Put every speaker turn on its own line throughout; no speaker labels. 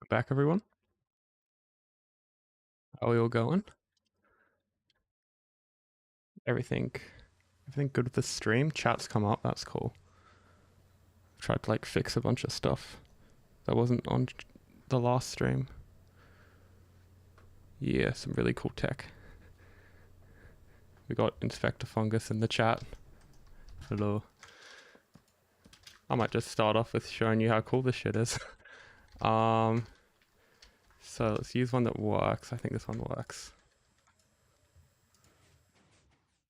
Back, everyone. How are we all going? Everything good with the stream? Chat's come up, that's cool. Tried to like fix a bunch of stuff that wasn't on the last stream. Yeah, some really cool tech. We got Inspector Fungus in the chat. Hello. I might just start off with showing you how cool this shit is. So let's use one that works. I think this one works.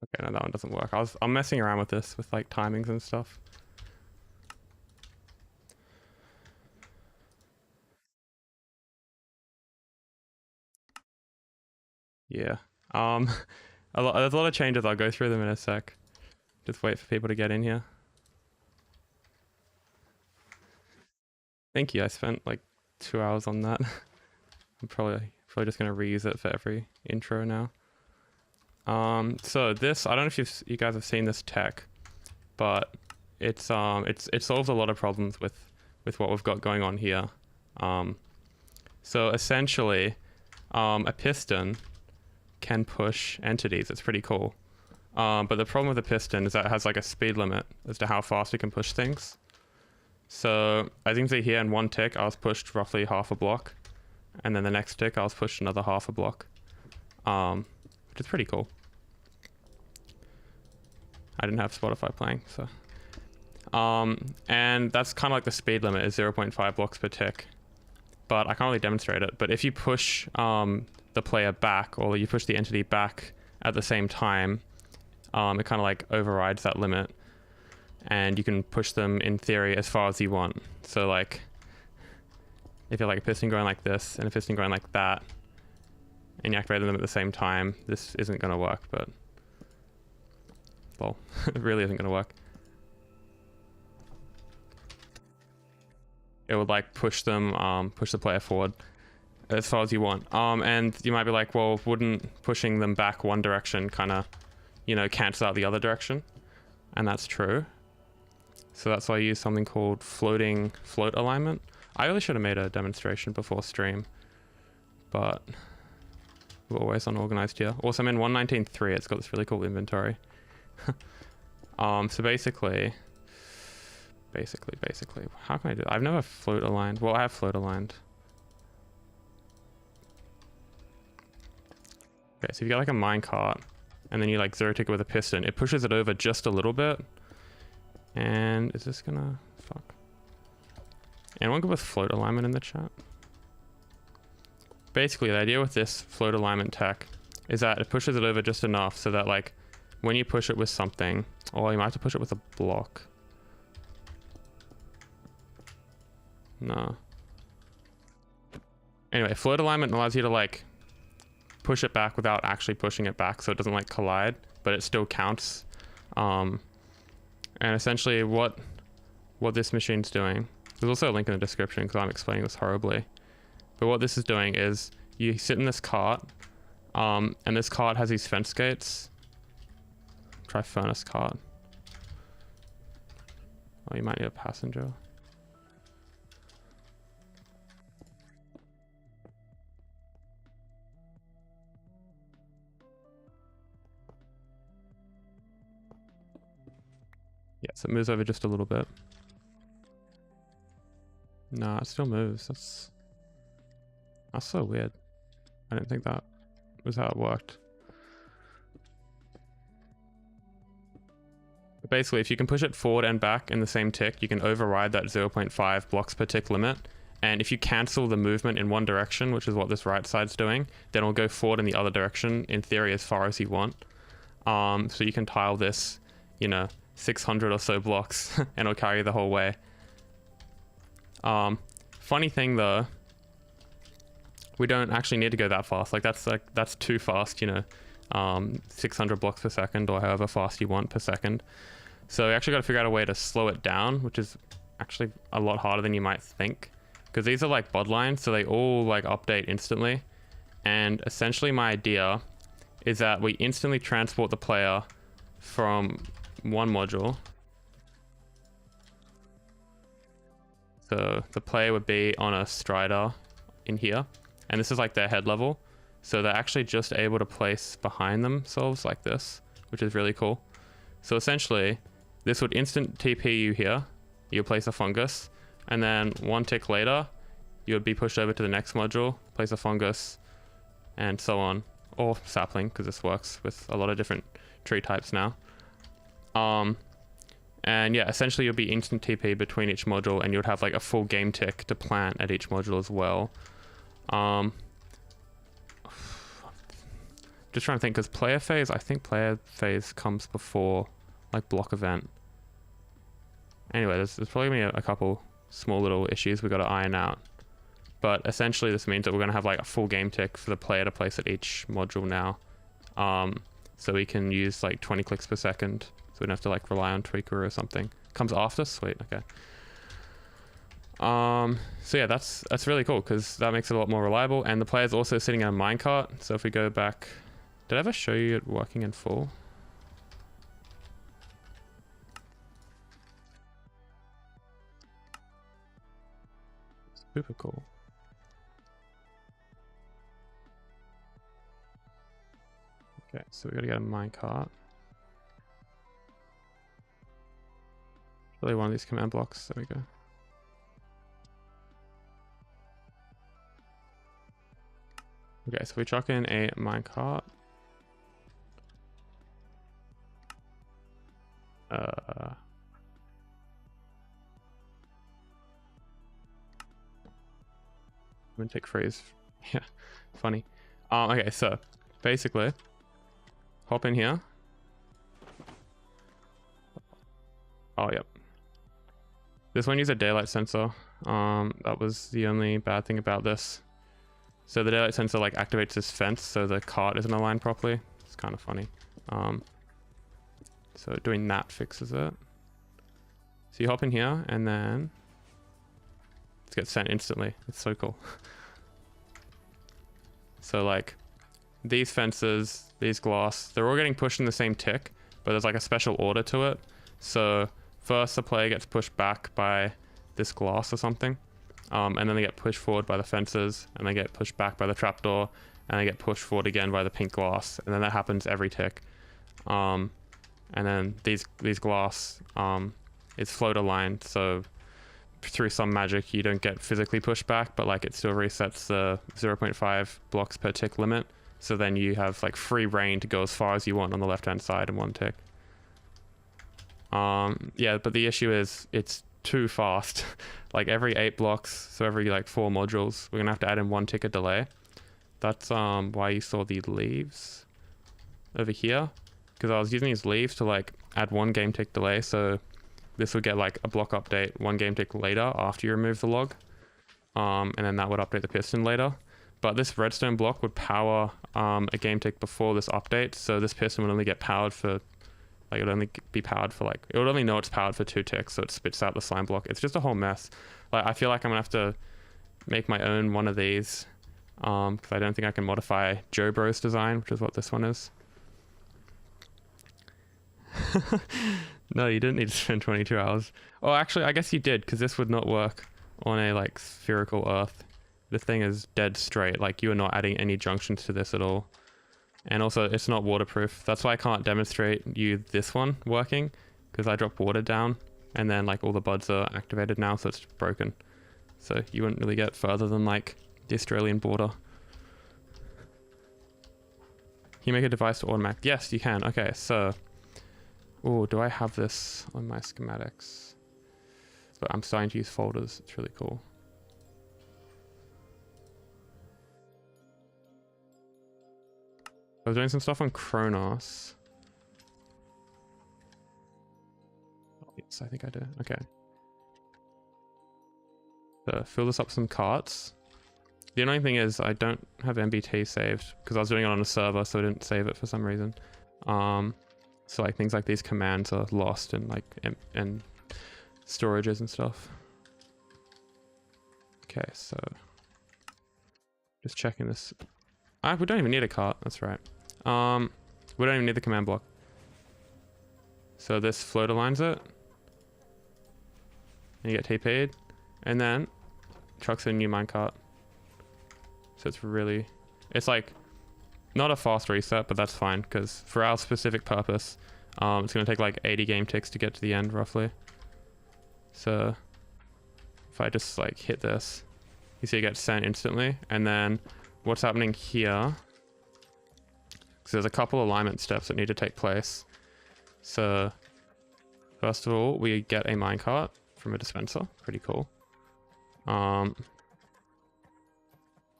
Okay, no, that one doesn't work. I'm messing around with this with like timings and stuff. Yeah. There's a lot of changes. I'll go through them in a sec. Just wait for people to get in here. Thank you. I spent like 2 hours on that. I'm probably just gonna reuse it for every intro now. So this, I don't know if you guys have seen this tech, but it solves a lot of problems with what we've got going on here. So essentially, a piston can push entities. It's pretty cool. But the problem with the piston is that it has like a speed limit as to how fast it can push things. So as you can see here, in one tick, I was pushed roughly half a block. And then the next tick, I was pushed another half a block. Which is pretty cool. I didn't have Spotify playing, so. And that's kind of like the speed limit is 0.5 blocks per tick. But I can't really demonstrate it. But if you push the player back, or you push the entity back at the same time, it kind of like overrides that limit. And you can push them, in theory, as far as you want. So like, if you're like a piston going like this, and a piston going like that, and you activate them at the same time, this isn't going to work, but... well, it really isn't going to work. it would like push them, push the player forward as far as you want. And you might be like, well, wouldn't pushing them back one direction kind of, you know, cancel out the other direction? And that's true. So that's why I use something called float alignment. I really should have made a demonstration before stream, but we're always unorganized here. Also, I'm in 119.3. It's got this really cool inventory. So basically, how can I do that? I've never float aligned. Well, I have float aligned. Okay, so if you get like a minecart, and then you like zero tick it with a piston, it pushes it over just a little bit. And is this gonna, fuck. Anyone go with float alignment in the chat? Basically, the idea with this float alignment tech is that it pushes it over just enough so that like when you push it with something, or you might have to push it with a block. No. Anyway, float alignment allows you to like push it back without actually pushing it back, so it doesn't like collide, but it still counts. And essentially what this machine's doing, there's also a link in the description because I'm explaining this horribly, but what this is doing is you sit in this cart, and this cart has these fence gates. Try furnace cart. Oh, you might need a passenger. Yeah, so it moves over just a little bit. Nah, it still moves. That's so weird. I didn't think that was how it worked. But basically, if you can push it forward and back in the same tick, you can override that 0.5 blocks per tick limit. And if you cancel the movement in one direction, which is what this right side's doing, then it'll go forward in the other direction, in theory, as far as you want. So you can tile this, you know, 600 or so blocks and it'll carry the whole way. Funny thing though, we don't actually need to go that fast. That's too fast, you know, 600 blocks per second or however fast you want per second. So we actually got to figure out a way to slow it down, which is actually a lot harder than you might think, because these are like bod lines, so they all like update instantly. And essentially my idea is that we instantly transport the player from one module. So the player would be on a strider in here, and this is like their head level. So they're actually just able to place behind themselves like this, which is really cool. So essentially, this would instant TP you here. You place a fungus, and then one tick later, you would be pushed over to the next module, place a fungus, and so on. Or sapling, because this works with a lot of different tree types now. And yeah, essentially you'll be instant TP between each module, and you'd have like a full game tick to plant at each module as well. Just trying to think, because player phase, I think player phase comes before like block event. Anyway, there's probably gonna be a couple small little issues we got to iron out. But essentially this means that we're going to have like a full game tick for the player to place at each module now. So we can use like 20 clicks per second. So we don't have to like rely on Tweaker or something. Comes after? Sweet, okay. So yeah, that's really cool because that makes it a lot more reliable. And the player's also sitting in a minecart. So if we go back, did I ever show you it working in full? Super cool. Okay, so we gotta get a minecart. Really one of these command blocks. There we go. Okay, so we chuck in a minecart. Take phrase. Yeah, funny. Okay, so basically hop in here. Oh yep, this one uses a daylight sensor. That was the only bad thing about this. So the daylight sensor like activates this fence so the cart isn't aligned properly. It's kind of funny. So doing that fixes it. So you hop in here and then get sent instantly. It's so cool. So like these fences, these glass, they're all getting pushed in the same tick, but there's like a special order to it. So first the player gets pushed back by this glass or something, and then they get pushed forward by the fences, and they get pushed back by the trapdoor, and they get pushed forward again by the pink glass, and then that happens every tick. And then these glass is float aligned, so through some magic you don't get physically pushed back, but like it still resets the 0.5 blocks per tick limit, so then you have like free reign to go as far as you want on the left hand side in one tick. Yeah, but the issue is it's too fast. Like every 8 blocks, so every like 4 modules, we're gonna have to add in 1 tick of delay. That's why you saw the leaves over here, because I was using these leaves to like add 1 game tick delay, so this would get like a block update 1 game tick later after you remove the log, and then that would update the piston later. But this redstone block would power a game tick before this update, so this piston would only get powered for like, it would only be powered for like, it would only know it's powered for 2 ticks, so it spits out the slime block. It's just a whole mess. Like I feel like I'm gonna have to make my own one of these, because I don't think I can modify Joe Bro's design, which is what this one is. No, you didn't need to spend 22 hours. Oh, actually, I guess you did, because this would not work on a like spherical Earth. The thing is dead straight. Like you are not adding any junctions to this at all. And also it's not waterproof. That's why I can't demonstrate you this one working, because I dropped water down and then like all the buds are activated now, so it's broken. So you wouldn't really get further than like the Australian border. Can you make a device to automatic? Yes, you can. Okay, so, oh, do I have this on my schematics? But I'm starting to use folders. It's really cool. I was doing some stuff on Kronos. Oh, yes, I think I did. Okay. So fill this up some carts. The annoying thing is I don't have MBT saved because I was doing it on a server, so I didn't save it for some reason. So like things like these commands are lost in like and storages and stuff. Okay, so just checking this. We don't even need a cart, that's right. We don't even need the command block. So this float aligns it. And you get TP'd. And then chucks in a new minecart. So it's really, it's like not a fast reset, but that's fine because for our specific purpose, it's going to take like 80 game ticks to get to the end roughly. So if I just like hit this, you see it gets sent instantly. And then what's happening here, because there's a couple alignment steps that need to take place. So first of all, we get a minecart from a dispenser, pretty cool.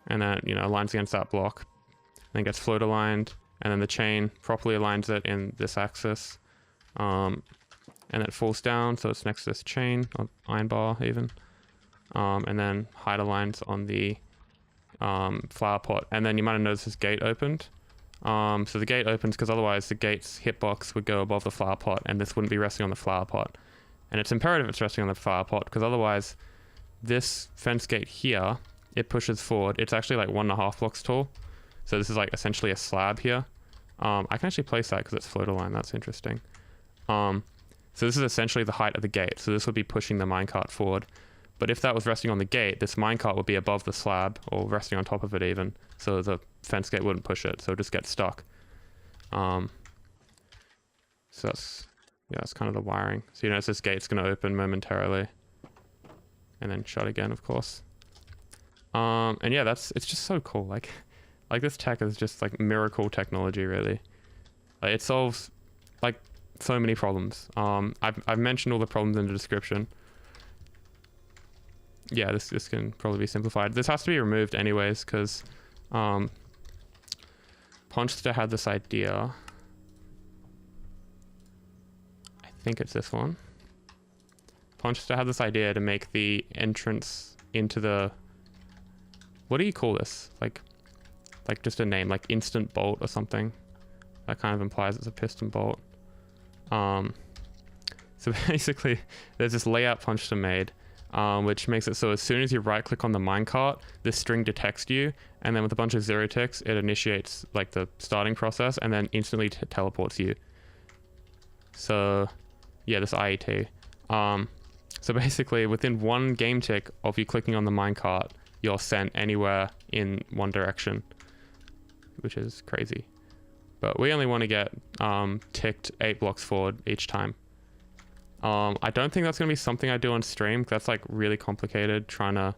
And then, you know, aligns against that block, then gets float aligned, and then the chain properly aligns it in this axis, and then it falls down, so it's next to this chain, or iron bar even, and then height aligns on the flower pot, and then you might have noticed this gate opened. So the gate opens because otherwise the gate's hitbox would go above the flower pot, and this wouldn't be resting on the flower pot. And it's imperative it's resting on the flower pot, because otherwise this fence gate here, it pushes forward. It's actually like 1.5 blocks tall. So this is like essentially a slab here. I can actually place that because it's float aligned. That's interesting. So this is essentially the height of the gate. So this would be pushing the minecart forward. But if that was resting on the gate, this minecart would be above the slab or resting on top of it even. So the fence gate wouldn't push it. So it just gets stuck. So that's, yeah, that's kind of the wiring. So you notice this gate's going to open momentarily and then shut again, of course. And yeah, it's just so cool. Like this tech is just like miracle technology, really. Like it solves like so many problems. I've mentioned all the problems in the description. Yeah, this can probably be simplified. This has to be removed anyways, because Ponchster had this idea. I think it's this one. Ponchster had this idea to make the entrance into the, what do you call this? Like just a name, like instant bolt or something. That kind of implies it's a piston bolt. So basically, there's this layout Ponchster made. which makes it so as soon as you right click on the minecart, this string detects you, and then with a bunch of 0 ticks, it initiates like the starting process and then instantly teleports you. So yeah, this IET. So basically within 1 game tick of you clicking on the minecart, you're sent anywhere in one direction, which is crazy. But we only want to get ticked 8 blocks forward each time. I don't think that's going to be something I do on stream, because that's like really complicated, trying to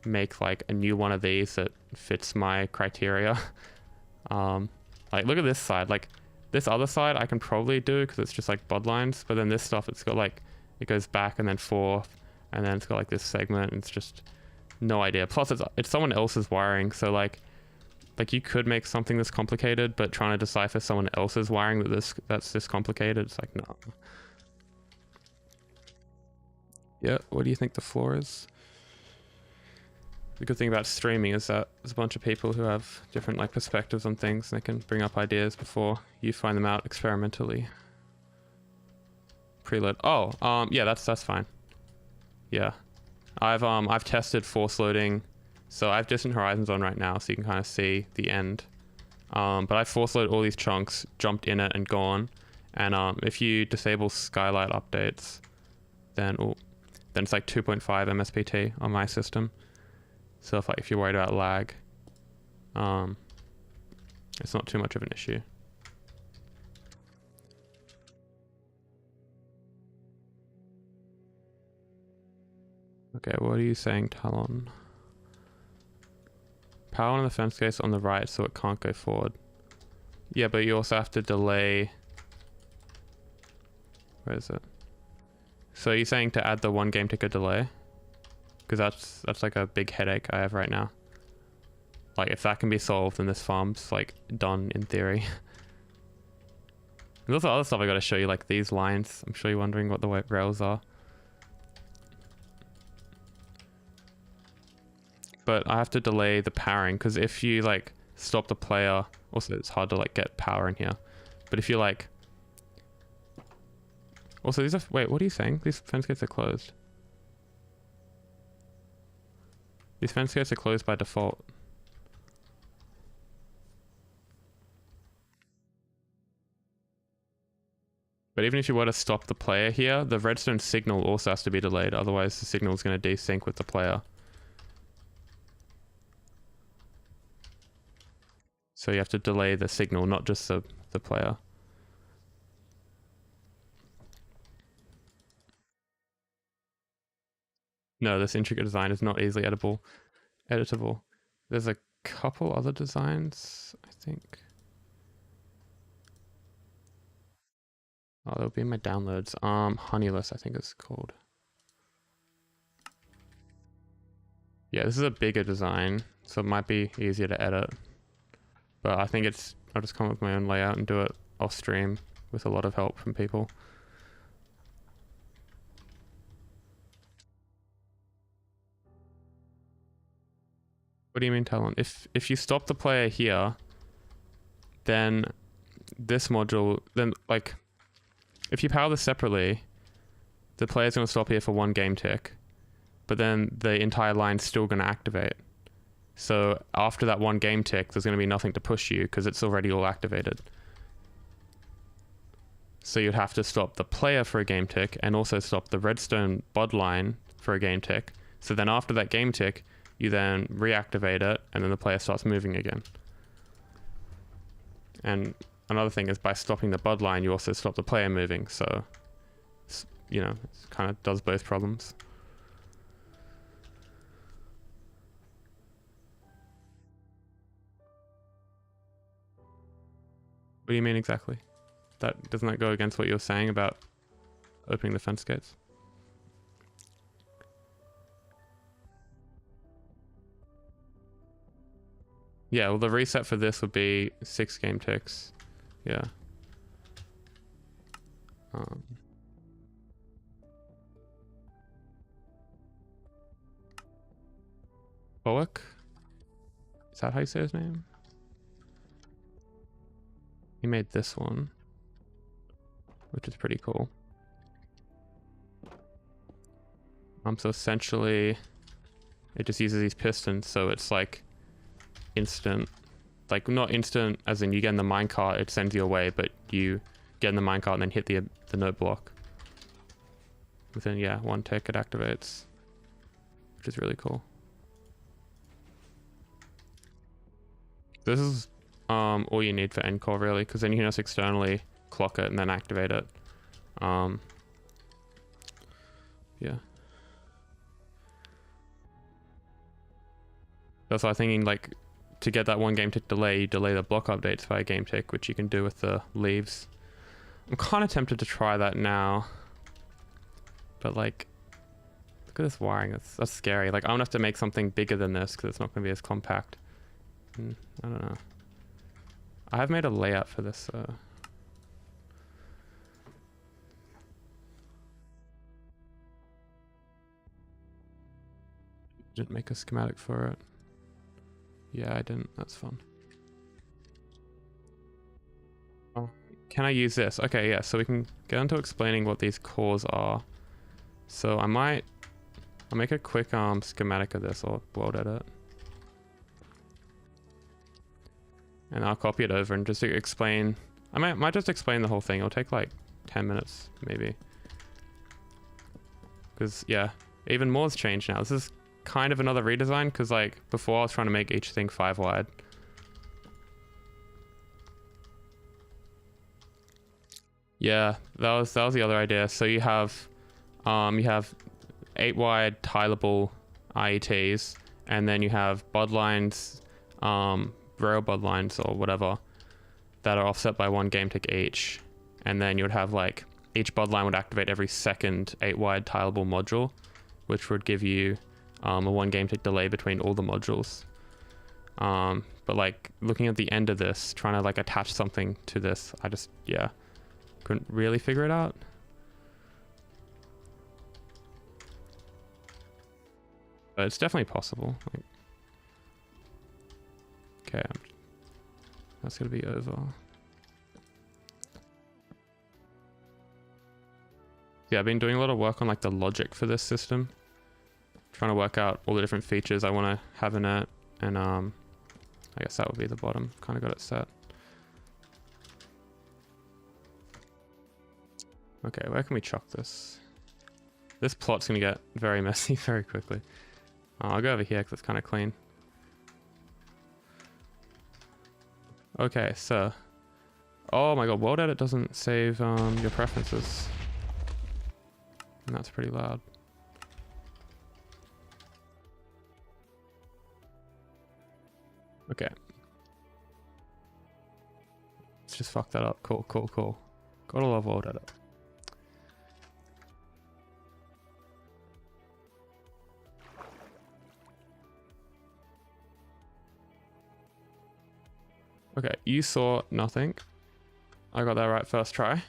make like a new one of these that fits my criteria. Like look at this side, like this other side I can probably do because it's just like bud lines, but then this stuff, it's got like, it goes back and then forth, and then it's got like this segment, and it's just no idea. Plus it's someone else's wiring, so like you could make something this complicated, but trying to decipher someone else's wiring that's this complicated, it's like, no. Yeah, what do you think the floor is? The good thing about streaming is that there's a bunch of people who have different like perspectives on things, and they can bring up ideas before you find them out experimentally. Preload. Oh, yeah, that's fine. Yeah, I've tested force loading, so I have distant horizons on right now, so you can kind of see the end. But I force load all these chunks, jumped in it and gone, and if you disable skylight updates, then it's like 2.5 MSPT on my system. So if you're worried about lag, it's not too much of an issue. Okay, what are you saying, Talon? Power on the fence case on the right so it can't go forward. Yeah, but you also have to delay. Where is it? So you're saying to add the 1 game ticker delay? Because that's like a big headache I have right now. Like if that can be solved, then this farm's like done in theory. And there's other stuff I got to show you, like these lines. I'm sure you're wondering what the rails are. But I have to delay the powering, because if you like stop the player, also it's hard to like get power in here. But if you like, also these are, wait, what are you saying? These fence gates are closed. These fence gates are closed by default. But even if you were to stop the player here, the redstone signal also has to be delayed, otherwise the signal is going to desync with the player. So you have to delay the signal, not just the player. No, this intricate design is not easily editable. There's a couple other designs, I think. Oh, they'll be in my downloads. Honeyless, I think it's called. Yeah, this is a bigger design, so it might be easier to edit. But I think I'll just come up with my own layout and do it off stream with a lot of help from people. What do you mean, Talon? If you stop the player here, then this module, then like, if you power this separately, the player's going to stop here for 1 game tick, but then the entire line's still going to activate. So after that 1 game tick, there's going to be nothing to push you because it's already all activated. So you'd have to stop the player for a game tick and also stop the redstone bud line for a game tick. So then after that game tick, you then reactivate it and then the player starts moving again. And another thing is by stopping the bud line, you also stop the player moving. So, you know, it kind of does both problems. What do you mean exactly? Doesn't that go against what you're saying about opening the fence gates? Yeah, well the reset for this would be 6 game ticks. Yeah. Bowick? Is that how you say his name? He made this one, which is pretty cool. So essentially it just uses these pistons, so it's like instant, like not instant as in you get in the minecart, it sends you away, but you get in the minecart and then hit the note block. Within, yeah, 1 tick it activates, which is really cool. This is all you need for Ncore really, because then you can just externally clock it and then activate it. Yeah. That's why I'm thinking, like, to get that 1 game tick delay, you delay the block updates by a game tick, which you can do with the leaves. I'm kind of tempted to try that now, but like, look at this wiring. That's scary. Like, I'm gonna have to make something bigger than this because it's not gonna be as compact. I don't know. I have made a layout for this. Didn't make a schematic for it. Yeah, I didn't. That's fun. Can I use this? Okay, yeah, so we can get into explaining what these cores are. So I'll make a quick schematic of this, or world edit. And I'll copy it over and just explain. I might just explain the whole thing. It'll take like 10 minutes, maybe. Because, yeah, even more's changed now. This is kind of another redesign, because like before I was trying to make each thing 5 wide. Yeah, that was the other idea. So you have 8 wide tileable IETs, and then you have bud lines, rail bud lines or whatever, that are offset by 1 game tick each. And then you would have like each bud line would activate every second 8 wide tileable module, which would give you a 1 game tick delay between all the modules. But like looking at the end of this, trying to like attach something to this, I just, yeah, couldn't really figure it out. But it's definitely possible. Like, okay, that's gonna be over. Yeah, I've been doing a lot of work on like the logic for this system, trying to work out all the different features I want to have in it, and I guess that would be the bottom. Kind of got it set. Okay, where can we chuck this? This plot's gonna get very messy very quickly. I'll go over here because it's kind of clean. Okay, so, oh my god, world edit doesn't save your preferences, and that's pretty loud. Okay, let's just fuck that up. Cool, cool, cool. Gotta love world edit. Okay, you saw nothing. I got that right first try.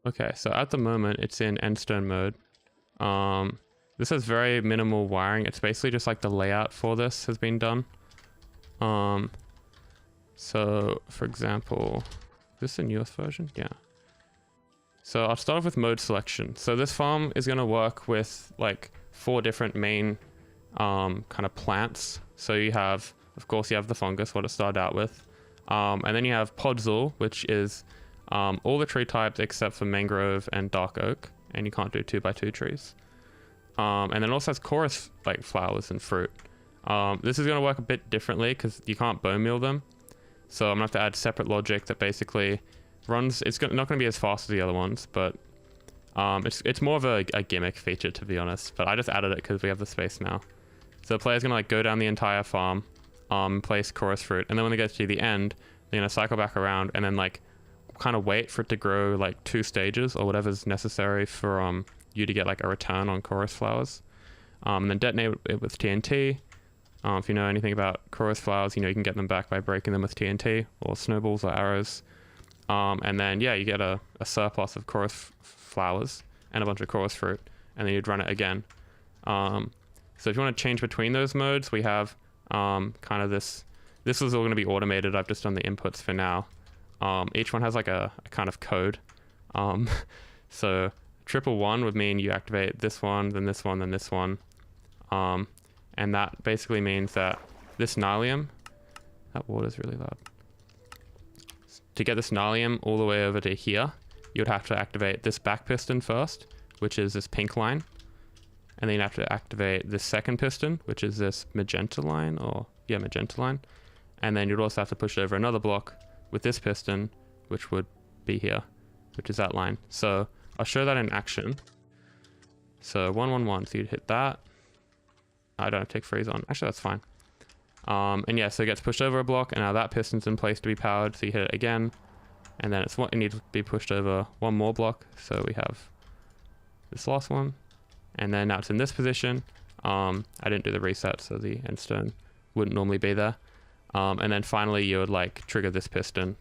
Okay, so at the moment it's in endstone mode. This has very minimal wiring. It's basically just like the layout for this has been done. So for example, is this the newest version? Yeah. So I'll start off with mode selection. So this farm is going to work with like 4 different main kind of plants. So you have, of course, you have the fungus, what it started out with. And then you have podzol, which is all the tree types except for mangrove and dark oak. And you can't do 2x2 trees. And then it also has chorus like flowers and fruit. This is going to work a bit differently because you can't bone meal them. So I'm going to have to add separate logic that basically runs, it's not going to be as fast as the other ones, but it's more of a gimmick feature, to be honest. But I just added it because we have the space now. So the player's going to like go down the entire farm, place chorus fruit, and then when they get to the end, they're going to cycle back around and then like kind of wait for it to grow like 2 stages or whatever's necessary for you to get like a return on chorus flowers. And then detonate it with TNT. If you know anything about chorus flowers, you know you can get them back by breaking them with TNT or snowballs or arrows. And then, yeah, you get a surplus of chorus flowers and a bunch of chorus fruit, and then you'd run it again. So if you want to change between those modes, we have kind of this is all going to be automated. I've just done the inputs for now. Each one has like a kind of code. So 111 would mean you activate this one, then this one, then this one. And that basically means that this Nylium, that water's really loud. To get this Nylium all the way over to here, you would have to activate this back piston first, which is this pink line. And then you have to activate this second piston, which is this magenta line, or yeah, magenta line. And then you'd also have to push over another block with this piston, which would be here, which is that line. So I'll show that in action. So 111, so you'd hit that. I don't have tick freeze on. Actually, that's fine. And yeah, so it gets pushed over a block, and now that piston's in place to be powered. So you hit it again, and then it needs to be pushed over one more block. So we have this last one, and then now it's in this position. I didn't do the reset, so the endstone wouldn't normally be there. And then finally, you would like trigger this piston,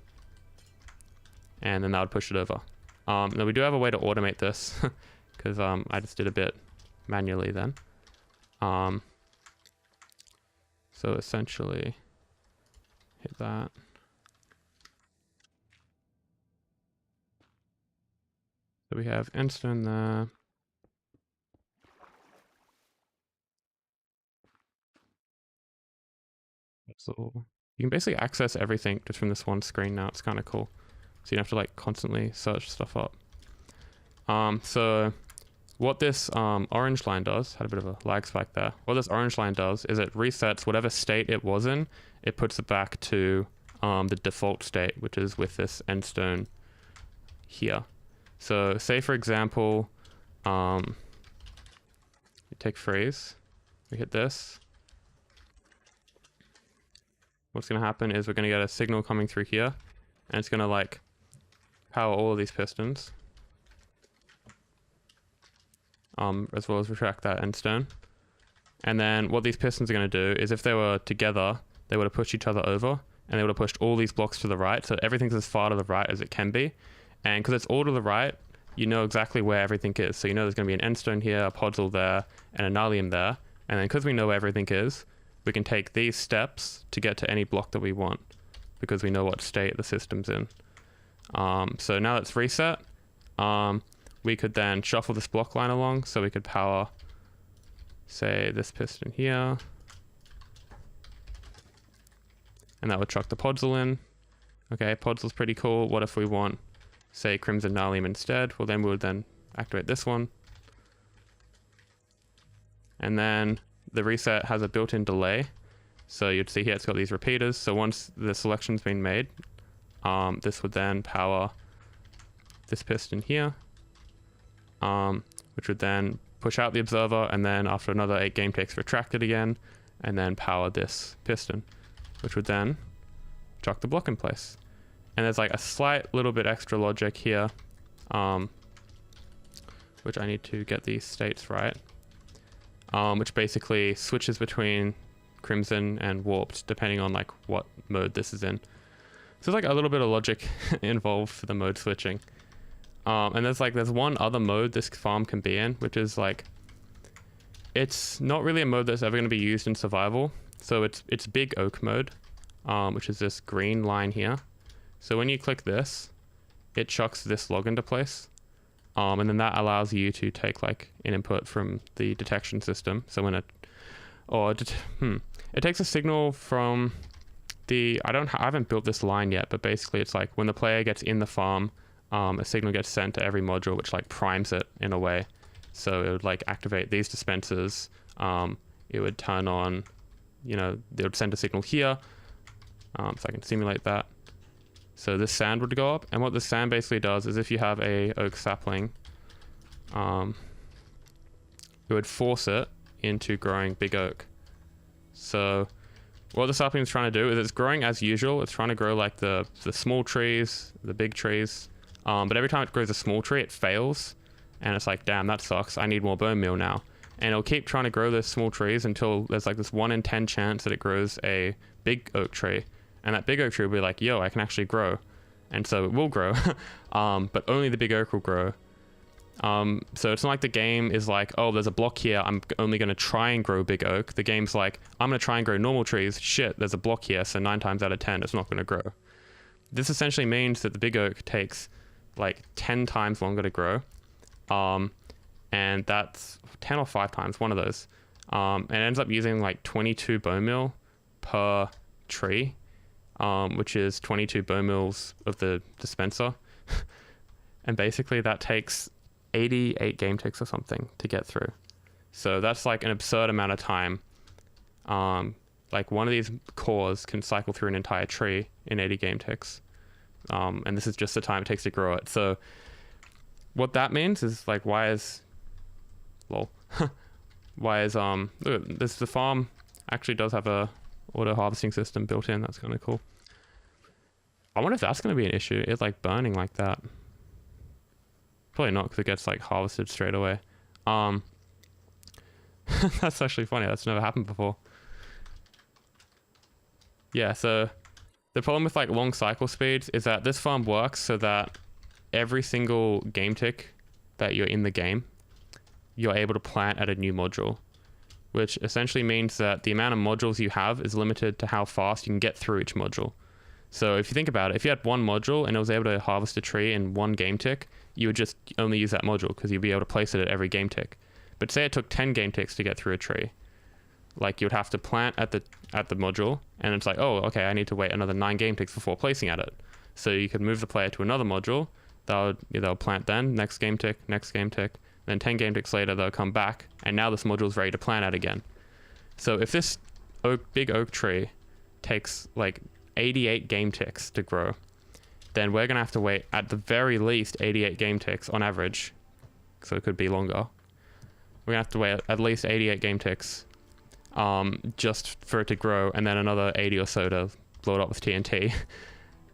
and then that would push it over. Now we do have a way to automate this because I just did a bit manually then. So essentially, hit that. So we have endstone there. So you can basically access everything just from this one screen now. It's kind of cool. So you don't have to like constantly search stuff up. So what this orange line does, had a bit of a lag spike there. What this orange line does is it resets whatever state it was in. It puts it back to the default state, which is with this endstone here. So say for example, you take freeze, we hit this. What's going to happen is we're going to get a signal coming through here, and it's going to like power all of these pistons, as well as retract that endstone. And then what these pistons are going to do is if they were together, they would have pushed each other over, and they would have pushed all these blocks to the right. So everything's as far to the right as it can be. And because it's all to the right, you know exactly where everything is. So you know there's going to be an endstone here, a podzol there, and a Nylium there. And then because we know where everything is, we can take these steps to get to any block that we want because we know what state the system's in. So now it's reset. We could then shuffle this block line along, so we could power, say, this piston here. And that would chuck the podzol in. Okay, podzol's pretty cool. What if we want, say, crimson Nylium instead? Well, then we would then activate this one. And then the reset has a built-in delay. So you'd see here it's got these repeaters. So once the selection's been made, this would then power this piston here, which would then push out the observer, and then after another 8 game ticks, retract it again, and then power this piston, which would then chuck the block in place. And there's like a slight little bit extra logic here, which I need to get these states right, which basically switches between crimson and warped depending on like what mode this is in. So there's like a little bit of logic involved for the mode switching. And there's one other mode this farm can be in, which is like, it's not really a mode that's ever going to be used in survival. So it's big oak mode, which is this green line here. So when you click this, it chucks this log into place. And then that allows you to take like an input from the detection system. So when it takes a signal from the, I haven't built this line yet, but basically it's like when the player gets in the farm, a signal gets sent to every module, which like primes it in a way. So it would like activate these dispensers. It would turn on, you know, it would send a signal here. So I can simulate that. So this sand would go up, and what the sand basically does is if you have a oak sapling, it would force it into growing big oak. So what the sapling is trying to do is it's growing as usual. It's trying to grow like the small trees, the big trees. But every time it grows a small tree, it fails. And it's like, damn, that sucks. I need more bone meal now. And it'll keep trying to grow those small trees until there's like this 1 in 10 chance that it grows a big oak tree. And that big oak tree will be like, yo, I can actually grow. And so it will grow, but only the big oak will grow. So it's not like the game is like, oh, there's a block here, I'm only going to try and grow big oak. The game's like, I'm going to try and grow normal trees. Shit, there's a block here, so 9 times out of 10, it's not going to grow. this essentially means that the big oak takes like 10 times longer to grow. And that's 10 or 5 times, one of those. And it ends up using like 22 bone meal per tree, which is 22 bone meals of the dispenser. And basically that takes 88 game ticks or something to get through. So that's like an absurd amount of time. Like one of these cores can cycle through an entire tree in 80 game ticks. And this is just the time it takes to grow it. So what that means is like, why is look, the farm actually does have a auto harvesting system built in. That's kind of cool. I wonder if that's going to be an issue. It's like burning like that. Probably not, because it gets like harvested straight away. That's actually funny. That's never happened before. Yeah, so the problem with like long cycle speeds is that this farm works so that every single game tick that you're in the game, you're able to plant at a new module, which essentially means that the amount of modules you have is limited to how fast you can get through each module. So if you think about it, if you had one module and it was able to harvest a tree in one game tick, you would just only use that module because you'd be able to place it at every game tick. But say it took 10 game ticks to get through a tree, like you would have to plant at the module, and it's like, oh, okay, I need to wait another 9 game ticks before placing at it. So you could move the player to another module, they'll plant then, next game tick, then 10 game ticks later they'll come back, and now this module's ready to plant at again. So if this big oak tree takes like 88 game ticks to grow, then we're gonna have to wait at the very least 88 game ticks on average, so it could be longer. We're gonna have to wait at least 88 game ticks just for it to grow, and then another 80 or so to blow it up with TNT.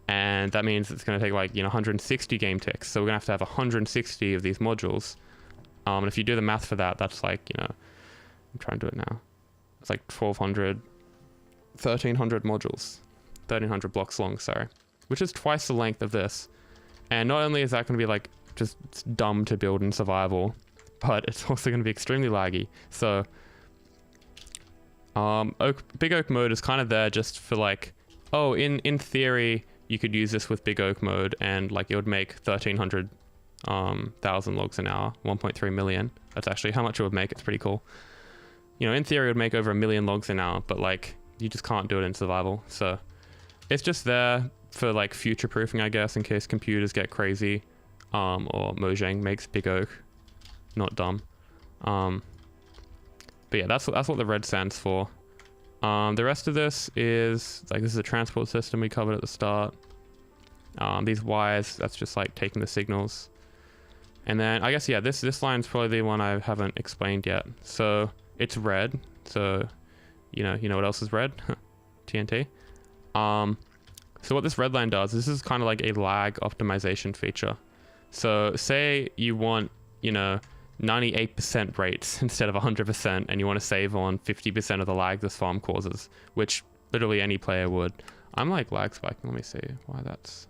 And that means it's going to take like 160 game ticks. So we're going to have 160 of these modules. And if you do the math for that, that's like, I'm trying to do it now. It's like 1,200, 1,300 modules, 1,300 blocks long, sorry, which is twice the length of this. And not only is that going to be like just dumb to build in survival, but it's also going to be extremely laggy. So big oak mode is kind of there just for like, oh, in theory, you could use this with big oak mode and like it would make 1,300,000 logs an hour, 1.3 million. That's actually how much it would make. It's pretty cool. In theory, it would make over 1 million logs an hour, but like you just can't do it in survival. So it's just there for like future proofing, I guess, in case computers get crazy, or Mojang makes big oak not dumb. But yeah, that's what the red stands for. The rest of this is like, this is a transport system we covered at the start. These wires, that's just like taking the signals. And then I guess, yeah, this line's probably the one I haven't explained yet. So it's red. So, you know what else is red? TNT. So what this red line does, this is kind of like a lag optimization feature. So say you want, 98% rates instead of 100%, and you want to save on 50% of the lag this farm causes, which literally any player would. I'm like lag spiking. Let me see why that's...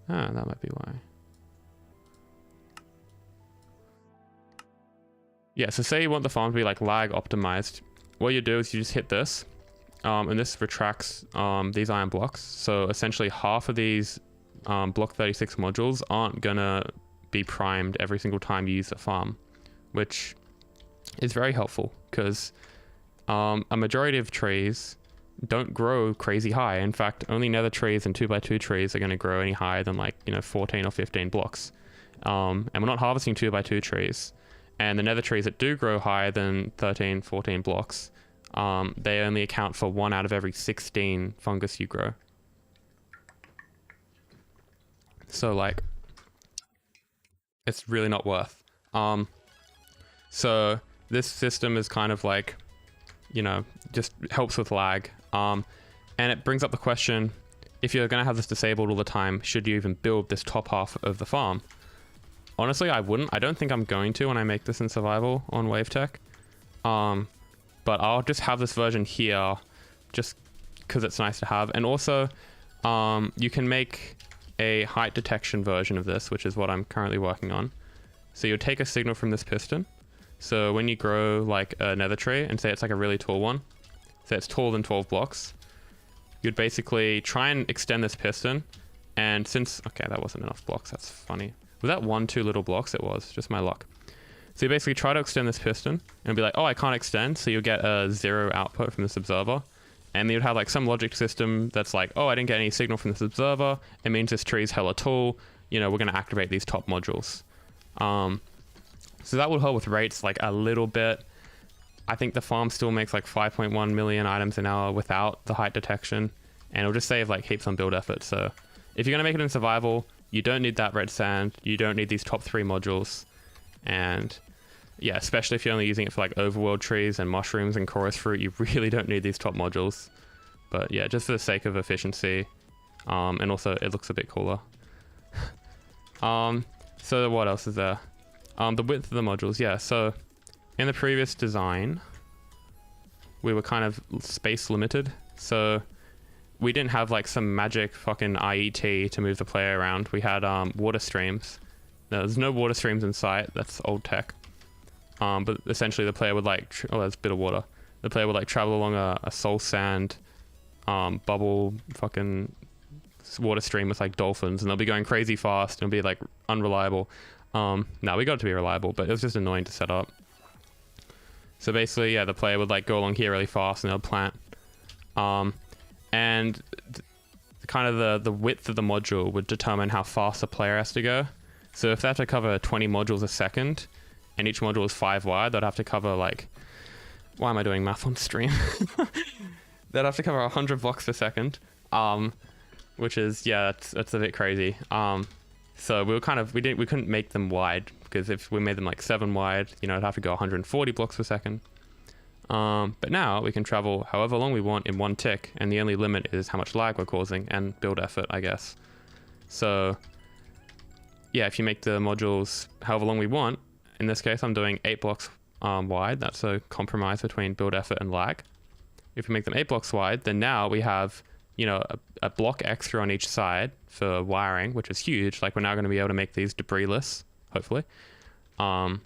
that might be why. Yeah, so say you want the farm to be like lag optimized. What you do is you just hit this, and this retracts these iron blocks. So essentially half of these block 36 modules aren't gonna be primed every single time you use the farm, which is very helpful because a majority of trees don't grow crazy high. In fact, only nether trees and 2x2 trees are going to grow any higher than like 14 or 15 blocks, and we're not harvesting 2x2 trees. And the nether trees that do grow higher than 13, 14 blocks, they only account for 1 out of every 16 fungus you grow. So like, it's really not worth. So this system is kind of like, just helps with lag. And it brings up the question, if you're going to have this disabled all the time, should you even build this top half of the farm? Honestly, I wouldn't. I don't think I'm going to when I make this in survival on WaveTech. But I'll just have this version here just because it's nice to have. And also, you can make a height detection version of this, which is what I'm currently working on. So you'll take a signal from this piston. So when you grow like a nether tree and say it's like a really tall one, say it's taller than 12 blocks, you'd basically try and extend this piston. And since, okay, that wasn't enough blocks. That's funny. Was that 1, 2 little blocks? It was, just my luck. So you basically try to extend this piston and be like, oh, I can't extend. So you'll get a 0 output from this observer. And you'd have like some logic system that's like, oh, I didn't get any signal from this observer. It means this tree is hella tall. You know, we're going to activate these top modules. So that would help with rates like a little bit. I think the farm still makes like 5.1 million items an hour without the height detection. And it'll just save like heaps on build effort. So if you're going to make it in survival, you don't need that red sand. You don't need these top 3 modules. And yeah, especially if you're only using it for like overworld trees and mushrooms and chorus fruit, you really don't need these top modules. But yeah, just for the sake of efficiency, and also it looks a bit cooler. So what else is there? The width of the modules, yeah. So in the previous design, we were kind of space limited. So we didn't have like some magic fucking IET to move the player around. We had water streams. No, there's no water streams in sight. That's old tech. But essentially the player would like, oh, there's a bit of water. The player would like travel along a soul sand, bubble fucking water stream with like dolphins, and they'll be going crazy fast and it'll be like unreliable. No, we got it to be reliable, but it was just annoying to set up. So basically, yeah, the player would like go along here really fast and they'll plant. And kind of the width of the module would determine how fast the player has to go. So if they have to cover 20 modules a second, and each module is 5 wide, they'd have to cover like, why am I doing math on stream? They'd have to cover 100 blocks per second, which is, yeah, that's a bit crazy. So we couldn't make them wide, because if we made them like 7 wide, you know, it'd have to go 140 blocks per second. But now we can travel however long we want in 1 tick, and the only limit is how much lag we're causing and build effort, I guess. So yeah, if you make the modules however long we want, in this case I'm doing 8 blocks wide. That's a compromise between build effort and lag. If we make them 8 blocks wide, then now we have, you know, a block extra on each side for wiring, which is huge. Like, we're now going to be able to make these debris-less, hopefully. And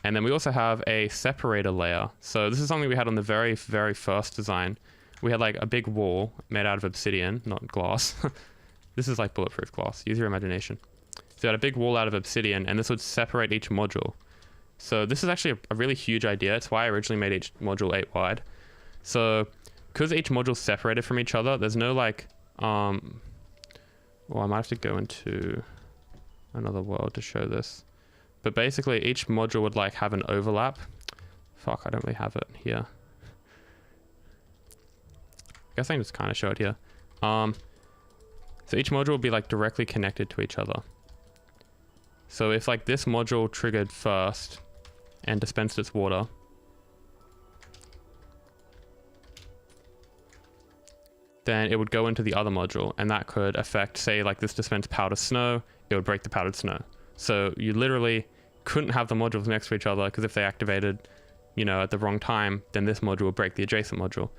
then we also have a separator layer. So this is something we had on the very, very first design. We had like a big wall made out of obsidian, not glass. This is like bulletproof glass. Use your imagination. So we had a big wall out of obsidian, and this would separate each module. So this is actually a really huge idea. It's why I originally made each module 8 wide. So because each module is separated from each other, there's no like, well, I might have to go into another world to show this. But basically each module would like have an overlap. Fuck, I don't really have it here. I guess I can just kind of show it here. So each module would be like directly connected to each other. So if like this module triggered first and dispensed its water, then it would go into the other module, and that could affect, say like this dispensed powdered snow, it would break the powdered snow. So you literally couldn't have the modules next to each other, because if they activated, you know, at the wrong time, then this module would break the adjacent module.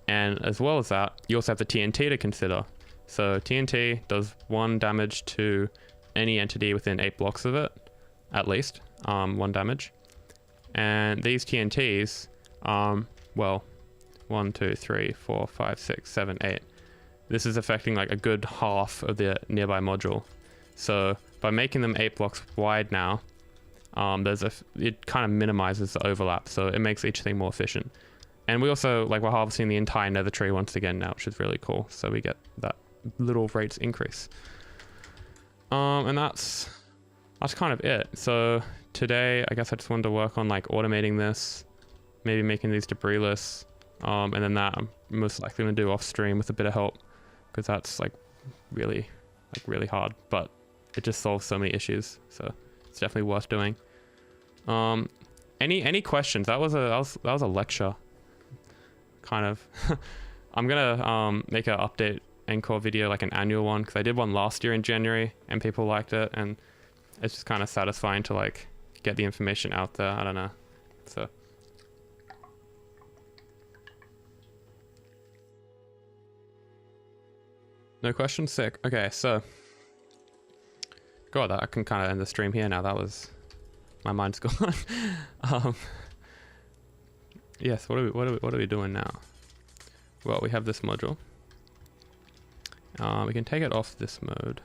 And as well as that, you also have the TNT to consider. So TNT does 1 damage to any entity within 8 blocks of it, at least, 1 damage. And these TNTs, well, 1, 2, 3, 4, 5, 6, 7, 8. This is affecting like a good half of the nearby module. So by making them 8 blocks wide now, it kind of minimizes the overlap, so it makes each thing more efficient. And we also, like, we're harvesting the entire nether tree once again now, which is really cool. So we get that little rates increase. And that's kind of it. So today, I guess I just wanted to work on like automating this, maybe making these debris-less. And then that I'm most likely going to do off stream with a bit of help, because that's like really hard, but it just solves so many issues. So it's definitely worth doing. Any questions? That was a lecture, kind of. I'm gonna make an update Ncore video, like an annual one, because I did one last year in January and people liked it, and it's just kind of satisfying to like get the information out there. I don't know. So no questions? Sick. Okay, so God, I can kind of end the stream here now. That was, my mind's gone. Yes, what are we doing now? Well, we have this module. We can take it off this mode.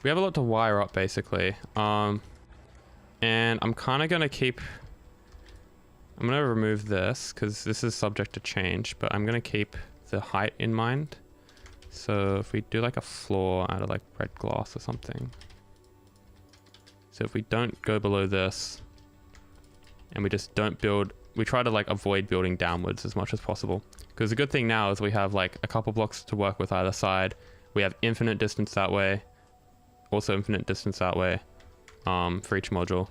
We have a lot to wire up basically. And I'm kind of going to keep... I'm going to remove this because this is subject to change, but I'm going to keep the height in mind. So if we do like a floor out of like red glass or something. So if we don't go below this and we just don't build, we try to like avoid building downwards as much as possible. Because the good thing now is we have like a couple blocks to work with either side. We have infinite distance that way, also infinite distance that way for each module.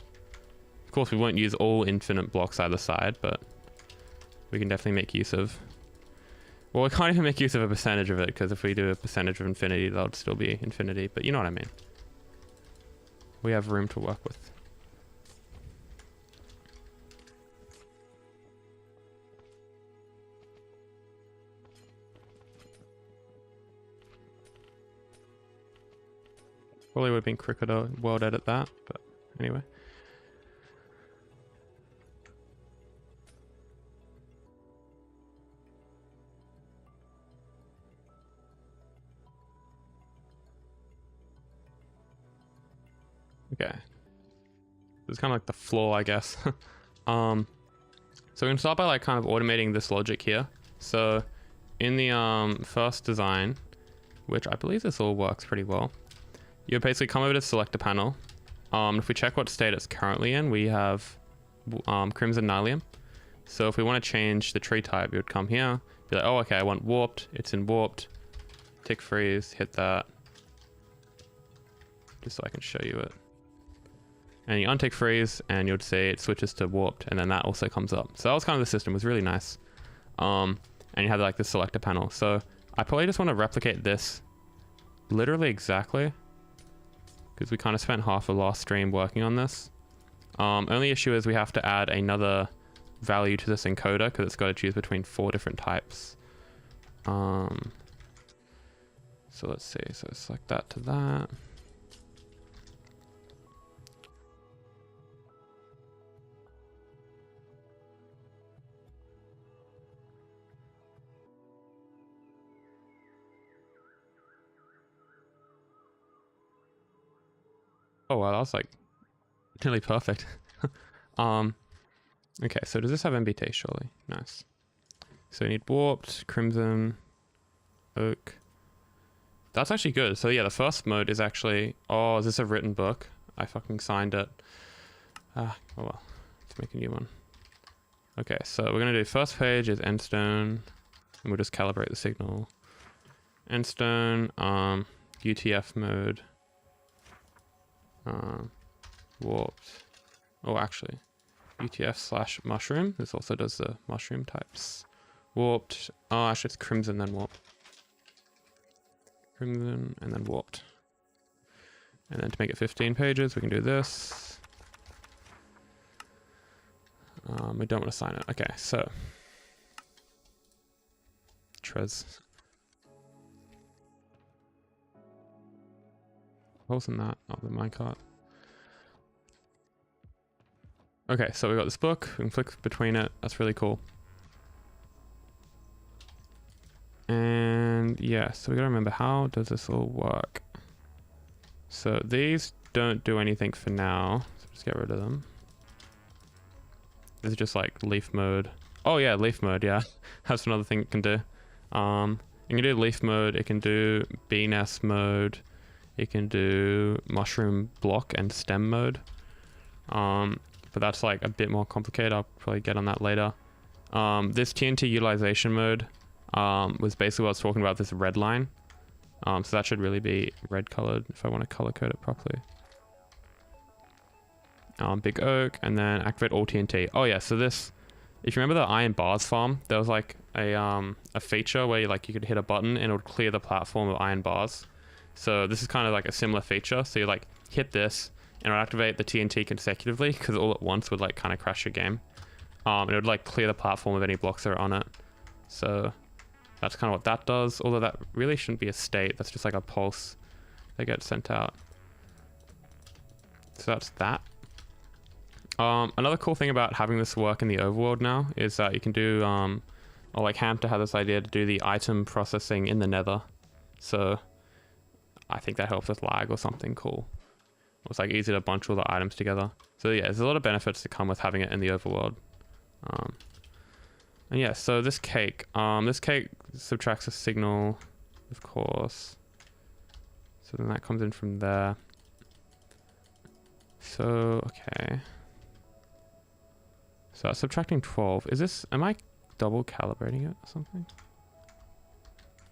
Of course, we won't use all infinite blocks either side, but we can definitely make use of... Well, we can't even make use of a percentage of it, because if we do a percentage of infinity, that would still be infinity, but you know what I mean. We have room to work with. Probably would have been quicker to world edit that, but anyway. Okay. It's kind of like the floor, I guess. So we're gonna start by like kind of automating this logic here. So in the first design, which I believe this all works pretty well, you basically come over to selector panel. If we check what state it's currently in, we have crimson Nylium. So if we want to change the tree type, you would come here, be like, oh, okay, I want warped. It's in warped. Tick freeze, hit that. Just so I can show you it. And you untick freeze, and you'll see it switches to warped, and then that also comes up. So that was kind of the system. It was really nice. And you had like the selector panel. So I probably just want to replicate this literally exactly, because we kind of spent half the last stream working on this. Only issue is we have to add another value to this encoder because it's got to choose between 4 different types. So let's see. So select that to that. Oh wow, that was like nearly perfect. Okay, so does this have MBT? Surely. Nice. So we need warped, crimson, oak. That's actually good. So yeah, the first mode is actually... Oh, is this a written book? I fucking signed it. Oh well, let's make a new one. Okay, so we're gonna do first page is endstone, and we'll just calibrate the signal. Endstone, UTF mode. Warped. Oh, actually, UTF / mushroom. This also does the mushroom types. Warped. Oh, actually, it's crimson then warped. Crimson and then warped. And then to make it 15 pages, we can do this. We don't want to sign it. Okay, so Trez. Holes in that. Oh, the minecart. Okay, so we got this book. We can flick between it. That's really cool. And yeah, so we gotta remember, how does this all work? So these don't do anything for now. So just get rid of them. This is just like leaf mode. Oh yeah, leaf mode, yeah. That's another thing it can do. It can do leaf mode, it can do bee nest mode, it can do mushroom block and stem mode. But that's like a bit more complicated. I'll probably get on that later. This TNT utilization mode was basically what I was talking about, this red line. So that should really be red colored if I want to color code it properly. Big oak, and then activate all TNT. Oh yeah, so this, if you remember the iron bars farm, there was like a feature where you could hit a button and it would clear the platform of iron bars. So this is kind of like a similar feature. So you like hit this and it would activate the TNT consecutively, because all at once would like kind of crash your game. And it would like clear the platform of any blocks that are on it. So that's kind of what that does, although that really shouldn't be a state. That's just like a pulse that gets sent out. So that's that. Another cool thing about having this work in the overworld now is that you can do, or like Hamter had this idea to do the item processing in the nether. So I think that helps with lag or something cool. It's like easy to bunch all the items together. So yeah, there's a lot of benefits that come with having it in the overworld. And yeah, so this cake subtracts a signal, of course. So then that comes in from there. So, okay. So that's subtracting 12. Am I double calibrating it or something?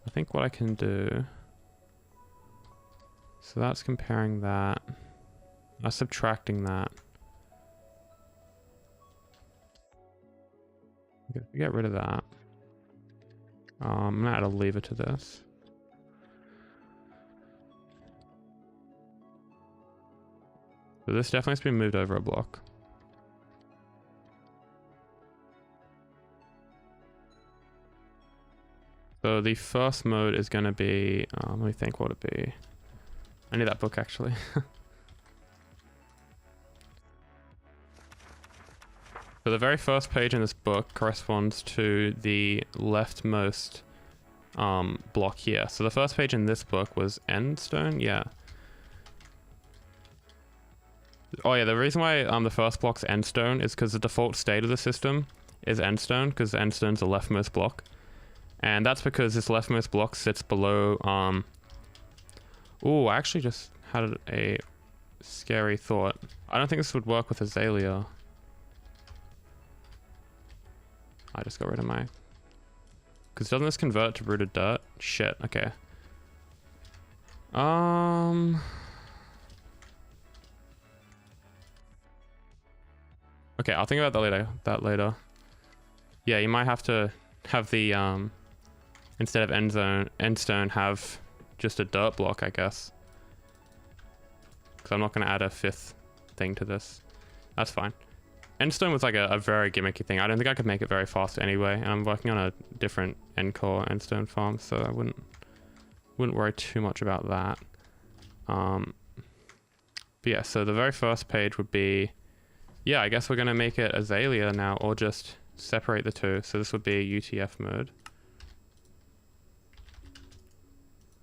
I think what I can do, so that's comparing that. That's subtracting that. Okay, get rid of that. I'm gonna add a lever to this. So this definitely has to be moved over a block. So the first mode is going to be, let me think what it'd be. I need that book actually. So the very first page in this book corresponds to the leftmost block here. So the first page in this book was endstone, yeah. Oh yeah, the reason why the first block's endstone is because the default state of the system is endstone, because endstone's the leftmost block. And that's because this leftmost block sits below, I actually just had a scary thought. I don't think this would work with Azalea. I just got rid of my... Because doesn't this convert to rooted dirt? Shit, okay. Okay, I'll think about that later. Yeah, you might have to have the, instead of endstone, have just a dirt block, I guess. Because I'm not going to add a fifth thing to this. That's fine. Endstone was like a very gimmicky thing. I don't think I could make it very fast anyway. And I'm working on a different Ncore endstone farm, so I wouldn't worry too much about that. But yeah, so the very first page would be, yeah, I guess we're going to make it Azalea now, or just separate the two. So this would be a UTF mode.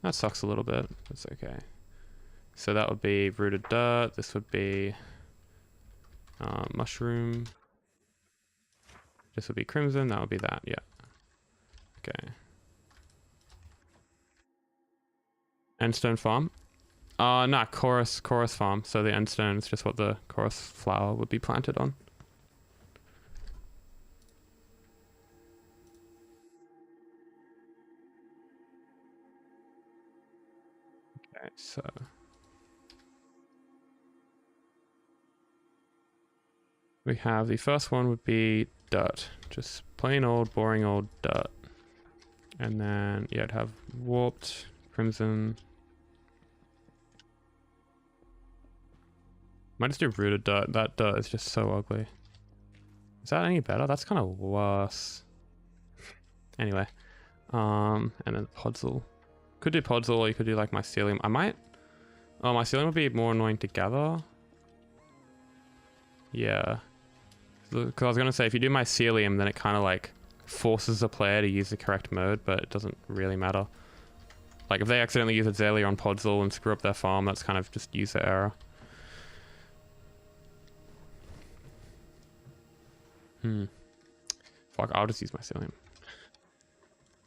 That sucks a little bit. That's okay. So that would be rooted dirt. This would be mushroom. This would be crimson. That would be that. Yeah. Okay. Endstone farm. Nah, chorus farm. So the endstone is just what the chorus flower would be planted on. Okay, so we have the first one would be dirt, just plain old, boring old dirt. And then, yeah, it'd have warped, crimson. Might just do rooted dirt. That dirt is just so ugly. Is that any better? That's kind of worse. Anyway, and then podzol. Could do podzol, or you could do like mycelium. I might. Oh, mycelium would be more annoying to gather. Yeah. Because I was going to say, if you do mycelium, then it kind of like forces the player to use the correct mode, but it doesn't really matter. Like if they accidentally use Azalea on podzol and screw up their farm, that's kind of just user error. Fuck, I'll just use mycelium.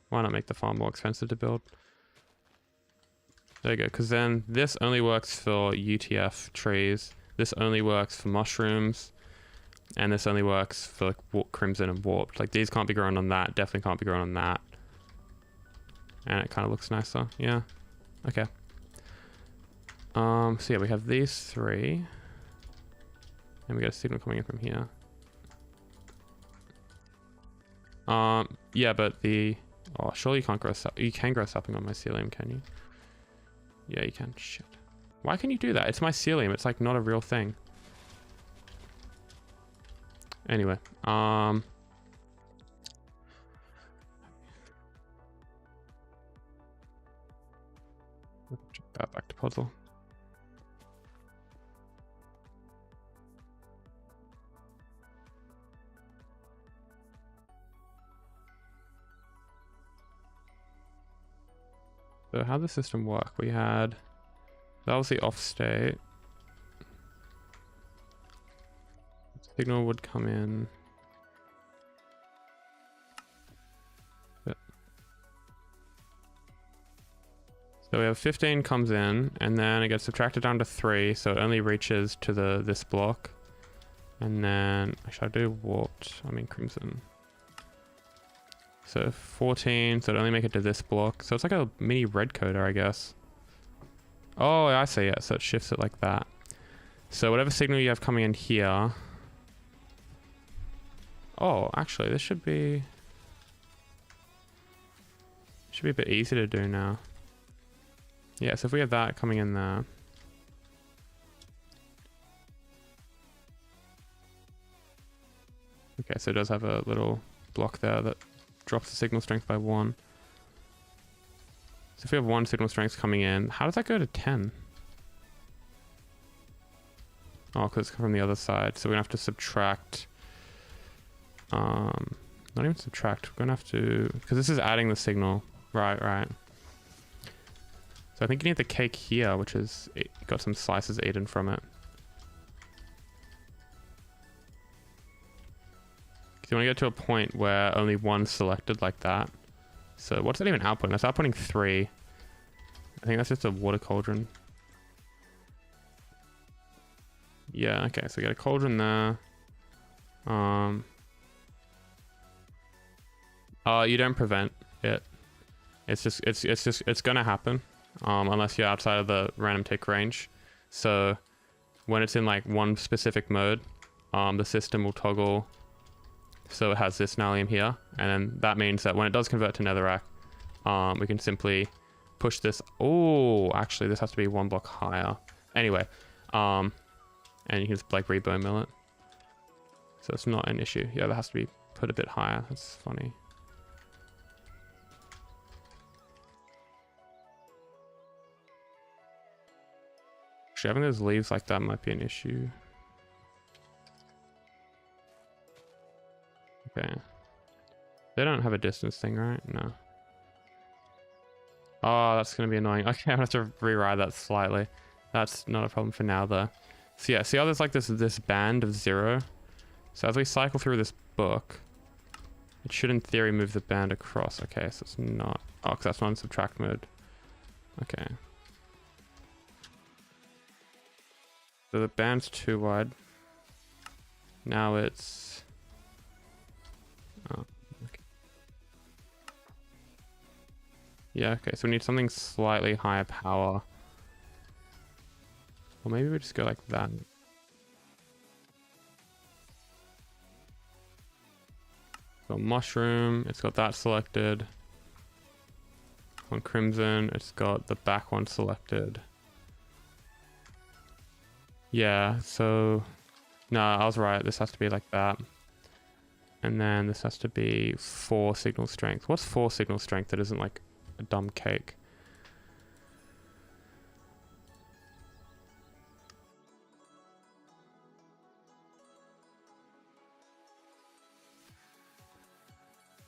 Why not make the farm more expensive to build? There you go, because then this only works for UTF trees, this only works for mushrooms, and this only works for like crimson and warped. Like these can't be grown on that, definitely can't be grown on that. And it kind of looks nicer, yeah. Okay. So yeah, we have these three. And we got a signal coming in from here. Yeah, but oh, surely you can't grow you can grow something on mycelium, can you? Yeah, you can. Shit. Why can you do that? It's mycelium. It's like not a real thing. Anyway, check that back to puzzle. So how did the system work? We had, that was the off state. Signal would come in. So we have 15 comes in, and then it gets subtracted down to 3, so it only reaches to this block. And then, actually I do warped, I mean crimson. So 14, so it only make it to this block. So it's like a mini red coder, I guess. Oh, I see, yeah, so it shifts it like that. So whatever signal you have coming in here. Oh, actually, this should be a bit easy to do now. Yeah, so if we have that coming in there. Okay, so it does have a little block there that drops the signal strength by 1. So if we have 1 signal strength coming in, how does that go to 10? Oh, because it's from the other side. So we're gonna have to subtract. Not even subtract. We're gonna have to, because this is adding the signal. Right, right. So I think you need the cake here, which is got some slices eaten from it. Because you want to get to a point where only 1's selected like that. So what's that even outputting? That's outputting 3. I think that's just a water cauldron. Yeah, okay, so we got a cauldron there. You don't prevent it. It's gonna happen. Unless you're outside of the random tick range. So when it's in like one specific mode, the system will toggle. So it has this Nylium here, and then that means that when it does convert to netherrack, we can simply push this. Oh, actually this has to be 1 block higher. Anyway, and you can just like rebone mill it. So it's not an issue. Yeah, that has to be put a bit higher. That's funny. Actually, having those leaves like that might be an issue. Okay. They don't have a distance thing, right? No. Oh, that's going to be annoying. Okay, I'm going to have to rewrite that slightly. That's not a problem for now, though. So yeah, see how there's like this band of 0? So as we cycle through this book, it should in theory move the band across. Okay, so it's not. Oh, because that's not in subtract mode. Okay. So the band's too wide. Now it's... Oh, okay. Yeah, okay, so we need something slightly higher power. Or maybe we just go like that. So mushroom, it's got that selected. On crimson, it's got the back one selected. Yeah, so no, I was right. This has to be like that. And then this has to be 4 signal strength. What's 4 signal strength that isn't like a dumb cake?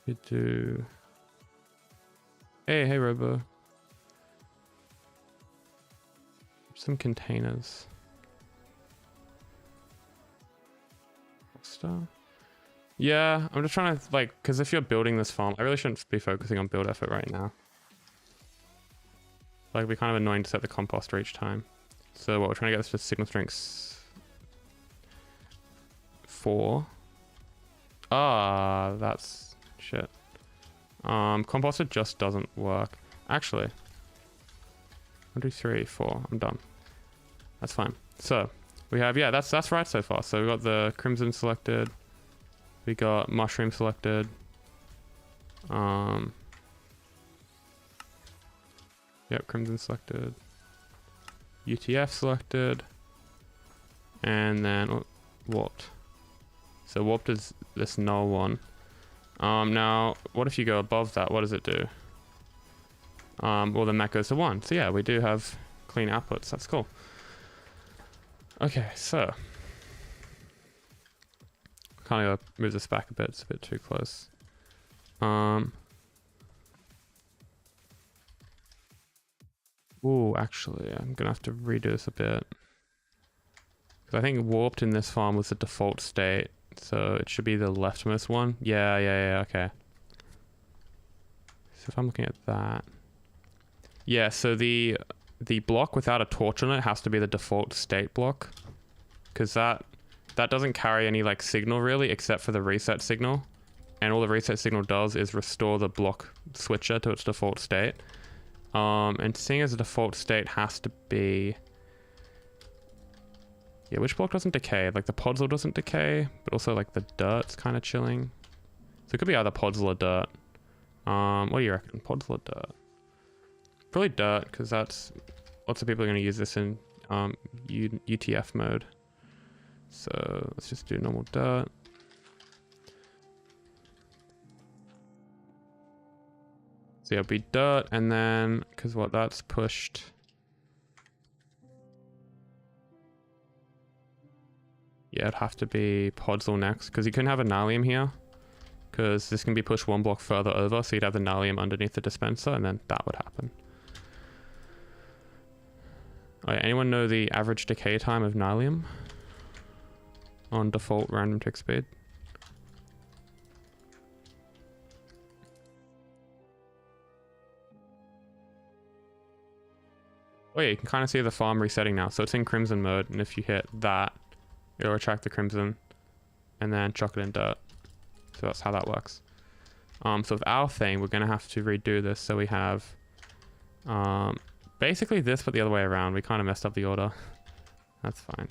You do. Hey, Robo. Some containers. Star. Yeah, I'm just trying to like, because if you're building this farm, I really shouldn't be focusing on build effort right now. Like, it'd be kind of annoying to set the composter each time. So what we're trying to get this to signal strength 4. Ah, that's shit. Composter just doesn't work. Actually, 1, 2, 3, 4. I'm done. That's fine. So we have, yeah, that's right so far. So we got the crimson selected. We got mushroom selected. Yep, crimson selected. UTF selected. And then warped. So warped is this null one. Now, what if you go above that? What does it do? Well, then that goes to 1. So yeah, we do have clean outputs. That's cool. Okay, so kind of gotta move this back a bit. It's a bit too close. Ooh, actually, I'm gonna have to redo this a bit. Because I think warped in this farm was the default state. So it should be the leftmost one. Yeah, okay. So if I'm looking at that. Yeah, so the block without a torch on it has to be the default state block. Because that doesn't carry any like signal really, except for the reset signal. And all the reset signal does is restore the block switcher to its default state. And seeing as the default state has to be... Yeah, which block doesn't decay? Like the podzol doesn't decay, but also like the dirt's kind of chilling. So it could be either podzol or dirt. What do you reckon? Podzol or dirt? Probably dirt, because that's... Lots of people are going to use this in UTF mode. So let's just do normal dirt. So it'll be dirt, and then, because what, that's pushed. Yeah, it'd have to be podzol next, because you couldn't have a Nylium here, because this can be pushed one block further over, so you'd have the Nylium underneath the dispenser, and then that would happen. Alright, anyone know the average decay time of Nylium on default random tick speed? Oh yeah, you can kind of see the farm resetting now. So it's in crimson mode, and if you hit that, it'll attract the crimson, and then chuck it in dirt. So that's how that works. So with our thing, we're gonna have to redo this. So we have basically this, but the other way around. We kind of messed up the order. That's fine.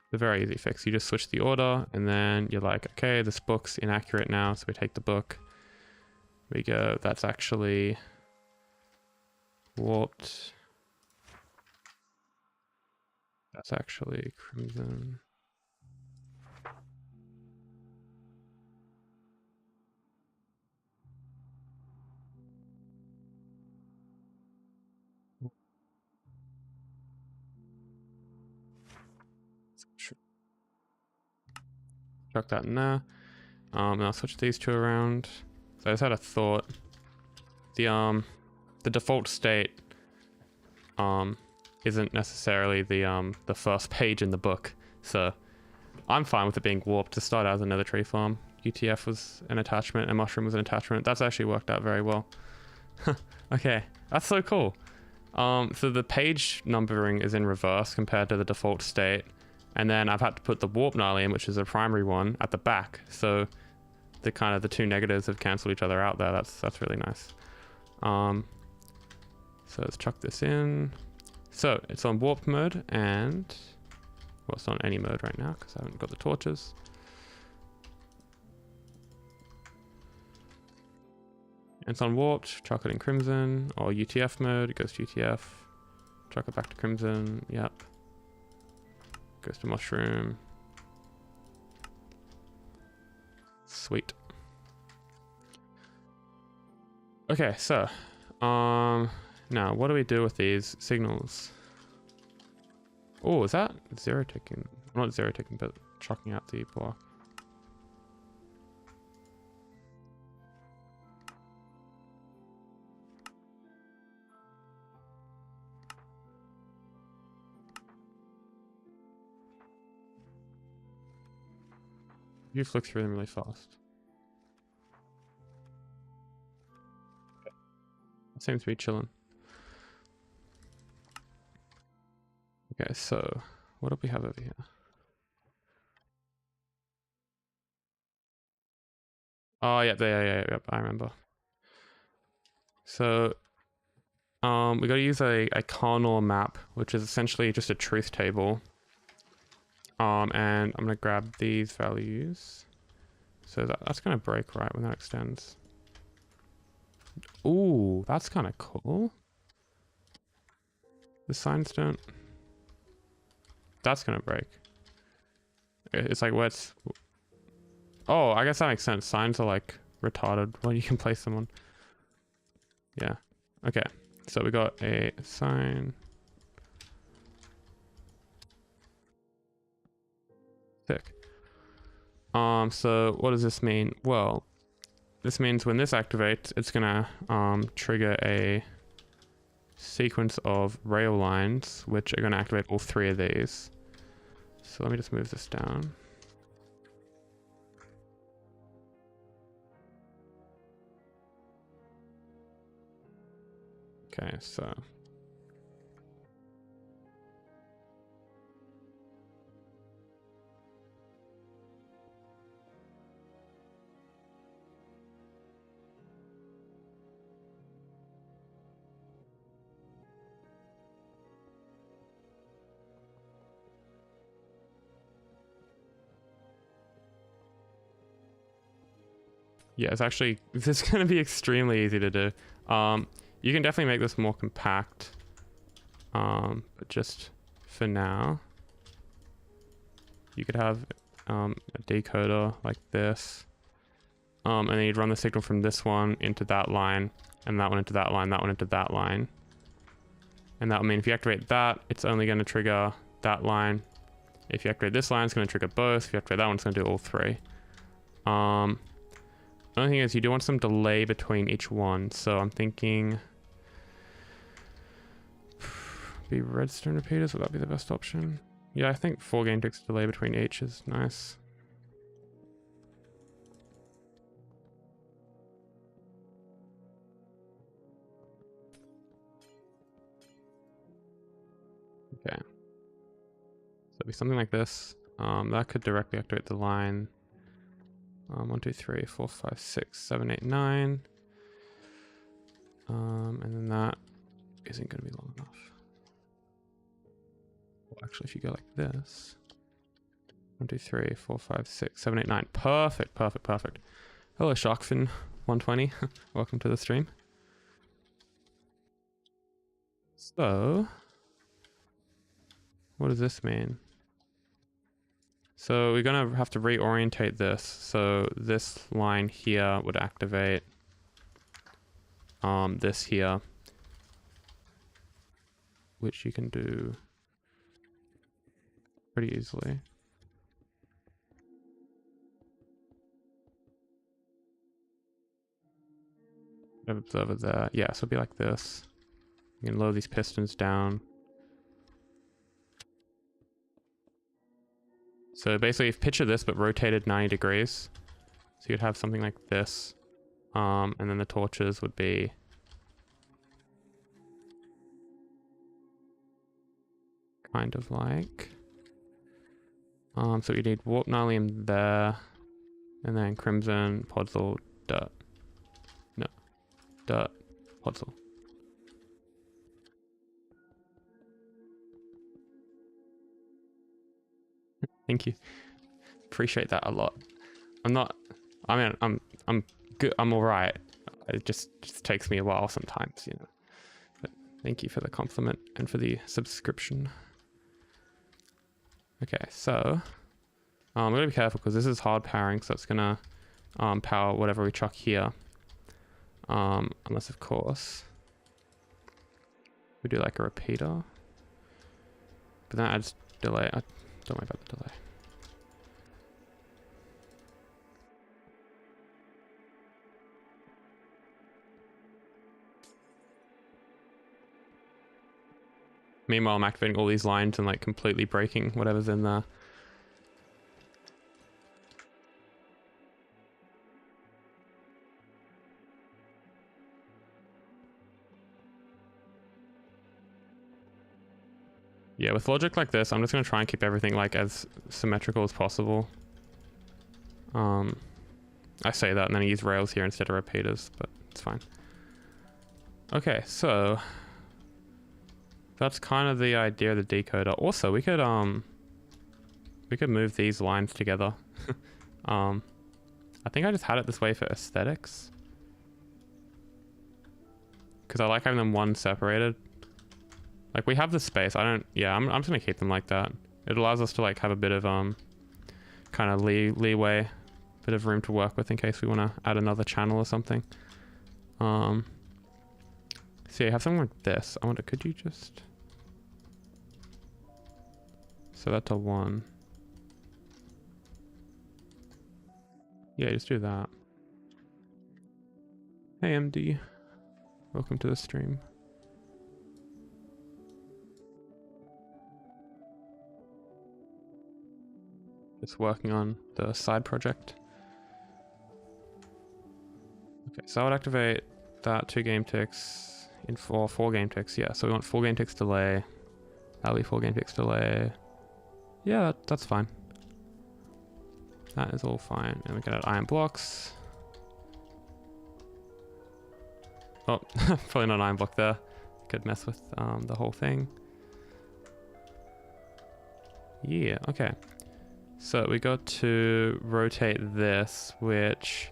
It's a very easy fix. You just switch the order, and then you're like, okay, this book's inaccurate now. So we take the book. We go, that's actually warped. That's actually crimson. Chuck that in there. And I'll switch these two around. So I just had a thought. The default state isn't necessarily the first page in the book. So I'm fine with it being warped to start out as another tree farm. UTF was an attachment and mushroom was an attachment. That's actually worked out very well. Okay, that's so cool. So the page numbering is in reverse compared to the default state. And then I've had to put the warp Nylium, which is a primary one, at the back. So the kind of the two negatives have cancelled each other out there. That's really nice. So let's chuck this in. So it's on warped mode, and well, it's on any mode right now because I haven't got the torches. And it's on warped, chuck it in crimson, or UTF mode, it goes to UTF. Chuck it back to crimson, yep. Goes to mushroom. Sweet. Okay, so now what do we do with these signals? Oh, is that zero ticking? Not zero ticking, but chucking out the block. You flick through them really fast. It seems to be chilling. Okay, so what do we have over here? Oh yeah, yeah, I remember. So we got to use a Carnor map, which is essentially just a truth table. And I'm gonna grab these values. So that's gonna break right when that extends. Ooh, that's kind of cool. The signs don't. That's gonna break. It's like what's. Oh, I guess that makes sense. Signs are like retarded when you can place them on. Yeah. Okay. So we got a sign. Sick. So what does this mean? Well, this means when this activates, it's gonna trigger a sequence of rail lines, which are gonna activate all 3 of these. So let me just move this down. Okay, so yeah, it's actually, this is going to be extremely easy to do. You can definitely make this more compact, but just for now, you could have a decoder like this, and then you'd run the signal from this one into that line, and that one into that line, that one into that line. And that would mean if you activate that, it's only going to trigger that line. If you activate this line, it's going to trigger both. If you activate that one, it's going to do all 3. The only thing is you do want some delay between each one. So I'm thinking be redstone repeaters, would that be the best option? Yeah, I think 4 gain ticks delay between each is nice. Okay. So it'd be something like this. That could directly activate the line. 1, 2, 3, 4, 5, 6, 7, 8, 9. And then that isn't going to be long enough. Well, actually, if you go like this. 1, 2, 3, 4, 5, 6, 7, 8, 9. Perfect, perfect, perfect. Hello, Sharkfin 120. Welcome to the stream. So, what does this mean? So we're going to have to reorientate this. So this line here would activate this here, which you can do pretty easily. Observer there. Yeah, so it'll be like this. You can lower these pistons down. So basically, picture this, but rotated 90 degrees. So you'd have something like this. And then the torches would be kind of like... so you need warp Nylium there. And then crimson, podzol, dirt. No. Dirt, podzol. Thank you. Appreciate that a lot. I'm good. I'm all right. It just takes me a while sometimes, you know. But thank you for the compliment and for the subscription. Okay, so I'm gonna be careful because this is hard powering, so it's gonna power whatever we chuck here. Unless of course we do like a repeater. But that adds delay. Don't worry about the delay. Meanwhile, I'm activating all these lines and like completely breaking whatever's in there. Yeah, with logic like this, I'm just going to try and keep everything like as symmetrical as possible. I say that and then I use rails here instead of repeaters, but it's fine. Okay, so that's kind of the idea of the decoder. Also, we could move these lines together. I think I just had it this way for aesthetics. Because I like having them one separated. Like we have the space. I'm just gonna keep them like that. It allows us to like have a bit of kind of leeway, bit of room to work with in case we want to add another channel or something. So yeah, have something like this. I wonder, could you just set that to 1? Yeah, just do that. Hey MD, welcome to the stream. Just working on the side project. Okay, so I would activate that 2 game ticks in 4 game ticks. Yeah, so we want 4 game ticks delay. That'll be 4 game ticks delay. Yeah, that's fine. That is all fine. And we can add iron blocks. Oh, probably not an iron block there. Could mess with the whole thing. Yeah, okay. So we got to rotate this, which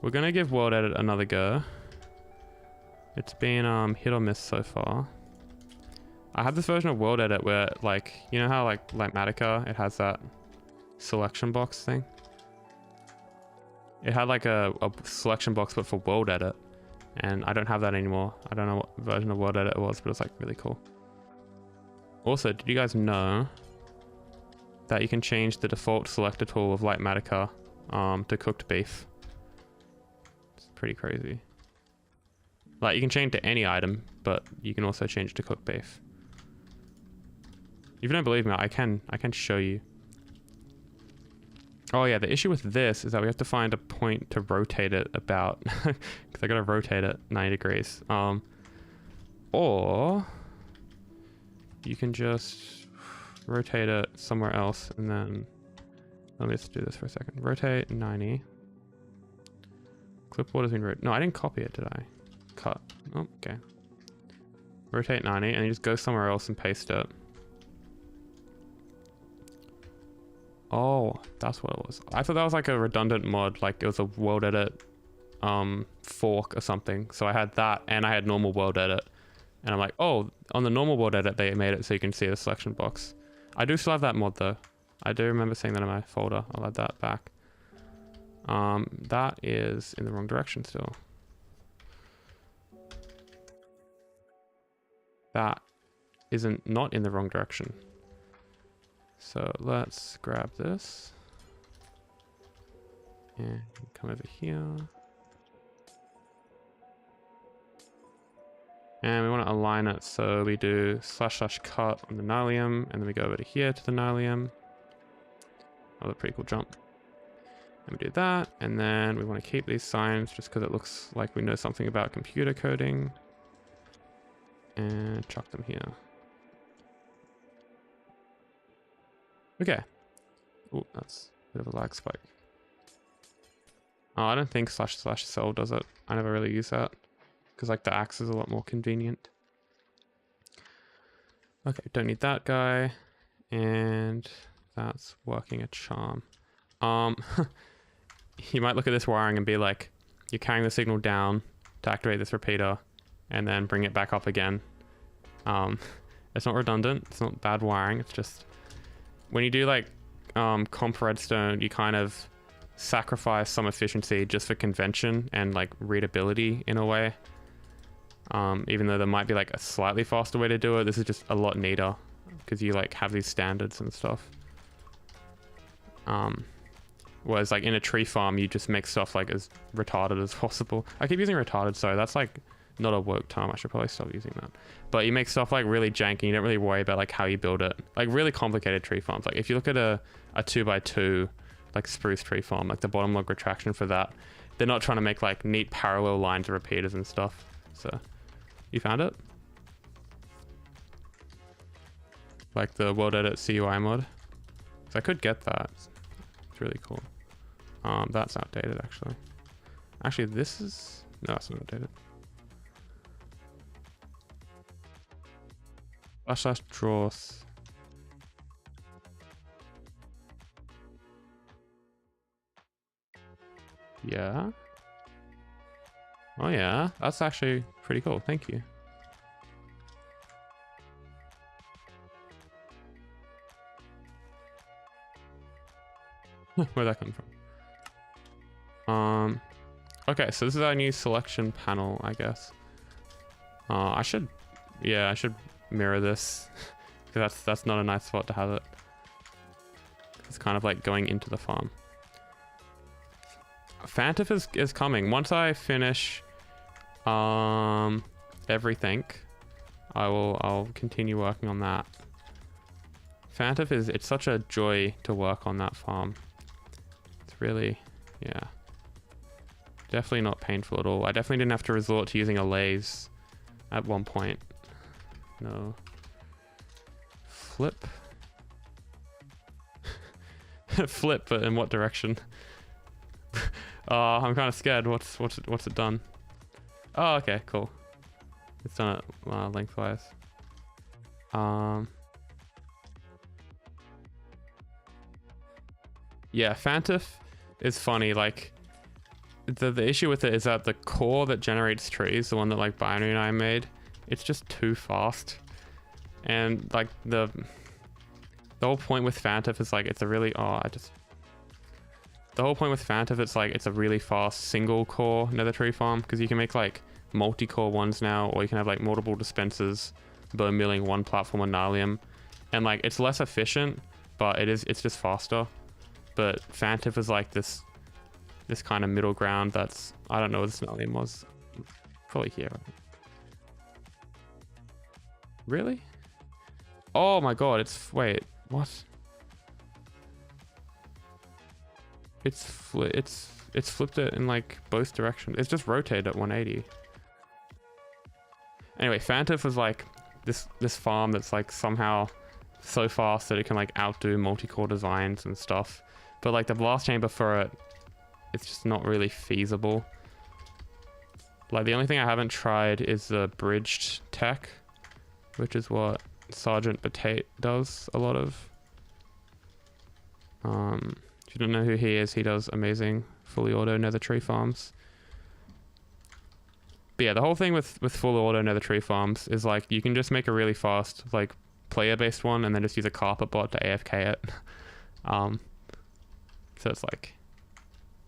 we're gonna give world edit another go. It's been hit or miss so far. I have this version of world edit where, like, you know how like Matica, it has that selection box thing. It had like a selection box but for world edit, and I don't have that anymore. I don't know what version of world edit it was, but it's like really cool. Also, did you guys know that you can change the default selector tool of Matica to cooked beef? It's pretty crazy. Like, you can change to any item, but you can also change to cooked beef. If you don't believe me, I can show you. Oh yeah, the issue with this is that we have to find a point to rotate it about, because I gotta rotate it 90 degrees. Or you can just rotate it somewhere else, and then let me just do this for a second. Rotate 90. Clipboard has been rotated. No, I didn't copy it, did I? Cut. Oh, okay. Rotate 90, and you just go somewhere else and paste it. Oh, that's what it was. I thought that was like a redundant mod, like it was a world edit fork or something. So I had that and I had normal world edit. And I'm like, oh, on the normal world edit, they made it so you can see the selection box. I do still have that mod though. I do remember seeing that in my folder. I'll add that back. That is in the wrong direction still. That isn't not in the wrong direction. So let's grab this and come over here. And we want to align it so we do // cut on the Nylium, and then we go over to here to the Nylium. Another pretty cool jump. And we do that, and then we want to keep these signs just because it looks like we know something about computer coding. And chuck them here. Okay. Oh, that's a bit of a lag spike. Oh, I don't think // cell does it. I never really use that because like the axe is a lot more convenient. Okay, don't need that guy, and that's working a charm. You might look at this wiring and be like, you're carrying the signal down to activate this repeater, and then bring it back up again. It's not redundant. It's not bad wiring. It's just when you do like comp redstone, you kind of sacrifice some efficiency just for convention and like readability in a way. Even though there might be like a slightly faster way to do it, this is just a lot neater because you like have these standards and stuff. Whereas like in a tree farm, you just make stuff like as retarded as possible. I keep using retarded, sorry, that's like not a woke term. I should probably stop using that. But you make stuff like really janky. You don't really worry about like how you build it. Like really complicated tree farms. Like if you look at a 2x2 like spruce tree farm, like the bottom log retraction for that, they're not trying to make like neat parallel lines of repeaters and stuff. So you found it? Like the world edit CUI mod. So I could get that. It's really cool. That's outdated actually. Actually, this is no, it's not outdated. / draws. Yeah. Oh yeah, that's actually pretty cool. Thank you. Where'd that come from? Okay, so this is our new selection panel, I guess. I should mirror this because that's not a nice spot to have it. It's kind of like going into the farm. VUNTF is coming. Once I finish Everything. I'll continue working on that. VUNTF it's such a joy to work on that farm. It's really, yeah. Definitely not painful at all. I definitely didn't have to resort to using a lathe at one point. No. Flip. Flip, but in what direction? I'm kind of scared. What's it done? Oh, okay, cool. It's done it lengthwise. Yeah, VUNTF is funny. Like, the issue with it is that the core that generates trees, the one that like Binary and I made, it's just too fast. And like the whole point with VUNTF is like it's a really the whole point with VUNTF it's like it's a really fast single core nether tree farm, because you can make like multi-core ones now, or you can have like multiple dispensers bone milling one platform on Nylium, and like it's less efficient, but it's just faster. But VUNTF is like this kind of middle ground that's, I don't know what this Nylium was. Probably here. Really? Oh my god, wait, what? It's flipped it in like both directions. It's just rotated at 180. Anyway, VUNTF was like this farm that's like somehow so fast that it can like outdo multi-core designs and stuff. But like the blast chamber for it, it's just not really feasible. Like the only thing I haven't tried is the bridged tech, which is what Sergeant Potato does a lot of. If you don't know who he is, he does amazing fully auto nether tree farms. But yeah, the whole thing with full auto nether tree farms is like you can just make a really fast like player based one and then just use a carpet bot to AFK it. So it's like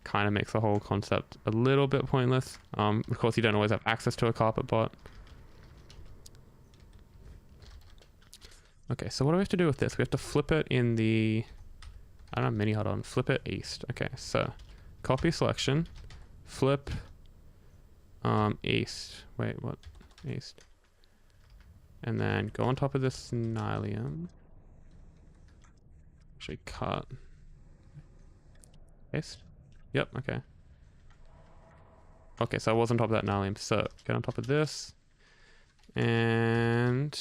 kind of makes the whole concept a little bit pointless. Of course, you don't always have access to a carpet bot. Okay, so what do we have to do with this? We have to flip it in the, I don't know, mini HUD on, flip it east. Okay, so copy selection, flip east. Wait, what? East. And then go on top of this Nylium. Actually cut. Paste. Yep, okay. Okay, so I was on top of that Nylium. So get on top of this. And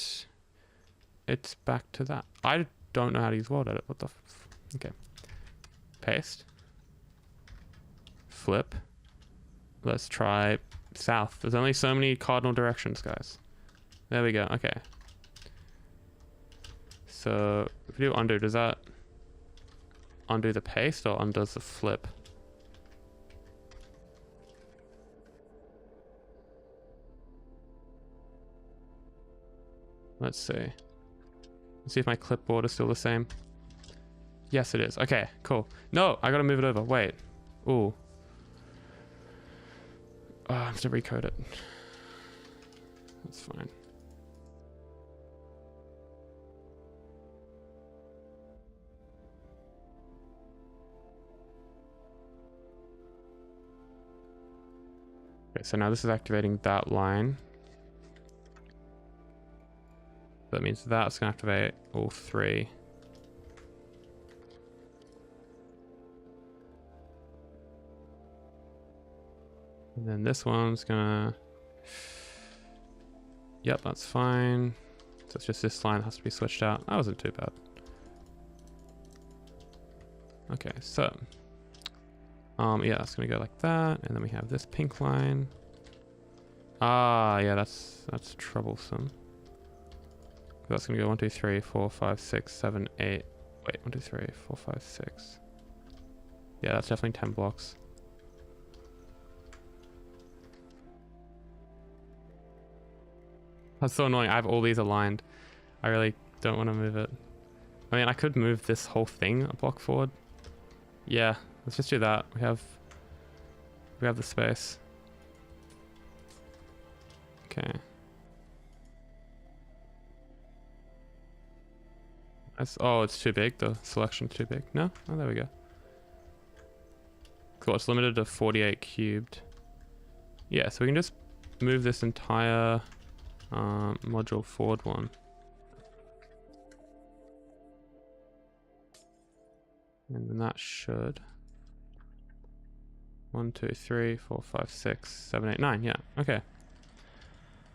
it's back to that. I don't know how to use world edit. What the okay. Paste. Flip. Let's try south. There's only so many cardinal directions, guys. There we go. Okay. So if we do undo, does that undo the paste or undoes the flip? Let's see. Let's see if my clipboard is still the same. Yes, it is. Okay, cool. No, I gotta move it over. Wait. Ooh. Oh, I have to recode it. That's fine. Okay, so now this is activating that line. That means that's going to activate all three. And then this one's going to... Yep, that's fine. So it's just this line that has to be switched out. That wasn't too bad. Okay, so... yeah, it's going to go like that. And then we have this pink line. Ah, yeah, that's troublesome. That's gonna go 1, 2, 3, 4, 5, 6, 7, 8. Wait, 1, 2, 3, 4, 5, 6. Yeah, that's definitely 10 blocks. That's so annoying. I have all these aligned. I really don't want to move it. I mean, I could move this whole thing a block forward. Yeah, let's just do that. We have the space. Okay. Oh, it's too big. The selection's too big. No? Oh, there we go. Cool. It's limited to 48 cubed. Yeah, so we can just move this entire module forward one. And then that should 1, 2, 3, 4, 5, 6, 7, 8, 9. Yeah, okay.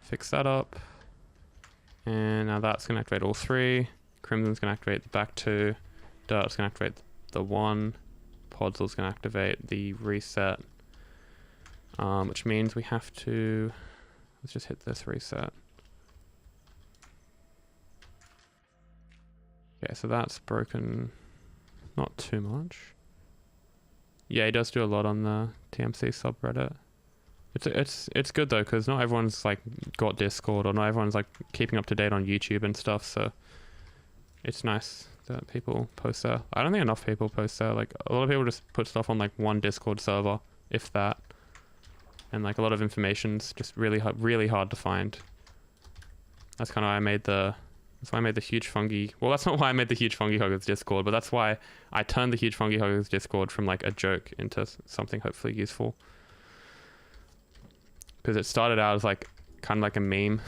Fix that up. And now that's gonna activate all 3. Crimson's gonna activate the back 2. Dirt's gonna activate the 1. Podzel's gonna activate the reset. Which means we have to, let's just hit this reset. Okay, so that's broken. Not too much. Yeah, he does do a lot on the TMC subreddit. It's good though, because not everyone's like got Discord, or not everyone's like keeping up to date on YouTube and stuff. So it's nice that people post there. I don't think enough people post there. Like a lot of people just put stuff on like one Discord server, if that, and like a lot of information's just really hard to find. That's kind of why I made the. That's why I made the Huge Fungi. Well, that's not why I made the Huge Fungi Huggers Discord, but that's why I turned the Huge Fungi Huggers Discord from like a joke into something hopefully useful. Because it started out as like kind of like a meme.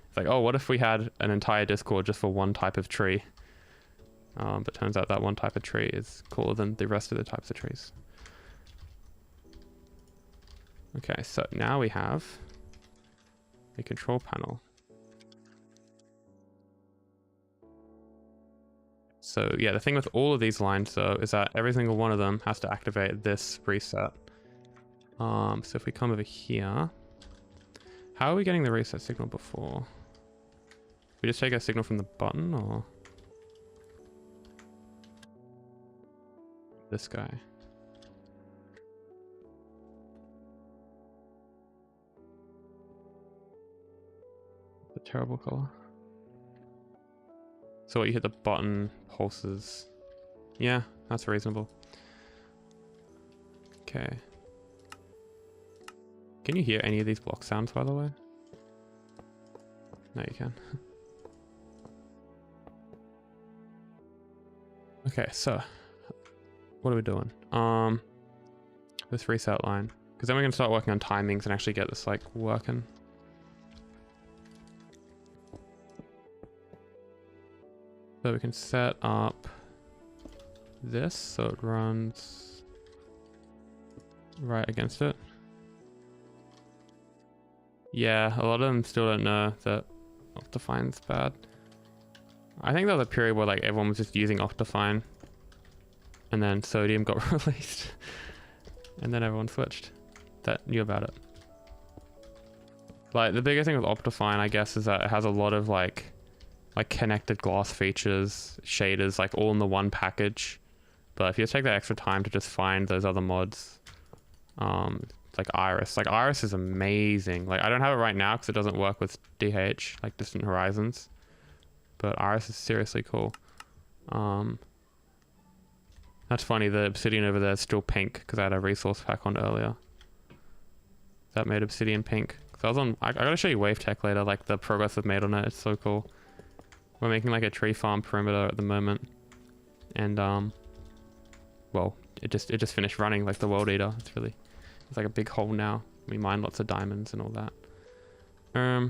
It's like, oh, what if we had an entire Discord just for one type of tree? But turns out that one type of tree is cooler than the rest of the types of trees. Okay, so now we have a control panel. So yeah, the thing with all of these lines though is that every single one of them has to activate this reset. So if we come over here, how are we getting the reset signal before? We just take a signal from the button, or this guy? The terrible color. So what, you hit the button, pulses. Yeah, that's reasonable. Okay. Can you hear any of these block sounds, by the way? No, you can. Okay, so what are we doing? This reset line, because then we're gonna start working on timings and actually get this like working. So we can set up this so it runs right against it. Yeah, a lot of them still don't know that Optifine's bad. I think there was a period where like everyone was just using Optifine, and then Sodium got released, and then everyone switched that knew about it. Like the biggest thing with Optifine, I guess, is that it has a lot of like connected glass features, shaders, like all in the one package. But if you take that extra time to just find those other mods, like Iris is amazing. Like I don't have it right now because it doesn't work with DH, like Distant Horizons, but Iris is seriously cool. That's funny, the obsidian over there is still pink because I had a resource pack on earlier that made obsidian pink. So I gotta show you WaveTech later, like the progress I've made on it. It's so cool. We're making like a tree farm perimeter at the moment, and well, it just finished running like the World Eater. It's like a big hole now. We mine lots of diamonds and all that. I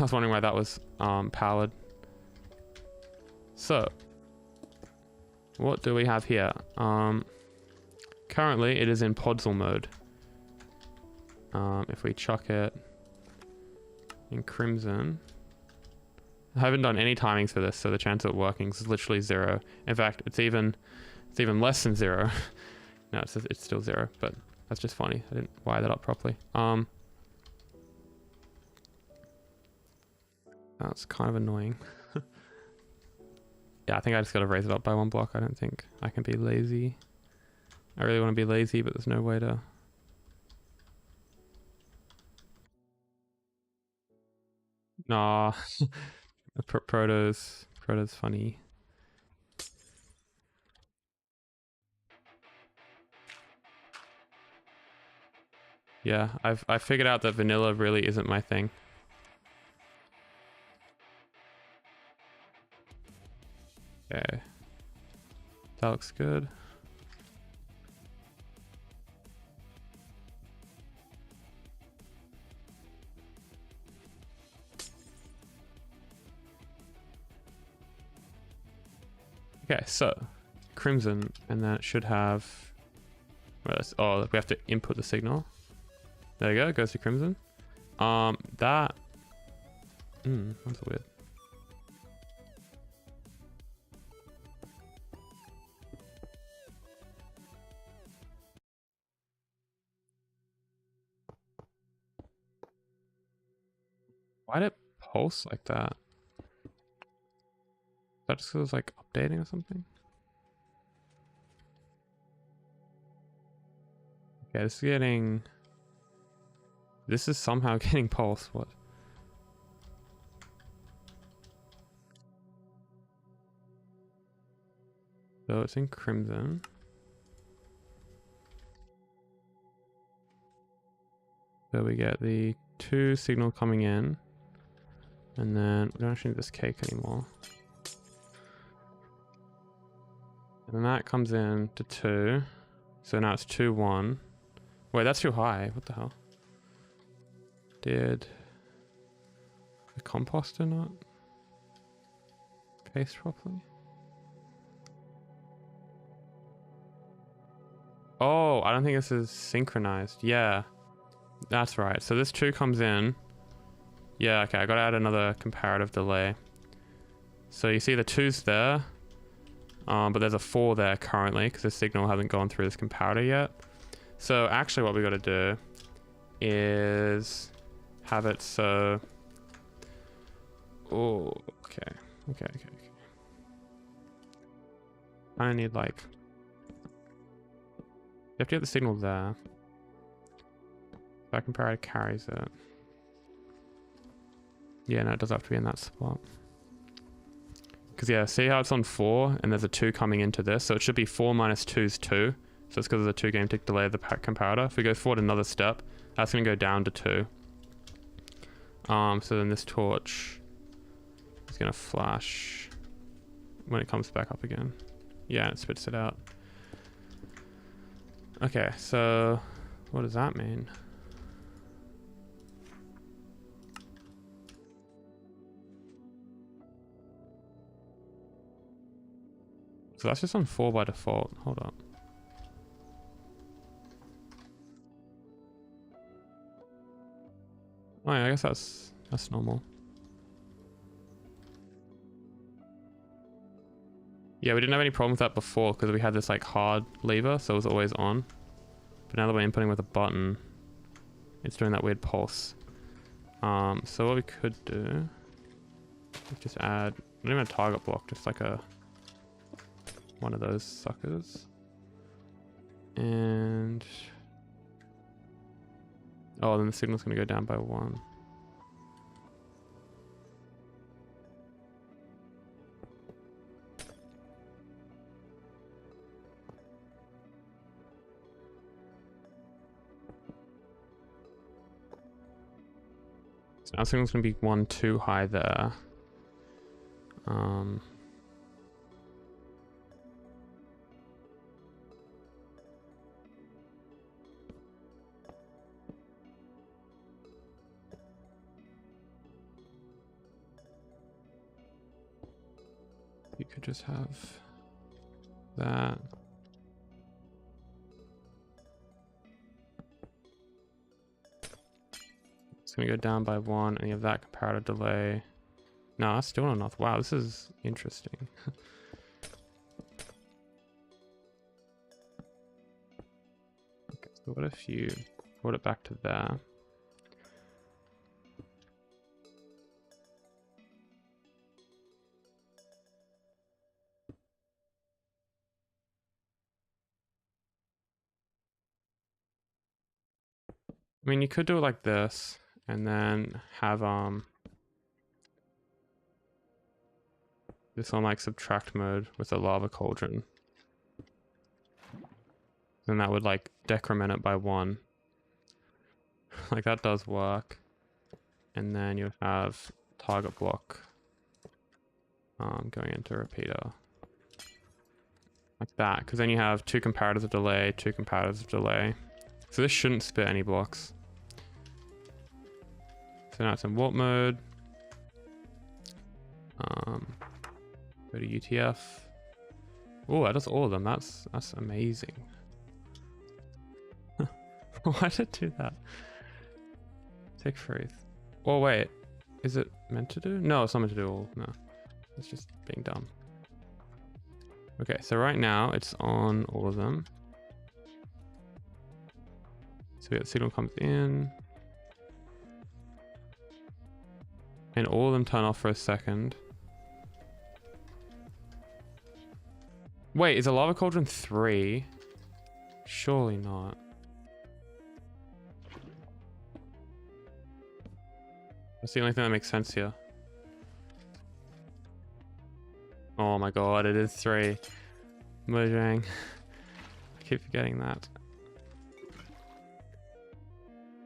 was wondering why that was powered. So what do we have here? Currently it is in Podzel mode. If we chuck it in Crimson, I haven't done any timings for this, so the chance of it working is literally 0. In fact, it's even less than 0. No, it's still 0, but that's just funny. I didn't wire that up properly. That's kind of annoying. Yeah, I think I just got to raise it up by 1 block. I don't think I can be lazy. I really want to be lazy, but there's no way to. Nah. Proto's funny. Yeah, I figured out that vanilla really isn't my thing. Okay. That looks good. Okay, so crimson, and then it should have, oh, we have to input the signal. There you go, it goes to crimson. That's weird. Why did it pulse like that? Is that just because it was like updating or something? Okay, this is somehow getting pulse. What? So it's in crimson. So we get the 2 signal coming in, and then we don't actually need this cake anymore. And then that comes in to 2. So now it's 2, 1. Wait, that's too high. What the hell? Did the composter not paste properly? Oh, I don't think this is synchronized. Yeah, that's right. So this 2 comes in. Yeah, okay, I gotta add another comparative delay. So you see the 2's there, but there's a 4 there currently because the signal hasn't gone through this comparator yet. So actually what we gotta do is have it so... Oh, okay. I need like... You have to get the signal there. That comparator carries it. Yeah, no, it does have to be in that spot. Because yeah, see how it's on 4 and there's a 2 coming into this, so it should be 4 minus 2's 2. So it's because of the 2 game tick delay of the comparator. If we go forward another step, that's going to go down to 2. So then this torch is going to flash when it comes back up again. Yeah, it spits it out. Okay, so what does that mean? So that's just on 4 by default. Hold up. Oh yeah, I guess that's normal. Yeah, we didn't have any problem with that before because we had this like hard lever, so it was always on. But now that we're inputting with a button, it's doing that weird pulse. So what we could do is just add, not even a target block, just like one of those suckers. And oh, then the signal's gonna go down by 1. So now signal's gonna be 1 too high there. You could just have that. It's gonna go down by 1, and you have that comparative delay. No, that's still not enough. Wow, this is interesting. Okay, so what if you put it back to there? I mean, you could do it like this, and then have this on like subtract mode with the lava cauldron. Then that would like decrement it by 1. Like that does work. And then you have target block going into repeater. Like that, because then you have 2 comparators of delay, 2 comparators of delay. So this shouldn't spit any blocks. So now it's in warp mode. Go to UTF. Oh, that does all of them. That's amazing. Why did it do that? Tick freeze. Oh wait, is it meant to do? No, it's not meant to do all. No, it's just being dumb. Okay, so right now it's on all of them. So we got the signal comes in. And all of them turn off for a second. Wait, is a lava cauldron 3? Surely not. That's the only thing that makes sense here. Oh my god, it is 3. Mojang. I keep forgetting that.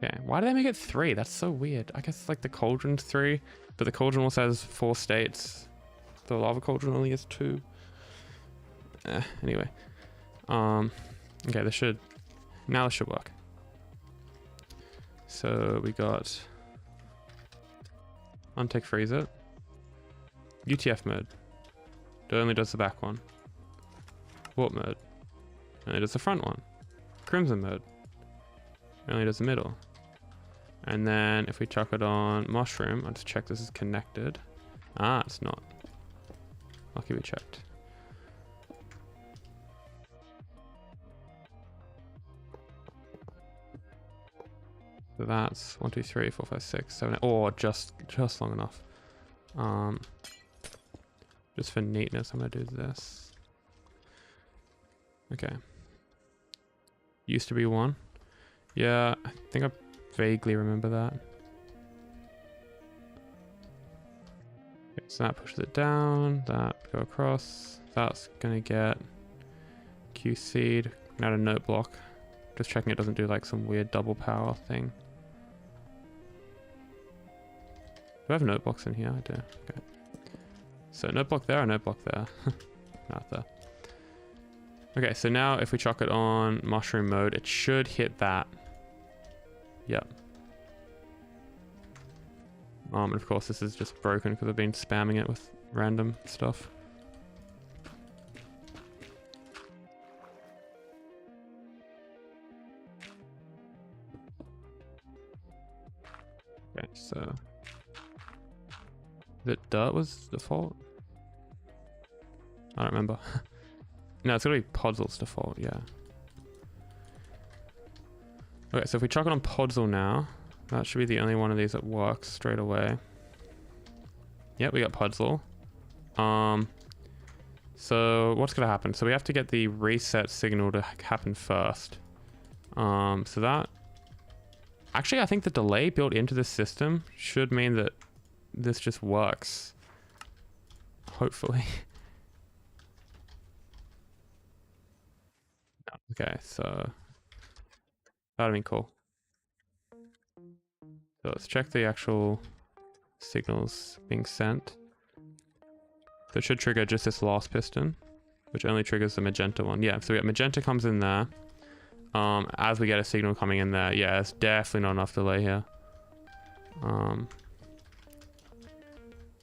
Okay, why do they make it 3? That's so weird. I guess like the cauldron's 3, but the cauldron also has 4 states. The lava cauldron only has 2. Anyway. Okay, this should work. So we got untick freeze it. UTF mode. It only does the back one. Warp mode. Only does the front one. Crimson mode. Only does the middle. And then if we chuck it on mushroom, I'll just check this is connected. Ah, it's not. Lucky we checked. So that's 1, 2, 3, 4, 5, 6, 7, 8. Oh, just long enough. Just for neatness, I'm gonna do this. Okay. Used to be 1. Yeah, I think I vaguely remember that. Okay, so that pushes it down, that go across. That's gonna get QC'd. Add a note block. Just checking it doesn't do like some weird double power thing. Do I have note blocks in here? I do. Okay. So note block there or note block there? Not there. Okay, so now if we chuck it on mushroom mode, it should hit that. Yep. And of course this is just broken because I've been spamming it with random stuff. Okay, so the dirt was default? I don't remember. No, it's gonna be Podzel's default, yeah. Okay, so if we chuck it on Podzel now, that should be the only one of these that works straight away. Yep, we got Podzel. So what's gonna happen? So we have to get the reset signal to happen first. So that... Actually, I think the delay built into this system should mean that this just works. Hopefully. Okay, so that'd be cool. So let's check the actual signals being sent. So it should trigger just this last piston, which only triggers the magenta one. Yeah, so we got magenta comes in there. As we get a signal coming in there, yeah, it's definitely not enough delay here.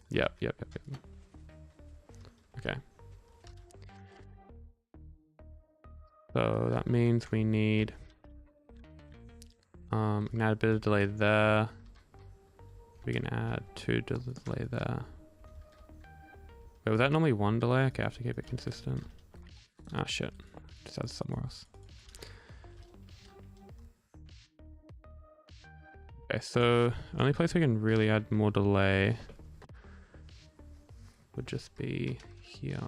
Yep. Okay. So that means we need we can add a bit of delay there. We can add 2 delay there. Wait, was that normally 1 delay? Okay, I have to keep it consistent. Ah, shit. Just add somewhere else. Okay, so only place we can really add more delay would just be here.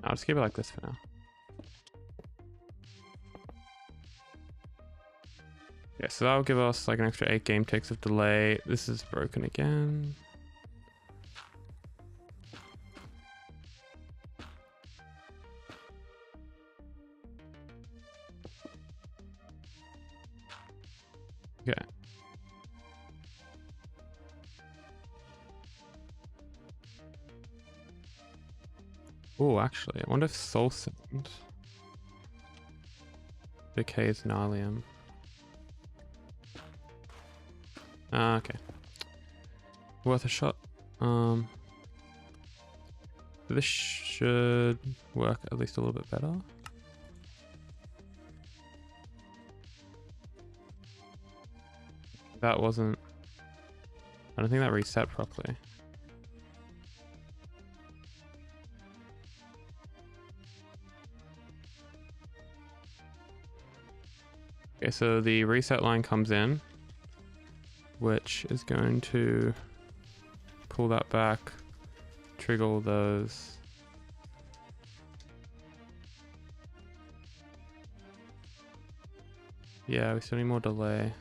I'll just keep it like this for now. Yeah, so that'll give us like an extra 8 game ticks of delay. This is broken again. Okay. Oh, actually, I wonder if soul sand decays Nylium. Ah, okay. Worth a shot. This should work at least a little bit better. That wasn't... I don't think that reset properly. Okay, so the reset line comes in, which is going to pull that back, trigger all those. Yeah, we still need more delay.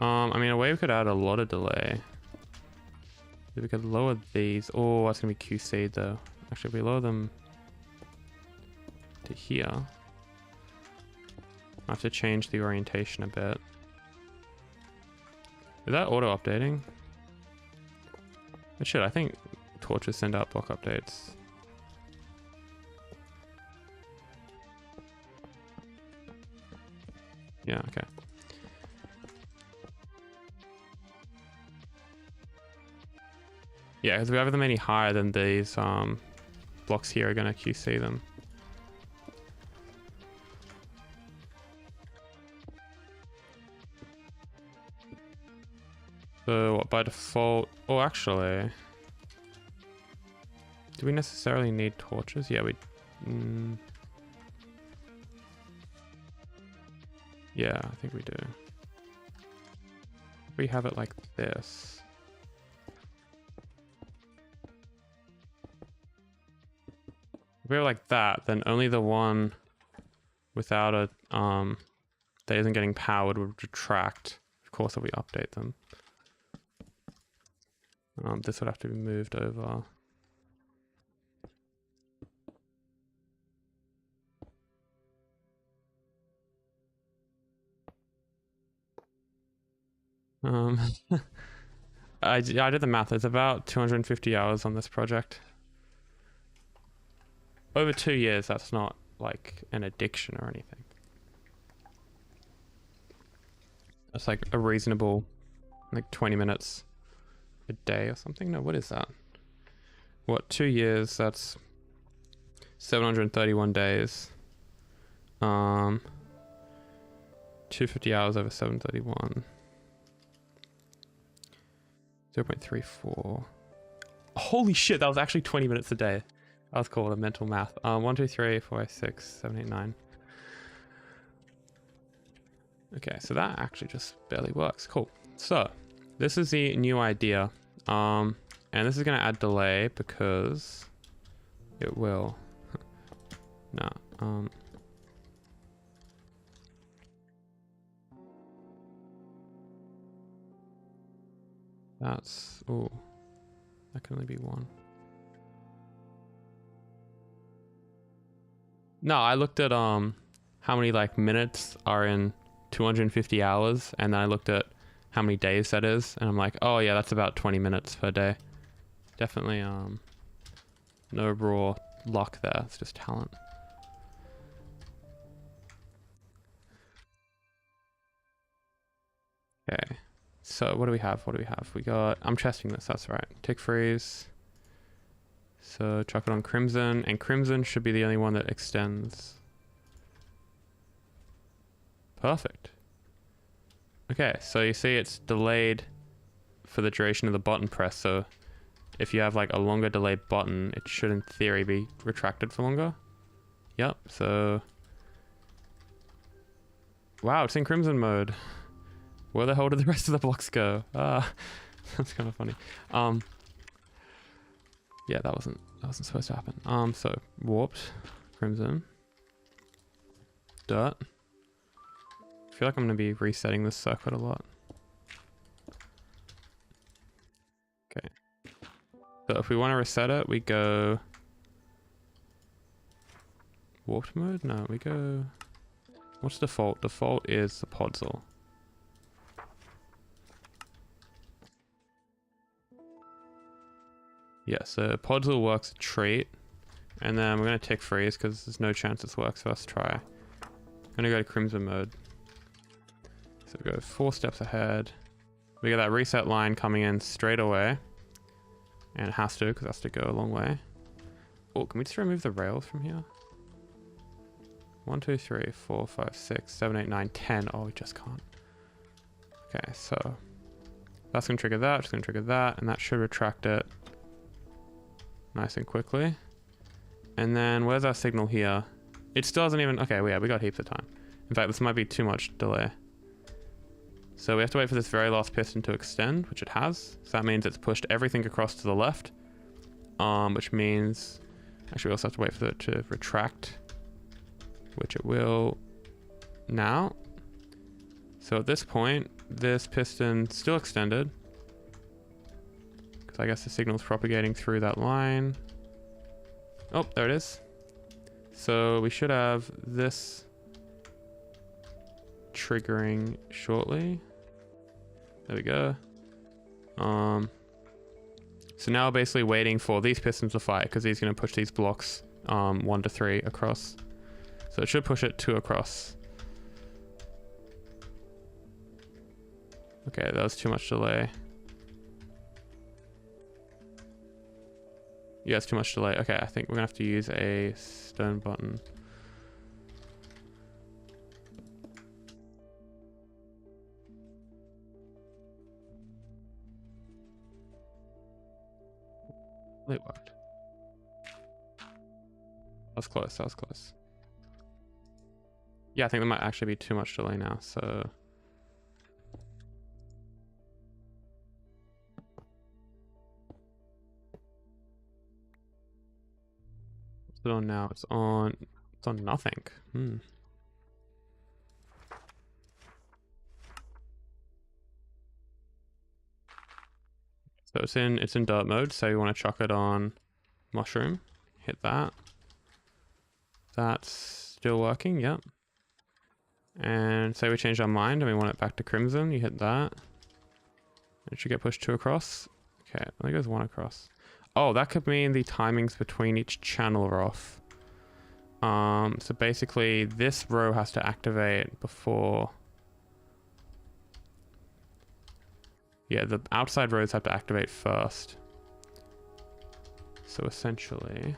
I mean, a way we could add a lot of delay. If we could lower these. Oh, that's gonna be QC'd though. Actually, if we lower them to here, I have to change the orientation a bit. Is that auto updating? It should. I think torches send out block updates. Yeah, okay. Yeah, because if we have them any higher than these blocks here are going to QC them. So what, by default... Oh, actually... Do we necessarily need torches? Yeah, we... Yeah, I think we do. If we have it like this... If we have like that, then only the one without a... that isn't getting powered would retract. Of course, if we update them. This would have to be moved over. I did the math. It's about 250 hours on this project. Over 2 years, that's not like an addiction or anything. That's like a reasonable, like 20 minutes a day or something. No, what is that? What, 2 years? That's 731 days. 250 hours over 731. 0.34. Holy shit, that was actually 20 minutes a day. That was called a mental math. 1, 2, 3, 4, 5, 6, 7, 8, 9. Okay, so that actually just barely works. Cool. So this is the new idea. And this is going to add delay because it will. No. That's... Oh. That can only be one. No, I looked at how many like minutes are in 250 hours, and then I looked at how many days that is, and I'm like, oh yeah, that's about 20 minutes per day. Definitely no raw luck there, it's just talent. Okay, so what do we have? We got, I'm testing this, that's right. Tick freeze. So chuck it on Crimson, and Crimson should be the only one that extends. Perfect. Okay, so you see it's delayed for the duration of the button press, so if you have like a longer delay button, it should in theory be retracted for longer. Yep, so... Wow, it's in Crimson mode. Where the hell did the rest of the blocks go? That's kind of funny. Yeah, that wasn't supposed to happen. So warped, Crimson, dirt. I feel like I'm gonna be resetting this circuit a lot. Okay. So if we want to reset it, we go warped mode? No, we go... What's default? Default is the podzol. Yeah, so podzol works a trait. And then we're going to tick freeze because there's no chance this works. First try. I'm going to go to crimson mode. So we go 4 steps ahead. We get that reset line coming in straight away. And it has to, because it has to go a long way. Oh, can we just remove the rails from here? 1, 2, 3, 4, 5, 6, 7, 8, 9, 10. Oh, we just can't. Okay, so that's going to trigger that, it's going to trigger that, and that should retract it nice and quickly. And then where's our signal here? It still doesn't even... Okay, well, yeah, we got heaps of time. In fact, this might be too much delay. So we have to wait for this very last piston to extend, which it has. So that means it's pushed everything across to the left. Which means... Actually, we also have to wait for it to retract, which it will now. So at this point, this piston still extended. Because I guess the signal's propagating through that line. Oh, there it is. So we should have this triggering shortly. There we go. So now basically waiting for these pistons to fire because he's going to push these blocks 1 to 3 across. So it should push it 2 across. Okay, that was too much delay. Yeah, it's too much delay. Okay, I think we're gonna have to use a stone button. It worked. That was close, that was close. Yeah, I think there might actually be too much delay now, so... What's it on now? It's on nothing. So it's in dirt mode, so you want to chuck it on mushroom. Hit that. That's still working, yep. And say we change our mind and we want it back to crimson, you hit that. It should get pushed 2 across. Okay, I think it goes 1 across. Oh, that could mean the timings between each channel are off. So basically this row has to activate before... Yeah, the outside rows have to activate first. So essentially...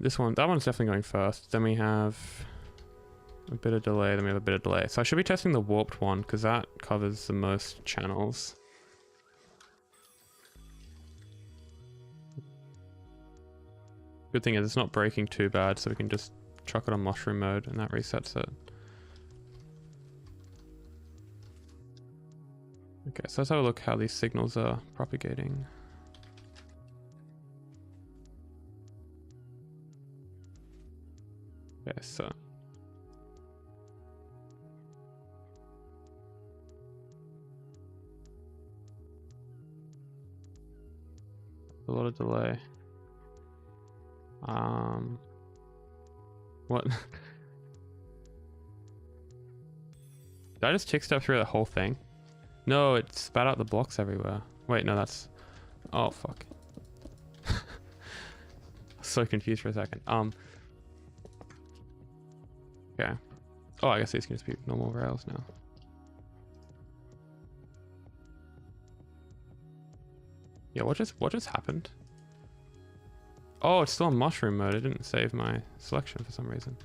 that one's definitely going first. Then we have a bit of delay, then we have a bit of delay. So I should be testing the warped one, because that covers the most channels. Good thing is it's not breaking too bad, so we can just chuck it on mushroom mode, and that resets it. Okay, so let's have a look how these signals are propagating. Okay, so a lot of delay. What? Did I just tick step through the whole thing? No, it spat out the blocks everywhere. Wait, no, that's... Oh, fuck. I was so confused for a second. Okay. Oh, I guess these can just be normal rails now. Yeah, what just happened? Oh, it's still in mushroom mode. It didn't save my selection for some reason.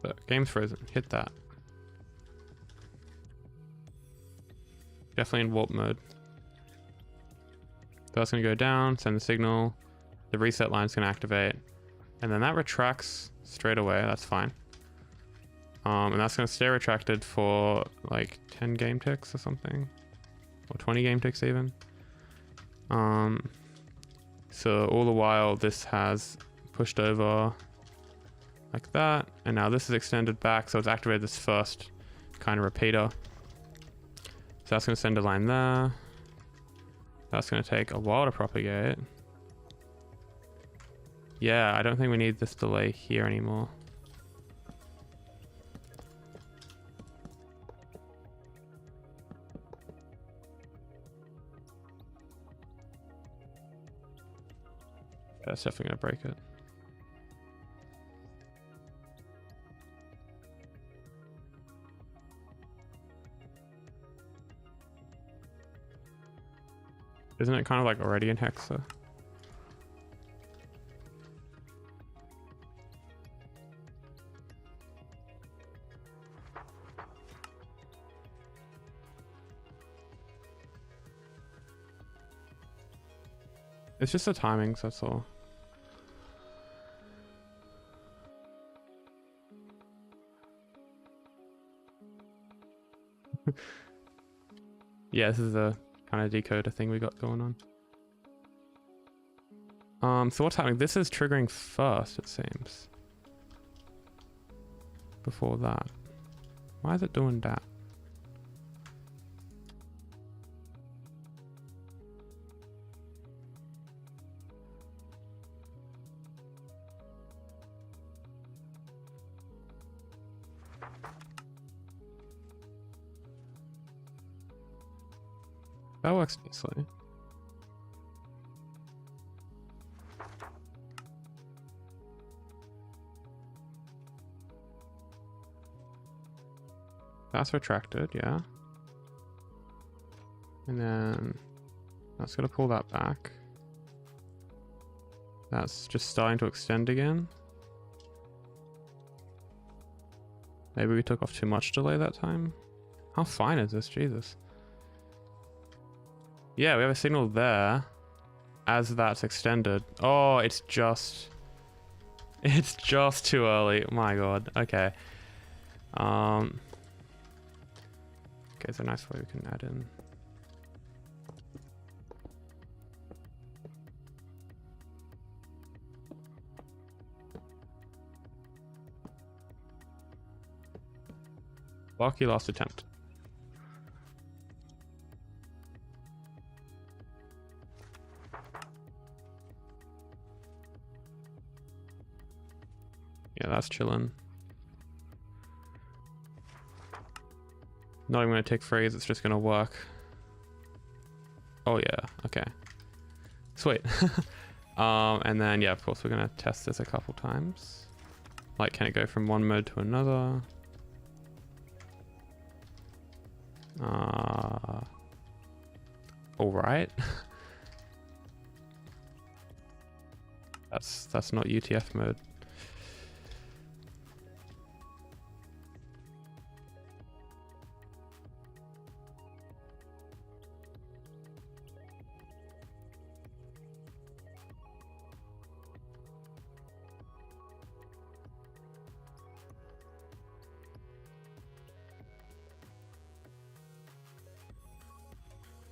But game's frozen. Hit that. Definitely in warp mode. So that's going to go down, send the signal. The reset line's going to activate. And then that retracts straight away. That's fine. And that's going to stay retracted for like 10 game ticks or something. Or 20 game ticks even. So all the while this has pushed over like that. And now this is extended back. So it's activated this first kind of repeater. So that's going to send a line there. That's going to take a while to propagate. Yeah, I don't think we need this delay here anymore. That's definitely going to break it. Isn't it kind of like already in hexa? It's just the timings, that's all. Yeah, this is the kind of decoder thing we got going on. So what's happening? This is triggering first, it seems. Before that. Why is it doing that? That works nicely. That's retracted, yeah. And then that's gonna pull that back. That's just starting to extend again. Maybe we took off too much delay that time. How fine is this? Jesus. Yeah, we have a signal there as that's extended. Oh, it's just too early. My God. Okay. Okay, it's a nice way we can add in. Lucky last attempt. Yeah, that's chilling. Not even gonna take phrase, it's just gonna work. Oh yeah, okay. Sweet. And then yeah, of course we're gonna test this a couple times. Like, can it go from one mode to another? All right. That's not UTF mode.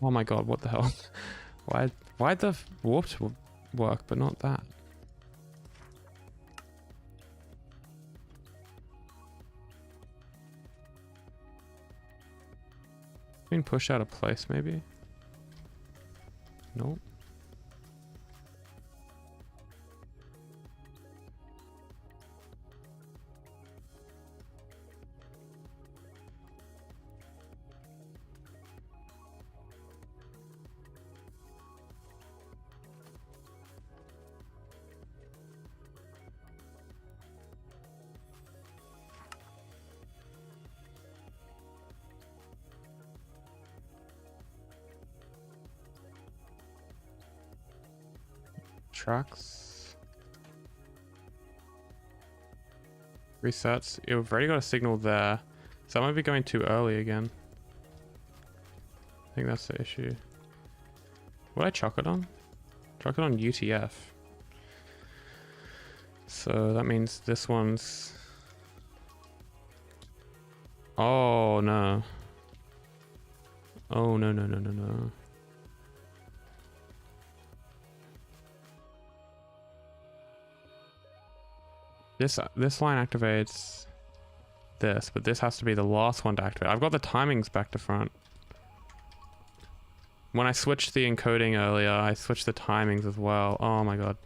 Oh my God, what the hell? Why'd the warped work, but not that? Being pushed out of place, maybe? Nope. Tracks. Resets. Yeah, we've already got a signal there. So I might be going too early again. I think that's the issue. What I chuck it on? Chuck it on UTF. So that means this one's... Oh no. Oh no no no no no. This line activates this, but this has to be the last one to activate. I've got the timings back to front. when I switched the encoding earlier, I switched the timings as well. Oh my god.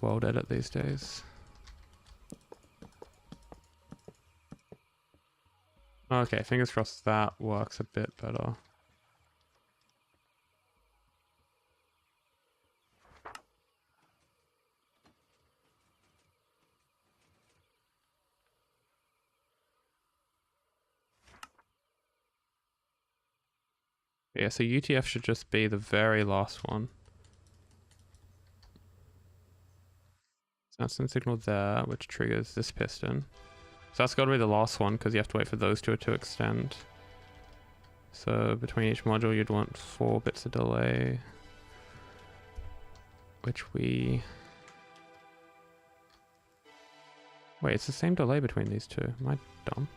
World edit these days. Okay, fingers crossed that works a bit better. Yeah, so UTF should just be the very last one. So that's the signal there, which triggers this piston. So that's got to be the last one because you have to wait for those two to extend. So between each module, you'd want 4 bits of delay, which we... Wait, it's the same delay between these two. Am I dumb?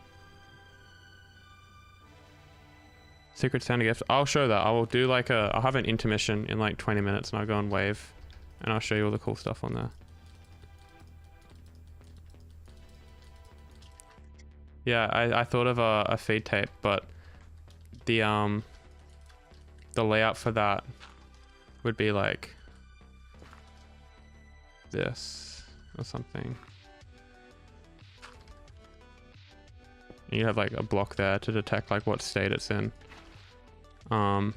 Secret sounding gift. I'll show that. I will do like I'll have an intermission in like 20 minutes and I'll go on Wave and I'll show you all the cool stuff on there. Yeah, I thought of a feed tape, but the layout for that would be like this or something. And you have like a block there to detect like what state it's in. And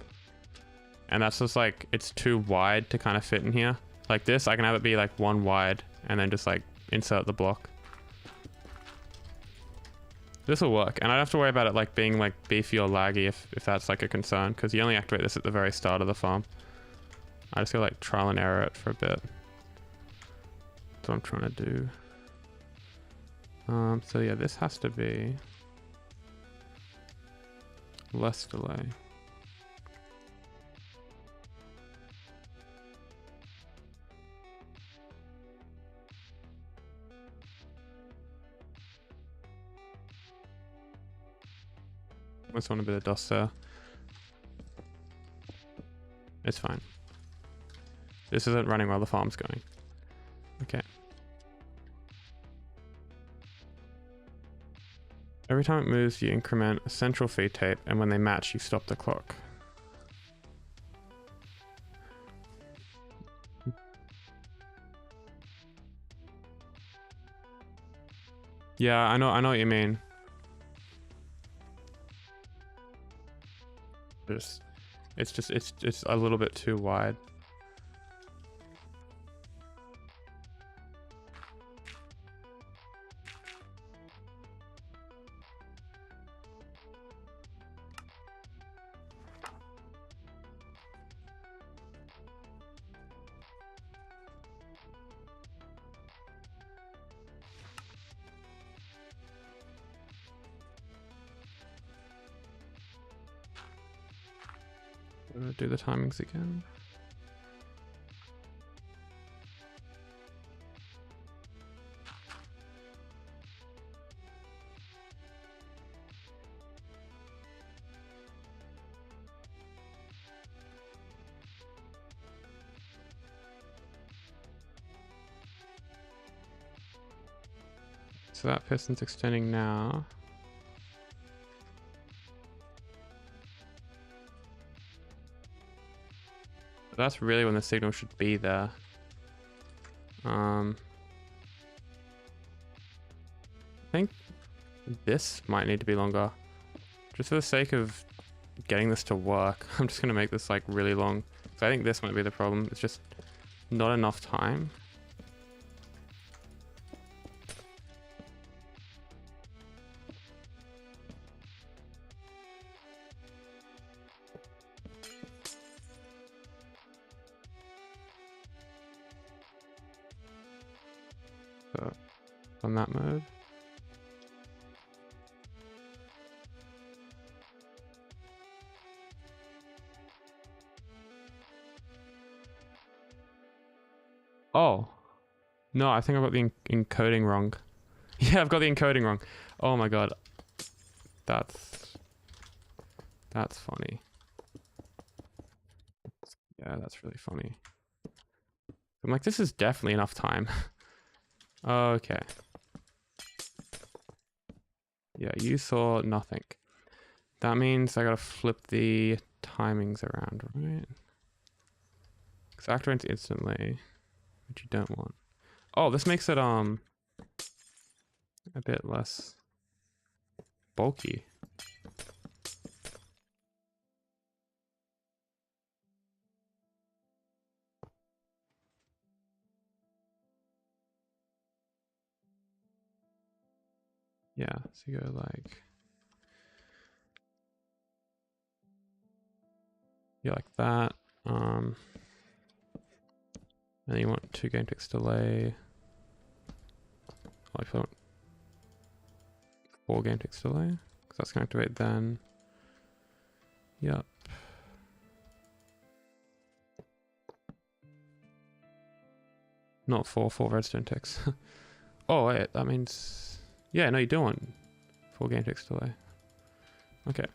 that's just like, it's too wide to kind of fit in here. Like this, I can have it be like 1 wide and then just like insert the block. This will work, and I don't have to worry about it like being like beefy or laggy if that's like a concern, because you only activate this at the very start of the farm. I just gotta like trial and error it for a bit. That's what I'm trying to do. So yeah, this has to be less delay. Just want a bit of dust there. It's fine. This isn't running while the farm's going. Okay. Every time it moves, you increment a central feed tape, and when they match, you stop the clock. Yeah, I know what you mean. It's a little bit too wide. Do the timings again. So that piston's extending now. That's really when the signal should be there. I think this might need to be longer. Just for the sake of getting this to work, I'm just gonna make this like really long. So I think this might be the problem. It's just not enough time. So on that mode. Oh, no, I think I've got the encoding wrong. Yeah, I've got the encoding wrong. Oh my god. That's funny. Yeah, that's really funny. I'm like, this is definitely enough time. Okay. Yeah, you saw nothing. That means I gotta flip the timings around, right? Because activates instantly, which you don't want. Oh, this makes it a bit less bulky. Yeah, so you go like, yeah, like that. And then you want 2 game ticks delay. Oh, if you want 4 game ticks delay, because that's going to activate then. Yep. Not 4 redstone ticks. Oh wait, that means, yeah, no, you don't want 4 game ticks delay. Okay.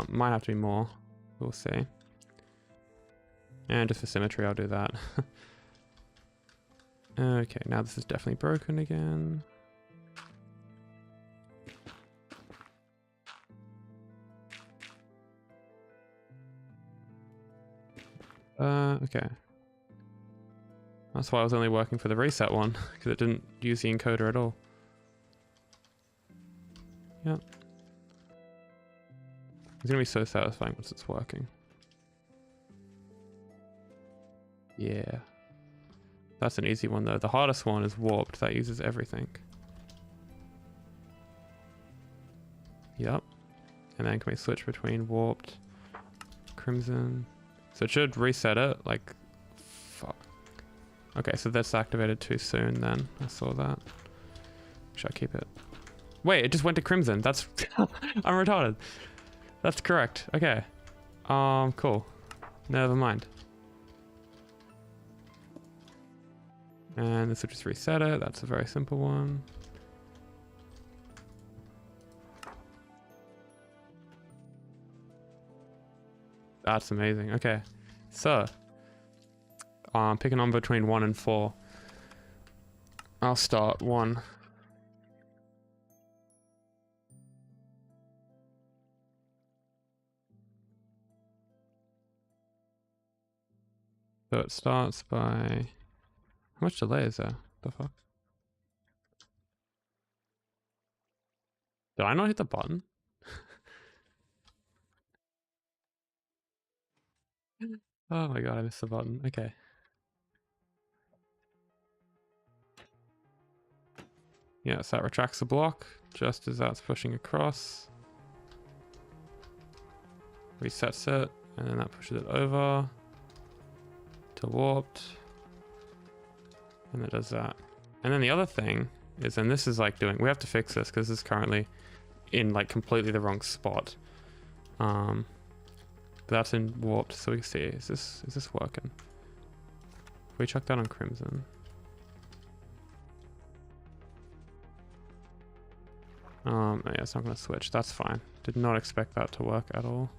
Might have to be more. We'll see. And just for symmetry, I'll do that. Okay, now this is definitely broken again. Okay. That's why I was only working for the reset one, because it didn't use the encoder at all. Yep. It's gonna be so satisfying once it's working. Yeah. That's an easy one though. The hardest one is warped. That uses everything. Yep. And then can we switch between warped, crimson? So it should reset it, like, fuck. Okay, so that's activated too soon then. I saw that. Should I keep it? Wait, it just went to crimson. That's, I'm retarded. That's correct. Okay. Cool. Never mind. And this will just reset it. That's a very simple one. That's amazing. Okay. So, pick a number between 1 and 4. I'll start 1. So it starts by... How much delay is there? The fuck? Did I not hit the button? Oh my god, I missed the button. Okay. Yeah, so that retracts the block just as that's pushing across. Resets it, and then that pushes it over to warped. And it does that. And then the other thing is, and this is like doing, we have to fix this because this is currently in like completely the wrong spot. But that's in warped, so we can see, is this working? If we chuck that on crimson. Yeah, it's not gonna switch, that's fine. Did not expect that to work at all.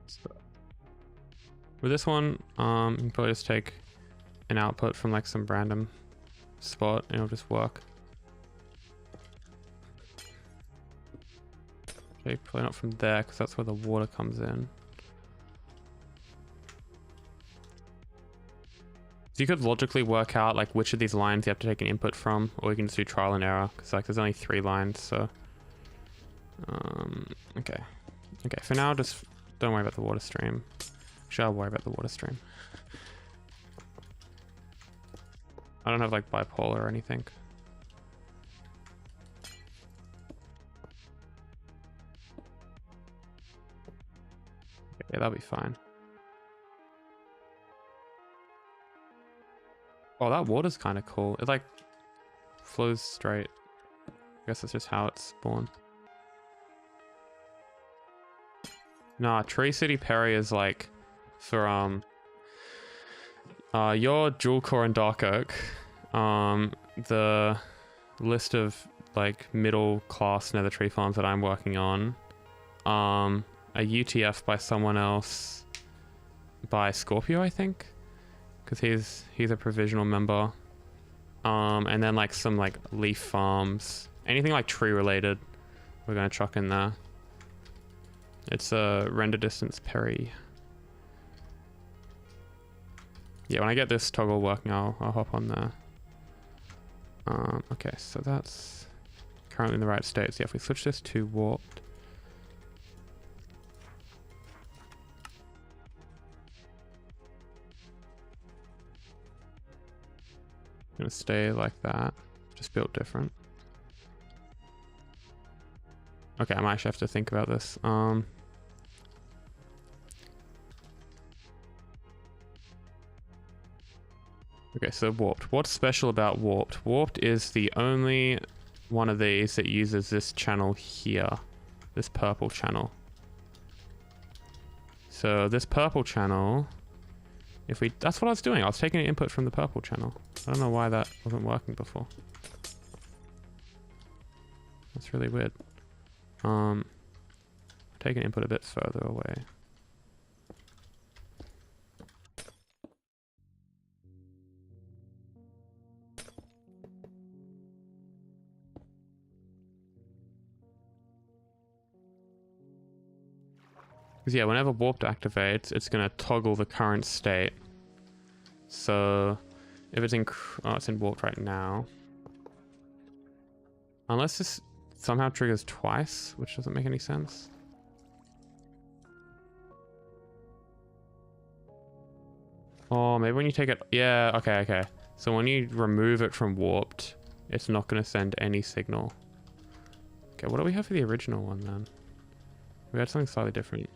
So, with this one, you can probably just take an output from like some random spot and it'll just work. Okay, probably not from there because that's where the water comes in. So you could logically work out like which of these lines you have to take an input from, or you can just do trial and error because like there's only 3 lines. So, okay, for now, just don't worry about the water stream. Actually, I'll worry about the water stream. I don't have like bipolar or anything. Yeah, that'll be fine. Oh, that water's kind of cool. It like flows straight. I guess that's just how it's spawned. Nah, Tree City Perry is like for your dual core and dark oak. The list of like middle class nether tree farms that I'm working on. a UTF by someone else, by Scorpio, I think, because he's a provisional member. And then like some like leaf farms, anything like tree related, we're gonna chuck in there. It's a render distance Perry. Yeah, when I get this toggle working, I'll hop on there. Okay, so that's currently in the right state. So yeah, if we switch this to warped, gonna stay like that, just built different. Okay, I might actually have to think about this. Okay, so warped. What's special about warped? Warped is the only one of these that uses this channel here, this purple channel. So this purple channel, if we, that's what I was doing. I was taking input from the purple channel. I don't know why that wasn't working before. That's really weird. Taking input a bit further away. Because yeah, whenever warped activates, it's going to toggle the current state. So if it's in, oh, it's in warped right now. Unless this somehow triggers twice, which doesn't make any sense. Oh, maybe when you take it, yeah, okay. So when you remove it from warped, it's not going to send any signal. Okay, what do we have for the original one then? We had something slightly different.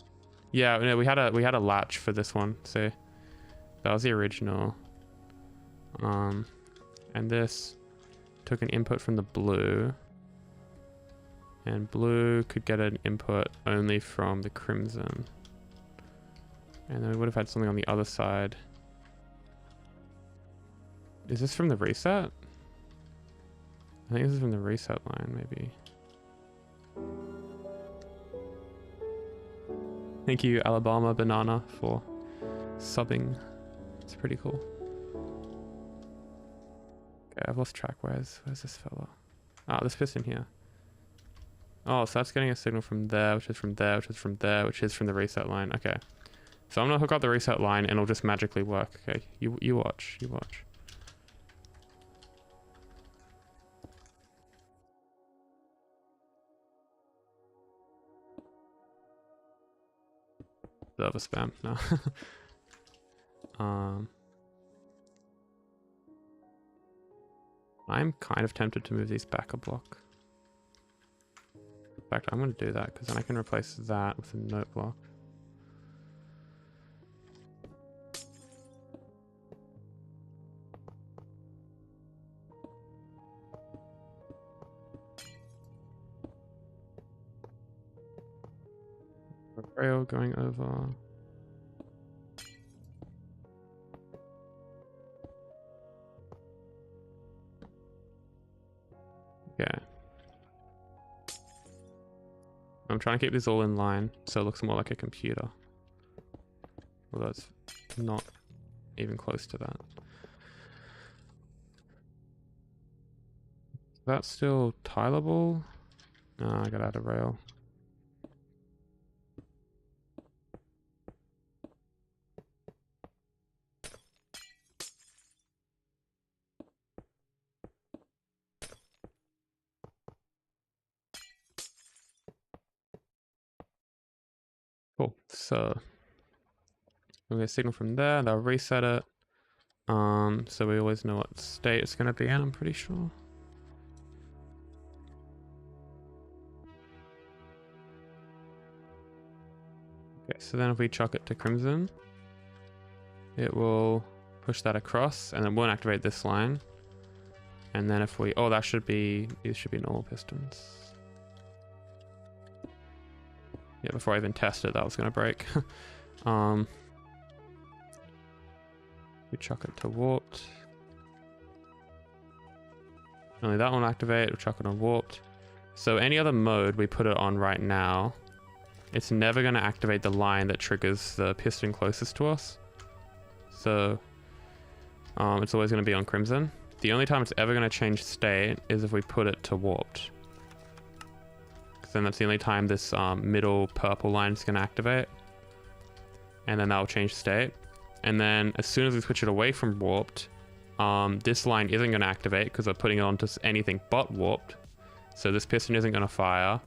Yeah, no, we had a latch for this one. So that was the original. And this took an input from the blue, and blue could get an input only from the crimson. And then we would have had something on the other side. Is this from the reset? I think this is from the reset line, maybe. Thank you, Alabama Banana, for subbing. It's pretty cool. Okay, I've lost track. Where's this fella? Ah, this piston here. Oh, so that's getting a signal from there, which is from there, which is from there, which is from the reset line. Okay. So I'm gonna hook up the reset line and it'll just magically work. Okay, you watch, you watch. Server spam, no. I'm kind of tempted to move these back a block. In fact, I'm going to do that because then I can replace that with a note block. Rail going over. Okay. I'm trying to keep this all in line so it looks more like a computer. Although it's not even close to that. That's still tileable? No, I gotta add a rail. Cool. So we'll get a signal from there, they'll reset it. So we always know what state it's gonna be in, I'm pretty sure. Okay, so then if we chuck it to crimson, it will push that across and then won't activate this line. And then if we, oh, that should be, these should be normal pistons. Yeah, before I even tested, that was gonna break. We chuck it to warped. Only that one activate, we'll chuck it on warped. So any other mode we put it on right now, it's never going to activate the line that triggers the piston closest to us. So it's always going to be on crimson. The only time it's ever going to change state is if we put it to warped. Because then that's the only time this middle purple line is going to activate. And then that'll change state. And then as soon as we switch it away from warped, this line isn't going to activate because we're putting it onto anything but warped. So this piston isn't going to fire.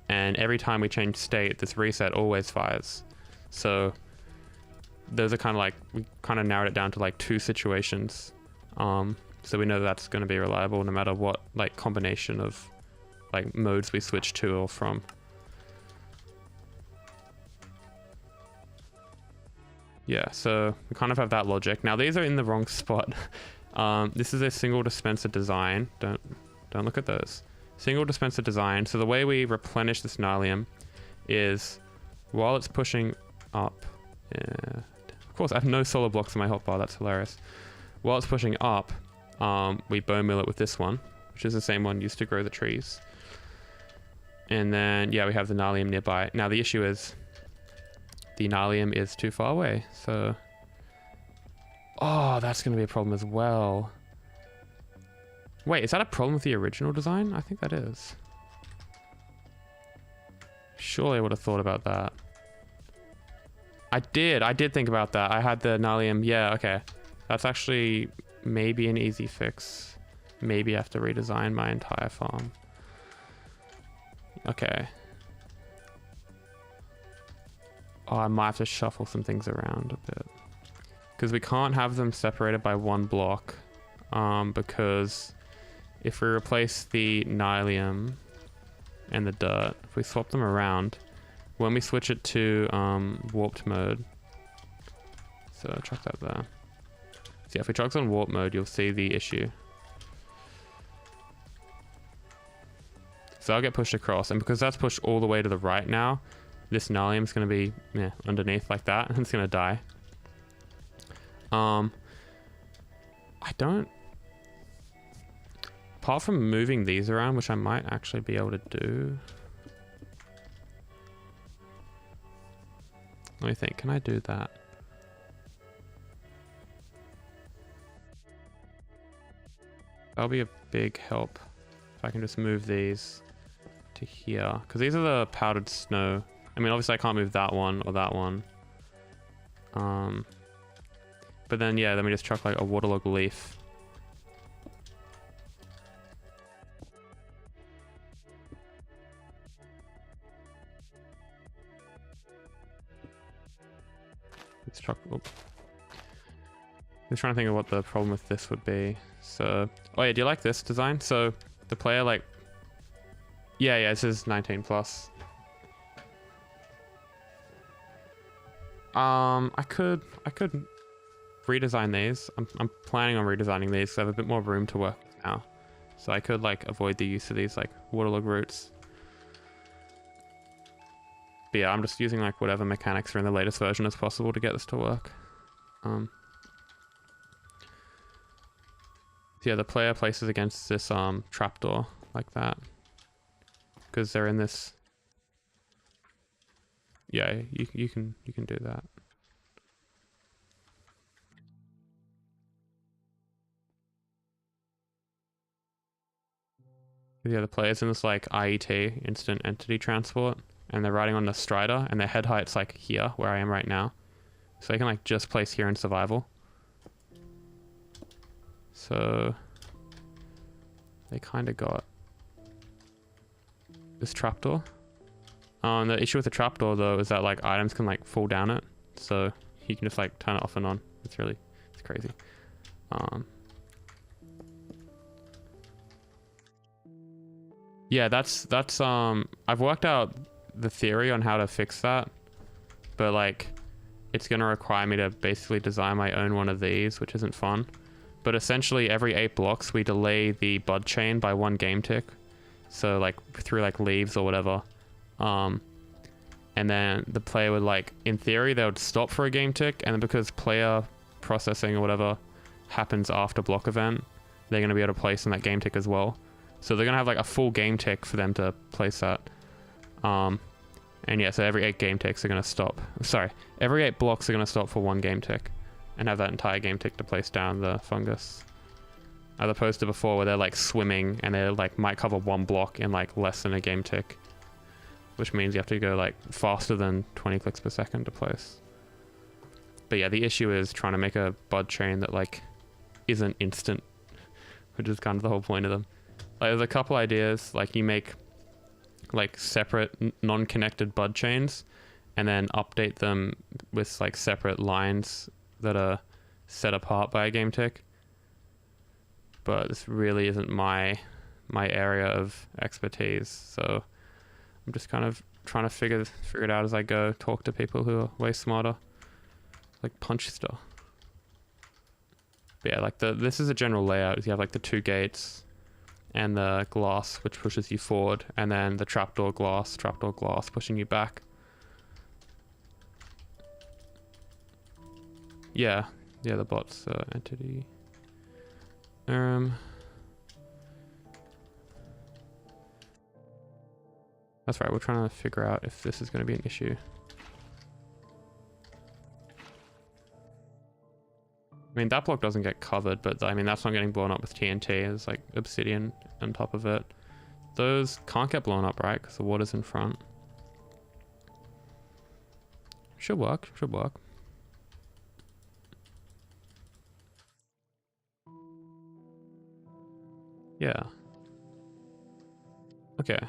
And every time we change state, this reset always fires. So those are kind of like, we kind of narrowed it down to like 2 situations. So we know that's going to be reliable no matter what like combination of like modes we switch to or from. Yeah, so we kind of have that logic. Now these are in the wrong spot. This is a single dispenser design. Don't look at those. Single dispenser design. So the way we replenish this Nylium is while it's pushing up. Of course, I have no solar blocks in my hotbar. That's hilarious. While it's pushing up, we bone mill it with this one, which is the same one used to grow the trees. And then, yeah, we have the Nylium nearby. Now the issue is the Nylium is too far away. So, oh, that's going to be a problem as well. Wait, is that a problem with the original design? I think that is. Surely I would have thought about that. I did think about that. I had the Nylium. Yeah, okay. That's actually maybe an easy fix. Maybe I have to redesign my entire farm. Okay. Oh, I might have to shuffle some things around a bit. Because we can't have them separated by 1 block. Because if we replace the Nylium and the dirt, if we swap them around, when we switch it to warped mode, so chuck that there. So yeah, if we chuck on warp mode, you'll see the issue. So I'll get pushed across, and because that's pushed all the way to the right now, this Nylium is going to be underneath like that, and it's going to die. I don't... Apart from moving these around, which I might actually be able to do... Let me think, can I do that? That'll be a big help if I can just move these to here. Because these are the powdered snow. I mean, obviously I can't move that one or that one. But then, yeah, let me just chuck like a waterlogged leaf. Let's chuck... Oh. I'm trying to think of what the problem with this would be. So, oh yeah, do you like this design? So the player like, yeah, this is 19 plus. I could redesign these. I'm planning on redesigning these because I have a bit more room to work with now. So I could like avoid the use of these like waterlog roots. But yeah, I'm just using like whatever mechanics are in the latest version as possible to get this to work. Yeah, the player places against this trapdoor like that because they're in this. Yeah, you can do that. Yeah, the player's in this like IET, instant entity transport, and they're riding on the strider, and their head height's like here where I am right now, so they can like just place here in survival. So they kind of got this trapdoor. And the issue with the trapdoor though is that like items can like fall down it, so you can just like turn it off and on. It's crazy. Yeah, that's I've worked out the theory on how to fix that, but like it's gonna require me to basically design my own one of these, which isn't fun. But essentially every 8 blocks we delay the bud chain by 1 game tick. So like through like leaves or whatever. And then the player would like, in theory, they would stop for a game tick, and then because player processing or whatever happens after block event, they're gonna be able to place in that game tick as well. So they're gonna have like a full game tick for them to place that. And And yeah, so every 8 game ticks are going to stop. Sorry, every 8 blocks are going to stop for 1 game tick and have that entire game tick to place down the fungus. As opposed to before where they're like swimming and they like might cover 1 block in like less than a game tick, which means you have to go like faster than 20 clicks per second to place. But yeah, the issue is trying to make a bud chain that like isn't instant, which is kind of the whole point of them. Like there's a couple ideas, like you make like separate non-connected bud chains and then update them with like separate lines that are set apart by a game tick. But this really isn't my area of expertise, so I'm just kind of trying to figure it out as I go, talk to people who are way smarter, like Punchster. But yeah, like this is a general layout. You have like the 2 gates and the glass which pushes you forward, and then the trapdoor glass pushing you back. Yeah, the bot's entity. That's right, we're trying to figure out if this is going to be an issue. I mean, that block doesn't get covered, but I mean, that's not getting blown up with TNT. There's like obsidian on top of it. Those can't get blown up, right? Because the water's in front. Should work, should work. Yeah. Okay.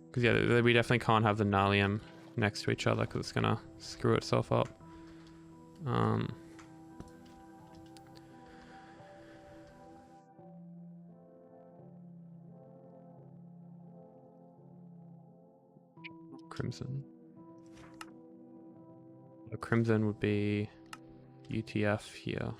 Because yeah, we definitely can't have the Nylium next to each other because it's gonna screw itself up. Crimson. The crimson would be UTF here.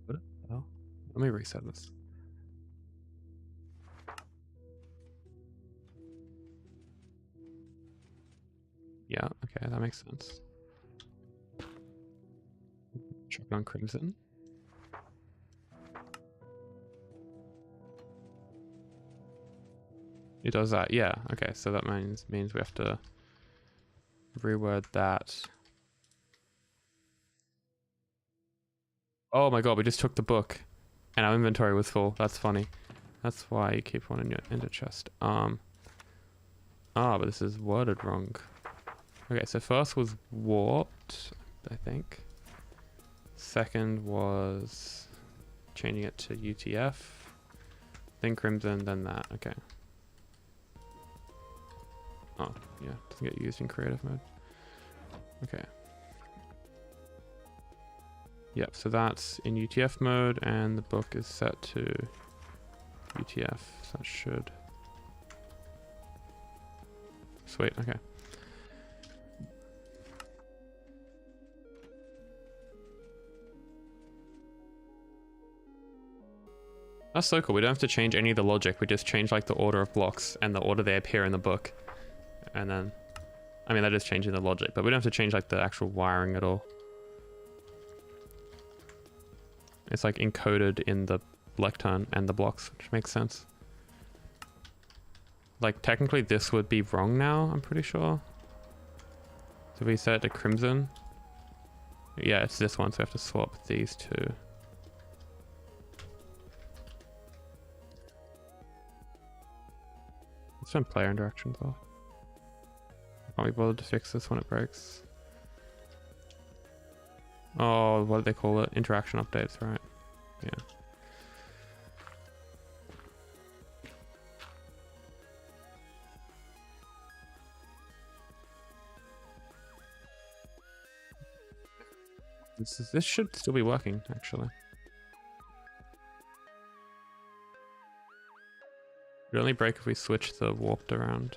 What the hell? Let me reset this. Yeah, okay, that makes sense. Check on crimson. It does that, yeah. Okay, so that means we have to reword that. Oh my god, we just took the book and our inventory was full. That's funny. That's why you keep one in your chest. But this is worded wrong. Okay, so first was warped, I think. Second was changing it to UTF. Then crimson, then that. Okay. Oh, yeah, doesn't get used in creative mode. Okay. Yep, so that's in UTF mode, and the book is set to UTF, so that should... Sweet, okay. That's so cool, we don't have to change any of the logic, we just change like the order of blocks and the order they appear in the book. And then, I mean, that is changing the logic, but we don't have to change like the actual wiring at all. It's like encoded in the lectern and the blocks, which makes sense. Like technically this would be wrong now, I'm pretty sure. So we set it to crimson. Yeah, it's this one, so we have to swap these two. Let's turn player interactions off. Can't be bothered to fix this when it breaks. Oh, what do they call it? Interaction updates, right? Yeah. This should still be working, actually. It'd only break if we switch the warped around.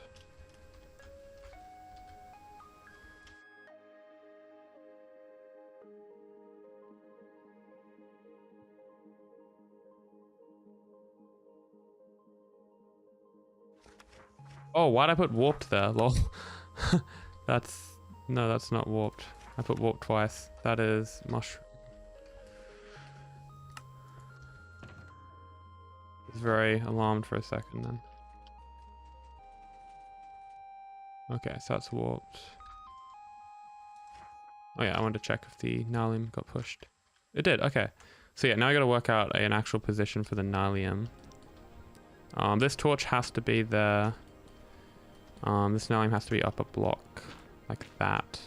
Oh, why'd I put warped there? Lol. No, that's not warped. I put warped twice. That is mushroom. was very alarmed for a second then. Okay, so that's warped. Oh yeah, I wanted to check if the Nylium got pushed. It did, okay. So yeah, now I gotta work out an actual position for the Nylium. This torch has to be there. This Nylium has to be up a block, like that.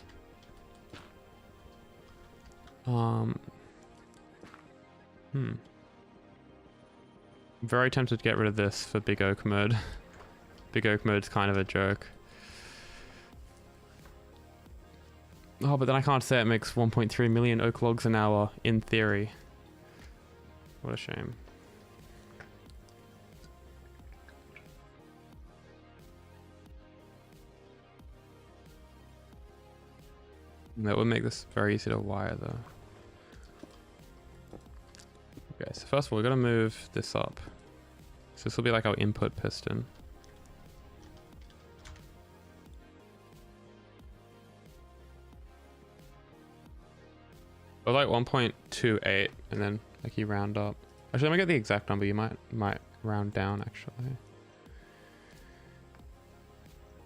I'm very tempted to get rid of this for Big Oak mode. Big Oak mode's kind of a joke. Oh, but then I can't say it makes 1.3 million oak logs an hour, in theory. What a shame. That would make this very easy to wire though. Okay, so first of all, we're gonna move this up. So this will be like our input piston. Or like 1.28 and then like you round up. Actually, let me get the exact number. You might round down actually.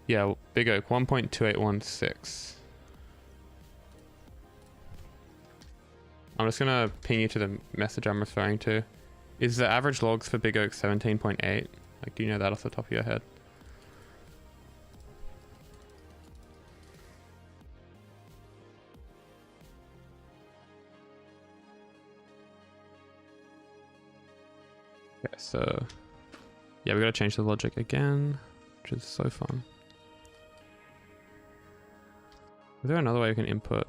Yeah, Big Oak 1.2816. I'm just gonna ping you to the message I'm referring to. Is the average logs for Big Oak 17.8? Like, do you know that off the top of your head? Okay, so yeah, we gotta change the logic again, which is so fun. Is there another way we can input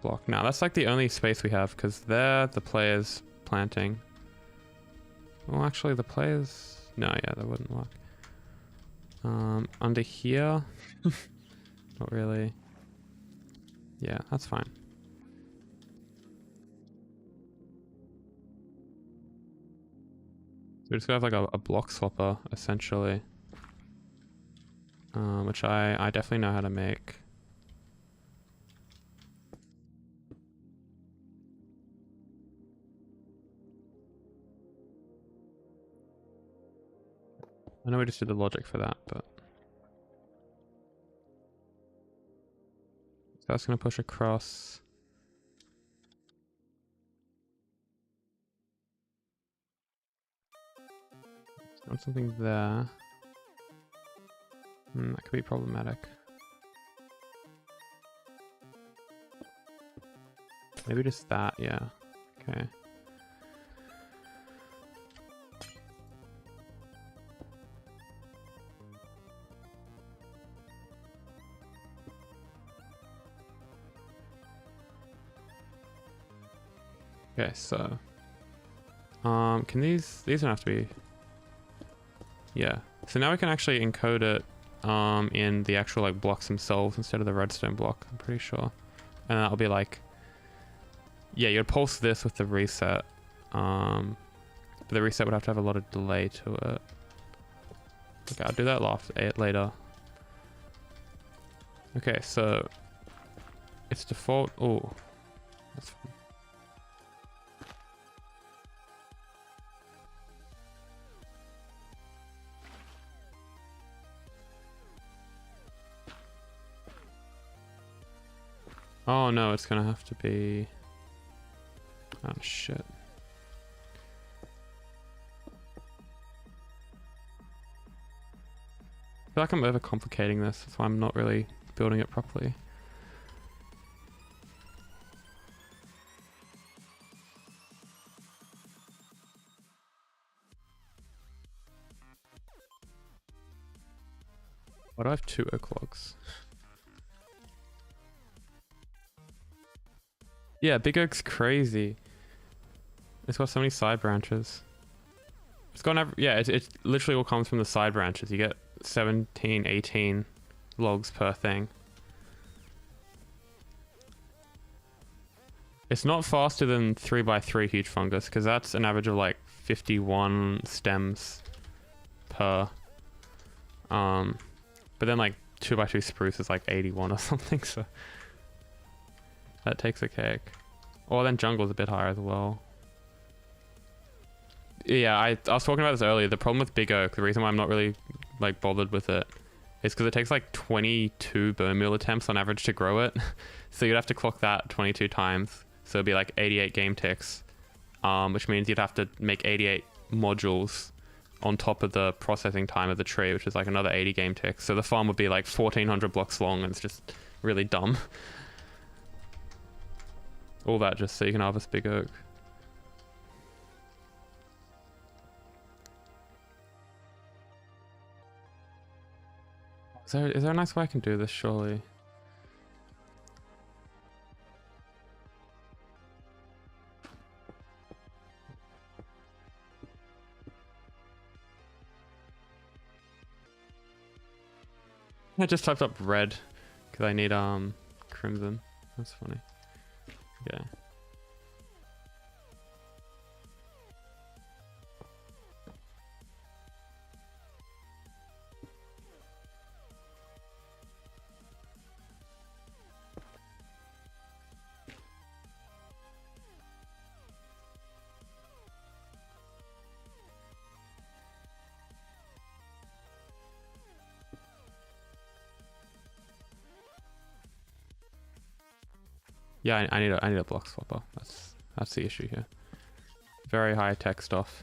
block? Now that's like the only space we have because there the player's planting. Well, actually the players, no, yeah, that wouldn't work. Under here, not really. Yeah, that's fine. So we're just gonna have like a block swapper essentially, which I definitely know how to make. I know we just did the logic for that, but so that's gonna push across. Got something there. That could be problematic. Maybe just that, yeah. Okay. Okay, so can these don't have to be, yeah. So now we can actually encode it in the actual like blocks themselves instead of the redstone block, I'm pretty sure. And that'll be like, yeah, you'd pulse this with the reset. But the reset would have to have a lot of delay to it. Okay, I'll do that later. Okay, so it's default. Oh, that's fine. Oh no, it's gonna have to be. Oh shit. I feel like I'm overcomplicating this, that's why I'm not really building it properly. Why do I have 2 oak logs? Yeah, Big Oak's crazy. It's got so many side branches. It's got yeah, it literally all comes from the side branches. You get 17, 18 logs per thing. It's not faster than 3x3 huge fungus because that's an average of like 51 stems per. But then like 2x2 spruce is like 81 or something, so that takes a cake. Or then jungle's a bit higher as well. Yeah, I was talking about this earlier. The problem with big oak, the reason why I'm not really like bothered with it, is because it takes like 22 bone meal attempts on average to grow it. So you'd have to clock that 22 times. So it'd be like 88 game ticks, which means you'd have to make 88 modules on top of the processing time of the tree, which is like another 80 game ticks. So the farm would be like 1400 blocks long, and it's just really dumb. All that just so you can harvest big oak. Is there a nice way I can do this, surely? I just typed up red because I need crimson. That's funny. Okay. Yeah, I need a block swapper. That's the issue here. Very high tech stuff.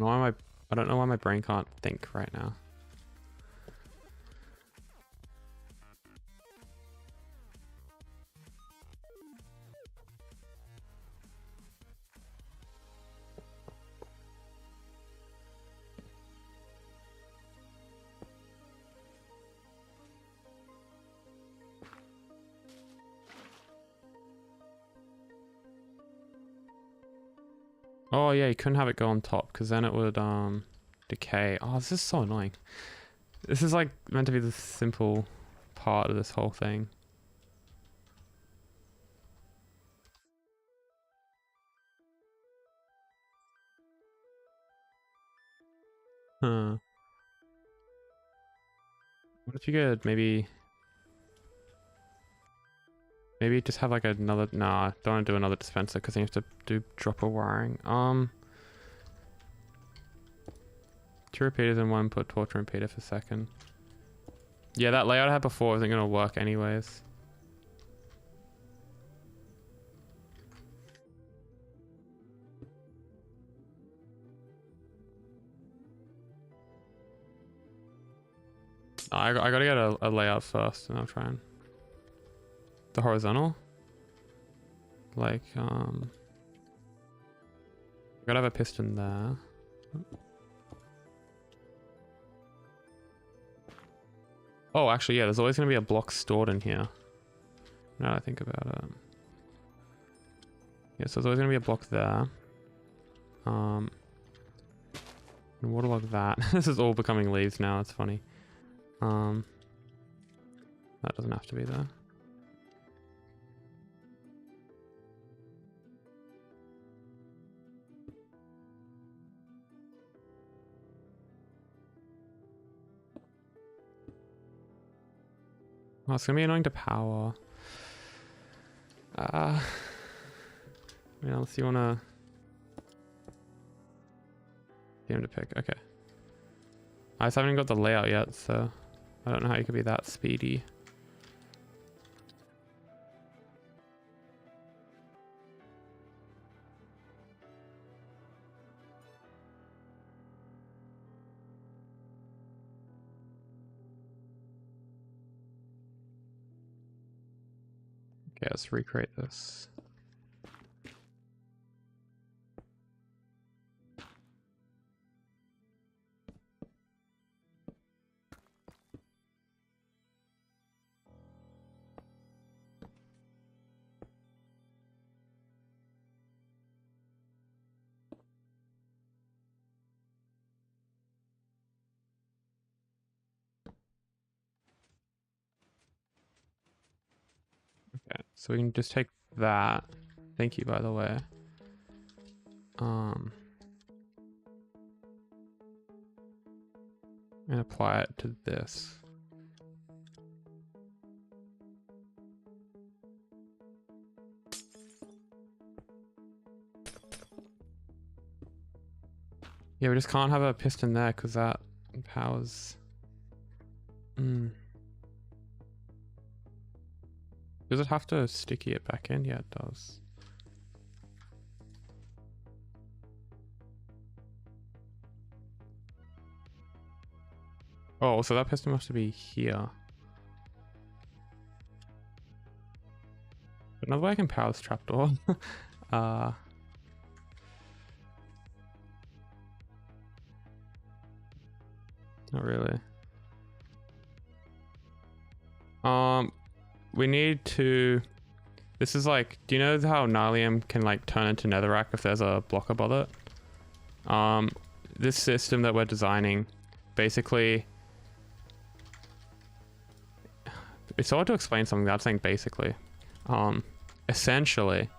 I don't know why my brain can't think right now. Oh yeah, you couldn't have it go on top because then it would decay. Oh, this is so annoying. This is like meant to be the simple part of this whole thing. Huh. What if you could maybe just have like another, nah, don't want to do another dispenser because you have to do dropper wiring. 2 repeaters in one, put torch repeater for second. Yeah, that layout I had before isn't going to work anyways. I gotta get a layout first and I'll try and... The horizontal? Like, gotta have a piston there. Oh, actually, yeah, there's always gonna be a block stored in here. Now that I think about it. Yeah, so there's always gonna be a block there. And waterlog that. This is all becoming leaves now, it's funny. That doesn't have to be there. Oh, it's gonna be annoying to power. Yeah, unless you wanna... Game to pick, okay. I just haven't even got the layout yet, so I don't know how you could be that speedy. Okay, let's recreate this. Okay, so we can just take that. Thank you, by the way. And apply it to this. Yeah, we just can't have a piston there because that powers. Does it have to sticky it back in? Yeah, it does. Oh, so that piston must be here. Another way I can power this trapdoor. Not really. We need to. This is like, do you know how Nylium can like turn into netherrack if there's a block above it? This system that we're designing, basically, it's hard to explain something without saying basically. Essentially,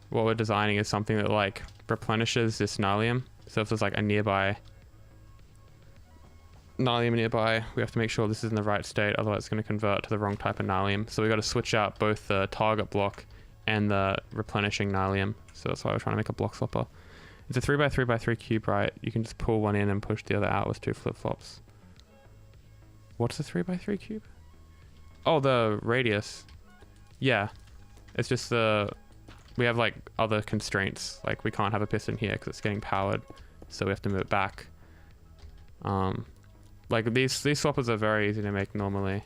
what we're designing is something that like replenishes this Nylium. So if there's like a nearby Nylium nearby, we have to make sure this is in the right state, otherwise it's going to convert to the wrong type of Nylium. So we got to switch out both the target block and the replenishing Nylium. So that's why we're trying to make a block swapper. It's a 3x3x3 cube, right? You can just pull one in and push the other out with 2 flip-flops. What's the 3x3 cube? Oh, the radius. Yeah. It's just we have like other constraints. Like we can't have a piston here because it's getting powered. So we have to move it back. Like these swappers are very easy to make normally,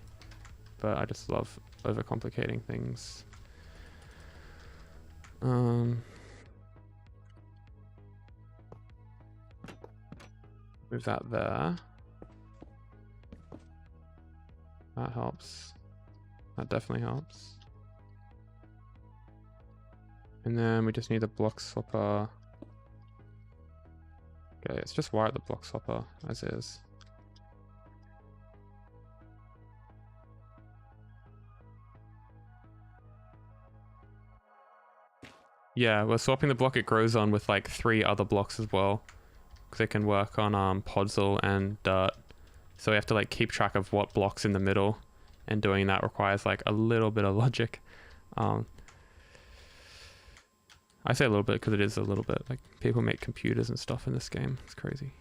but I just love overcomplicating things. Move that there. That helps. That definitely helps. And then we just need a block swapper. Okay, let's just wire the block swapper as is. Yeah, we're swapping the block it grows on with like 3 other blocks as well, because it can work on podzol and dirt. So we have to like keep track of what blocks in the middle, and doing that requires like a little bit of logic. I say a little bit because it is a little bit. Like people make computers and stuff in this game. It's crazy.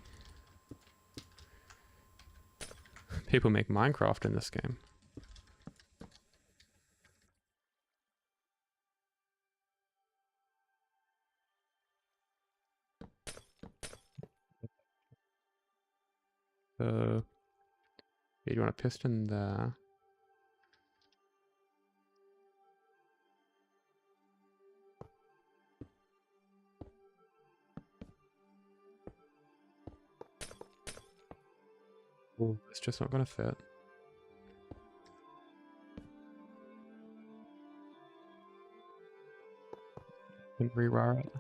People make Minecraft in this game. So, yeah, you want a piston there. Ooh, it's just not gonna fit. Can rewire it.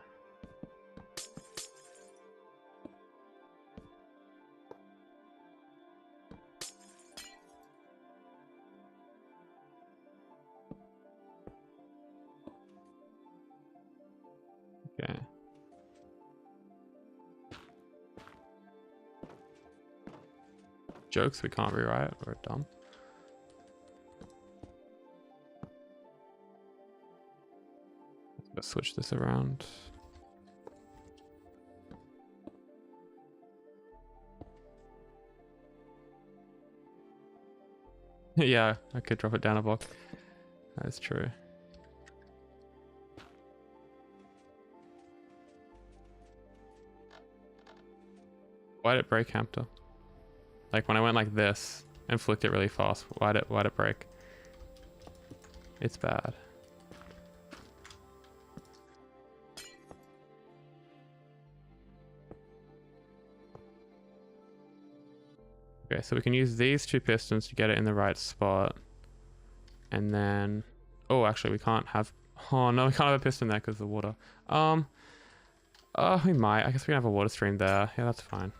Okay. Jokes, we can't rewrite it, we're dumb. Let's switch this around. Yeah, I could drop it down a block. That's true. Why did it break, Hamter? Like when I went like this and flicked it really fast, why'd it break? It's bad. Okay, so we can use these 2 pistons to get it in the right spot. And then, oh, actually we can't have, oh no, we can't have a piston there because of the water. We might, I guess we can have a water stream there. Yeah, that's fine.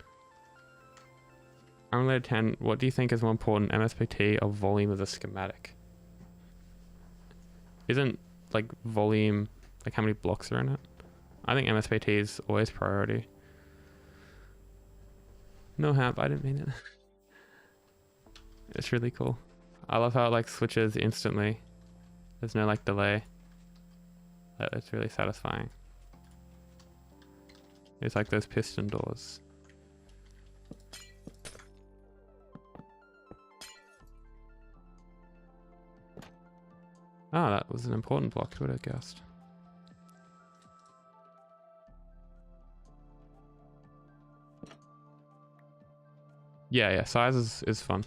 Unrelated 10, what do you think is more important, MSPT or volume of the schematic? Isn't like volume, like how many blocks are in it? I think MSPT is always priority. No Hamp, I didn't mean it. It's really cool. I love how it like switches instantly. There's no like delay. It's really satisfying. It's like those piston doors. Ah, that was an important block, who would have guessed? Yeah, size is fun.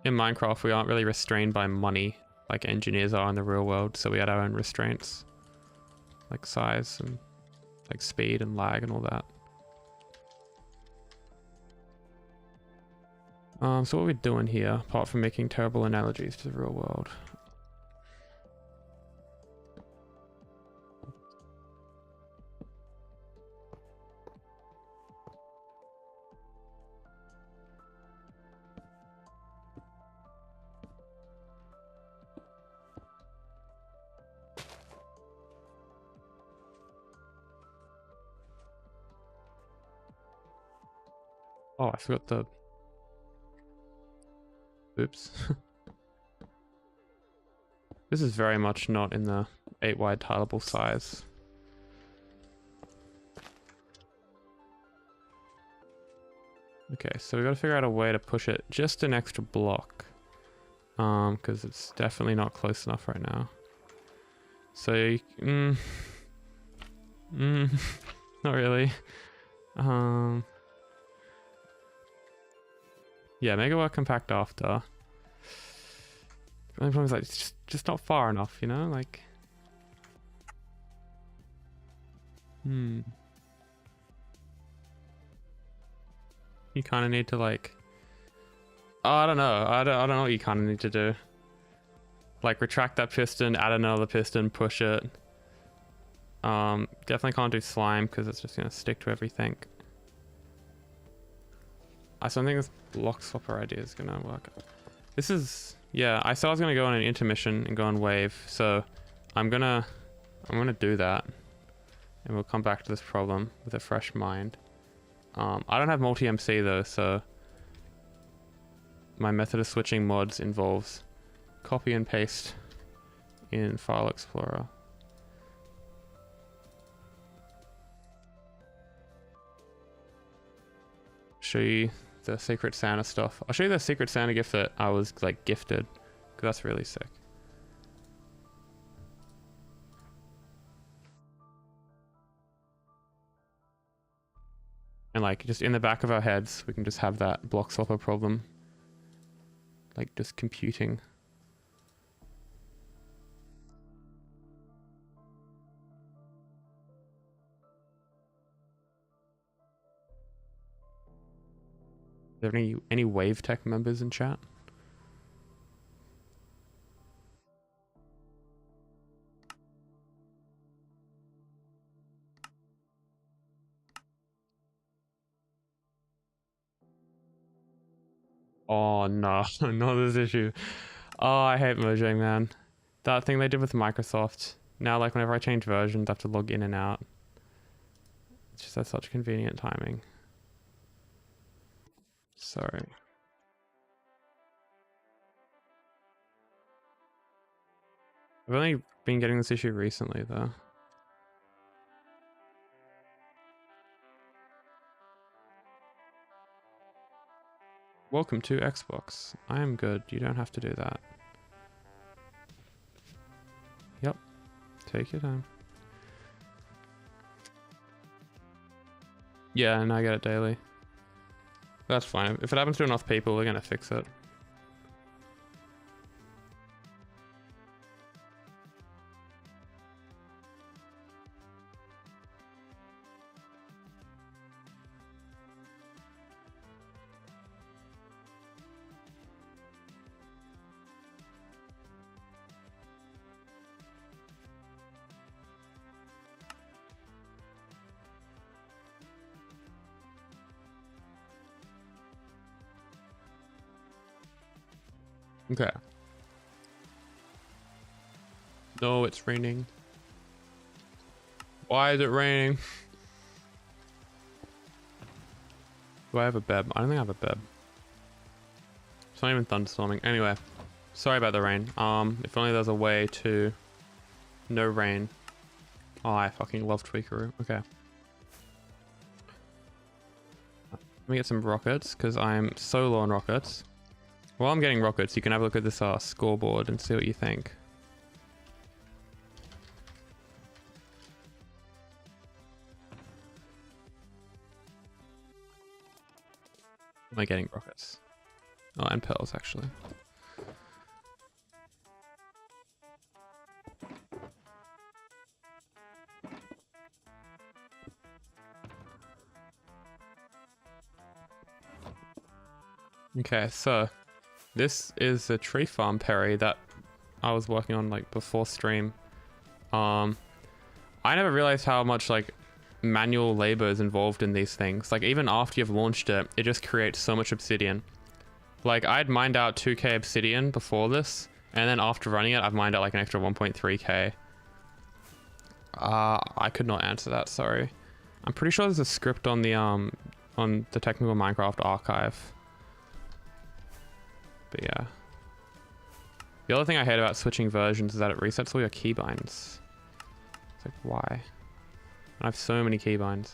In Minecraft, we aren't really restrained by money like engineers are in the real world, so we had our own restraints, like size and like speed and lag and all that. So what are we doing here, apart from making terrible analogies to the real world? Oh, I forgot the... Oops. This is very much not in the 8 wide tileable size. Okay, so we gotta figure out a way to push it just an extra block. Because it's definitely not close enough right now. So, not really. Yeah, make it work compact after. The only problem is like it's just not far enough, you know? Like, you kind of need to like, oh, I don't know. I don't know what you kind of need to do. Like retract that piston, add another piston, push it. Definitely can't do slime because it's just gonna stick to everything. I don't think this block swapper idea is gonna work. This is, yeah, I said I was gonna go on an intermission and go on wave, so I'm gonna do that, and we'll come back to this problem with a fresh mind. I don't have multi-MC though, so my method of switching mods involves copy and paste in File Explorer. Show you the Secret Santa stuff. I'll show you the Secret Santa gift that I was like gifted, because that's really sick. And like just in the back of our heads, we can just have that block swapper problem, like just computing. Are there any WaveTech members in chat? Oh no, not this issue. Oh, I hate merging, man. That thing they did with Microsoft. Now, like whenever I change versions, I have to log in and out. It's just that's such convenient timing. Sorry. I've only been getting this issue recently, though. Welcome to Xbox. I am good. You don't have to do that. Yep. Take your time. Yeah, and I get it daily. That's fine. If it happens to enough people, we're gonna fix it. Okay. No, it's raining. Why is it raining? Do I have a beb? I don't think I have a beb. It's not even thunderstorming. Anyway, sorry about the rain. If only there's a way to no rain. Oh, I fucking love Tweakeroo. Okay. Let me get some rockets, because I'm so low on rockets. While I'm getting rockets, you can have a look at this scoreboard and see what you think. Am I getting rockets? Oh, and pearls, actually. Okay, so this is the tree farm Perry that I was working on like before stream. I never realized how much like manual labor is involved in these things. Like even after you've launched it, it just creates so much obsidian. Like I'd mined out 2k obsidian before this, and then after running it, I've mined out like an extra 1.3k. I could not answer that, sorry. I'm pretty sure there's a script on the Technical Minecraft archive. But yeah. The other thing I hate about switching versions is that it resets all your keybinds. It's like, why? I have so many keybinds.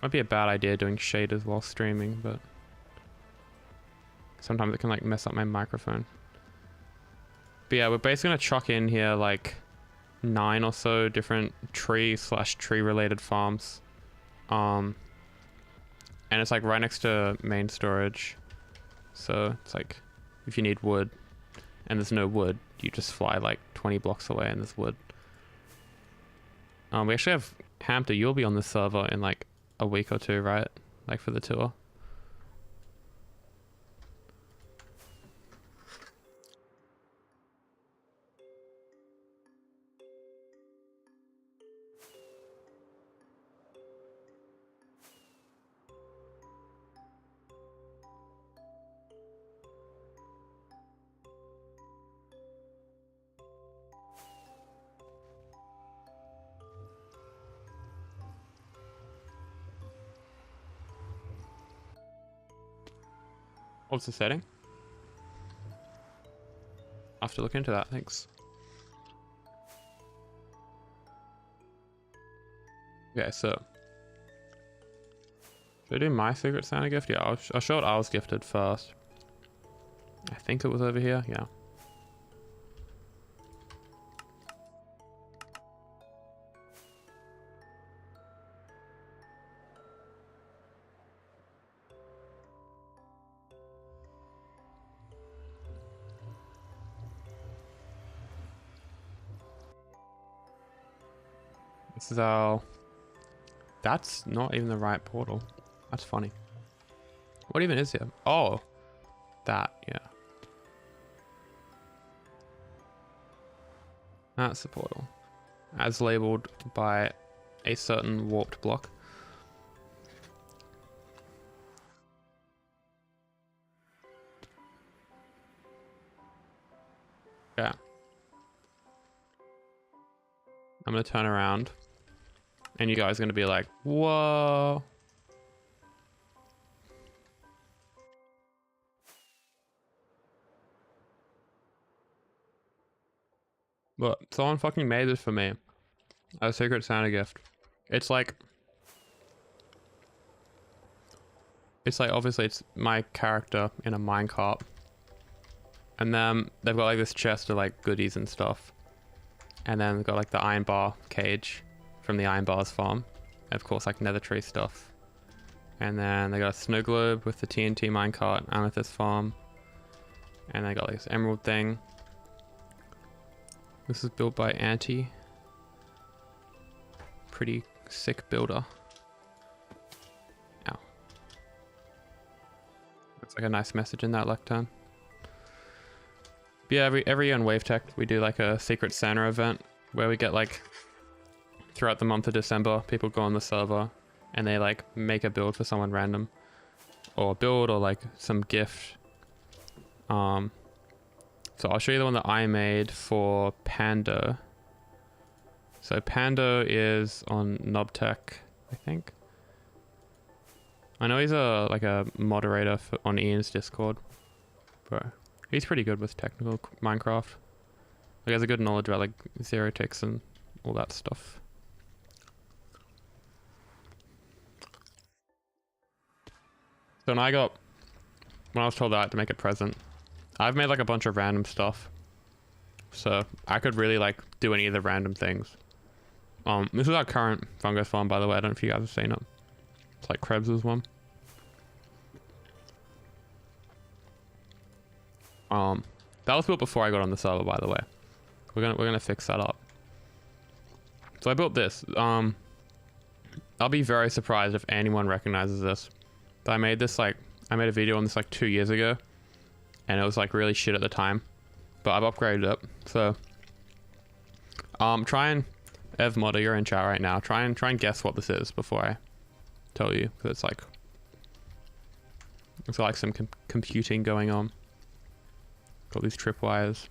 Might be a bad idea doing shaders while streaming, but sometimes it can like mess up my microphone. But yeah, we're basically gonna chuck in here like 9 or so different tree related farms. And it's like right next to main storage. So it's like if you need wood and there's no wood, you just fly like 20 blocks away and there's wood. We actually have Hampton, you'll be on the server in like a week or two, right? Like for the tour. What's the setting? I'll have to look into that, thanks. Okay, so should I do my secret Santa gift? Yeah, I'll show what I was gifted first. I think it was over here, yeah. This is our... That's not even the right portal. That's funny. What even is here? Oh, that, yeah. That's the portal. As labeled by a certain warped block. Yeah. I'm gonna turn around. And you guys are gonna be like, whoa. Look, someone fucking made this for me. A secret Santa gift. It's like obviously it's my character in a minecart. And then they've got like this chest of like goodies and stuff. And then they've got like the iron bar cage from the iron bars farm. And of course like nether tree stuff. And then they got a snow globe with the TNT minecart, amethyst farm. And they got like this emerald thing. This is built by Anti. Pretty sick builder. Ow. That's like a nice message in that lectern. But yeah, every year on WaveTech we do like a secret Santa event where we get like throughout the month of December people go on the server and they like make a build for someone random, or a build or like some gift. So I'll show you the one that I made for Pando. So Pando is on NobTech, I think. I know he's like a moderator on Ian's Discord, but he's pretty good with technical Minecraft. He has a good knowledge about like zero ticks and all that stuff. So when I was told that I had to make it present, I've made like a bunch of random stuff. So I could really like do any of the random things. This is our current fungus farm, by the way. I don't know if you guys have seen it. It's like Krebs's one. That was built before I got on the server, by the way. We're gonna fix that up. So I built this. I'll be very surprised if anyone recognizes this. But I made a video on this like 2 years ago, and it was like really shit at the time. But I've upgraded it. So try and Ev Modder, you're in chat right now. Try and guess what this is before I tell you, because it's like some computing going on. Got these tripwires.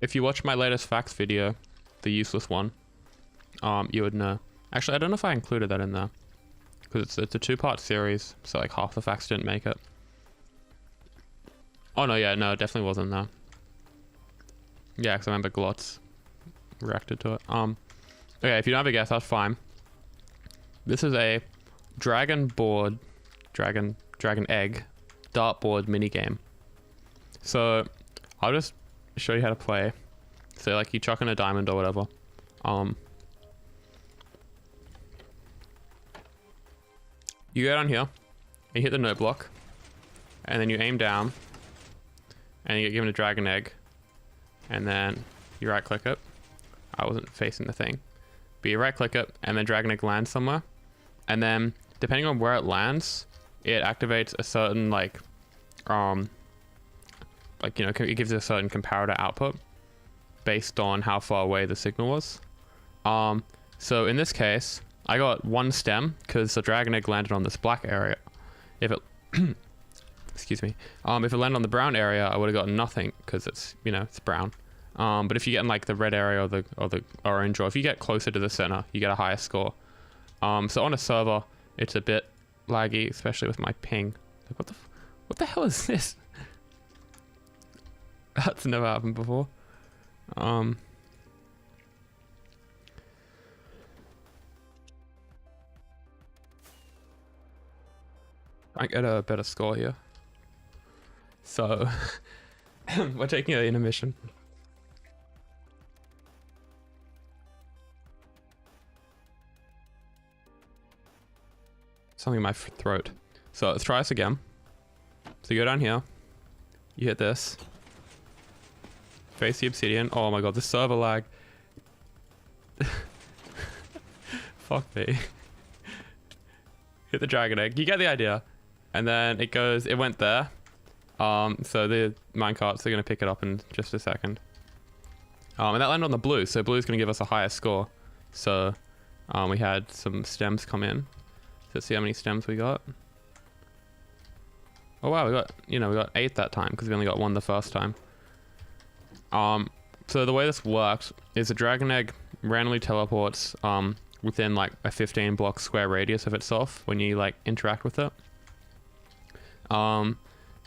If you watch my latest facts video, the useless one, you would know. Actually, I don't know if I included that in there, because it's a 2-part series, so like half the facts didn't make it. Oh no, yeah, no, it definitely wasn't there. Yeah, because I remember Glotz reacted to it. Okay, if you don't have a guess, that's fine. This is a dragon egg dartboard minigame. So I'll just show you how to play. So like you chuck in a diamond or whatever. You go down here and you hit the note block, and then you aim down and you get given a dragon egg, and then you right click it. I wasn't facing the thing, but you right click it and then dragon egg lands somewhere, and then depending on where it lands, it activates a certain like you know, it gives it a certain comparator output based on how far away the signal was. So in this case, I got 1 stem because the dragon egg landed on this black area. If it, excuse me, if it landed on the brown area, I would have gotten nothing because it's, you know, it's brown. But if you get in like the red area or the orange, or if you get closer to the center, you get a higher score. So on a server, it's a bit laggy, especially with my ping. Like, what the hell is this? That's never happened before. I get a better score here. So we're taking an intermission. Something in my throat. So let's try this again. So you go down here, you hit this, face the obsidian. Oh my god, the server lag. Fuck me. Hit the dragon egg. You get the idea. And then it went there. So the minecarts are going to pick it up in just a second. And that landed on the blue. So blue's going to give us a higher score. So we had some stems come in. Let's see how many stems we got. Oh wow, we got 8 that time because we only got 1 the first time. So the way this works is the dragon egg randomly teleports within like a 15 block square radius of itself when you like interact with it.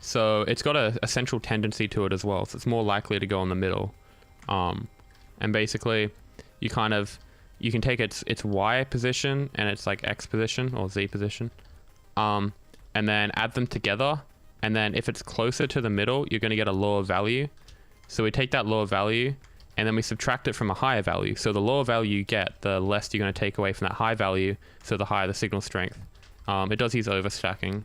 So it's got a central tendency to it as well, so it's more likely to go in the middle. And basically you can take its Y position and its like X position or Z position, and then add them together, and then if it's closer to the middle, you're going to get a lower value. So we take that lower value and then we subtract it from a higher value. So the lower value you get, the less you're going to take away from that high value, so the higher the signal strength. It does use overstacking.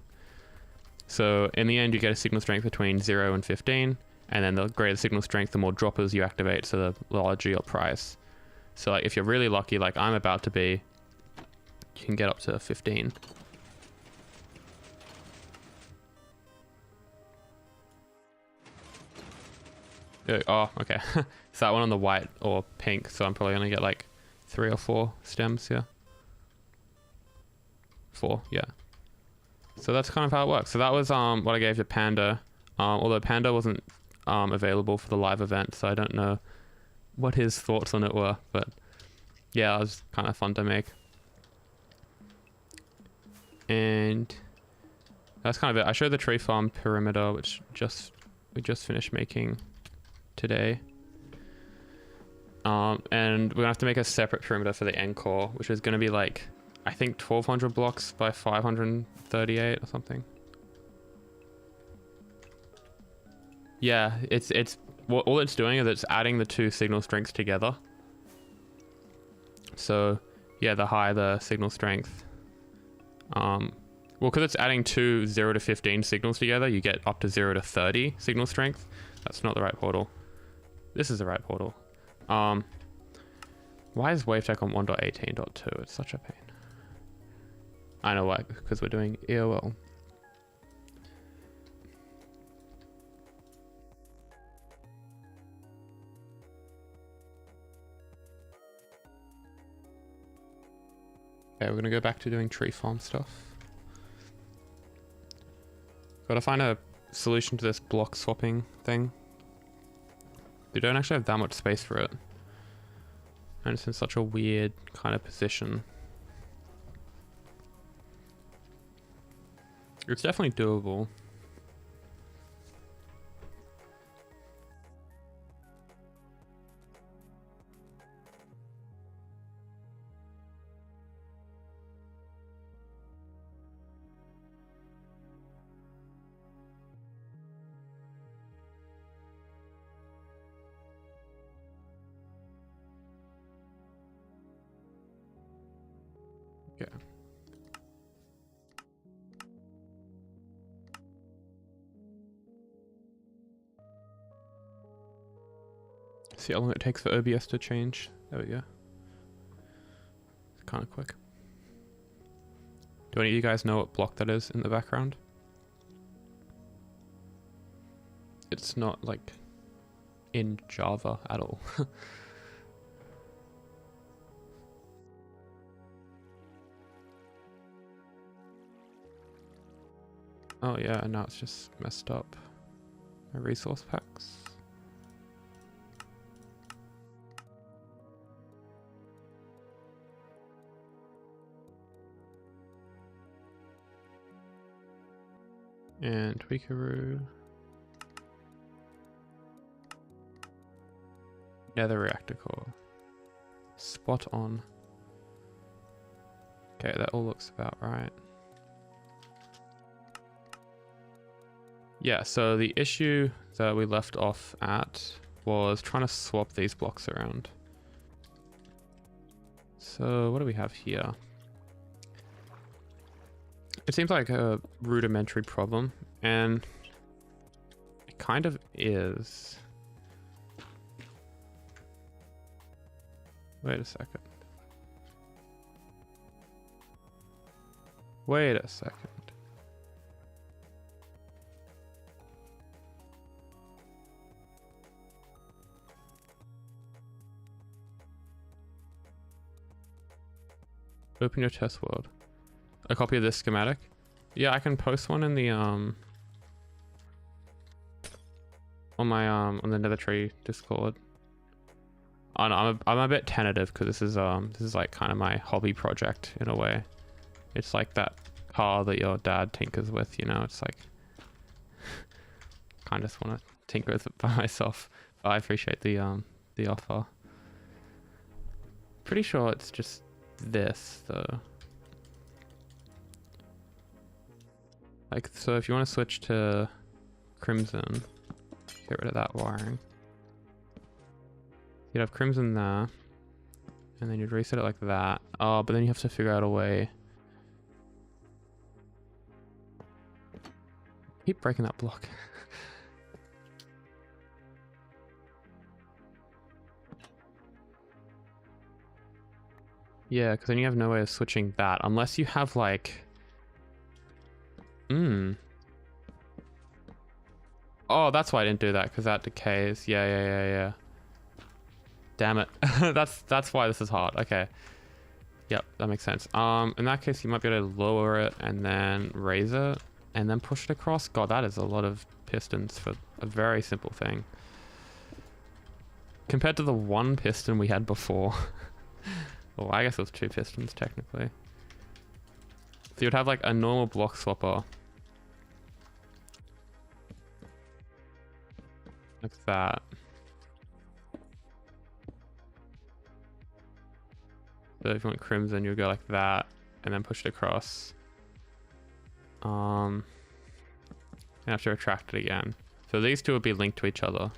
So in the end, you get a signal strength between 0 and 15, and then the greater the signal strength, the more droppers you activate, so the larger your price. So like if you're really lucky, like I'm about to be, you can get up to 15. Oh, okay. So that one on the white or pink, so I'm probably gonna get like 3 or 4 stems here. 4, yeah. So that's kind of how it works. So that was what I gave to Panda, although Panda wasn't available for the live event, so I don't know what his thoughts on it were, but yeah, it was kind of fun to make. And that's kind of it. I showed the tree farm perimeter, which we just finished making today. And we're gonna have to make a separate perimeter for the Ncore, which is gonna be like, I think 1200 blocks by 538 or something. Yeah, it's all it's doing is it's adding the two signal strengths together. So yeah, the higher the signal strength, well, because it's adding two 0 to 15 signals together, you get up to 0 to 30 signal strength. That's not the right portal. This is the right portal. Why is WaveTech on 1.18.2? It's such a pain. I know why, because we're doing EOL. Okay, we're gonna go back to doing tree farm stuff. Gotta find a solution to this block swapping thing. We don't actually have that much space for it. And it's in such a weird kind of position. It's definitely doable. Okay. See how long it takes for OBS to change. There we go. It's kind of quick. Do any of you guys know what block that is in the background? It's not like in Java at all. Oh yeah, and now it's just messed up. My resource packs. And Tweakaroo. Nether reactor core. Spot on. Okay, that all looks about right. Yeah, so the issue that we left off at was trying to swap these blocks around. So what do we have here? It seems like a rudimentary problem, and it kind of is. Wait a second. Wait a second. Open your test world. A copy of this schematic? Yeah, I can post one in the on my on the Nether Tree Discord. Oh, no, I'm a bit tentative because this is like kind of my hobby project in a way. It's like that car that your dad tinkers with, you know. It's like kind of just want to tinker with it by myself. But I appreciate the offer. Pretty sure it's just this though. Like, so if you want to switch to Crimson, get rid of that wiring. You'd have Crimson there, and then you'd reset it like that. Oh, but then you have to figure out a way. Keep breaking that block. Yeah, because then you have no way of switching that unless you have like. Oh, that's why I didn't do that, because that decays. Yeah. Damn it. that's why this is hard. Okay. Yep, that makes sense. In that case, you might be able to lower it and then raise it and then push it across. God, that is a lot of pistons for a very simple thing. Compared to the one piston we had before. Well, I guess it was 2 pistons technically. So you'd have like a normal block swapper. Like that. So if you want crimson, you'd go like that and then push it across. You have to retract it again. So these two would be linked to each other.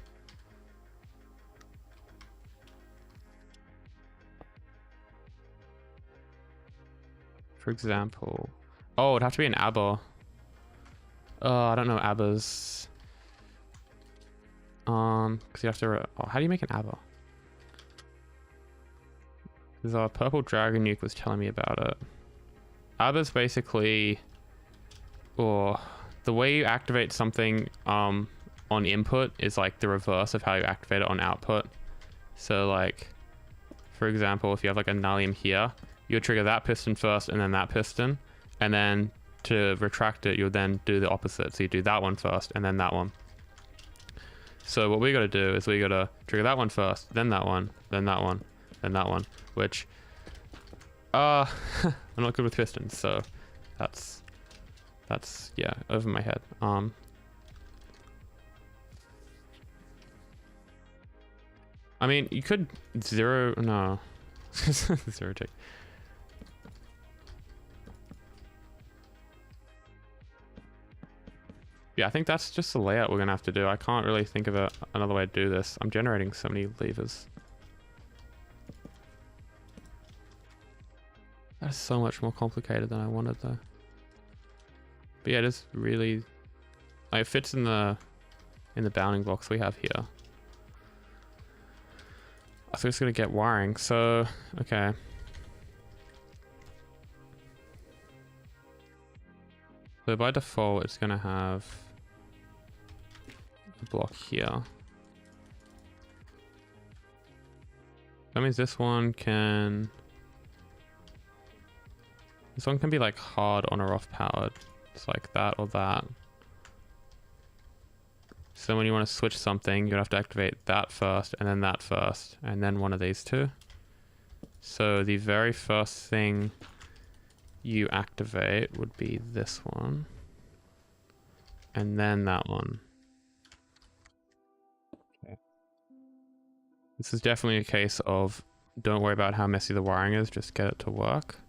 For example, oh, it'd have to be an ABBA. Oh, I don't know ABBAs. Because you have to. Oh, how do you make an ABBA? Because our purple dragon nuke was telling me about it. ABBA's basically, or the way you activate something on input is like the reverse of how you activate it on output. So like, for example, if you have like a Nylium here, you'll trigger that piston first and then that piston, and then to retract it, you'll then do the opposite. So you do that one first and then that one. So what we got to do is we got to trigger that one first, then that one, then that one, then that one, which I'm not good with pistons, so that's yeah, over my head. I mean, you could zero tick. Yeah, I think that's just the layout we're gonna have to do. I can't really think of another way to do this. I'm generating so many levers. That's so much more complicated than I wanted though. But yeah, it is really, like, it fits in the bounding blocks we have here. So it's gonna get wiring. So okay. So by default, it's gonna have a block here. That means this one can be like hard on or off powered. It's like that or that. So when you want to switch something, you'd have to activate that first and then that first and then one of these two. So the very first thing you activate would be this one and then that one. Okay. This is definitely a case of don't worry about how messy the wiring is, just get it to work.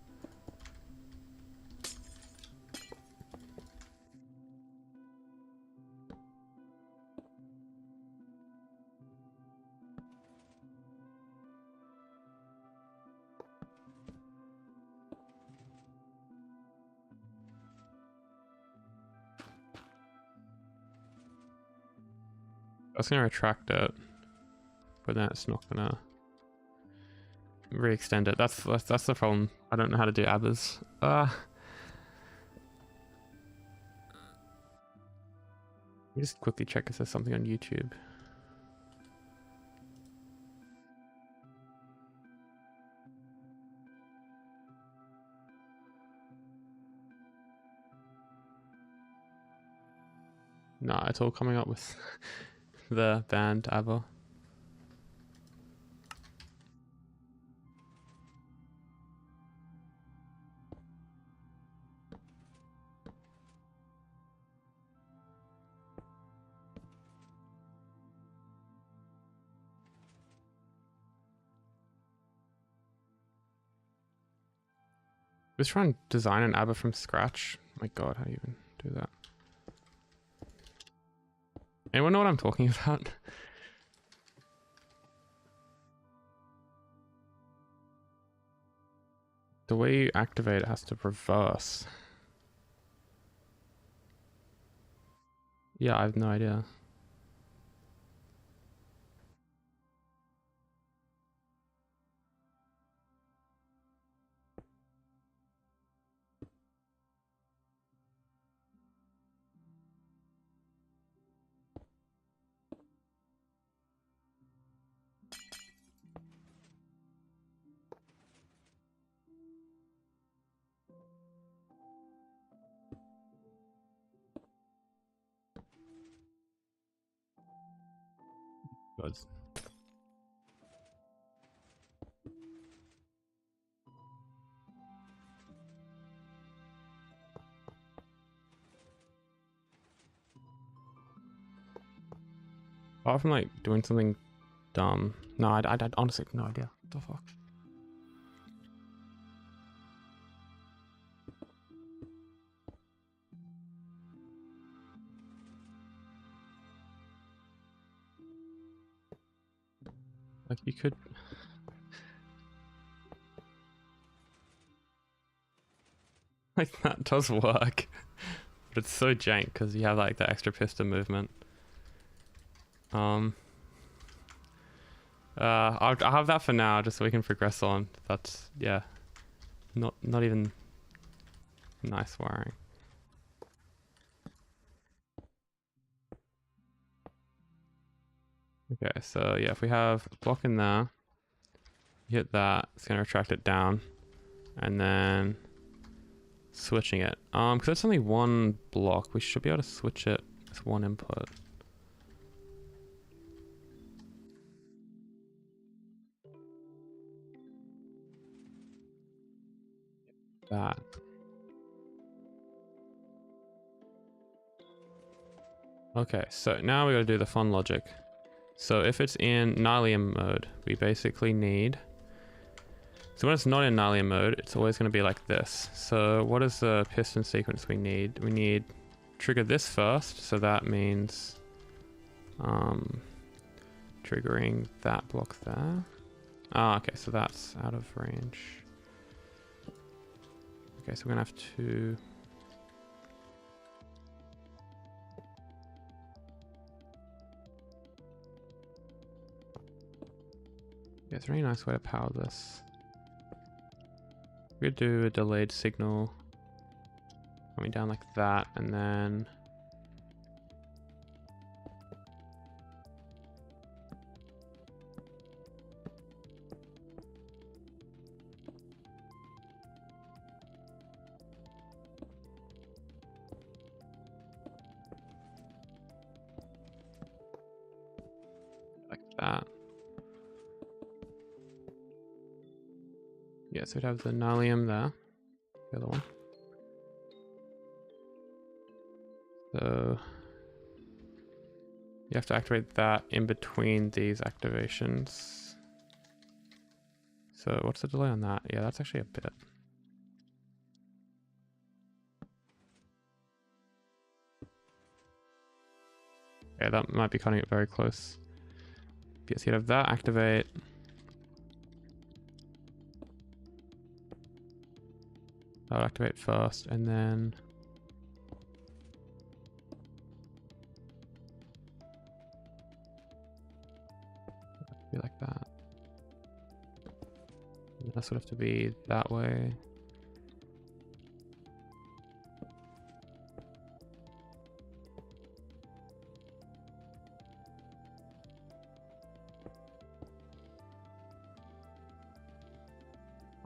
I was gonna retract it, but then it's not gonna re-extend it. That's the problem. I don't know how to do ABBAs. Let me just quickly check if there's something on YouTube. Nah, it's all coming up with the band ABBA. Just try and design an ABBA from scratch. My god, how do you even do that? Anyone know what I'm talking about? The way you activate it has to reverse. Yeah, I have no idea. God. Apart from like doing something dumb. No, I honestly have no idea. What the fuck? Like you could. Like that does work. But it's so jank because you have like the extra piston movement. I'll have that for now just so we can progress on. That's, yeah. Not even nice wiring. Okay, so yeah, if we have a block in there, hit that, it's gonna retract it down, and then switching it. Because it's only one block, we should be able to switch it with one input. That. Okay, so now we gotta do the fun logic. So if it's in Nylium mode, we basically need... So when it's not in Nylium mode, it's always going to be like this. So what is the piston sequence we need? We need trigger this first, so that means triggering that block there. Ah, okay, so that's out of range. Okay, so we're going to have to... Yeah, it's a really nice way to power this. We could do a delayed signal coming down like that, and then like that. Yeah, so we'd have the Nylium there, the other one. So you have to activate that in between these activations. So what's the delay on that? Yeah, that's actually a bit. Yeah, that might be cutting it very close. Yes, you'd have that activate. That would activate first, and then be like that. And that would have to be that way.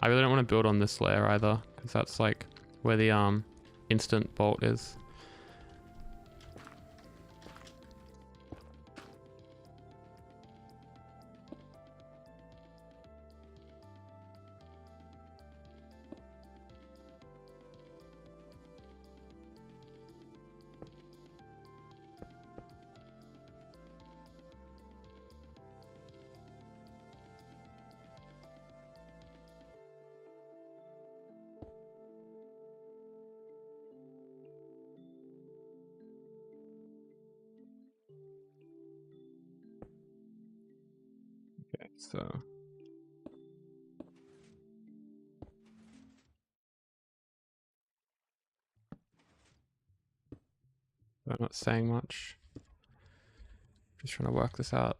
I really don't want to build on this layer either, because that's like where the instant bolt is. Okay, so I'm not saying much. Just trying to work this out.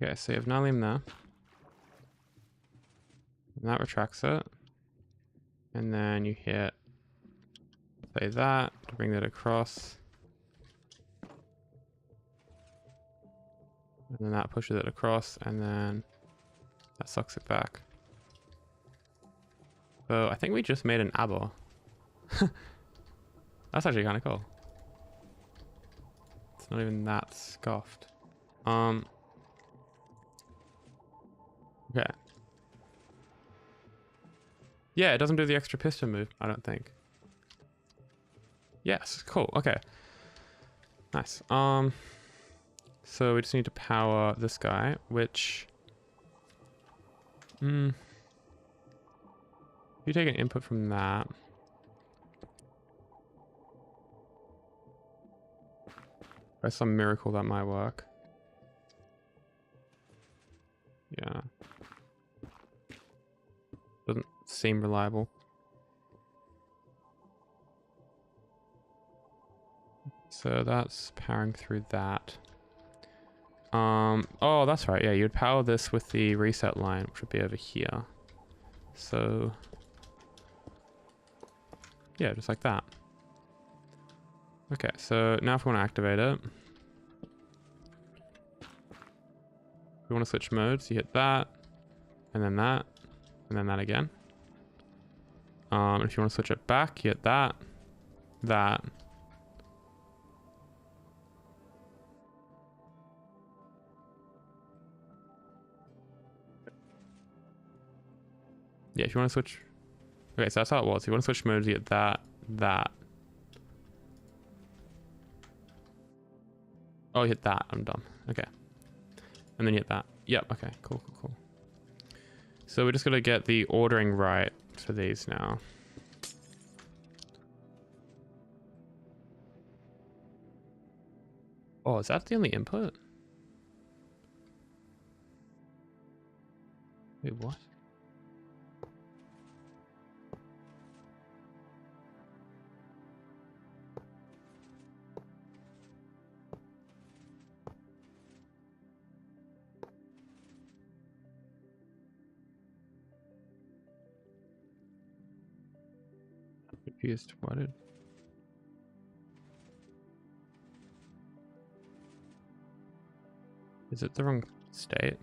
Okay, so you have Nylium there. And that retracts it. And then you hit, say that, to bring that across. And then that pushes it across, and then that sucks it back. So I think we just made an abo. That's actually kind of cool. It's not even that scuffed. Okay. Yeah, it doesn't do the extra piston move, I don't think. Yes, cool, okay. Nice. So we just need to power this guy, which... if you take an input from that... By some miracle that might work. Yeah. Doesn't seem reliable. So that's powering through that. Oh, that's right. Yeah, you'd power this with the reset line, which would be over here. So, yeah, just like that. Okay, so now if we want to activate it, we want to switch modes. You hit that, and then that, and then that again. If you want to switch it back, you hit that, that. Yeah, if you want to switch... Okay, so that's how it was. If you want to switch modes, you hit that, that. Oh, you hit that. I'm dumb. Okay. And then you hit that. Yep, okay. Cool, cool, cool. So we're just going to get the ordering right for these now. Oh, is that the only input? Wait, what? Confused. What did... Is it the wrong state?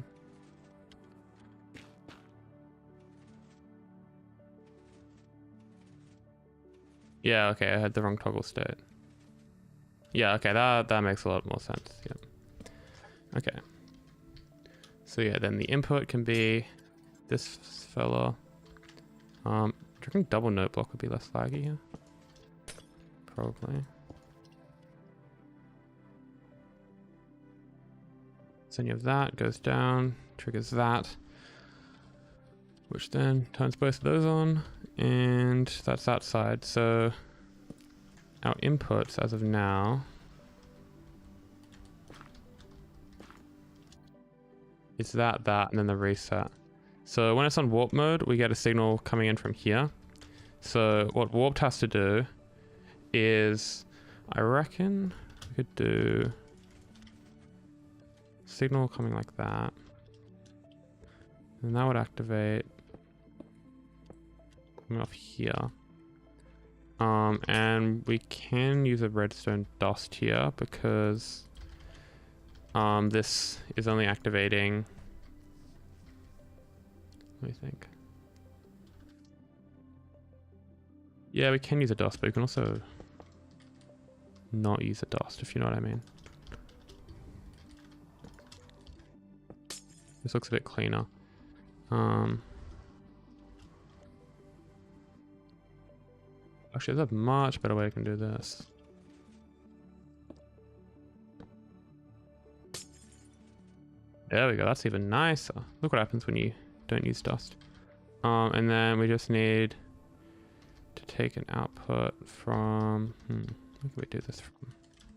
Yeah, okay, I had the wrong toggle state. Yeah, okay, that makes a lot more sense. Yep. Okay. So yeah, then the input can be this fella. Do you reckon double note block would be less laggy here? Probably. So then you have that, goes down, triggers that, which then turns both of those on, and that's that side. So our inputs as of now is that, and then the reset. So when it's on warp mode, we get a signal coming in from here. So what warped has to do is, I reckon we could do signal coming like that. And that would activate coming off here. And we can use a redstone dust here because this is only activating, let me think. Yeah, we can use a dust, but we can also not use a dust, if you know what I mean. This looks a bit cleaner. Actually, there's a much better way I can do this. There we go, that's even nicer. Look what happens when you don't use dust. And then we just need to take an output from... where can we do this from?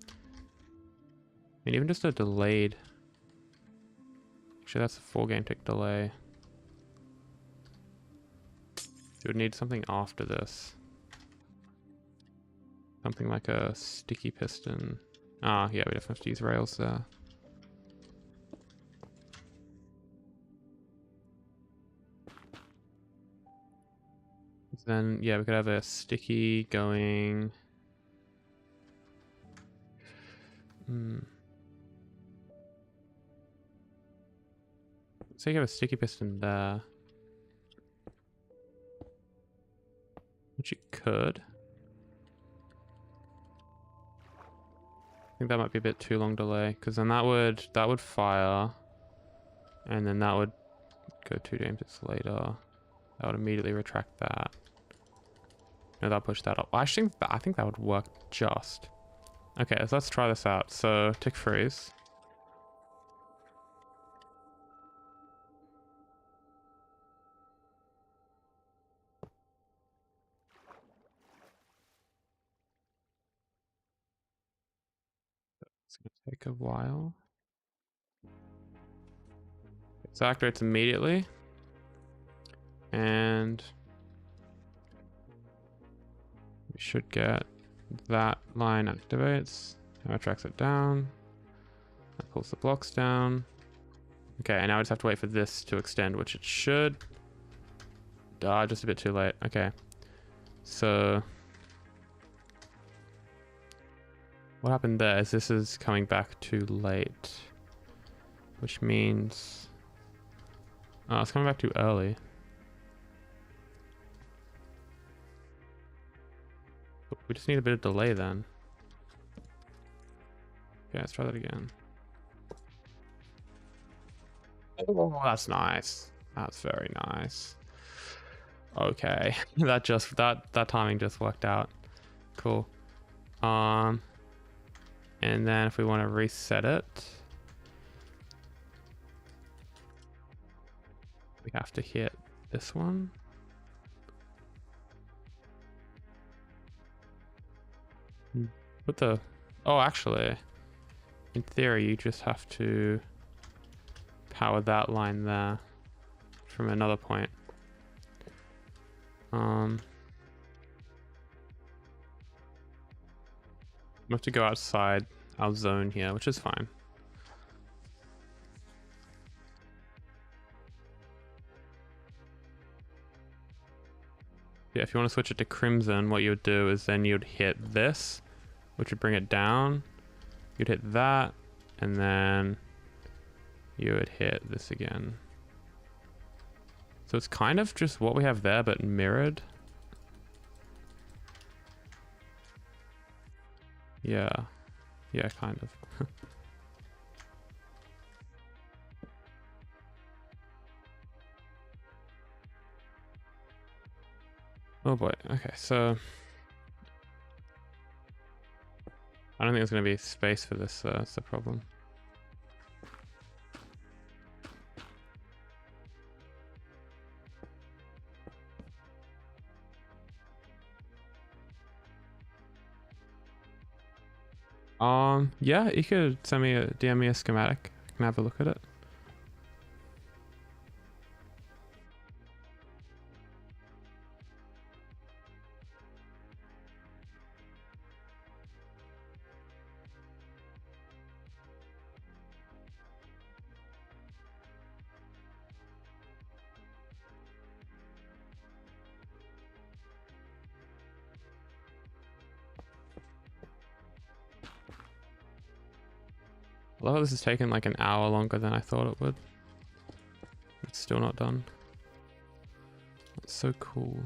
I mean, even just a delayed... Actually, that's a 4 game tick delay. So we would need something after this. Something like a sticky piston. Ah, yeah, we definitely have to use rails there. Then, yeah, we could have a sticky going... So you have a sticky piston there. Which you could. I think that might be a bit too long delay, because then that would fire, and then that would go 2 games later. That would immediately retract that. No, that'll push that up. I think that would work just. Okay, so let's try this out. So tick freeze. It's gonna take a while. It activates immediately. And we should get that line activates. Now it tracks it down. That pulls the blocks down. Okay, and now we just have to wait for this to extend, which it should. Just a bit too late. Okay. So what happened there is this is coming back too late, which means it's coming back too early. We just need a bit of delay then. Okay, let's try that again. Oh, that's nice. That's very nice. Okay, that timing just worked out. Cool. And then if we want to reset it, we have to hit this one. What the? Oh, actually, in theory, you just have to power that line there from another point. We have to go outside our zone here, which is fine. Yeah, if you want to switch it to crimson, what you would do is then you'd hit this, which would bring it down. You'd hit that, and then you would hit this again. So it's kind of just what we have there, but mirrored. Yeah. Yeah, kind of. Oh boy. Okay, so I don't think there's going to be space for this. That's the problem. Yeah, you could send me DM me a schematic. I can have a look at it. I love how this has taken like an hour longer than I thought it would. It's still not done. That's so cool.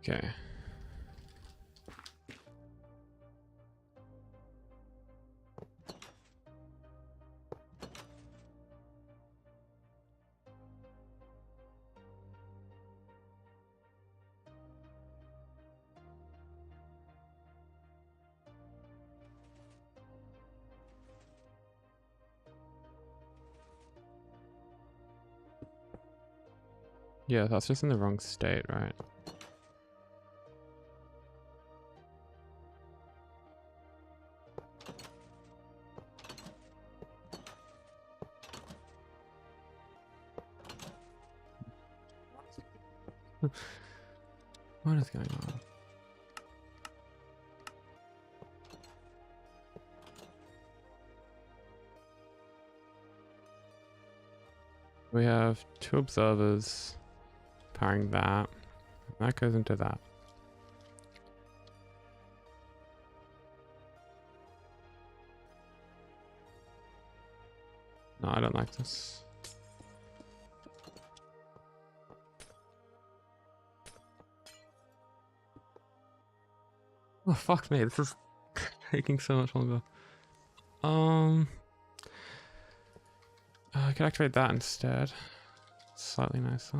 Okay. Yeah, that's just in the wrong state, right? What is going on? We have 2 observers powering that. That goes into that. No, I don't like this. Oh, fuck me. This is taking so much longer. I could activate that instead. Slightly nicer.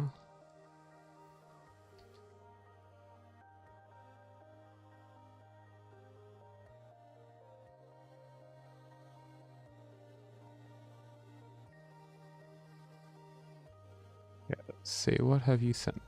Yeah, let's see. What have you sent?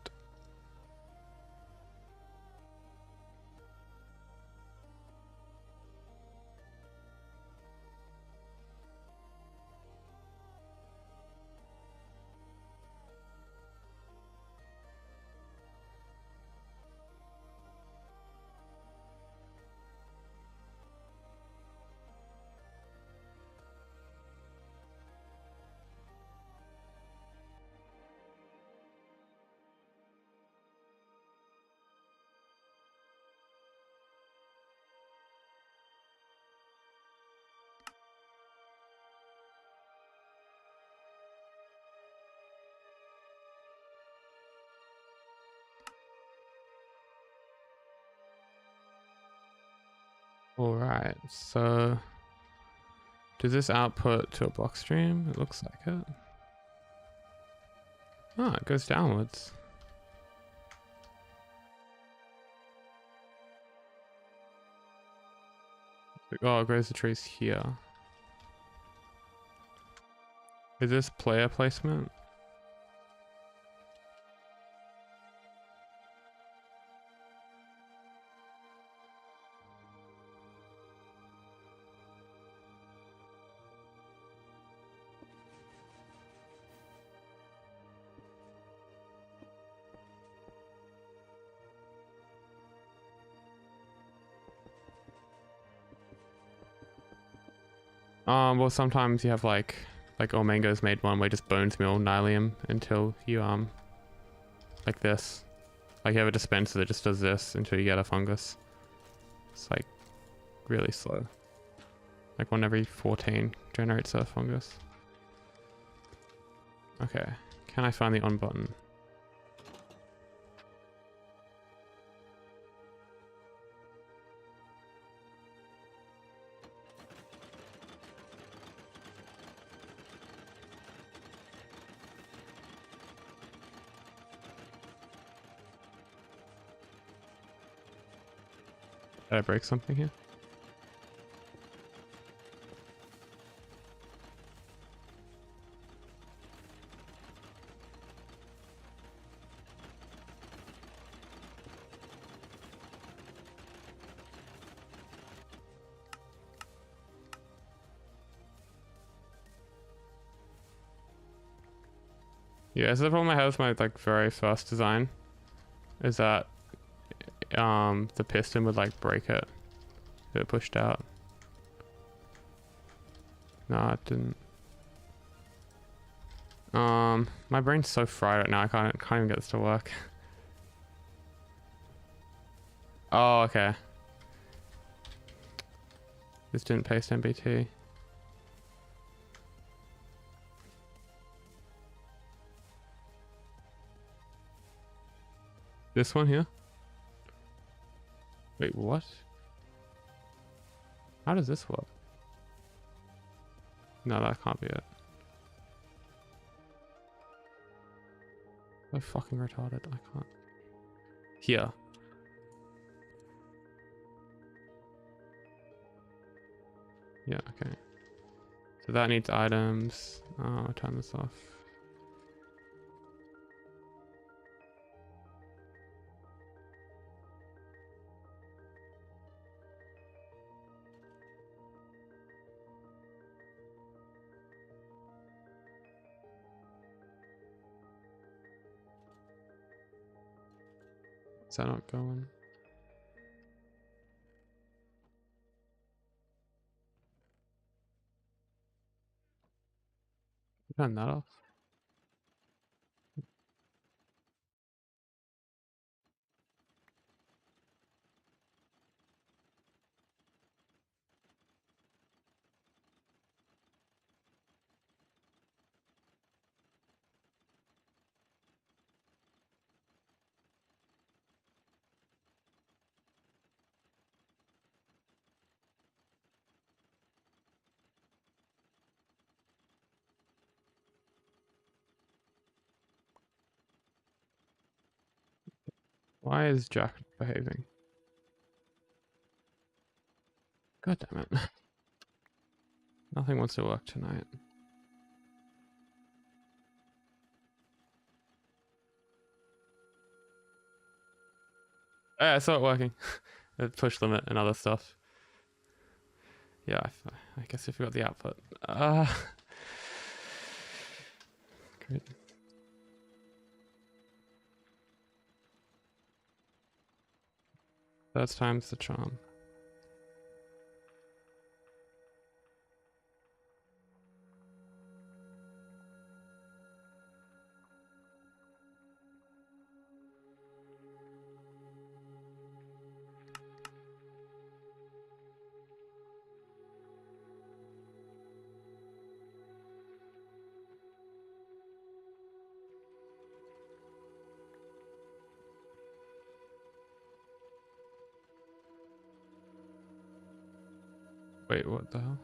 Alright, so does this output to a block stream? It looks like it. Oh, it goes downwards. Oh, it grows the trees here. Is this player placement? Well, sometimes you have like Omango's made one where just bones mill Nylium until you like this. Like you have a dispenser that just does this until you get a fungus. It's like really slow. Like 1 every 14 generates a fungus. Okay, can I find the on button? Did I break something here? Yeah, so the problem I have with my like very first design is that the piston would like break it if it pushed out. No, it didn't. My brain's so fried right now. I can't even get this to work. Oh, okay. This didn't paste MBT. This one here? Wait, what? How does this work? No, that can't be it. So fucking retarded. I can't. Here. Yeah, okay. So that needs items. Oh, I'll turn this off. Is that not going? Turn that off. Why is Jack behaving? God damn it. Nothing wants to work tonight. I saw it working. The push limit and other stuff. Yeah, I guess I forgot the output. Great. Third time's the charm. Wait, what the hell?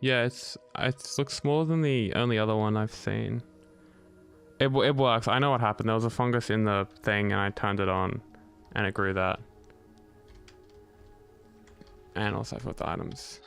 Yeah, it looks smaller than the only other one I've seen. It works. I know what happened. There was a fungus in the thing and I turned it on and it grew that. And also I put the items.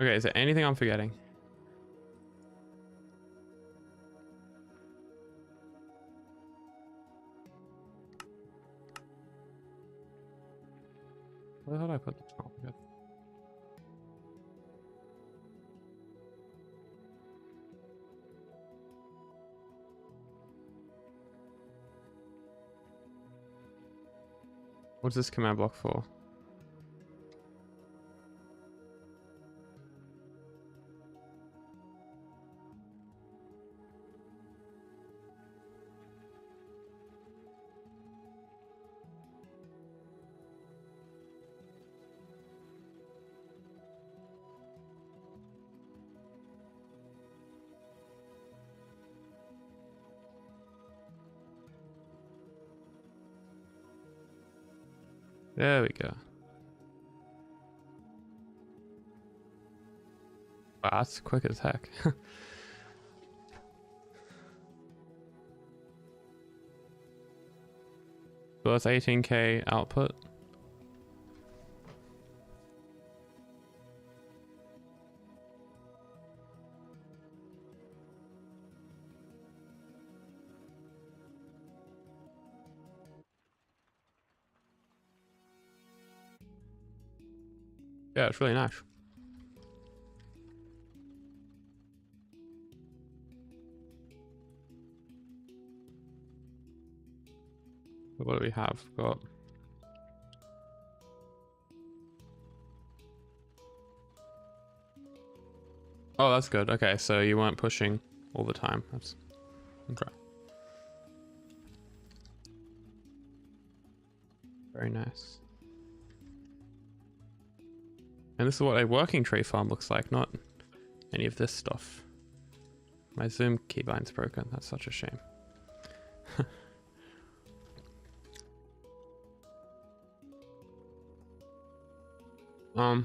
Okay, is there anything I'm forgetting? Where did I put the top? What's this command block for? There we go. Wow, that's quick as heck. So that's 18K output. Yeah, it's really nice. What do we have? Got oh, that's good. Okay, so you weren't pushing all the time. That's okay. Very nice. And this is what a working tree farm looks like, not any of this stuff. My zoom keybind's broken. That's such a shame. I'm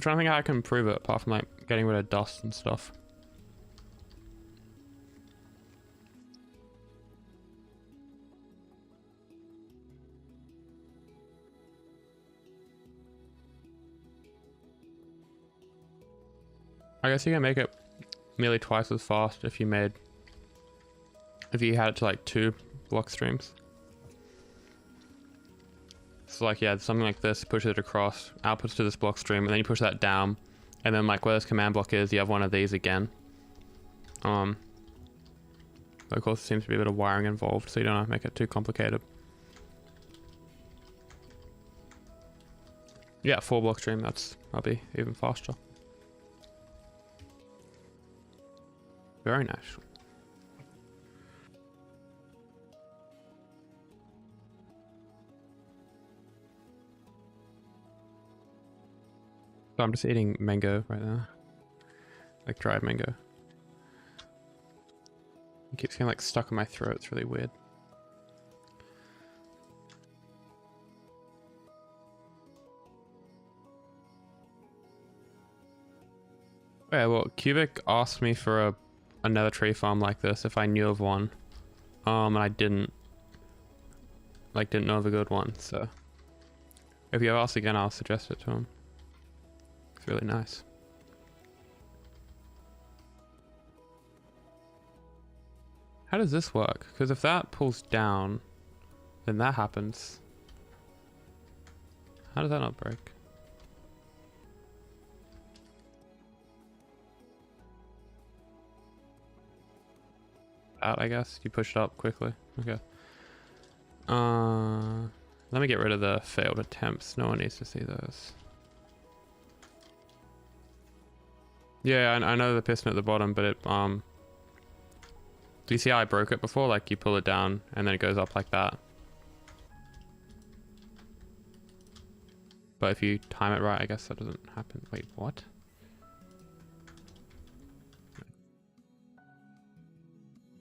trying to think how I can improve it apart from like getting rid of dust and stuff. I guess you can make it nearly twice as fast if you had it to like 2 block streams. So like, yeah, something like this, pushes it across, outputs to this block stream, and then you push that down, and then like where this command block is, you have one of these again. Of course, there seems to be a bit of wiring involved, so you don't have to make it too complicated. Yeah, 4 block stream, that'll be even faster. Very nice. So I'm just eating mango right now. Like dried mango. It keeps getting like stuck in my throat, it's really weird. Yeah, well, Cubic asked me for another tree farm like this if I knew of one. And I didn't know of a good one, so if you ask again, I'll suggest it to him. It's really nice. How does this work? Because if that pulls down, then that happens. How does that not break? Out, I guess. You push it up quickly. Okay. Let me get rid of the failed attempts. No one needs to see those. Yeah, I know the piston at the bottom, but it, do you see how I broke it before? Like you pull it down and then it goes up like that. But if you time it right, I guess that doesn't happen. Wait, what?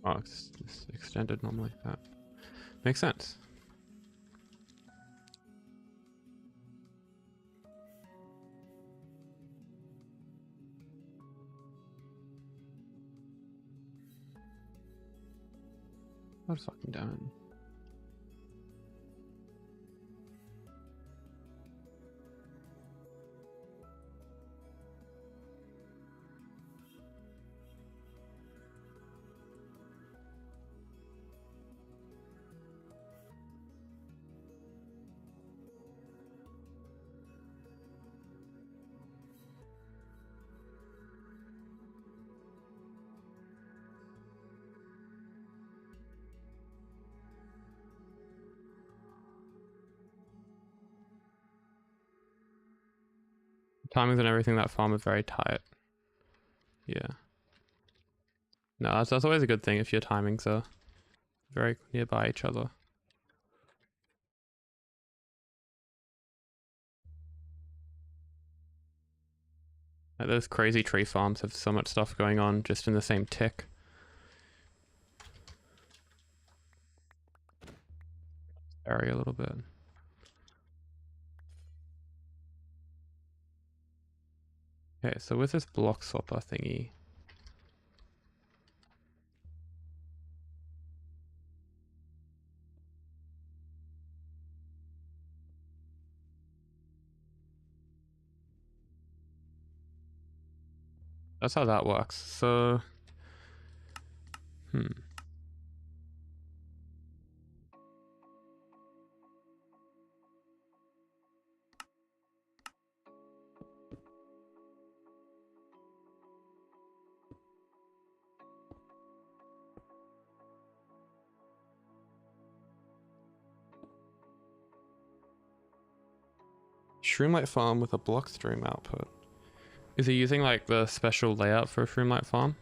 Oh, it's extended normally like that. Makes sense. What's fucking down? Timings and everything that farm is very tight. Yeah. No, that's always a good thing if your timings are very nearby each other. Like those crazy tree farms have so much stuff going on just in the same tick. Vary a little bit. Okay, so with this block swapper thingy, that's how that works. So, Shroomlight farm with a block stream output. Is he using like the special layout for a Shroomlight farm?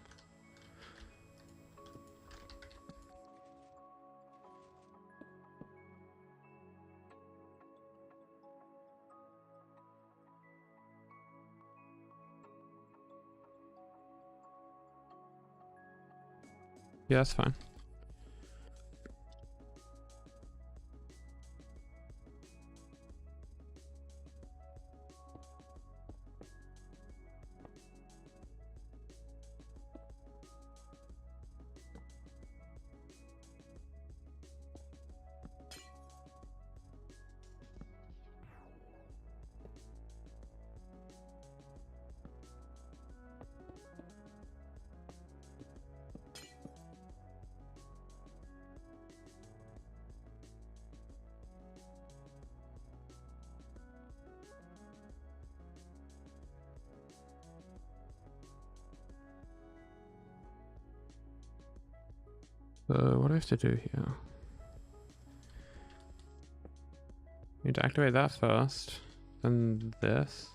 Yeah, that's fine. So what do I have to do here? Need to activate that first, then this.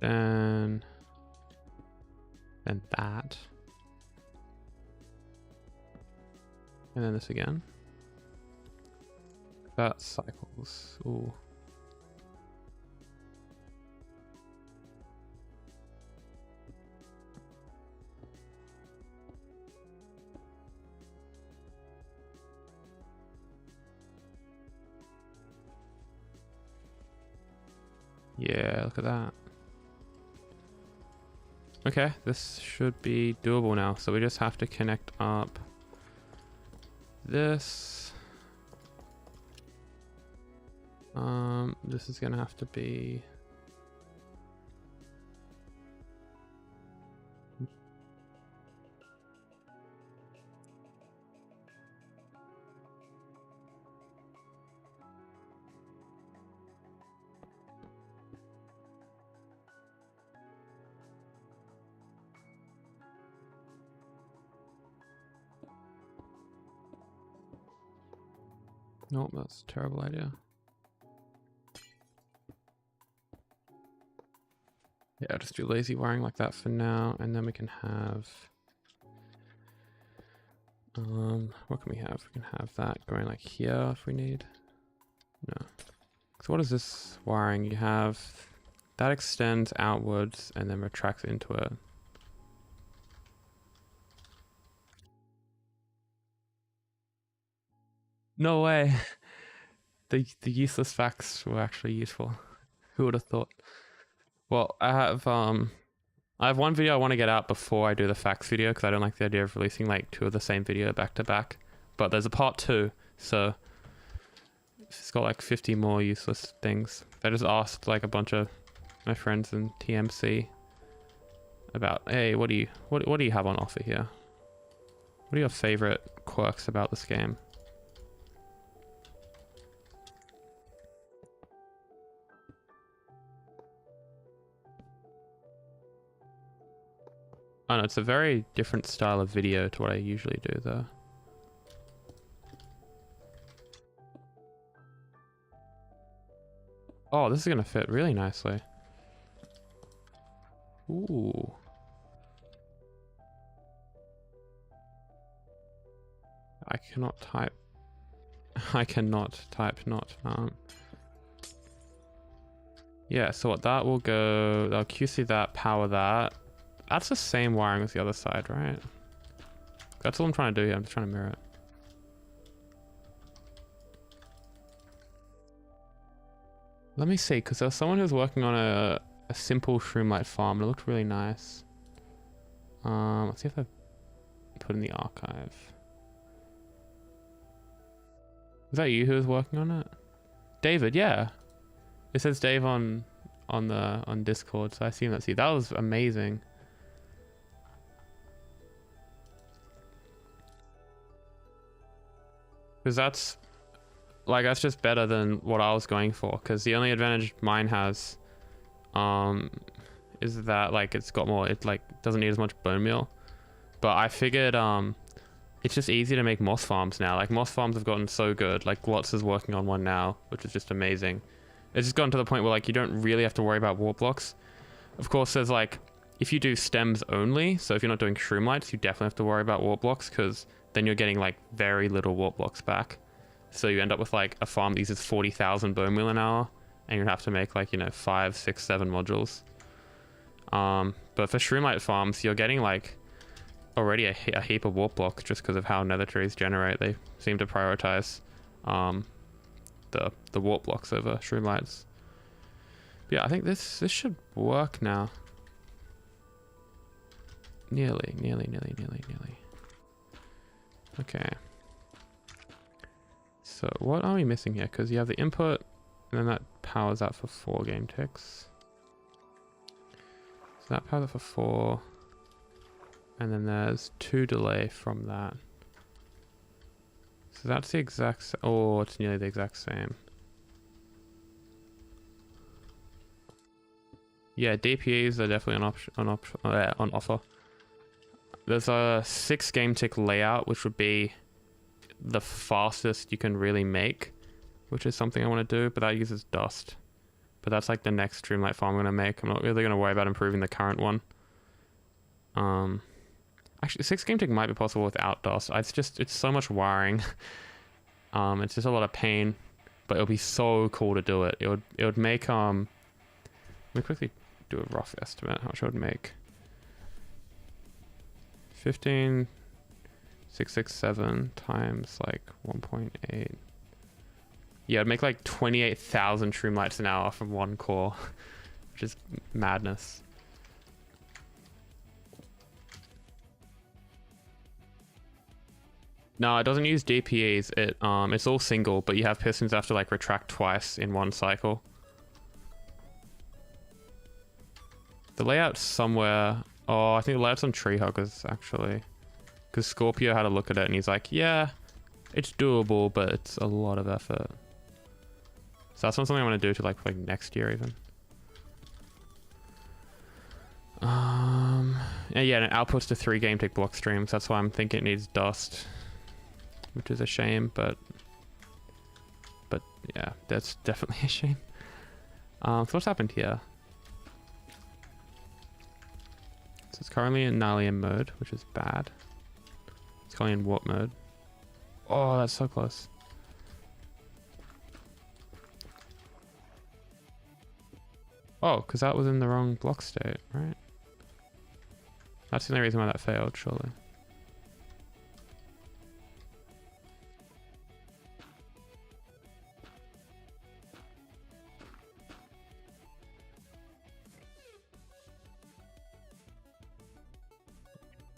Then that. And then this again. That cycles. Ooh. Yeah, look at that. Okay, this should be doable now. So we just have to connect up this. This is gonna have to be nope, that's a terrible idea. Yeah, I'll just do lazy wiring like that for now, and then we can have what can we have? We can have that going like here if we need. No. So what is this wiring? You have that extends outwards and then retracts into it. No way. The useless facts were actually useful. Who would have thought? Well, I have one video I want to get out before I do the facts video because I don't like the idea of releasing like two of the same video back to back. But there's a part 2, so it's got like 50 more useless things. I just asked like a bunch of my friends in TMC about, hey, what do you have on offer here? What are your favorite quirks about this game? Oh no, it's a very different style of video to what I usually do though. Oh, this is gonna fit really nicely. Ooh. I cannot type. I cannot type not. Yeah, so what that will go, I'll QC that, power that. That's the same wiring as the other side, right? That's all I'm trying to do here. I'm just trying to mirror it. Let me see, because there was someone who was working on a simple shroomlight farm. It looked really nice. Let's see if I put in the archive. Was that you who was working on it? David, yeah. It says Dave on Discord, so I assume that's you. That was amazing. Because that's just better than what I was going for. Because the only advantage mine has is that like it's got more, it like doesn't need as much bone meal. But I figured it's just easy to make moss farms now. Like moss farms have gotten so good. Like Glotz is working on one now, which is just amazing. It's just gotten to the point where like you don't really have to worry about warp blocks. Of course, there's like, if you do stems only, so if you're not doing shroomlights, you definitely have to worry about warp blocks because then you're getting like very little warp blocks back. So you end up with like a farm that uses 40,000 bone meal an hour and you'd have to make like, you know, 5, 6, 7 modules. But for Shroomlight farms, you're getting like already a heap of warp blocks just because of how nether trees generate. They seem to prioritize the warp blocks over Shroomlights. Yeah, I think this should work now. Nearly. Okay. So what are we missing here? Because you have the input, and then that powers out for 4 game ticks. So that powers out for 4. And then there's 2 delay from that. So that's the exact, oh, it's nearly the exact same. Yeah, DPEs are definitely on offer. There's a 6 game tick layout, which would be the fastest you can really make, which is something I want to do, but that uses dust. But that's like the next Streamlight farm I'm going to make. I'm not really going to worry about improving the current one. Actually, 6 game tick might be possible without dust. It's so much wiring. It's just a lot of pain, but it'll be so cool to do it. It would make let me quickly do a rough estimate how much it would make. 15,667 times like 1.8. Yeah, it'd make like 28,000 Shroomlights an hour from 1 core, which is madness. No, it doesn't use DPEs. It's all single, but you have pistons that have to like retract twice in 1 cycle. The layout's somewhere. Oh, I think the layout's on Tree Huggers actually, because Scorpio had a look at it and he's like, yeah, it's doable, but it's a lot of effort. So that's not something I want to do to like next year even. Yeah, and it outputs to 3 game tick block streams. That's why I'm thinking it needs dust, which is a shame, but yeah, that's definitely a shame. So what's happened here? So it's currently in Nylium mode, which is bad. It's currently in warp mode. Oh, that's so close. Oh, because that was in the wrong block state, right? That's the only reason why that failed, surely.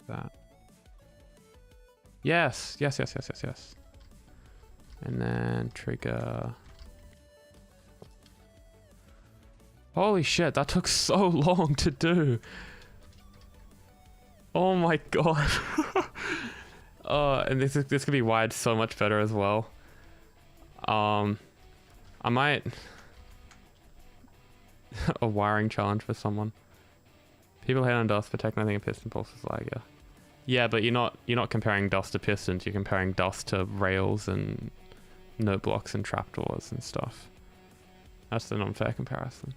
That. Yes. And then trigger. Holy shit, that took so long to do. Oh my god. And this could be wired so much better as well. I might a wiring challenge for someone. People hate on dust for technically a piston pulse is lighter. Yeah, but you're not comparing dust to pistons, you're comparing dust to rails and note blocks and trapdoors and stuff. That's an unfair comparison.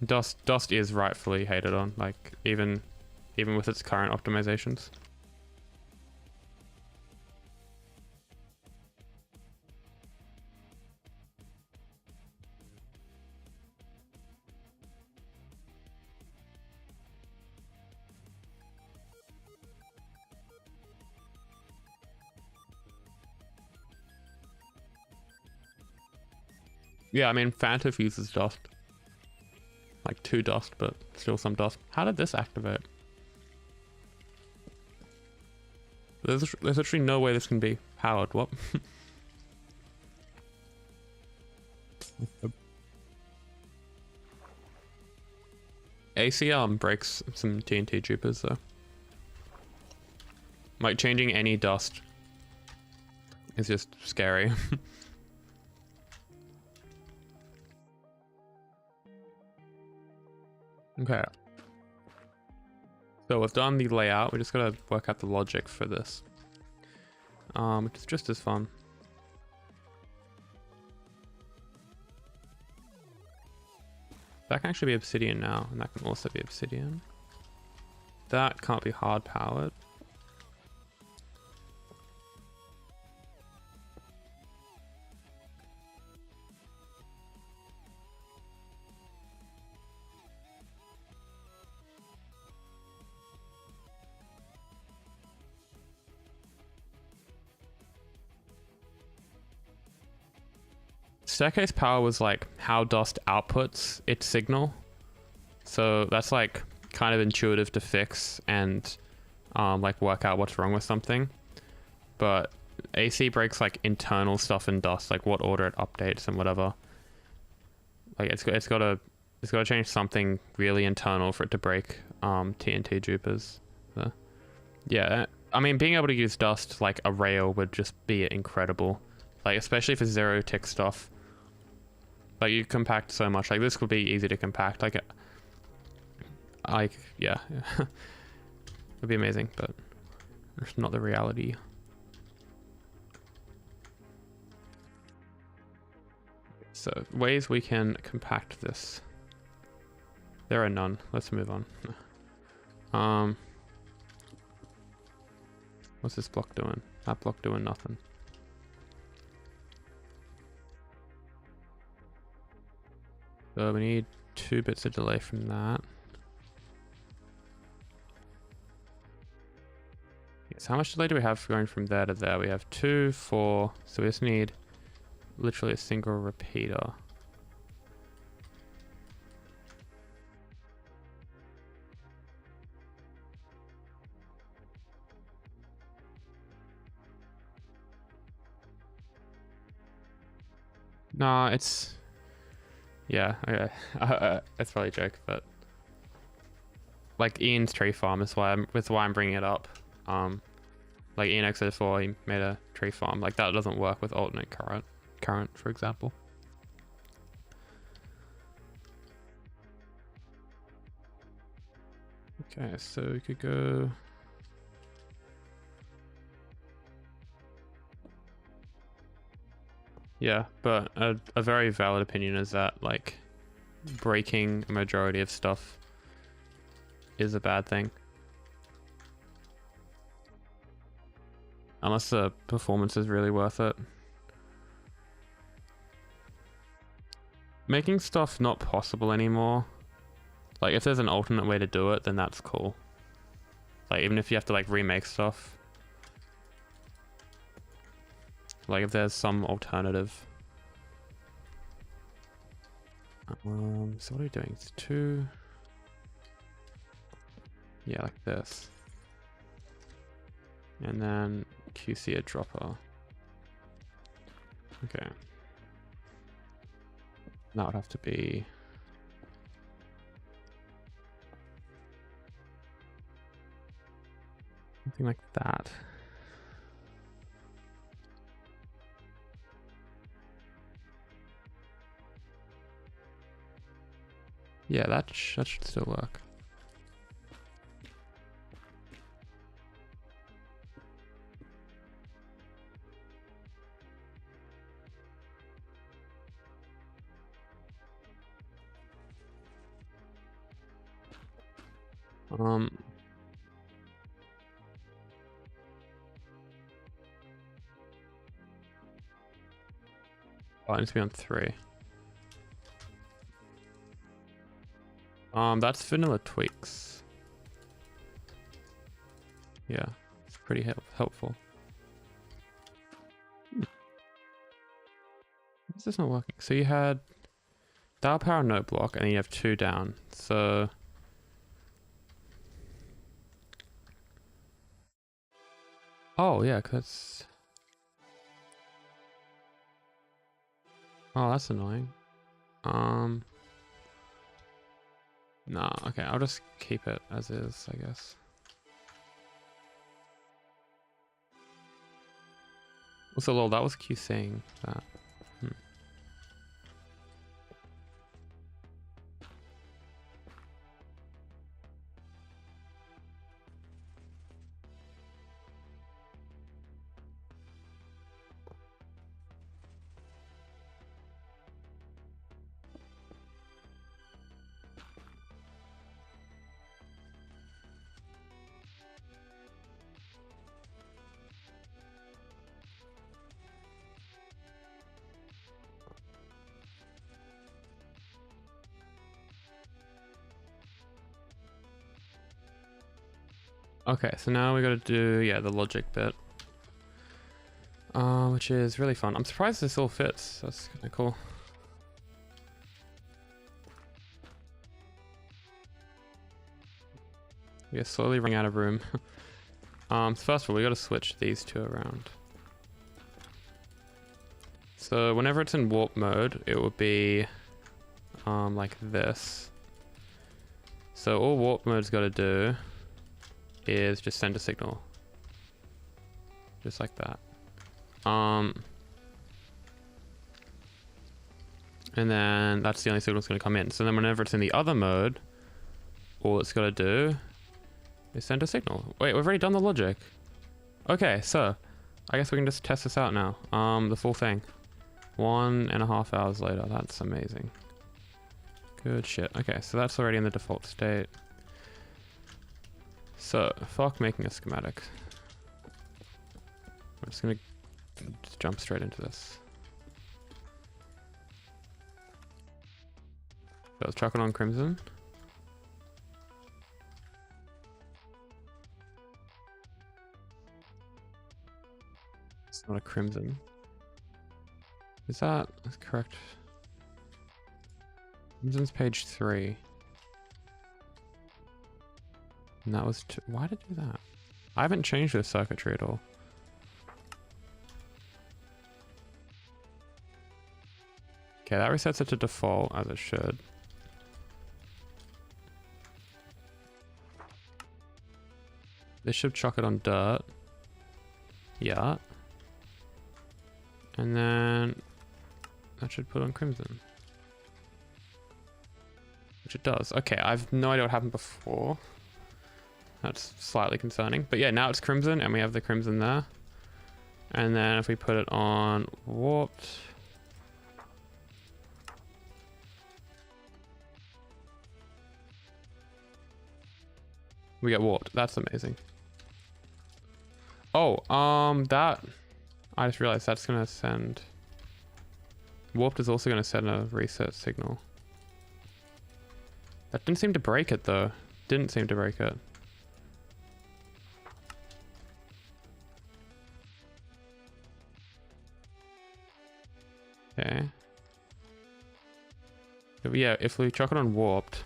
Dust is rightfully hated on, like even with its current optimizations. Yeah, I mean, VUNTF uses dust. Like 2 dust, but still some dust. How did this activate? There's actually no way this can be powered. What? AC breaks some TNT dupers though. Like changing any dust is just scary. Okay. So we've done the layout, we just gotta work out the logic for this. Which is just as fun. That can actually be obsidian now, and that can also be obsidian. That can't be hard powered. staircase power was like how dust outputs its signal. So that's like kind of intuitive to fix and like work out what's wrong with something. But AC breaks like internal stuff in dust, like what order it updates and whatever. Like it's got to change something really internal for it to break TNT dupers. So, yeah, I mean, being able to use dust like a rail would just be incredible. Like especially for zero tick stuff. Like you compact so much. Like this would be easy to compact. Like yeah, it'd be amazing, but it's not the reality. So ways we can compact this. There are none. Let's move on. What's this block doing? That block doing nothing. So we need 2 bits of delay from that. Yes, how much delay do we have going from there to there? We have 2, 4. So we just need literally a single repeater. Nah, it's... Yeah, okay. That's probably a joke, but... Like, Ian's tree farm is why I'm bringing it up. Like, Ian X04, he made a tree farm. Like, that doesn't work with alternate current, for example. Okay, so we could go... Yeah, but a very valid opinion is that, like, breaking a majority of stuff is a bad thing. Unless the performance is really worth it. Making stuff not possible anymore. Like, if there's an alternate way to do it, then that's cool. Like, even if you have to, like, remake stuff. Like, if there's some alternative. So what are we doing? It's 2. Yeah, like this. And then QC a dropper. Okay. That would have to be... something like that. Yeah, that should still work. Oh, it needs to be on 3. That's vanilla tweaks. Yeah, it's pretty helpful. Why is this not working? So you had dial power no block, and then you have 2 down. So oh yeah, cause oh, that's annoying. Nah, okay, I'll just keep it as is, I guess. Also, lol, that was QCing that. Okay, so now we got to do, yeah, the logic bit. which is really fun. I'm surprised this all fits. That's kind of cool. We're slowly running out of room. So first of all, we got to switch these two around. So whenever it's in warp mode, it will be like this. So all warp mode's got to do is just send a signal. Just like that. And then that's the only signal that's going to come in. So then whenever it's in the other mode, all it's got to do is send a signal. Wait, we've already done the logic. Okay, so I guess we can just test this out now. The full thing. 1.5 hours later. That's amazing. Good shit. Okay, so that's already in the default state. So, fuck making a schematic. I'm just gonna jump straight into this. So let's chuck it on Crimson. It's not a Crimson. Is that correct? Crimson's page 3. And that was why did it do that? I haven't changed this circuitry at all. Okay, that resets it to default as it should. This should chuck it on dirt. Yeah. And then that should put on Crimson. Which it does. Okay, I have no idea what happened before. That's slightly concerning. But yeah, now it's Crimson and we have the Crimson there. And then if we put it on warped. We get warped. That's amazing. Oh, that I just realized that's gonna send. Warped is also gonna send a reset signal. That didn't seem to break it though. Didn't seem to break it. Okay. Yeah, if we chuck it on warped.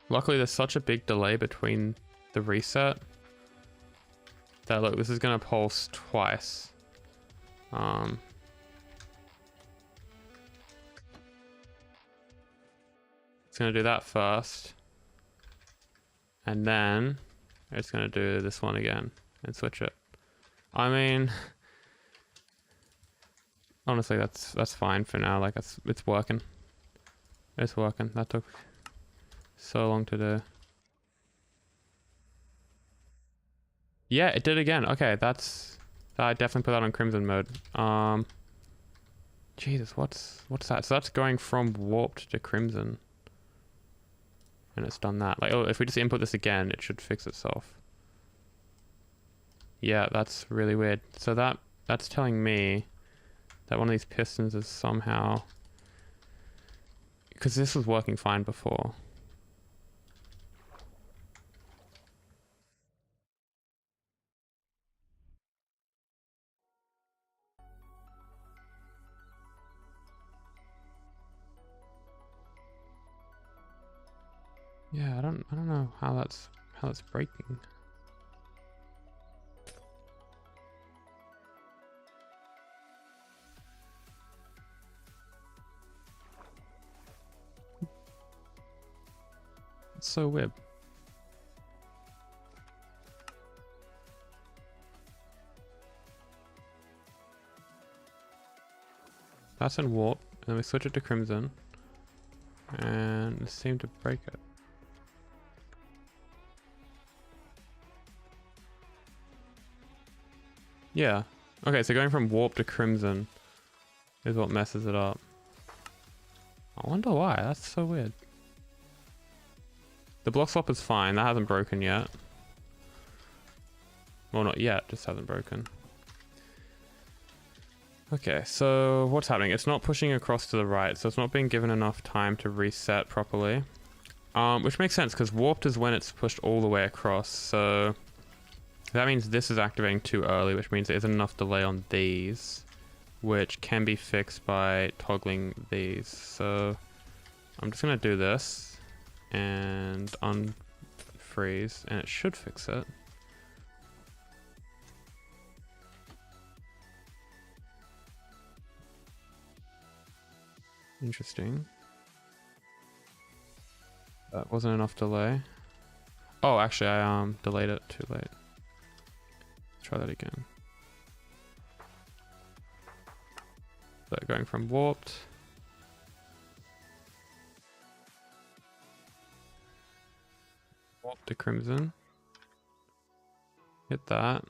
Luckily, there's such a big delay between the reset that look, this is gonna pulse twice. It's gonna do that first, and then it's gonna do this one again and switch it. I mean, honestly, that's fine for now. Like it's working. It's working. That took so long to do. Yeah, it did again. Okay, I definitely put that on Crimson mode. Jesus, what's that? So that's going from warped to Crimson. And it's done that. Like, oh, if we just input this again, it should fix itself. Yeah, that's really weird. So that's telling me that one of these pistons is somehow, because this was working fine before. Yeah, I don't know how that's breaking. It's so weird. That's in warp, and then we switch it to Crimson, and it seemed to break it. Yeah. Okay, so going from warp to Crimson is what messes it up. I wonder why. That's so weird. The block swap is fine. That hasn't broken yet. Well, not yet. Just hasn't broken. Okay, so what's happening? It's not pushing across to the right, so it's not being given enough time to reset properly. Which makes sense, because warped is when it's pushed all the way across, so That means this is activating too early, which means there isn't enough delay on these, which can be fixed by toggling these. So I'm just gonna do this and unfreeze, and it should fix it. Interesting. That wasn't enough delay. Oh, actually, I delayed it too late. Let's try that again. So going from warped. Warp to crimson. Hit that.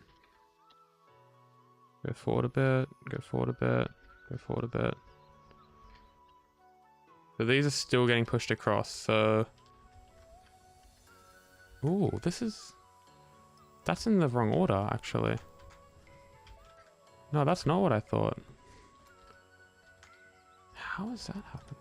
Go forward a bit, go forward a bit, go forward a bit. So these are still getting pushed across, so... Ooh, that's in the wrong order, actually. No, that's not what I thought. How has that happened?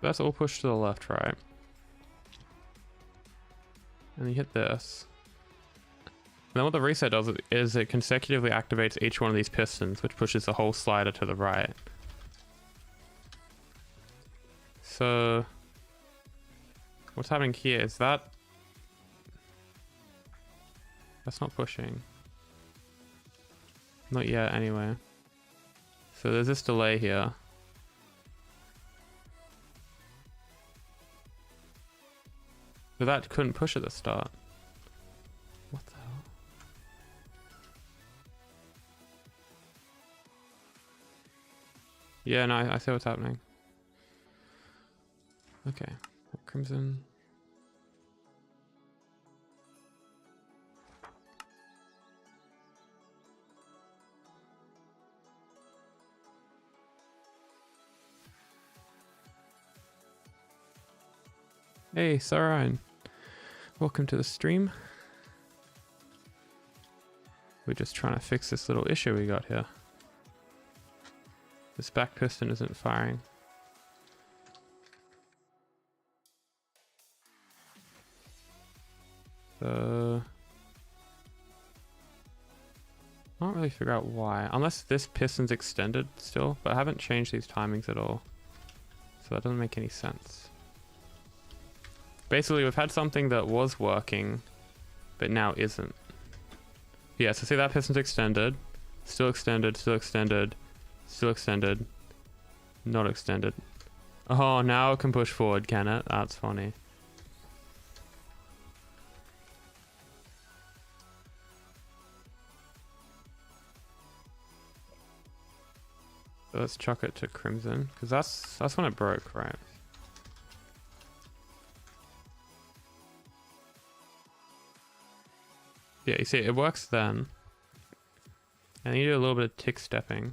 That's all pushed to the left, right? And you hit this. And then what the reset does is it consecutively activates each one of these pistons, which pushes the whole slider to the right. So what's happening here is that's not pushing. Not yet, anyway. So there's this delay here. So that couldn't push at the start. What the hell? Yeah, no, I see what's happening. Okay, crimson. Hey, Saran. Welcome to the stream. We're just trying to fix this little issue we got here. This back piston isn't firing. So I can't really figure out why, unless this piston's extended still, but I haven't changed these timings at all. So that doesn't make any sense. Basically, we've had something that was working, but now isn't. Yeah, so see that piston's extended, still extended, still extended, still extended, not extended. Oh, now it can push forward, can it? That's funny. So let's chuck it to crimson, because that's when it broke, right? Yeah, you see, it works then. And you do a little bit of tick stepping.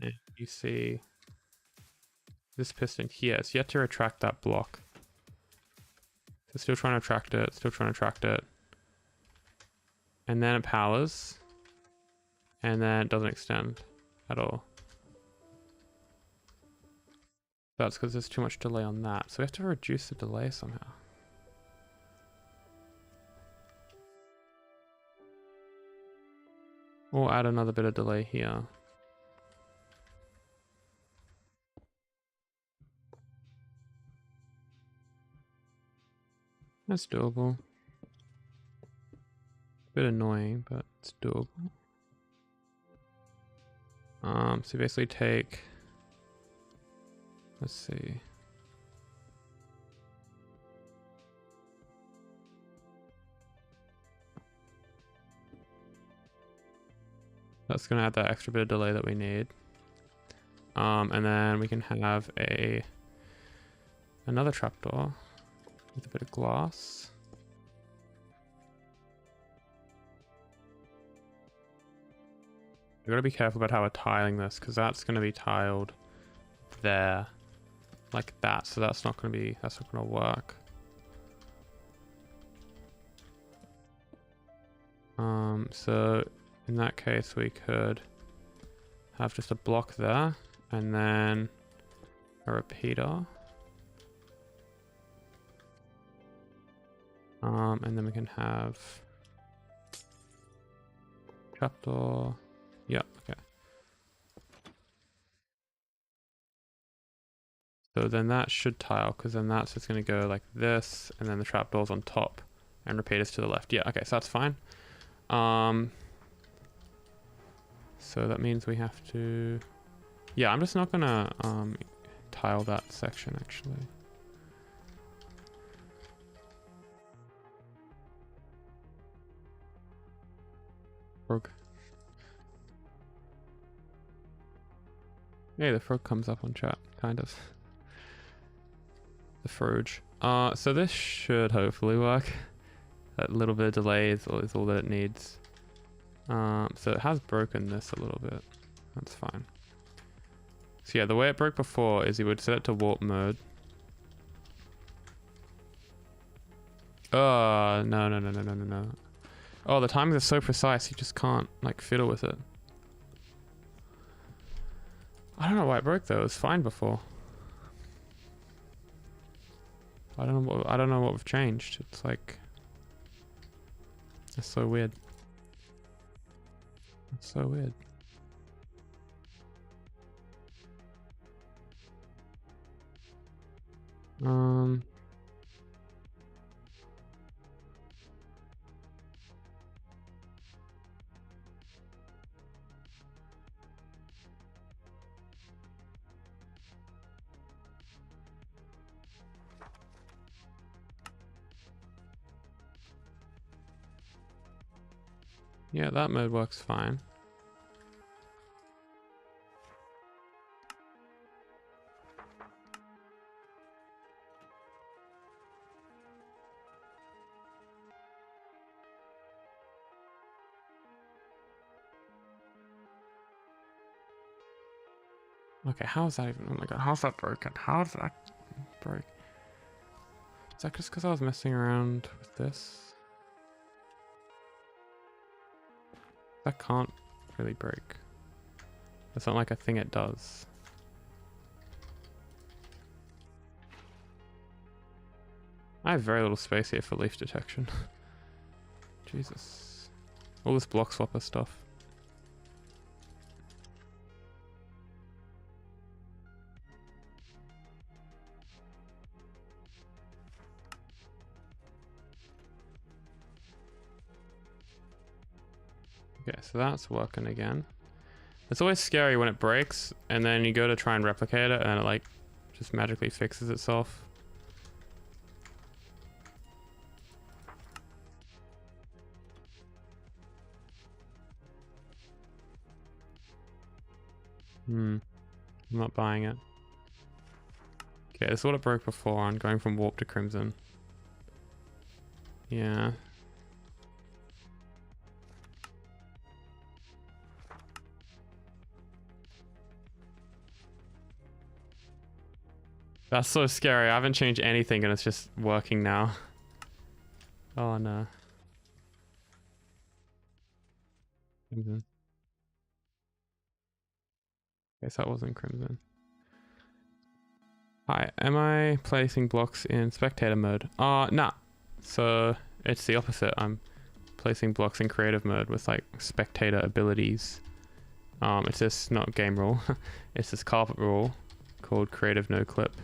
And you see this piston here. It's yet to retract that block. So still trying to retract it, still trying to retract it. And then it powers. And then it doesn't extend at all. That's because there's too much delay on that. So we have to reduce the delay somehow. Or add another bit of delay here. That's doable. Bit annoying, but it's doable. So basically take, let's see. That's gonna add that extra bit of delay that we need. And then we can have another trapdoor with a bit of glass. We've got to be careful about how we're tiling this, because that's going to be tiled there like that, so that's not going to work. So in that case we could have just a block there and then a repeater, and then we can have trapdoor. Yeah, okay. So then that should tile, because then that's just going to go like this, and then the trapdoor's on top and repeaters to the left. Yeah, okay, so that's fine. So that means we have to, yeah, I'm just not gonna tile that section actually. Frog. Yeah, the frog comes up on chat, kind of. The froge. So this should hopefully work. That little bit of delay is all that it needs. So it has broken this a little bit. That's fine. So yeah, the way it broke before is you would set it to warp mode. Oh, no. Oh, the timings are so precise, you just can't, like, fiddle with it. I don't know why it broke, though. It was fine before. I don't know what we've changed. It's like... It's so weird. It's so weird. Yeah, that mode works fine. Okay, how is that even? Oh my god, how's that broken? How does that break? Is that just because I was messing around with this? That can't really break. It's not like a thing it does. I have very little space here for leaf detection. Jesus. All this block swapper stuff. Okay, so that's working again. It's always scary when it breaks and then you go to try and replicate it and it like just magically fixes itself. I'm not buying it. Okay, this is what it broke before on going from warp to crimson. Yeah. That's so scary. I haven't changed anything and it's just working now. Oh no. Crimson. Okay, so that wasn't crimson. Hi, am I placing blocks in spectator mode? Nah. So it's the opposite. I'm placing blocks in creative mode with like spectator abilities. It's this not game rule. It's this carpet rule called creative no clip.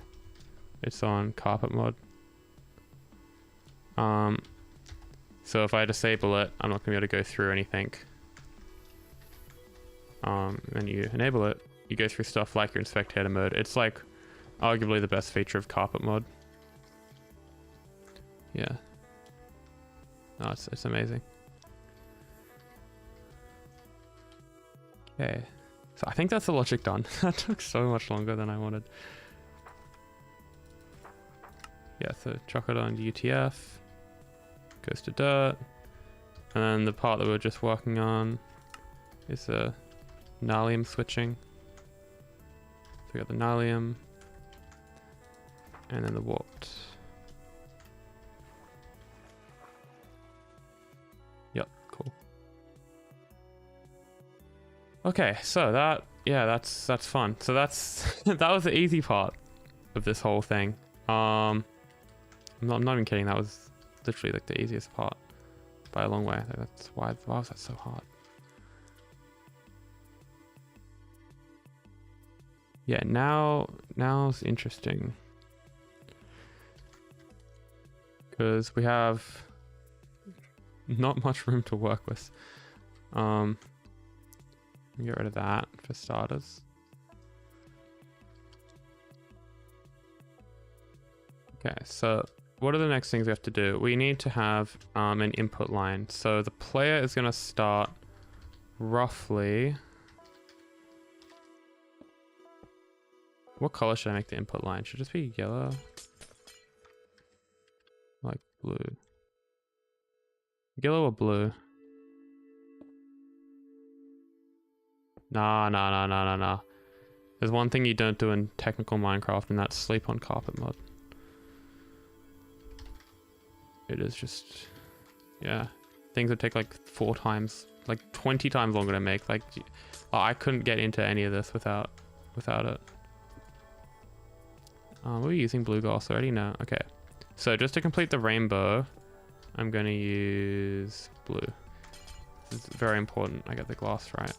It's on carpet mod. So if I disable it, I'm not gonna be able to go through anything. And you enable it, you go through stuff like you're in spectator mode. It's like arguably the best feature of carpet mod. Yeah. No, it's amazing. Okay. So I think that's the logic done. That took so much longer than I wanted. Yeah, so chuck it on UTF, goes to dirt, and then the part that we're just working on is the Nylium switching. So we got the Nylium and then the warped. Yep, cool. Okay, so that's fun. So that's that was the easy part of this whole thing. I'm not even kidding. That was literally like the easiest part by a long way. That's why was that so hard? Yeah, now's interesting because we have not much room to work with. Get rid of that for starters. Okay, so what are the next things we have to do? We need to have an input line. So the player is going to start roughly... What color should I make the input line? Should it just be yellow? Like blue. Yellow or blue? Nah. There's one thing you don't do in technical Minecraft, and that's sleep on carpet mod. It is just... Yeah. Things would take like 4 times, like 20 times longer to make. Like, I couldn't get into any of this without it. Were we using blue glass already? No. Okay. So just to complete the rainbow, I'm going to use blue. This is very important. I get the glass right.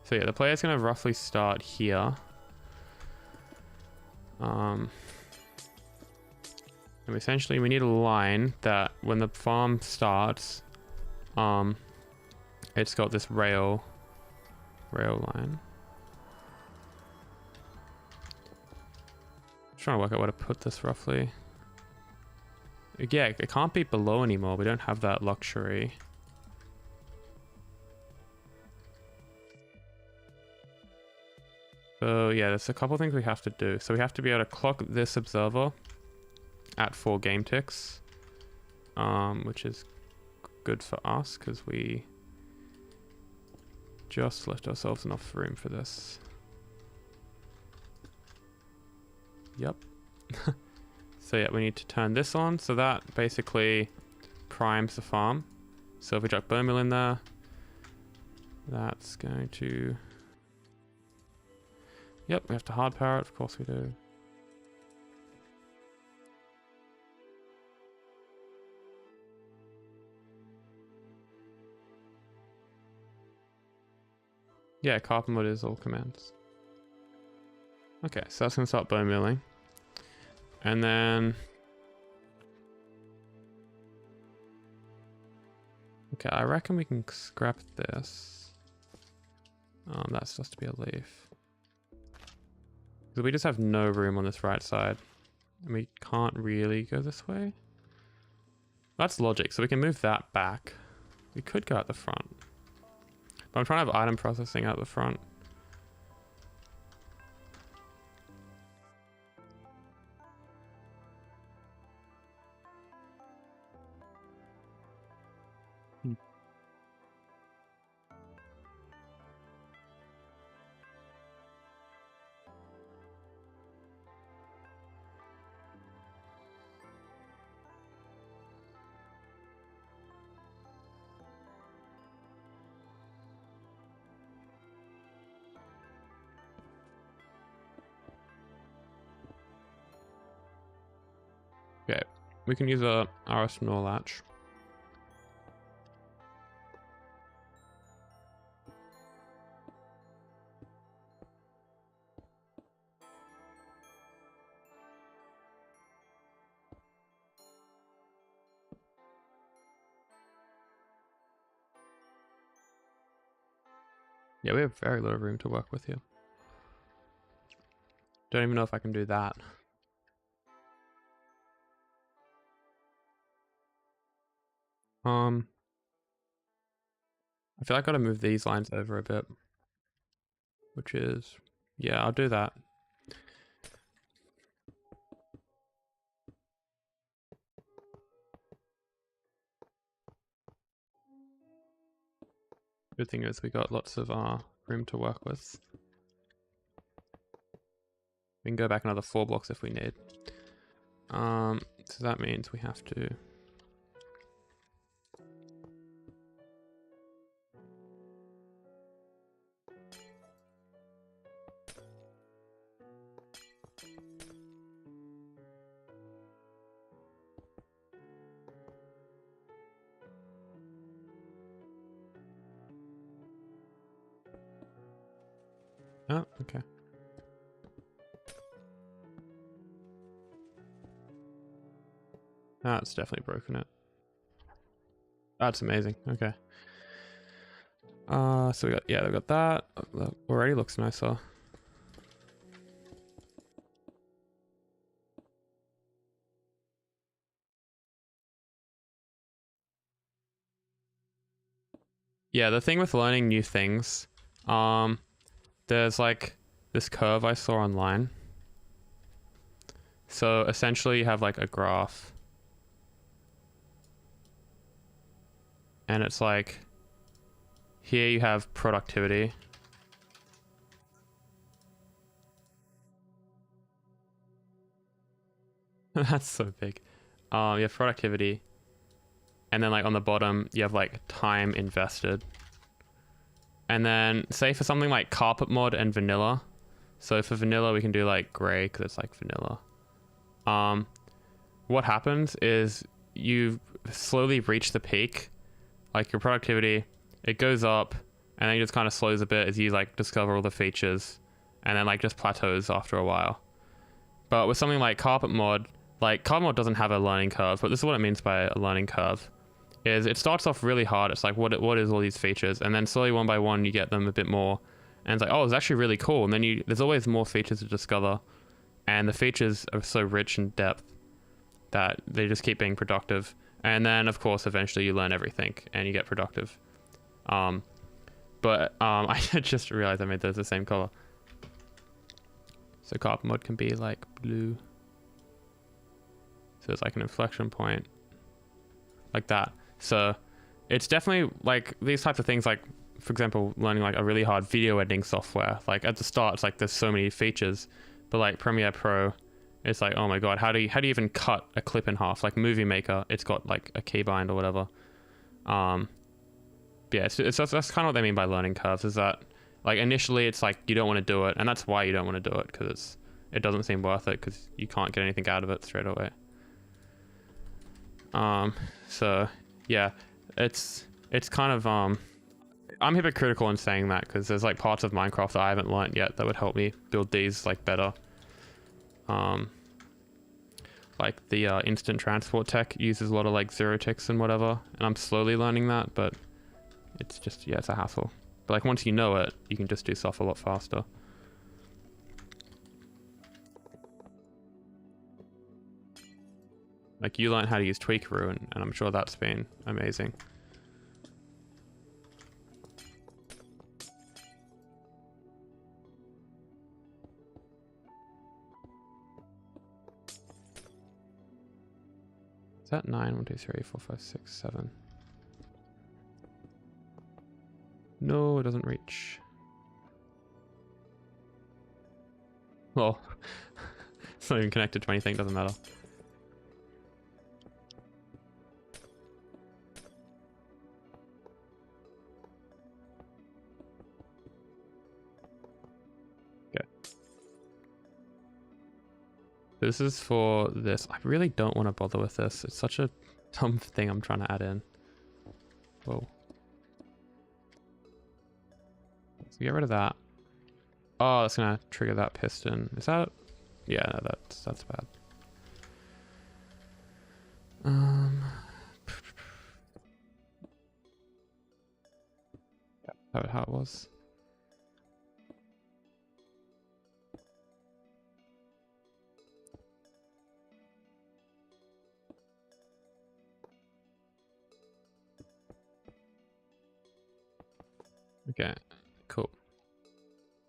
So yeah, the player's going to roughly start here. And essentially we need a line that when the farm starts, it's got this rail line. Trying to work out where to put this roughly. Yeah, it can't be below anymore. We don't have that luxury. So yeah, there's a couple things we have to do. So we have to be able to clock this observer at 4 game ticks, which is good for us because we just left ourselves enough room for this. Yep. So yeah, we need to turn this on. So that basically primes the farm. So if we chuck bone meal in there, that's going to... Yep, we have to hard power it. Of course we do. Yeah, carpet mode is all commands. Okay, so that's going to start bone mealing. And then... Okay, I reckon we can scrap this. That's supposed to be a leaf. Because we just have no room on this right side. And we can't really go this way. That's logic, so we can move that back. We could go out the front. But I'm trying to have item processing out the front. Okay, we can use a RS Nor latch. Yeah, we have very little room to work with here. Don't even know if I can do that. I feel like I gotta move these lines over a bit. Which is... Yeah, I'll do that. Good thing is we got lots of room to work with. We can go back another 4 blocks if we need. So that means we have to... Oh, okay. That's definitely broken it. That's amazing. Okay. So we got, yeah, we got that. Already looks nicer. Yeah, the thing with learning new things, there's like this curve I saw online. So essentially you have like a graph. And it's like, here you have productivity. That's so big. You have productivity. And then like on the bottom, you have like time invested. And then say for something like carpet mod and vanilla. So for vanilla, we can do like gray because it's like vanilla. What happens is you slowly reach the peak, like your productivity, it goes up and then it just kind of slows a bit as you like discover all the features and then like just plateaus after a while. But with something like carpet mod doesn't have a learning curve, but this is what it means by a learning curve. Is it starts off really hard. It's like, what is all these features? And then slowly one by one, you get them a bit more. And it's like, oh, it's actually really cool. And then there's always more features to discover. And the features are so rich in depth that they just keep being productive. And then, of course, eventually you learn everything and you get productive. I just realized I made those the same color. So carpet mode can be like blue. So it's like an inflection point. Like that. So it's definitely like these types of things, like for example, learning like a really hard video editing software. Like at the start, it's like there's so many features, but like Premiere Pro, it's like, oh my god, how do you even cut a clip in half? Like Movie Maker, it's got like a keybind or whatever. Yeah, that's kind of what they mean by learning curves. Is that like initially it's like you don't want to do it, and that's why you don't want to do it, because it doesn't seem worth it because you can't get anything out of it straight away. So yeah, it's kind of I'm hypocritical in saying that because there's like parts of Minecraft that I haven't learned yet that would help me build these like better. Like the instant transport tech uses a lot of like zero ticks and whatever, and I'm slowly learning that, but it's just, yeah, it's a hassle. But like once you know it, you can just do stuff a lot faster. Like you learn how to use Tweakeroo, and I'm sure that's been amazing. Is that 9? 1, 2, 3, 4, 5, 6, 7. No, it doesn't reach. Well, it's not even connected to anything, doesn't matter. Okay. This is for this. I really don't want to bother with this. It's such a dumb thing I'm trying to add in. Whoa. So get rid of that. Oh, that's gonna trigger that piston. Is that? Yeah, no, that's bad. Yeah, how it was. Okay, cool.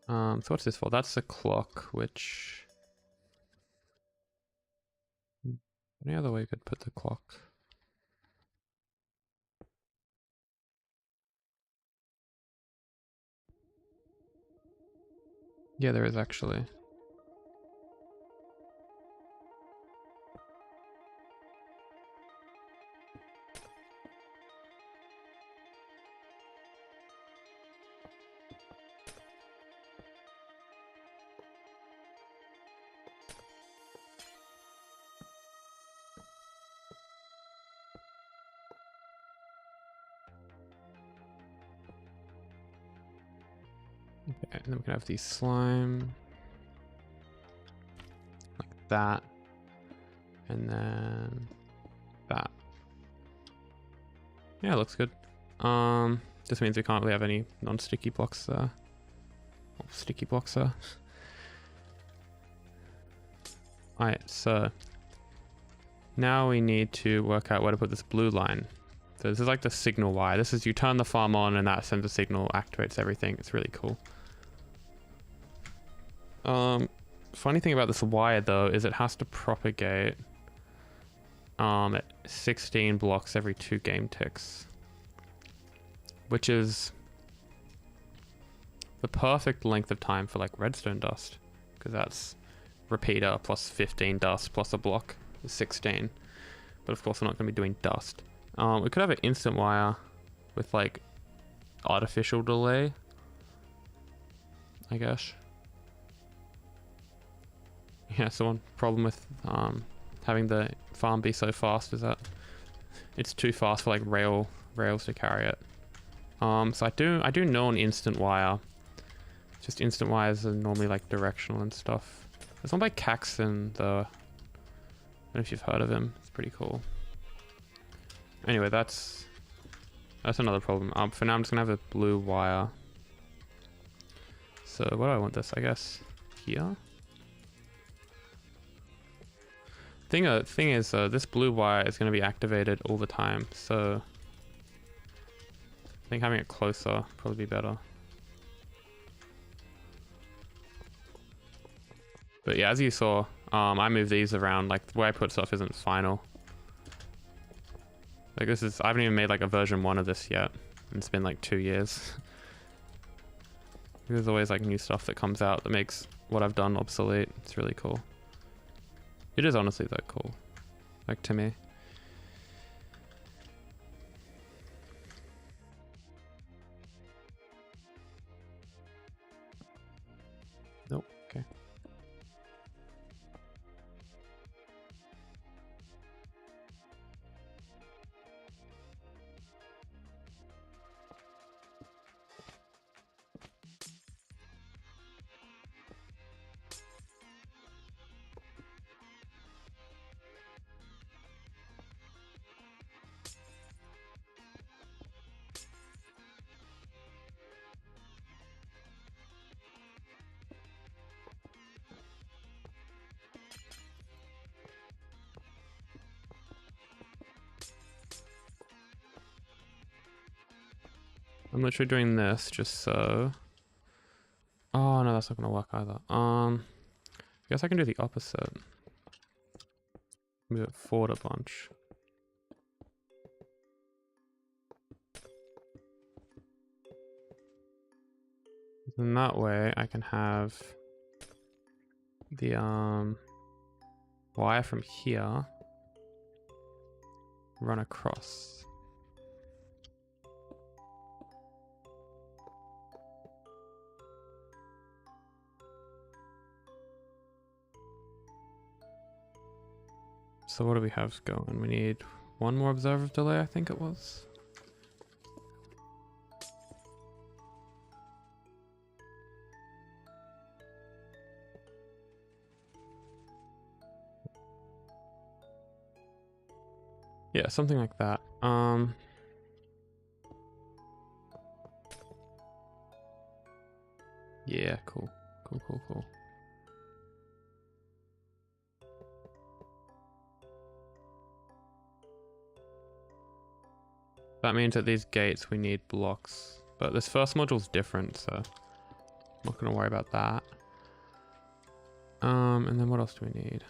So what's this for? That's the clock, which... Any other way you could put the clock? Yeah, there is actually. Okay, and then we can have these slime like that, and then that. Yeah, it looks good. This means we can't really have any non-sticky blocks there. Oh, sticky blocks there. Alright, so now we need to work out where to put this blue line. So this is like the signal wire. This is, you turn the farm on and that sends a signal, activates everything. It's really cool. Funny thing about this wire though is it has to propagate at 16 blocks every 2 game ticks, which is the perfect length of time for like redstone dust, because that's repeater plus 15 dust plus a block is 16. But of course we're not going to be doing dust. We could have an instant wire with like artificial delay, I guess. Yeah, so one problem with having the farm be so fast is that it's too fast for like rails to carry it. So I do know an instant wire. Just instant wires are normally like directional and stuff. There's one by Caxton though. I don't know if you've heard of him. It's pretty cool. Anyway, that's another problem. For now I'm just gonna have a blue wire. So where do I want this? I guess here. Thing is, this blue wire is going to be activated all the time, so I think having it closer probably be better. But yeah, as you saw, I move these around. Like the way I put stuff isn't final. Like this is, I haven't even made like a version 1 of this yet, and it's been like 2 years. There's always like new stuff that comes out that makes what I've done obsolete. It's really cool. It is honestly that cool, like to me. Nope, okay. I'm literally doing this just so. Oh no, that's not gonna work either. I guess I can do the opposite. Move it forward a bunch. And that way I can have the wire from here run across. So what do we have going? We need one more observer delay, I think it was. Yeah, something like that. Yeah, cool. Cool. That means at these gates we need blocks. But this first module's different, so I'm not gonna worry about that. And then what else do we need?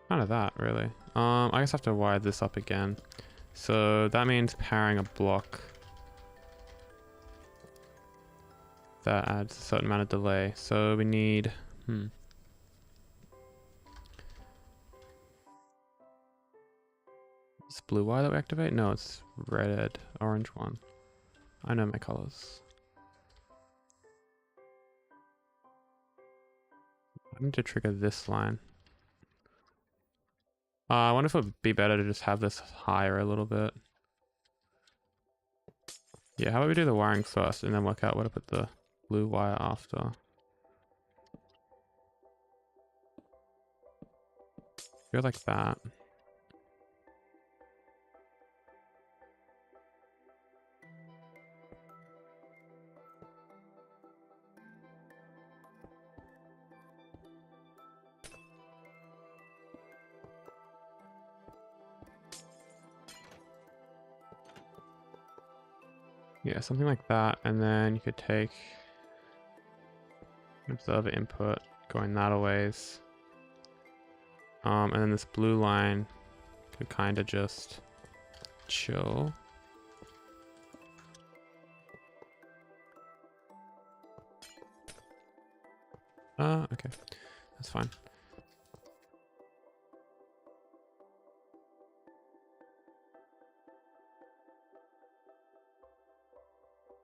Kind of that, really. I guess I have to wire this up again. So that means powering a block. that adds a certain amount of delay. So we need, It's blue wire that we activate? No, it's red, orange one. I know my colors. I need to trigger this line. I wonder if it would be better to just have this higher a little bit. Yeah, how about we do the wiring first and then work out where to put the blue wire after. Go like that. Yeah, something like that, and then you could take observer input going that a ways. And then this blue line could kind of just chill. Okay, that's fine.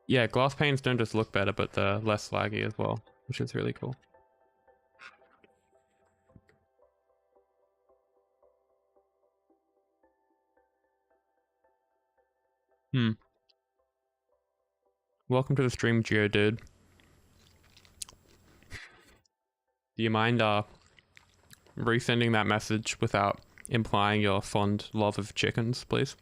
Yeah, glass panes don't just look better, but they're less laggy as well, which is really cool. Welcome to the stream, Geodude. Do you mind resending that message without implying your fond love of chickens, please?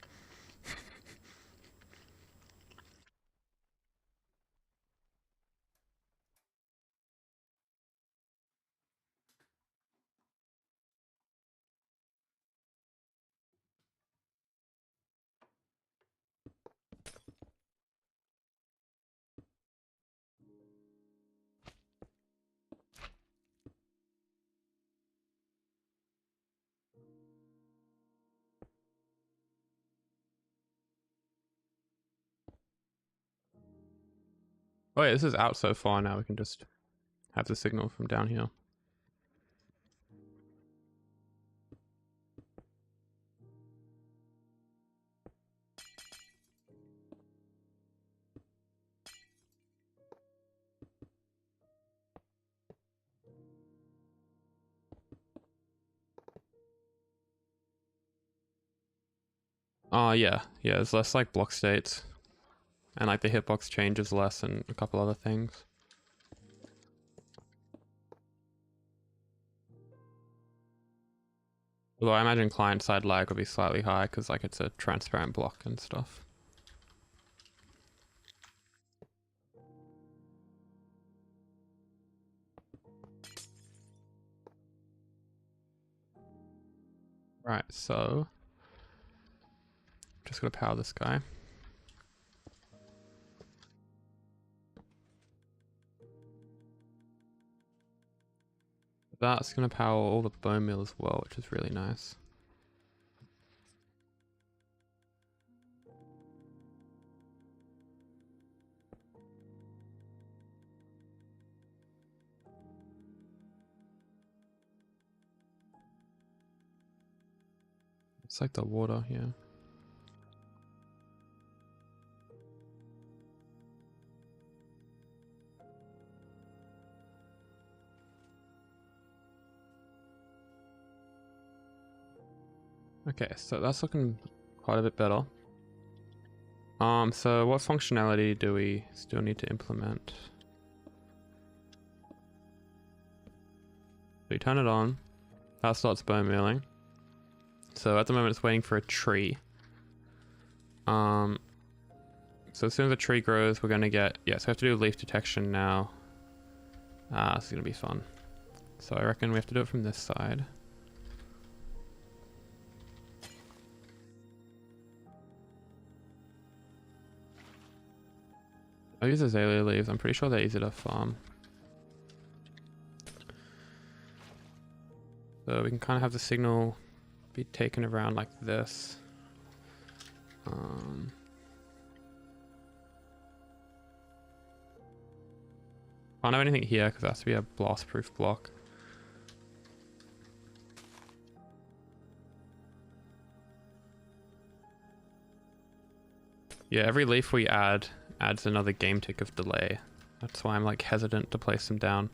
Oh yeah, this is out so far now, we can just have the signal from down here. Yeah, there's less like block states. And like the hitbox changes less and a couple other things. Although I imagine client-side lag will be slightly high because like it's a transparent block and stuff. Right, so just gotta power this guy. That's gonna power all the bone meal as well, which is really nice. It's like the water here. Okay, so that's looking quite a bit better. So what functionality do we still need to implement? We turn it on, that starts bone mealing. So at the moment it's waiting for a tree. So as soon as the tree grows, we're gonna get, so we have to do leaf detection now. This is gonna be fun. So I reckon we have to do it from this side. I'll use azalea leaves, I'm pretty sure they're easy to farm. So we can kind of have the signal be taken around like this. Can't have anything here because it has to be a blast-proof block. Yeah, every leaf we add adds another game tick of delay. That's why I'm like hesitant to place them down.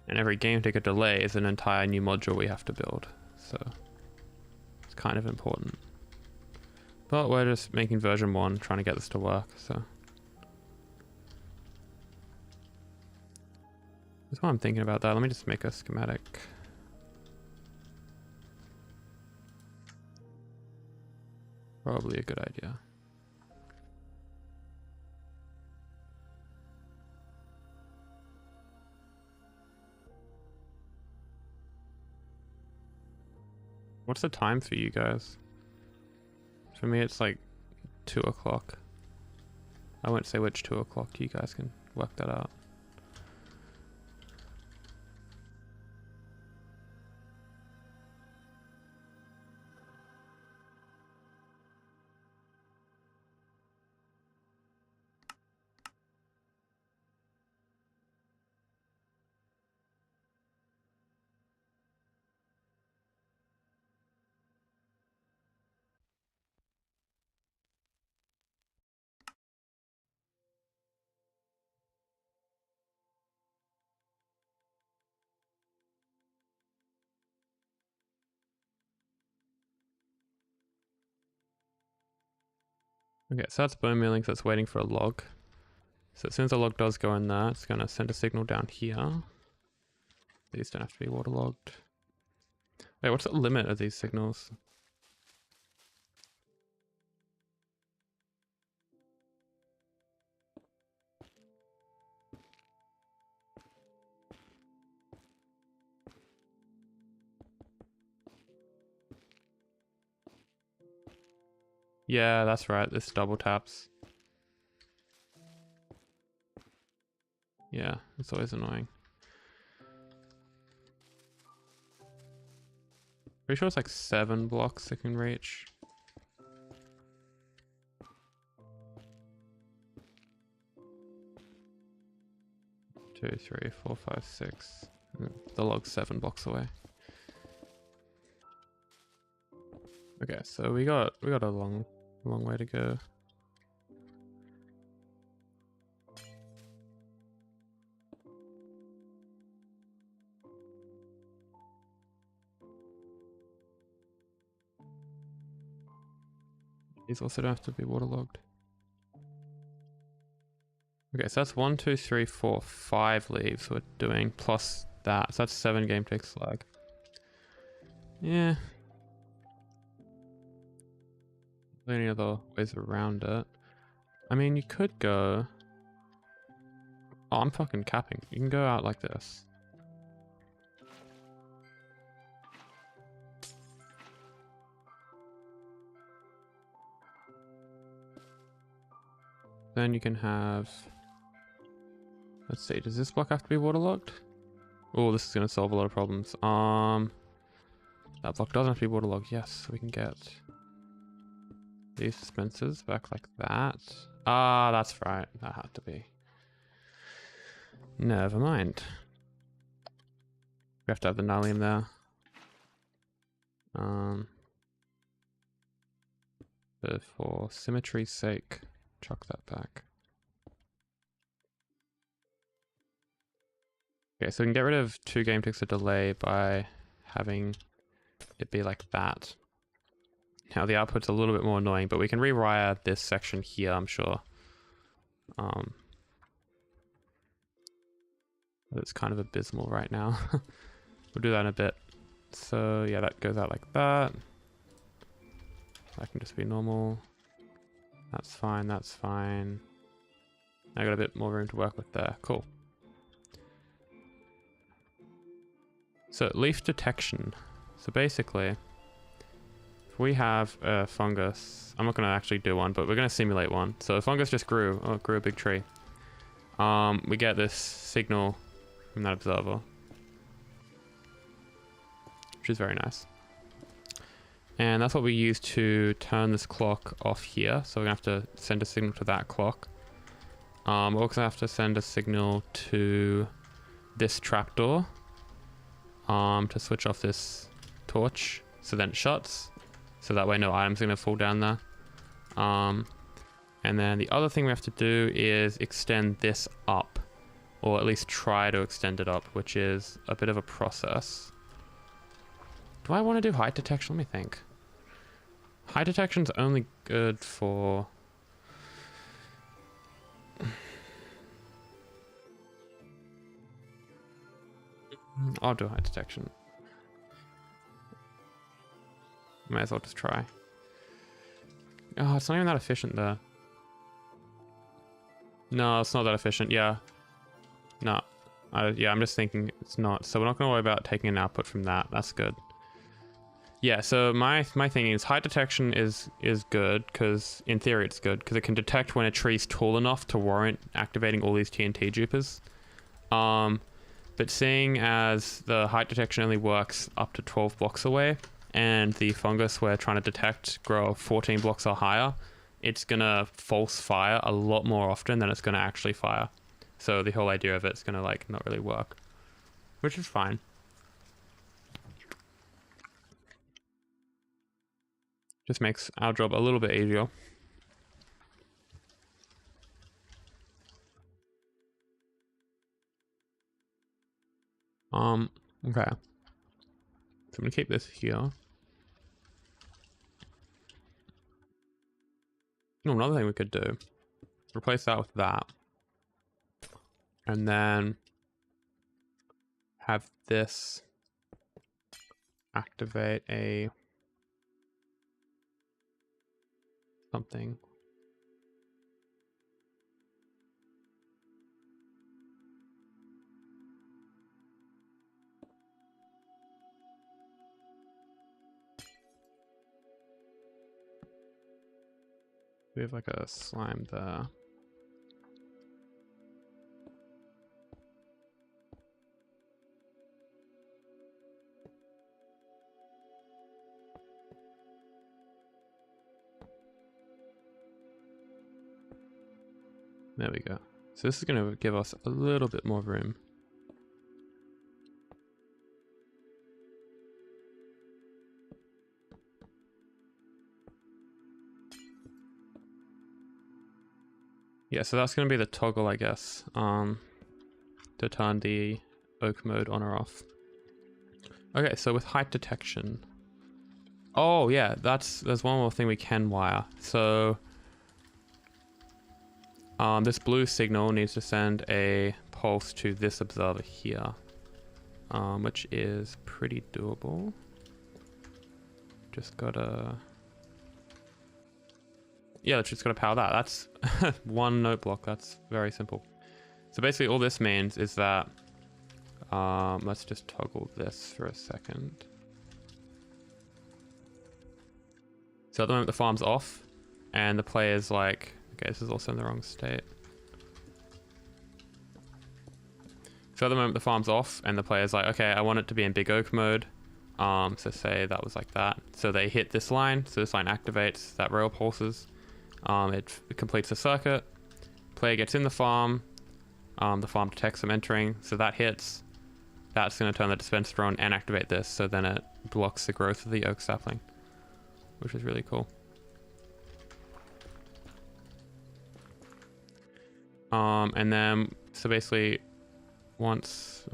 And every game tick of delay is an entire new module we have to build. So it's kind of important. But we're just making version 1, trying to get this to work, so. That's why I'm thinking about that. Let me just make a schematic. Probably a good idea. What's the time for you guys? For me, it's like 2 o'clock. I won't say which 2 o'clock. You guys can work that out. Okay, so that's bone milling, so it's waiting for a log. So as soon as the log does go in there, it's going to send a signal down here. These don't have to be waterlogged. Wait, what's the limit of these signals? Yeah, that's right, this double taps. Yeah, it's always annoying. Pretty sure it's like 7 blocks it can reach. Two, 3, 4, 5, 6. The log's 7 blocks away. Okay, so we got a long way to go. These also don't have to be waterlogged. Okay, so that's 1, 2, 3, 4, 5 leaves we're doing, plus that. So that's 7 game ticks lag. Yeah. Any other ways around it? I mean, you could go... Oh, I'm fucking capping. You can go out like this. Then you can have... Let's see, does this block have to be waterlogged? Oh, this is going to solve a lot of problems. That block doesn't have to be waterlogged. Yes, we can get these dispensers back like that. Ah, that's right. That had to be. Never mind. We have to have the Nylium there. But for symmetry's sake, chuck that back. Okay, so we can get rid of 2 game ticks of delay by having it be like that. Now the output's a little bit more annoying, but we can rewire this section here, I'm sure. It's kind of abysmal right now. We'll do that in a bit. So yeah, that goes out like that. That can just be normal. That's fine, that's fine. I got a bit more room to work with there. Cool. So leaf detection. So basically, if we have a fungus, I'm not going to actually do one, but we're going to simulate one. So the fungus just grew. Oh, it grew a big tree. We get this signal from that observer, which is very nice. And that's what we use to turn this clock off here. So we're gonna have to send a signal to that clock. We're also gonna have to send a signal to this trapdoor to switch off this torch, so then it shuts. So that way no items are gonna fall down there. And then the other thing we have to do is extend this up, or at least try to extend it up, which is a bit of a process. Do I want to do height detection? Let me think. Height detection's only good for... I'll do height detection. Might as well just try. Oh, it's not even that efficient there. No, it's not that efficient. Yeah. No. Yeah, I'm just thinking it's not. So we're not going to worry about taking an output from that. That's good. Yeah, so my thing is height detection is good, because in theory it's good, because it can detect when a tree's tall enough to warrant activating all these TNT dupers. But seeing as the height detection only works up to 12 blocks away, and the fungus we're trying to detect grow 14 blocks or higher, it's gonna false fire a lot more often than it's gonna actually fire. So the whole idea of it's gonna like not really work, which is fine. Just makes our job a little bit easier. Okay. So I'm gonna keep this here. Oh, another thing we could do, replace that with that. And then have this activate a something. We have like a slime there. There we go. So this is going to give us a little bit more room. Yeah, so that's going to be the toggle, I guess, to turn the oak mode on or off. Okay, so with height detection. Oh yeah, there's one more thing we can wire. So this blue signal needs to send a pulse to this observer here, which is pretty doable. Just gotta... Yeah, it's just gotta power that. That's one note block. That's very simple. So basically all this means is that, let's just toggle this for a second. So at the moment the farm's off and the player's like, okay, this is also in the wrong state. So at the moment the farm's off and the player's like, okay, I want it to be in big oak mode. So say that was like that. So they hit this line, so this line activates, that rail pulses. It completes the circuit. Player gets in the farm detects them entering, so that hits. That's going to turn the dispenser on and activate this, so then it blocks the growth of the oak sapling, which is really cool. And then, so basically, once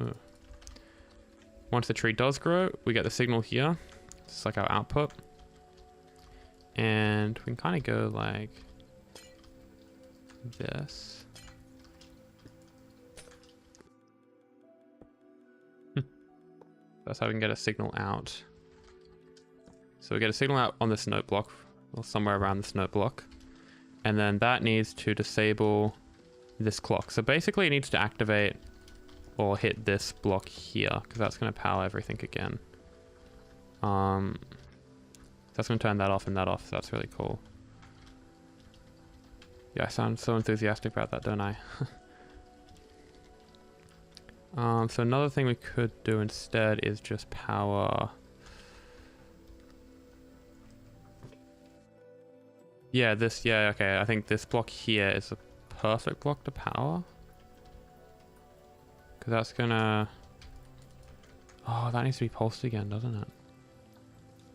the tree does grow, we get the signal here. It's like our output. And we can kind of go like this. That's how we can get a signal out. So we get a signal out on this note block, or somewhere around this note block. And then that needs to disable this clock. So basically it needs to activate or hit this block here, because that's going to power everything again. That's going to turn that off and that off, so that's really cool. Yeah, I sound so enthusiastic about that, don't I? So another thing we could do instead is just power Yeah, this, yeah, okay. I think this block here is a perfect block to power. Because that's gonna... Oh, that needs to be pulsed again, doesn't it?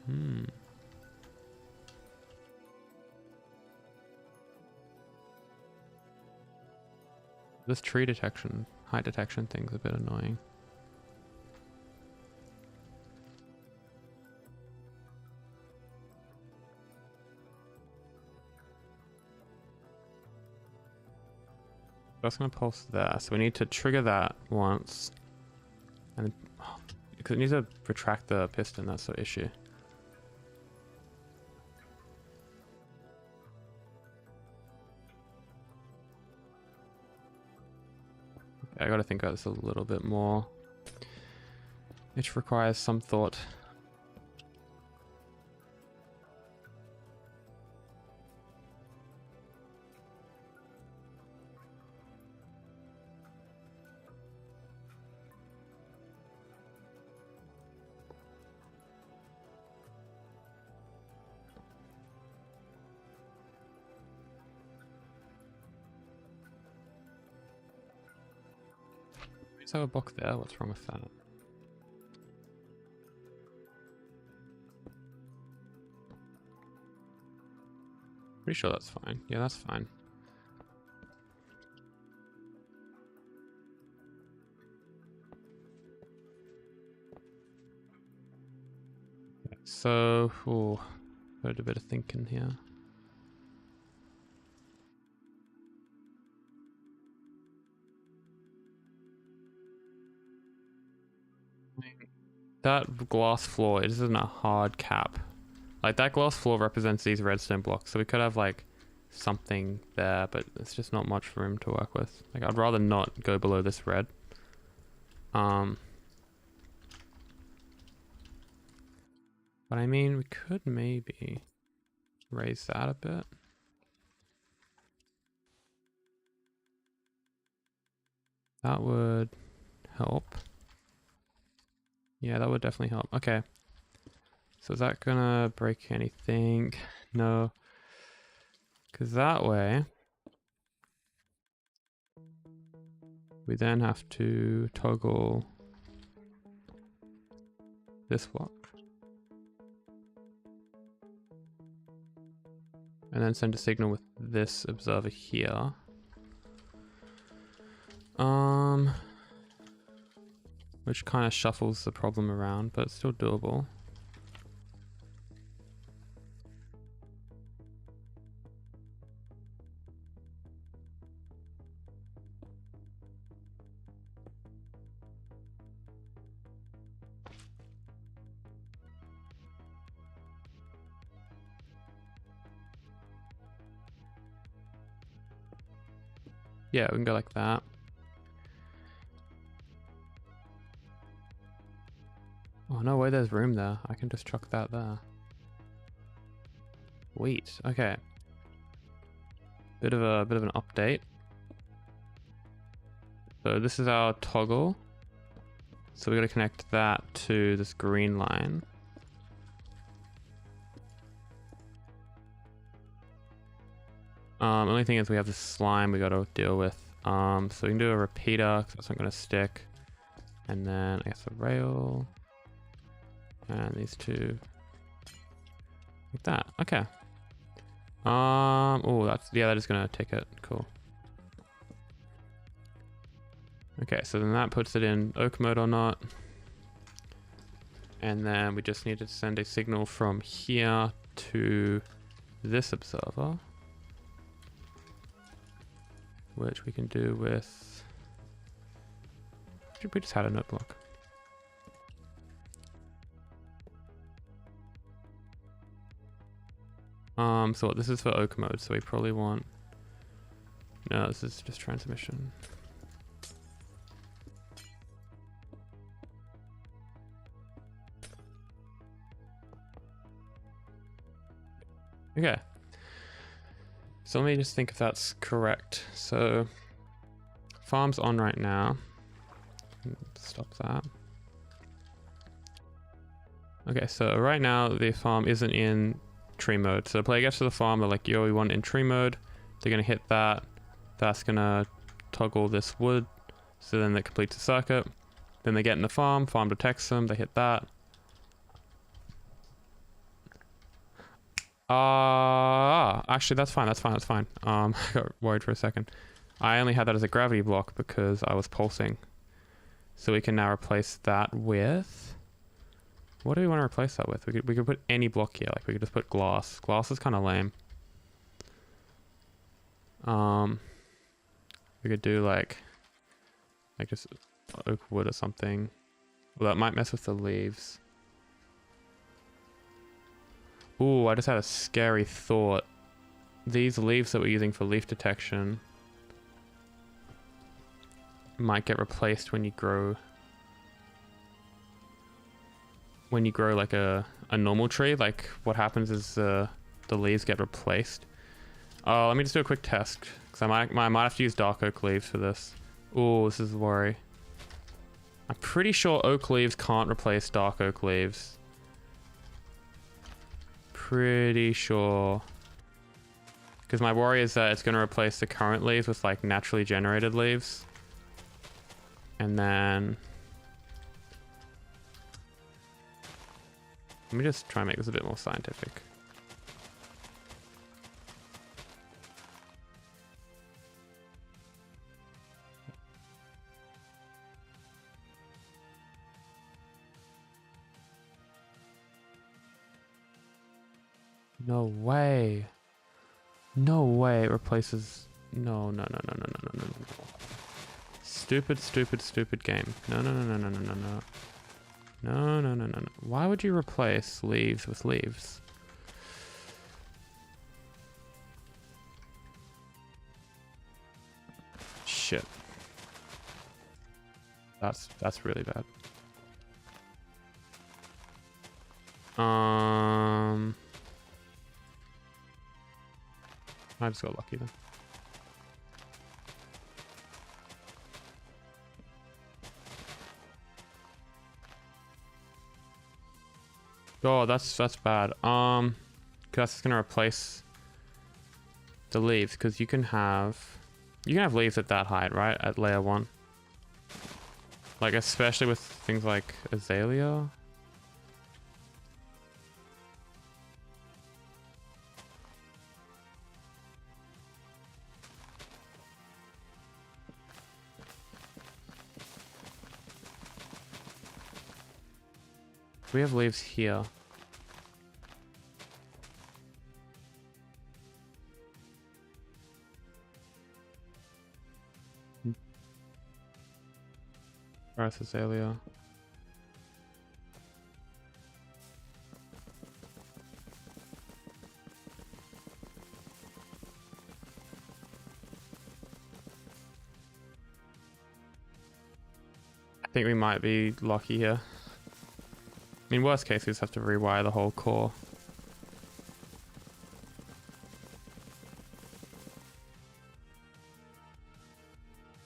Hmm. This tree detection, height detection thing's a bit annoying. That's gonna pulse there, so we need to trigger that once. And because it needs to retract the piston, that's the issue. Okay, I gotta think about this a little bit more. It requires some thought. Is there a block there? What's wrong with that? Pretty sure that's fine. Yeah, that's fine. So, ooh, got a bit of thinking here. That glass floor, it isn't a hard cap. Like, that glass floor represents these redstone blocks, so we could have, like, something there, but it's just not much room to work with. Like, I'd rather not go below this red. But I mean, we could maybe raise that a bit. That would help. Yeah, that would definitely help. Okay. So is that gonna break anything? No. Because that way, we then have to toggle this block. And then send a signal with this observer here. Which kind of shuffles the problem around, but it's still doable. Yeah, we can go like that. Oh, no way there's room there. I can just chuck that there. Sweet. Okay. Bit of an update. So this is our toggle. So we got to connect that to this green line. Only thing is we have this slime we got to deal with. So we can do a repeater because that's not going to stick. And then I guess a rail. And these two. Like that. Okay. Oh, that is going to take it. Cool. Okay, so then that puts it in oak mode or not. And then we just need to send a signal from here to this observer. Which we can do with... We just had a note block. So this is for oak mode, so we probably want... No, this is just transmission. Okay. So let me just think if that's correct. So farm's on right now. Stop that. Okay, so right now the farm isn't in tree mode. So the player gets to the farm, they're like, yo, we want it in tree mode. They're gonna hit that. That's gonna toggle this wood. So then it completes the circuit. Then they get in the farm detects them, they hit that. Actually that's fine. I got worried for a second. I only had that as a gravity block because I was pulsing. So we can now replace that with... What do we want to replace that with? We could put any block here. Like we could just put glass. Glass is kind of lame. We could do like just oak wood or something. Well, that might mess with the leaves. Ooh, I just had a scary thought. These leaves that we're using for leaf detection might get replaced when you grow like a normal tree. Like what happens is the leaves get replaced. Oh, let me just do a quick test because I might have to use dark oak leaves for this. Ooh, this is a worry. I'm pretty sure oak leaves can't replace dark oak leaves. Pretty sure. Because my worry is that it's going to replace the current leaves with like naturally generated leaves. And then... Let me just try and make this a bit more scientific. No way. No way it replaces... No. Stupid game. No. Why would you replace leaves with leaves? Shit. That's really bad. I just got lucky then. Oh, that's bad. Cause that's gonna replace the leaves. Cause you can have leaves at that height, right? At layer 1. Like especially with things like azalea. We have leaves here. Earth azalea. I think we might be lucky here. I mean, worst case, we just have to rewire the whole core.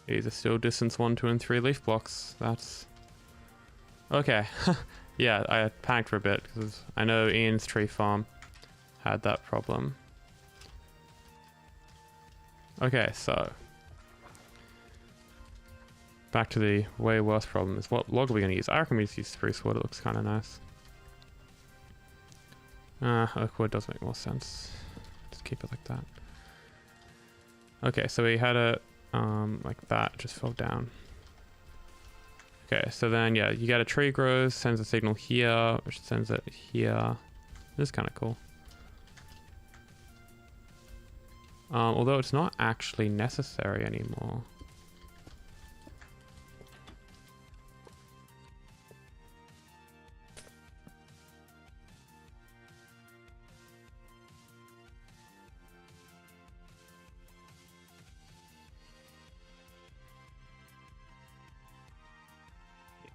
These are still distance 1, 2, and 3 leaf blocks. That's... Okay. Yeah, I panicked for a bit, because I know Ian's tree farm had that problem. Okay, so... Back to the way worse problem is what log are we going to use? I reckon we just use spruce wood. It looks kind of nice. Oak wood does make more sense. Just keep it like that. Okay, so we had it like that, just fell down. Okay, so then yeah, you get a tree grows, sends a signal here, which sends it here. This is kind of cool. Although it's not actually necessary anymore.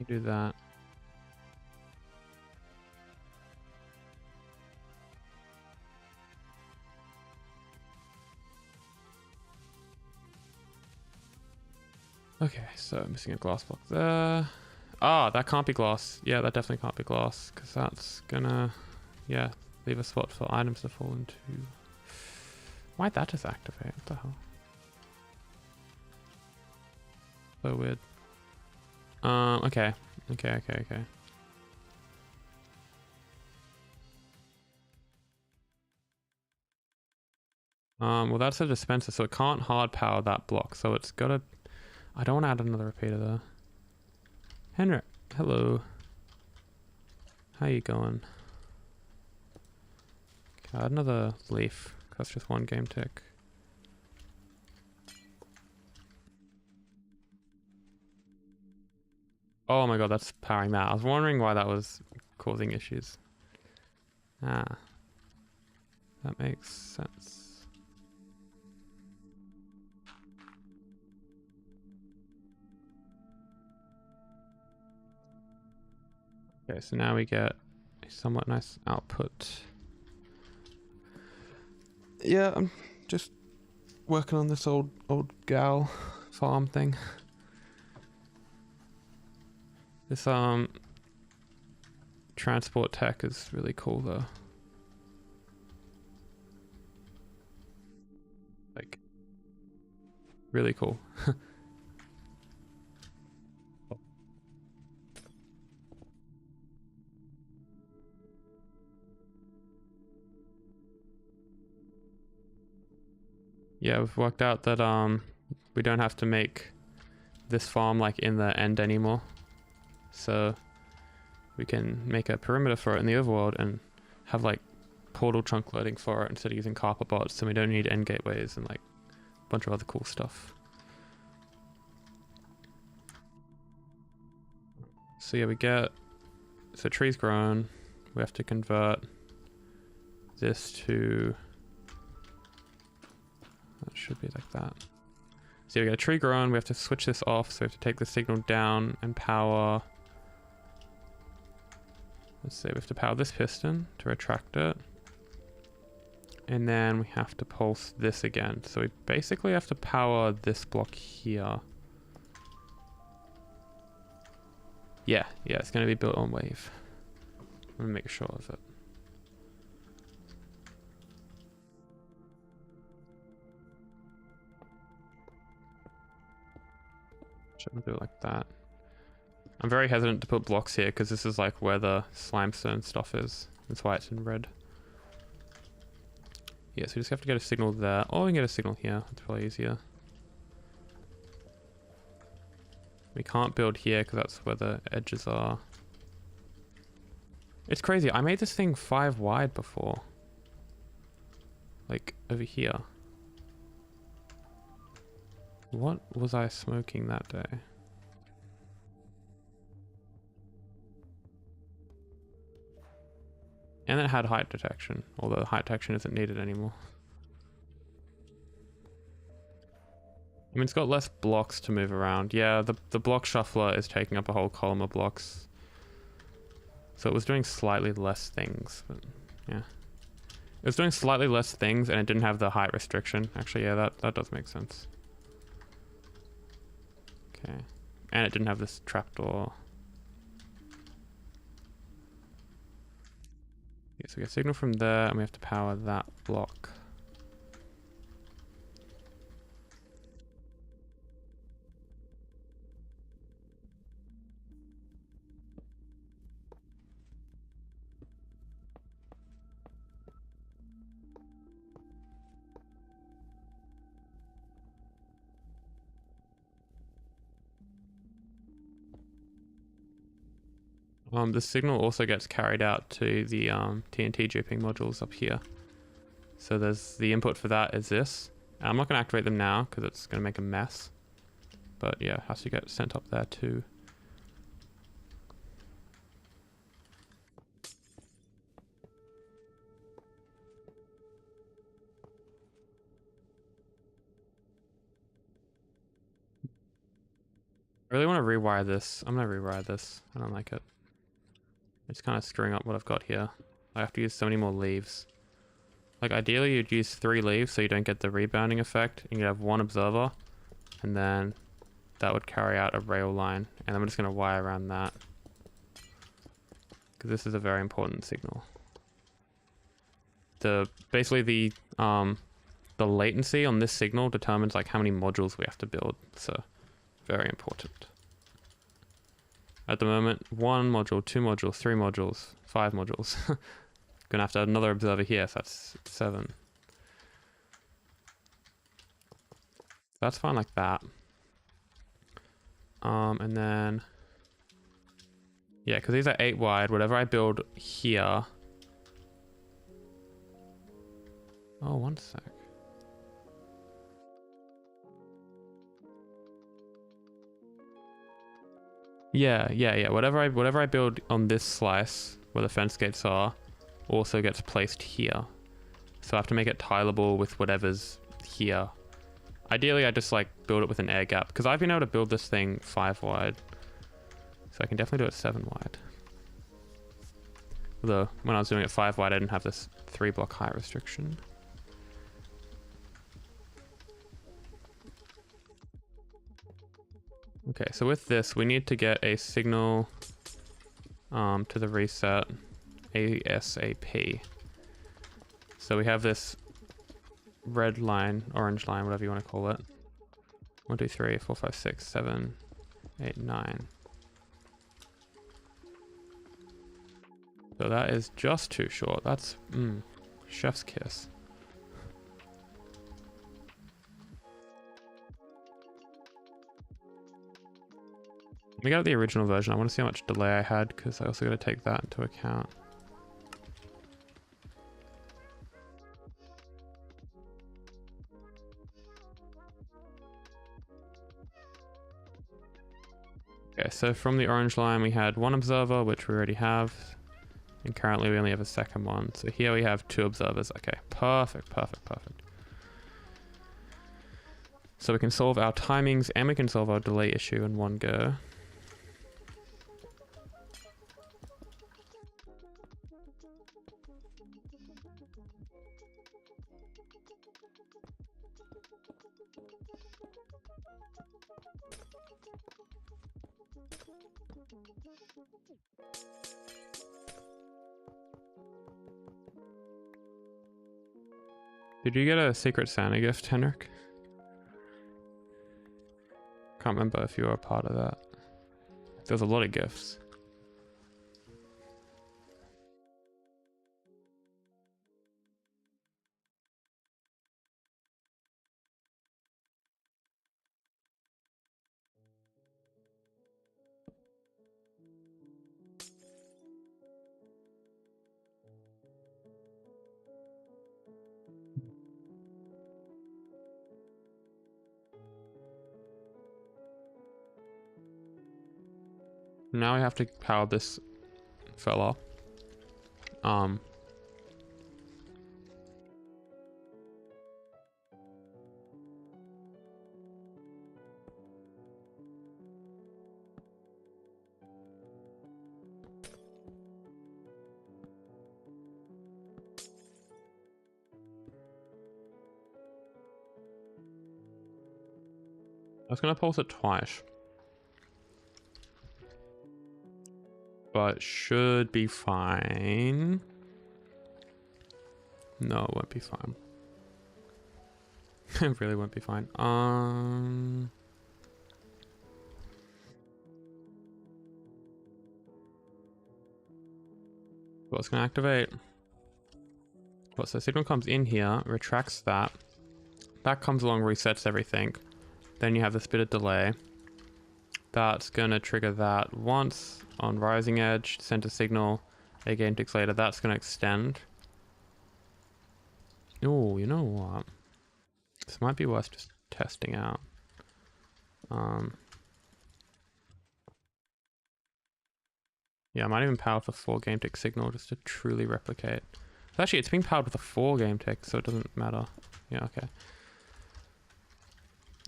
Do that. Okay, so missing a glass block there. Ah, that can't be glass. Yeah, that definitely can't be glass because that's gonna, yeah, Leave a spot for items to fall into. Why'd that just activate? What the hell? So weird. Okay. Okay. Well, that's a dispenser, so it can't hard power that block. So it's got to. I don't want to add another repeater there. Henrik, hello. How you going? Okay, add another leaf. That's just one game tick. Oh my god, that's powering that. I was wondering why that was causing issues. Ah. That makes sense. Okay, so now we get a somewhat nice output. Yeah, I'm just working on this old gal farm thing. This transport tech is really cool though. Like really cool. Yeah, we've worked out that we don't have to make this farm like in the end anymore. So we can make a perimeter for it in the overworld and have like portal trunk loading for it instead of using carpet bots, so we don't need end gateways and like a bunch of other cool stuff. So yeah, we get, so tree's grown, we have to convert this to, that should be like that. So we got a tree grown, we have to switch this off, so we have to take the signal down and power, let's see, we have to power this piston to retract it. And then we have to pulse this again. So we basically have to power this block here. Yeah, it's going to be built on wave. I'm going to make sure of it. Shouldn't do it like that. I'm very hesitant to put blocks here because this is like where the slimestone stuff is. That's why it's in red. Yeah, so we just have to get a signal there. Or we can get a signal here. That's probably easier. We can't build here because that's where the edges are. It's crazy. I made this thing 5 wide before. Like over here. What was I smoking that day? And it had height detection, although height detection isn't needed anymore. I mean, it's got less blocks to move around. Yeah, the block shuffler is taking up a whole column of blocks. So it was doing slightly less things, but yeah. It was doing slightly less things and it didn't have the height restriction. Actually, yeah, that does make sense. Okay. And it didn't have this trapdoor. Yeah, so we get a signal from there and we have to power that block. The signal also gets carried out to the TNT duping modules up here. So there's the input for that is this. And I'm not going to activate them now because it's going to make a mess. But yeah, it has to get sent up there too. I really want to rewire this. I'm going to rewire this. I don't like it. It's kind of screwing up what I've got here. I have to use so many more leaves. Like ideally you'd use 3 leaves so you don't get the rebounding effect. And you'd have 1 observer. And then that would carry out a rail line. And I'm just going to wire around that. Because this is a very important signal. basically the latency on this signal determines like how many modules we have to build. So very important. At the moment, 1 module, 2 modules, 3 modules, 5 modules. Gonna have to add another observer here, so that's 7. That's fine like that. And then, yeah, because these are 8 wide, whatever I build here. Oh, one sec. Yeah. Whatever I build on this slice where the fence gates are also gets placed here. So I have to make it tileable with whatever's here. Ideally, I just like build it with an air gap because I've been able to build this thing 5 wide. So I can definitely do it 7 wide. Although when I was doing it 5 wide, I didn't have this 3 block height restriction. Okay, so with this, we need to get a signal to the reset ASAP. So we have this red line, orange line, whatever you want to call it. 1, 2, 3, 4, 5, 6, 7, 8, 9. So that is just too short. That's chef's kiss. Let me get the original version. I want to see how much delay I had because I also got to take that into account. Okay, so from the orange line we had 1 observer, which we already have. And currently we only have a second one. So here we have 2 observers. Okay, perfect. So we can solve our timings and we can solve our delay issue in one go. Did you get a Secret Santa gift, Henrik? Can't remember if you were a part of that. There's a lot of gifts. Now we have to power this fella. I was gonna pulse it twice. But should be fine. No, it won't be fine. It really won't be fine. What's gonna activate? Well, so signal comes in here, retracts that. That comes along, resets everything. Then you have this bit of delay. That's gonna trigger that once on rising edge, send a signal, again ticks later, that's gonna extend. Oh, you know what? This might be worth just testing out. Yeah, I might even power with a 4 game tick signal just to truly replicate. Actually, it's being powered with a 4 game tick, so it doesn't matter. Yeah, okay.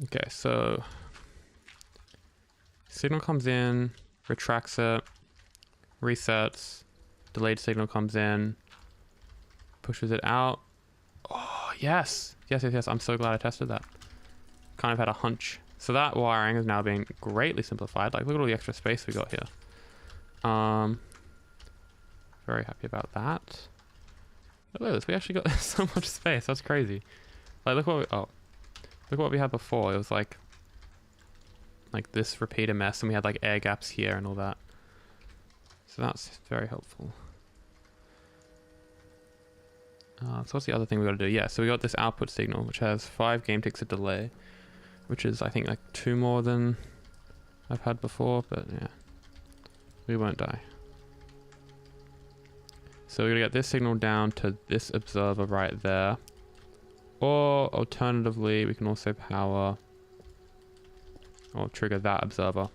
Okay, so signal comes in, retracts it, resets, delayed signal comes in, pushes it out. Oh, yes. Yes. I'm so glad I tested that. Kind of had a hunch. So that wiring is now being greatly simplified. Like, look at all the extra space we got here. Very happy about that. Look at this, we actually got so much space. That's crazy. Like, look what we had before. It was like this repeater mess, and we had like air gaps here and all that. So that's very helpful. So what's the other thing we got to do? Yeah, so we got this output signal, which has 5 game ticks of delay, which is I think like 2 more than I've had before, but yeah, we won't die. So we're gonna get this signal down to this observer right there, or alternatively, we can also power or trigger that observer.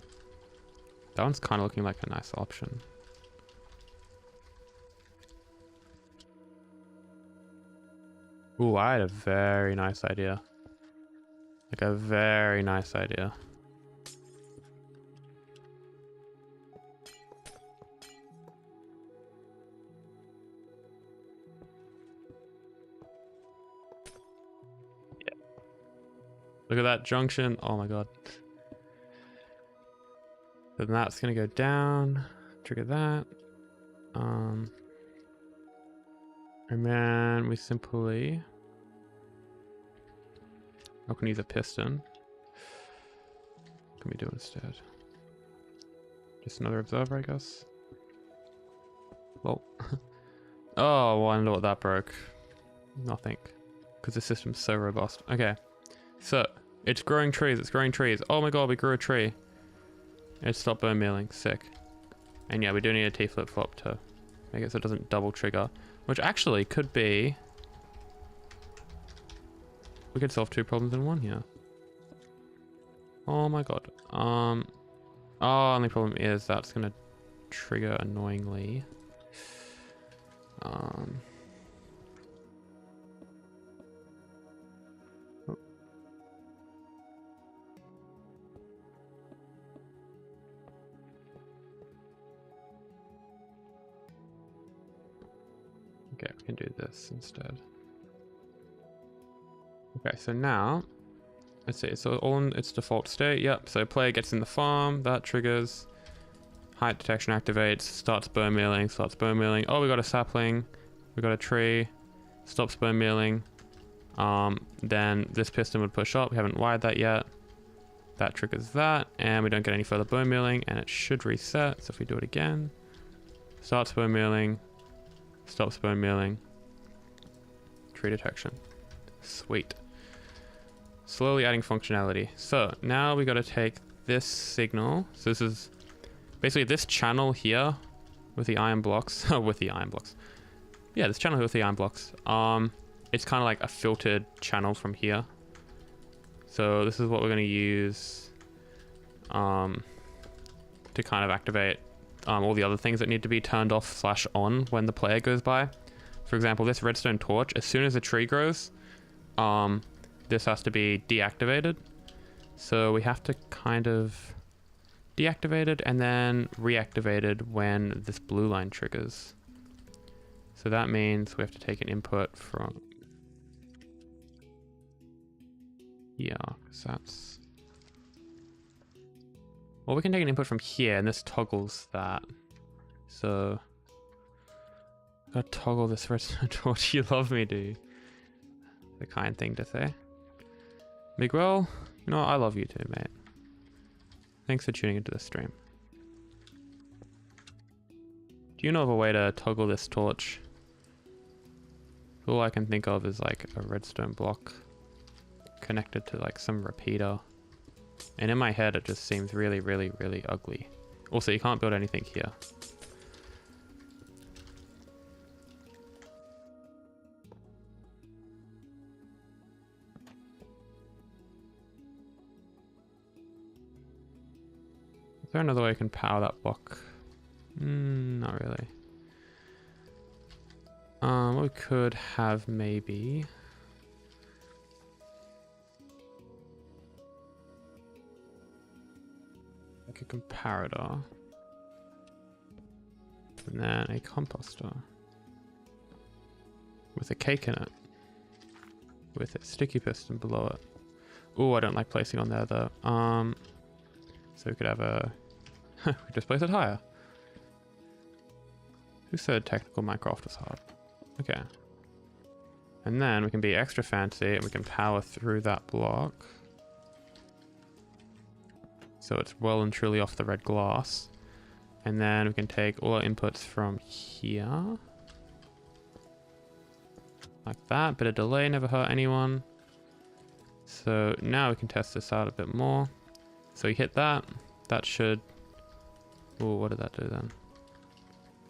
That one's kind of looking like a nice option. Ooh, I had a very nice idea. Like a very nice idea. Yeah. Look at that junction. Oh my god. Then that's gonna go down. Trigger that. And then we simply... I'm gonna use a piston. What can we do instead? Just another observer, I guess. Well, oh, well, I wonder what that broke. Nothing, because the system's so robust. Okay, so it's growing trees. It's growing trees. Oh my god, we grew a tree. It stopped bone mealing. Sick. And yeah, we do need a T flip flop to make it so it doesn't double trigger, which actually could be. We could solve 2 problems in one here. Oh my god. Only problem is that's gonna trigger annoyingly. Oh. Okay, we can do this instead. Okay, so now, let's see, so all in its default state, yep, so player gets in the farm, that triggers, height detection activates, starts bone mealing. Oh, we got a sapling, we got a tree, stops bone mealing, then this piston would push up, we haven't wired that yet, that triggers that, and we don't get any further bone mealing, and it should reset, so if we do it again, starts bone mealing, stops bone mealing, tree detection. Sweet. Slowly adding functionality. So now we got to take this signal. So this is basically this channel here with the iron blocks. With the iron blocks. Yeah, this channel here with the iron blocks. It's kind of like a filtered channel from here. So this is what we're going to use to kind of activate all the other things that need to be turned off / on when the player goes by. For example, this redstone torch, as soon as a tree grows, this has to be deactivated. So we have to kind of deactivate it and then reactivate it when this blue line triggers. So that means we have to take an input from... Yeah, because that's... Well, we can take an input from here and this toggles that. So... Gotta toggle this redstone torch. You love me, dude. The kind thing to say. Miguel, you know, I love you too, mate. Thanks for tuning into the stream. Do you know of a way to toggle this torch? All I can think of is like a redstone block connected to like some repeater. And in my head, it just seems really, really, really ugly. Also, you can't build anything here. Is there another way I can power that block? Not really. What we could have maybe... like a comparator. And then a composter. With a cake in it. With a sticky piston below it. Oh, I don't like placing on there though. So we could have a... we could just place it higher. Who said technical Minecraft was hard? Okay. And then we can be extra fancy and we can power through that block. So it's well and truly off the red glass. And then we can take all our inputs from here. Like that. Bit of delay never hurt anyone. So now we can test this out a bit more. So you hit that. That should... Oh, what did that do then?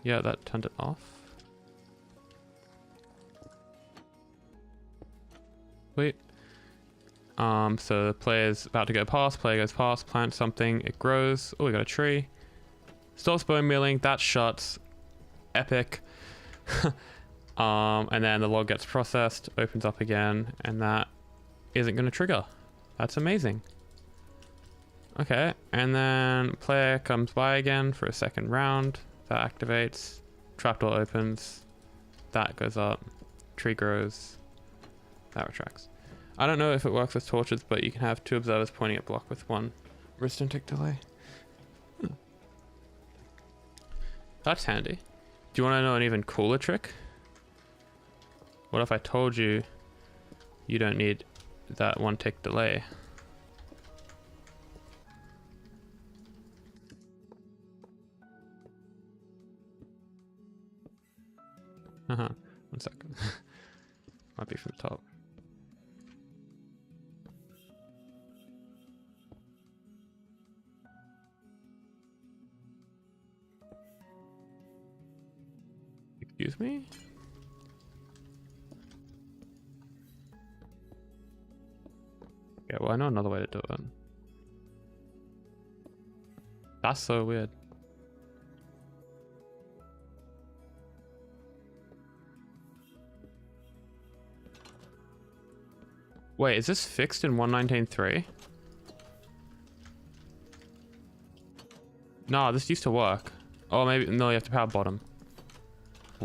Yeah, that turned it off. Wait. So the player's about to go past, player goes past, plant something, it grows. Oh, we got a tree. Stops bone mealing, that shuts. Epic. And then the log gets processed, opens up again, and that isn't going to trigger. That's amazing. Okay, and then player comes by again for a second round. That activates. Trapdoor opens. That goes up. Tree grows. That retracts. I don't know if it works with torches, but you can have 2 observers pointing at block with 1 redstone tick delay. That's handy. Do you want to know an even cooler trick? What if I told you you don't need that 1 tick delay? One second. Might be from the top. Excuse me? Yeah, well, I know another way to do it. That's so weird. Wait, is this fixed in 1.19.3? No, this used to work. Oh, maybe, no, you have to power bottom.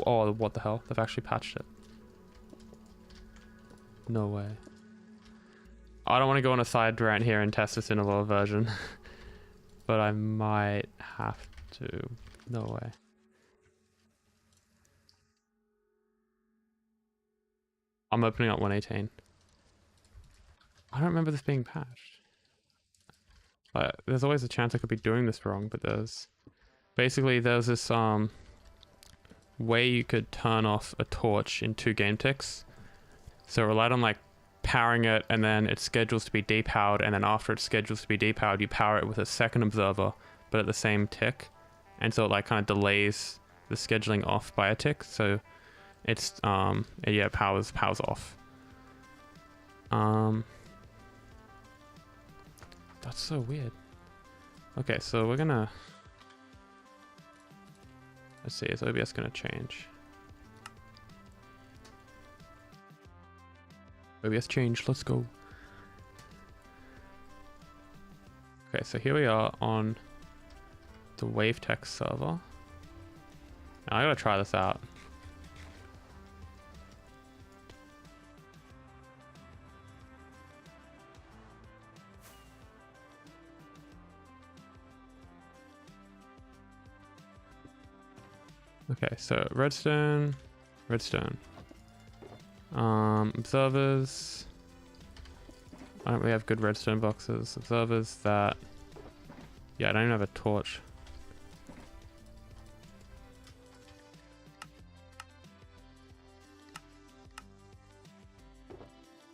Oh, what the hell? They've actually patched it. No way. I don't want to go on a side rant here and test this in a lower version. But I might have to. No way. I'm opening up 1.18. I don't remember this being patched. There's always a chance I could be doing this wrong, but there's this way you could turn off a torch in 2 game ticks. So it relied on like powering it, and then it schedules to be depowered, and then after it schedules to be depowered, you power it with a second observer, but at the same tick, and so it like kind of delays the scheduling off by a tick. So it's yeah, powers off. That's so weird. Okay, so we're gonna... Let's see, is OBS gonna change? OBS changed, let's go. Okay, so here we are on the WaveTech server. Now I gotta try this out. Okay, so redstone. Observers. I don't really have good redstone boxes. Observers that... Yeah, I don't even have a torch.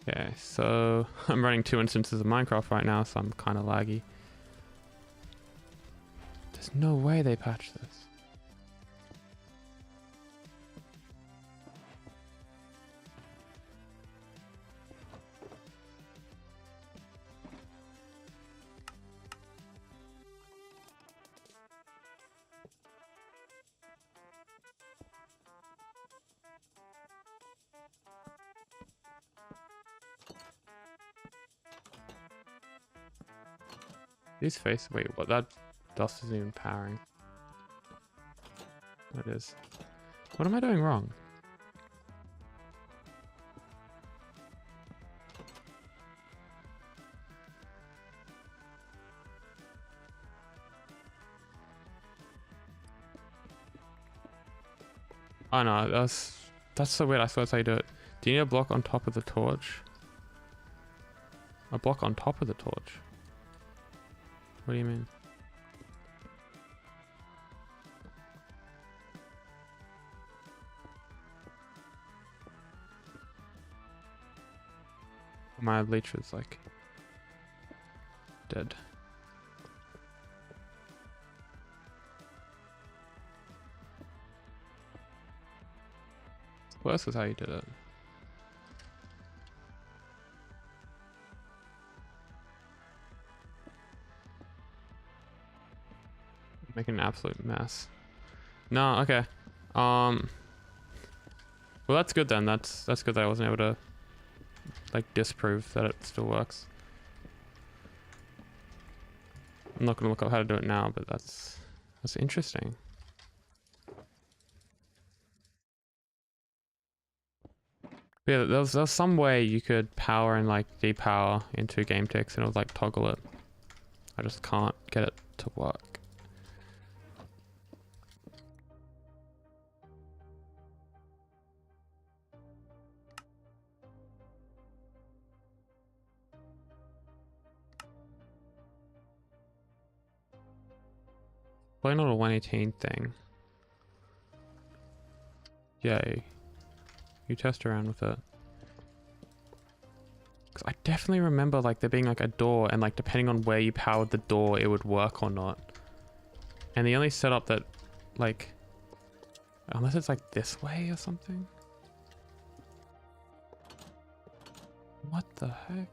Okay, so I'm running 2 instances of Minecraft right now, so I'm kind of laggy. There's no way they patched this. These face... Wait, what? That dust isn't even powering. It is. What am I doing wrong? Oh no, that's so weird. I thought that's how you do it. Do you need a block on top of the torch? A block on top of the torch? What do you mean? My leech is like dead. Worse is how you did it. Making an absolute mess. No, okay. Well, that's good then. That's good that I wasn't able to like disprove that it still works. I'm not gonna look up how to do it now, but that's interesting. But yeah, there was some way you could power and like depower into game ticks and it would like toggle it. I just can't get it to work. Probably not a 118 thing. Yay. You test around with it. Because I definitely remember like there being like a door and like depending on where you powered the door it would work or not. And the only setup that like, unless it's like this way or something. What the heck?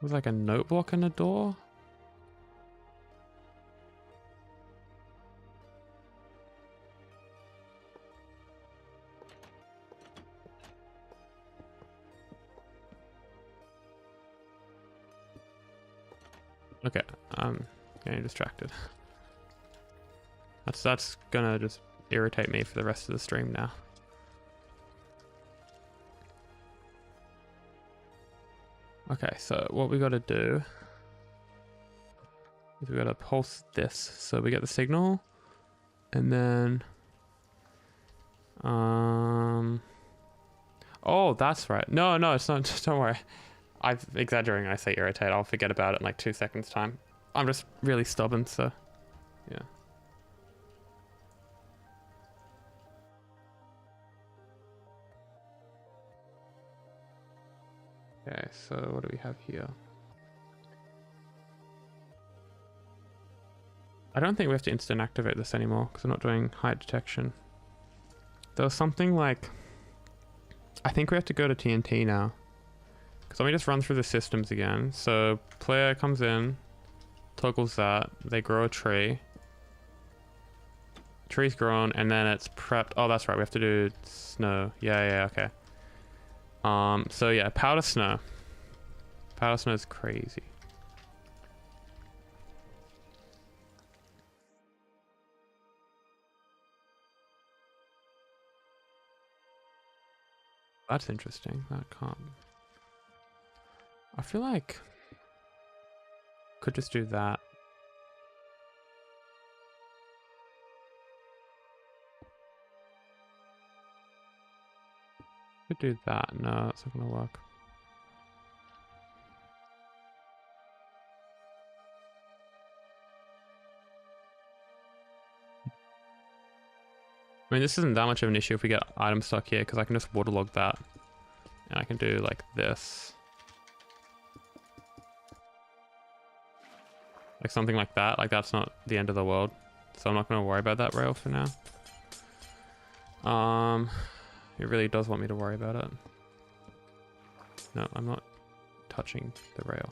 Was like a note block in a door? Okay, I'm getting distracted. That's gonna just irritate me for the rest of the stream now. Okay, so what we gotta do is we gotta pulse this. So we get the signal and then oh, that's right. No, it's not. Don't worry. I'm exaggerating when I say irritate. I'll forget about it in like 2 seconds time. I'm just really stubborn, so yeah. Okay, so what do we have here? I don't think we have to instant activate this anymore because we're not doing height detection. There was something like, I think we have to go to TNT now. Because let me just run through the systems again. So player comes in, toggles that, they grow a tree. Tree's grown and then it's prepped. Oh, that's right, we have to do snow. Yeah, okay. So yeah, powder snow. Powder snow is crazy. That's interesting. That can't. I feel like could just do that. Could do that. No, that's not gonna work. I mean, this isn't that much of an issue if we get item stuck here because I can just waterlog that. And I can do like this. Like something like that. Like that's not the end of the world. So I'm not going to worry about that rail for now. It really does want me to worry about it. No, I'm not touching the rail.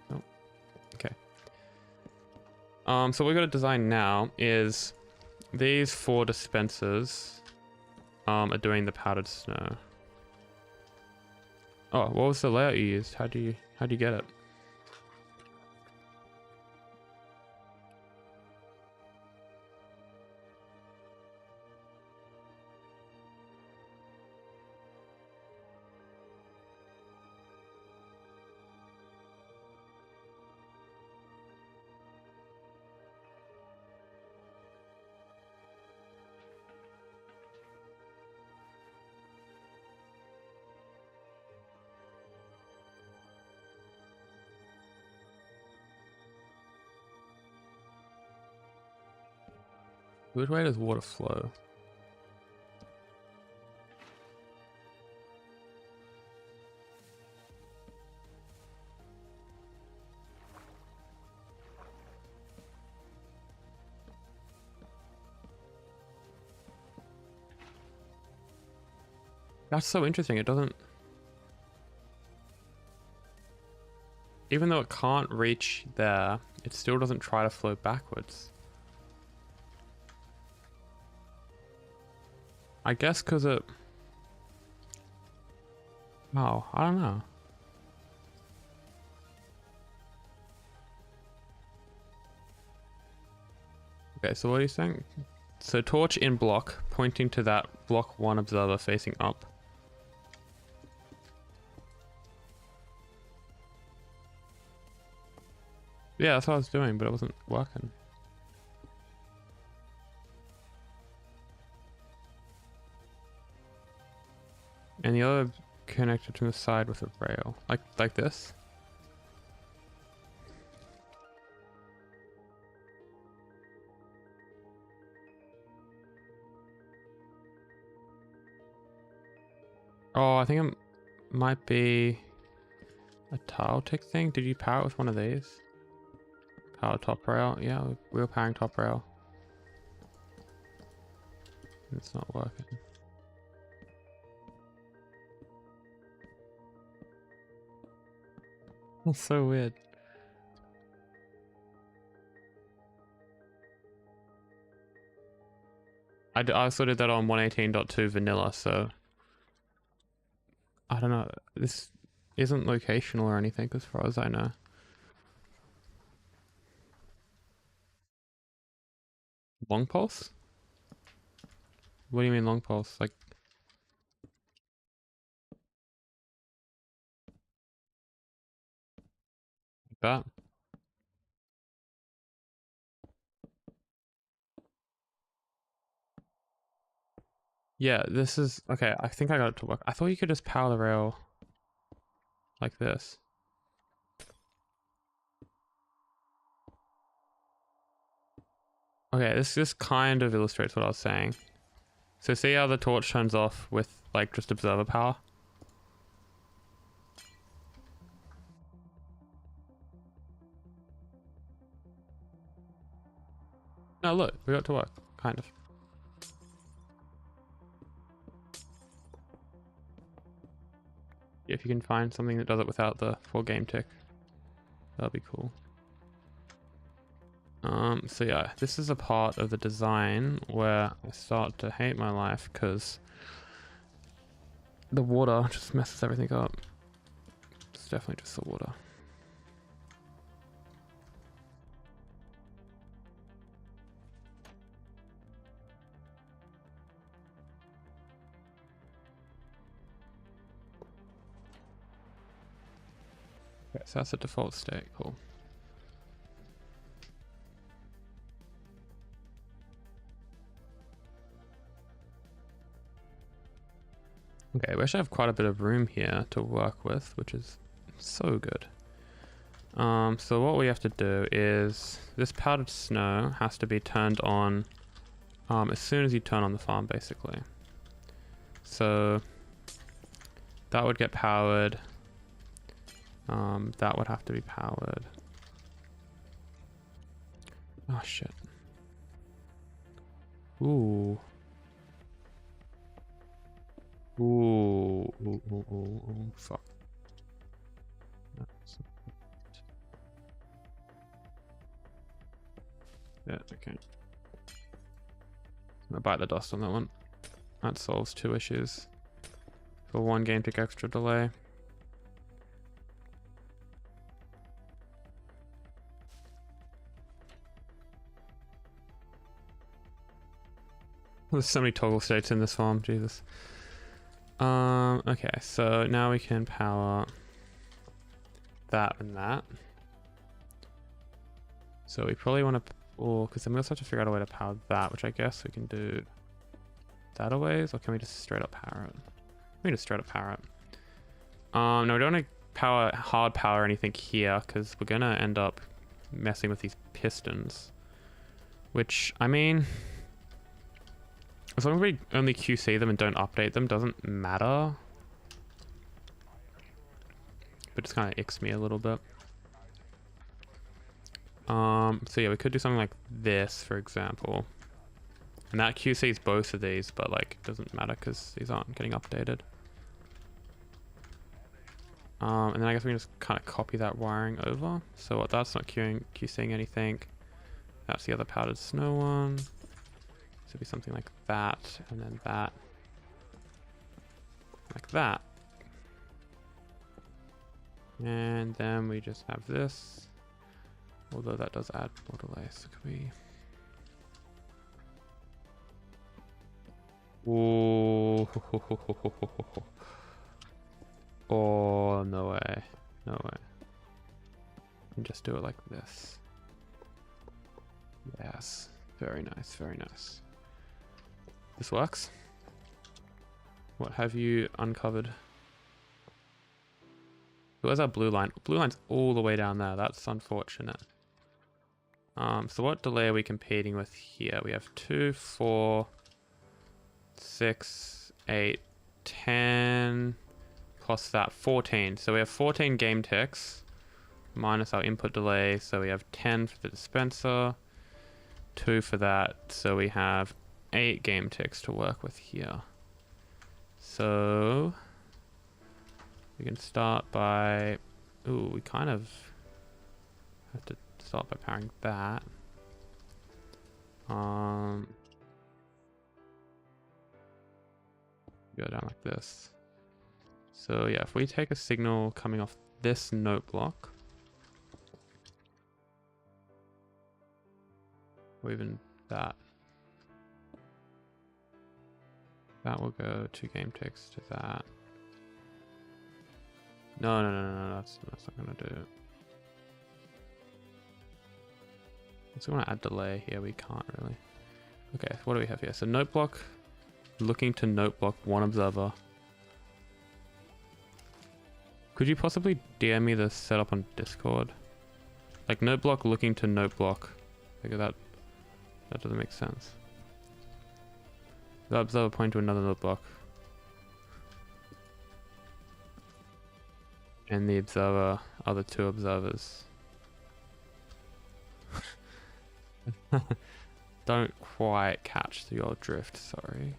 Nope. Okay. So what we've got to design now is these 4 dispensers are doing the powdered snow. Oh, what was the layout you used? How do you get it? Which way does water flow? That's so interesting. It doesn't... Even though it can't reach there, it still doesn't try to flow backwards. I guess because it... Oh, I don't know. Okay, so what are you saying? So torch in block, pointing to that block 1 observer facing up. Yeah, that's what I was doing, but it wasn't working. And the other connected to the side with a rail, like this. Oh, I think it might be a tile tick thing. Did you power it with one of these? Power top rail. Yeah, we were powering top rail. It's not working. That's so weird. I also did that on 118.2 vanilla, so I don't know. This isn't locational or anything as far as I know. Long pulse? What do you mean long pulse? Like that? Yeah, this is... Okay, I think I got it to work. I thought you could just power the rail like this. Okay, this kind of illustrates what I was saying. So see how the torch turns off with like just observer power? No, look, we got it to work, kind of. If you can find something that does it without the full game tick, that'd be cool. So yeah, this is a part of the design where I start to hate my life because the water just messes everything up. It's definitely just the water. Okay, so that's the default state, cool. Okay, we actually have quite a bit of room here to work with, which is so good. So what we have to do is this powdered snow has to be turned on as soon as you turn on the farm, basically. So that would get powered. That would have to be powered. Oh shit. Ooh. Ooh, fuck. Yeah, okay. I'm gonna bite the dust on that one. That solves 2 issues. For 1 game tick extra delay. There's so many toggle states in this farm, Jesus. Okay, so now we can power that and that. So we probably want to, or because then we also have to figure out a way to power that, which I guess we can do that a ways, or can we just straight up power it? We can just straight up power it. No, we don't want to hard power anything here because we're gonna end up messing with these pistons, which I mean, As long as we only QC them and don't update them, doesn't matter. But it's kind of icks me a little bit. So yeah, we could do something like this, for example. And that QCs both of these, but like, it doesn't matter because these aren't getting updated. And then I guess we can just kind of copy that wiring over. So what, that's not QCing anything. That's the other powdered snow one. So it'd be something like that, and then that. Like that. And then we just have this. Although that does add more delay, so could we... Ooh. Oh, no way. No way. And just do it like this. Yes. Very nice, very nice. This works. What have you uncovered? Where's our blue line? Blue line's all the way down there. That's unfortunate. So what delay are we competing with here? We have 2, 4, 6, 8, 10, plus that 14. So we have 14 game ticks minus our input delay. So we have 10 for the dispenser, 2 for that. So we have 8 game ticks to work with here. So we can start by, ooh, we kind of have to start by powering that. Go down like this. So yeah, if we take a signal coming off this note block, or even that, that will go 2 game ticks to that. No, that's not gonna do it. So we want to add delay here, we can't really. Okay, what do we have here? So note block, looking to note block 1 observer. Could you possibly DM me the setup on Discord? Like note block looking to note block. Like that doesn't make sense. The observer point to another note block. And the observer are the 2 observers. Don't quite catch your drift, sorry.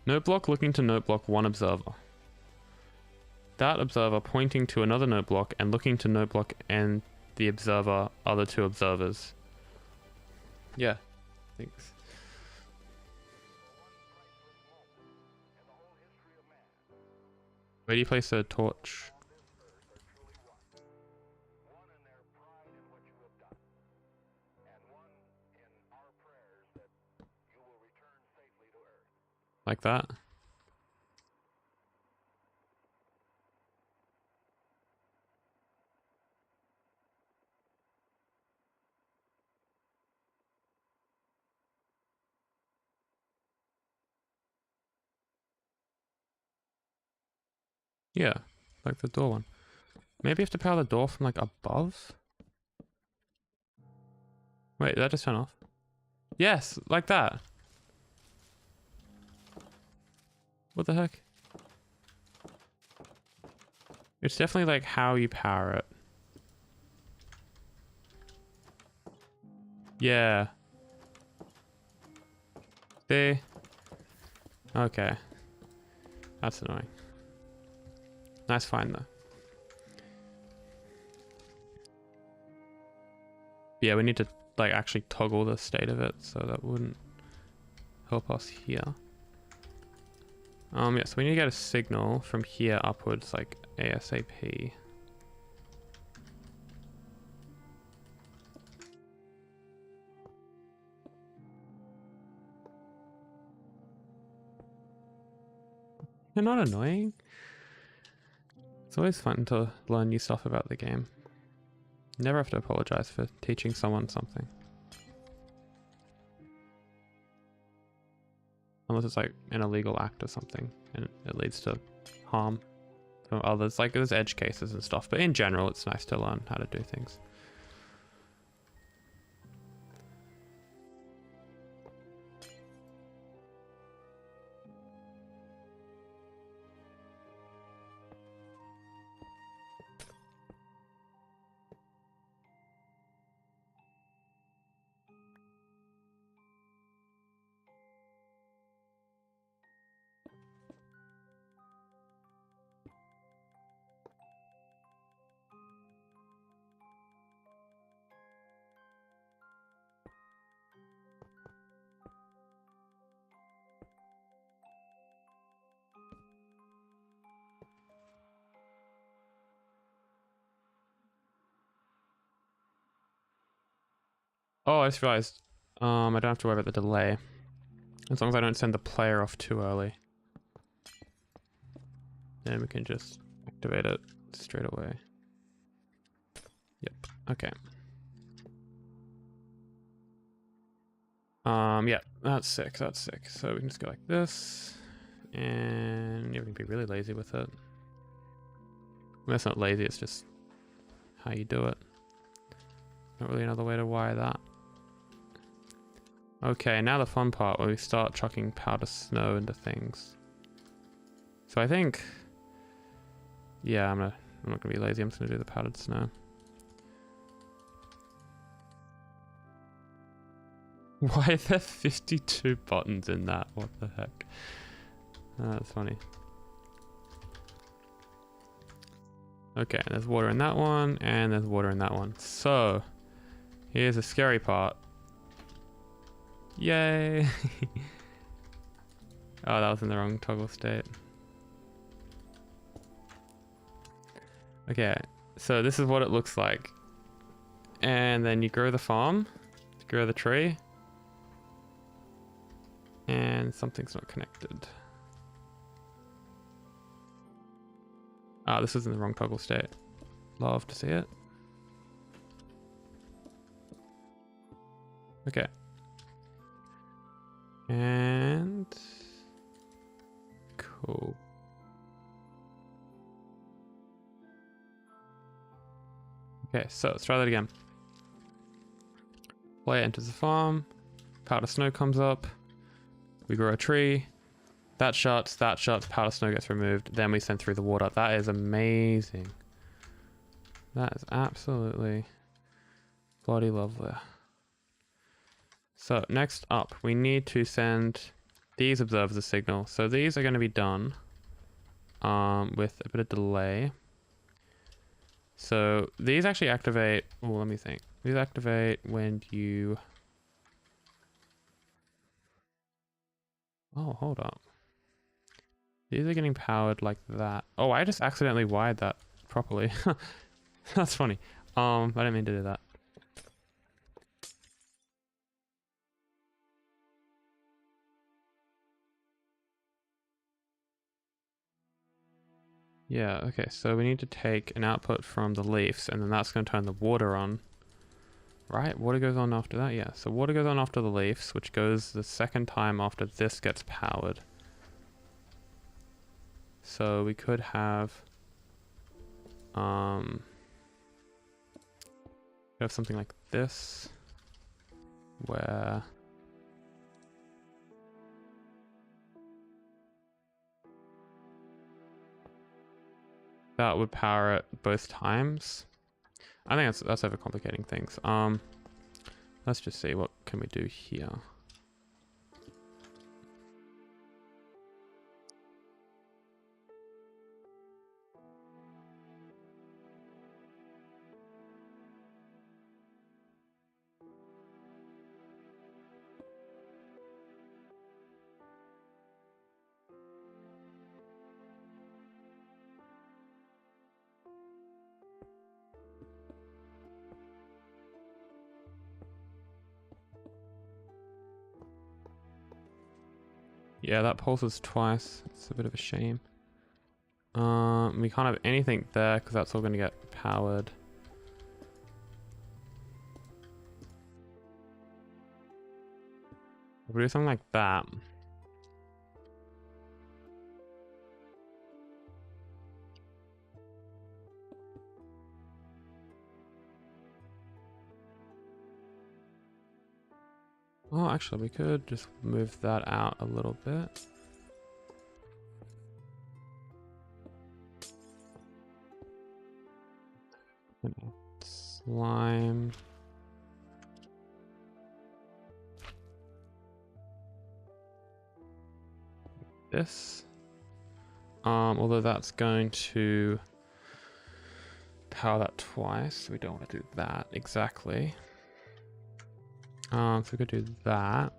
Note block looking to note block 1 observer. That observer pointing to another note block and looking to note block and the observer are the 2 observers. Yeah, thanks. Where do you place a torch? Like that? Yeah, like the door one. Maybe you have to power the door from like above? Wait, did that just turn off? Yes, like that. What the heck? It's definitely like how you power it. Yeah. See? Okay. That's annoying. Nice find though. Yeah, we need to like actually toggle the state of it, so that wouldn't help us here. Yeah, so we need to get a signal from here upwards, like ASAP. You're not annoying. It's always fun to learn new stuff about the game. You never have to apologize for teaching someone something. Unless it's like an illegal act or something and it leads to harm. some others. Like there's edge cases and stuff, but in general, it's nice to learn how to do things. Oh, I just realized I don't have to worry about the delay. As long as I don't send the player off too early. Then we can just activate it straight away. Yep, okay. Yeah, that's sick, that's sick. So we can just go like this. And yeah, we can be really lazy with it. Well, that's not lazy, it's just how you do it. Not really another way to wire that. Okay, now the fun part where we start chucking powder snow into things. So I think, yeah, I'm not gonna be lazy. I'm just gonna do the powdered snow. Why are there 52 buttons in that? What the heck? Oh, that's funny. Okay, there's water in that one, and there's water in that one. So here's the scary part. Yay! Oh, that was in the wrong toggle state. Okay, so this is what it looks like. And then you grow the farm, grow the tree, and something's not connected. Ah, this is in the wrong toggle state. Love to see it. Okay. And cool. Okay, so let's try that again. Player enters the farm, powder snow comes up, we grow a tree, that shuts, powder snow gets removed, then we send through the water. That is amazing. That is absolutely bloody lovely. So next up, we need to send these observers a signal. So these are going to be done with a bit of delay. So these actually activate, oh, let me think. These activate when you, oh, hold up. These are getting powered like that. Oh, I just accidentally wired that properly. That's funny. I didn't mean to do that. Yeah, okay, so we need to take an output from the leaves, and then that's going to turn the water on. Right, water goes on after that, yeah. So water goes on after the leaves, which goes the second time after this gets powered. So we could have something like this, where that would power it both times. I think that's overcomplicating things. Let's just see what can we do here. Yeah, that pulses twice. It's a bit of a shame. We can't have anything there because that's all going to get powered. We'll do something like that. Oh, actually, we could just move that out a little bit. Slime. This. Although that's going to power that twice. We don't want to do that exactly. So we could do that.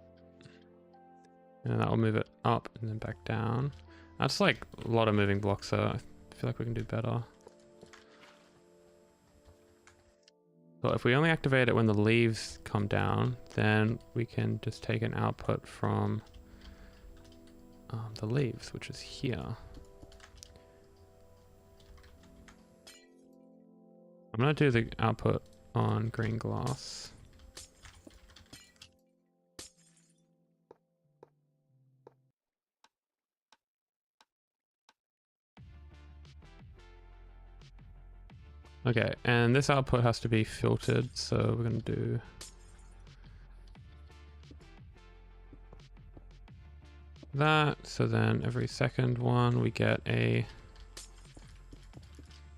And that will move it up and then back down. That's like a lot of moving blocks, so I feel like we can do better. So if we only activate it when the leaves come down, then we can just take an output from the leaves, which is here. I'm going to do the output on green glass. Okay, and this output has to be filtered, so we're going to do that. So then every second one we get a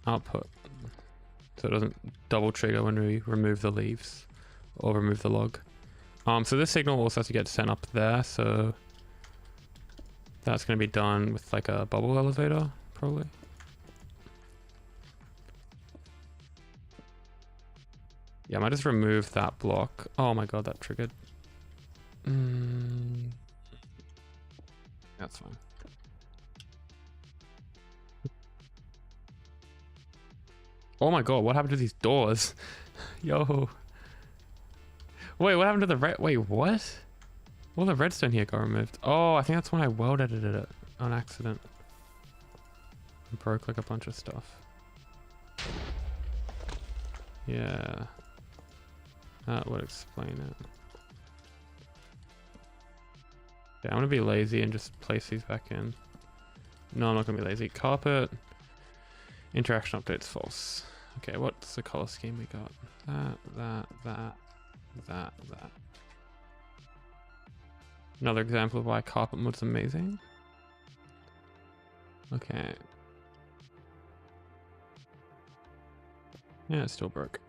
output, so it doesn't double trigger when we remove the leaves or remove the log. So this signal also has to get sent up there, so that's going to be done with like a bubble elevator probably. Yeah, I might just remove that block. Oh my god, that triggered. That's fine. Oh my god, what happened to these doors? Yo. Wait, what happened to the red? Wait, what? Well, the redstone here got removed. Oh, I think that's when I weld edited it on accident. And broke like a bunch of stuff. Yeah. That would explain it. Yeah, I'm gonna be lazy and just place these back in. No, I'm not gonna be lazy. Carpet. Interaction update's false. Okay, what's the color scheme we got? That. Another example of why carpet mode's amazing. Okay. Yeah, it still broke.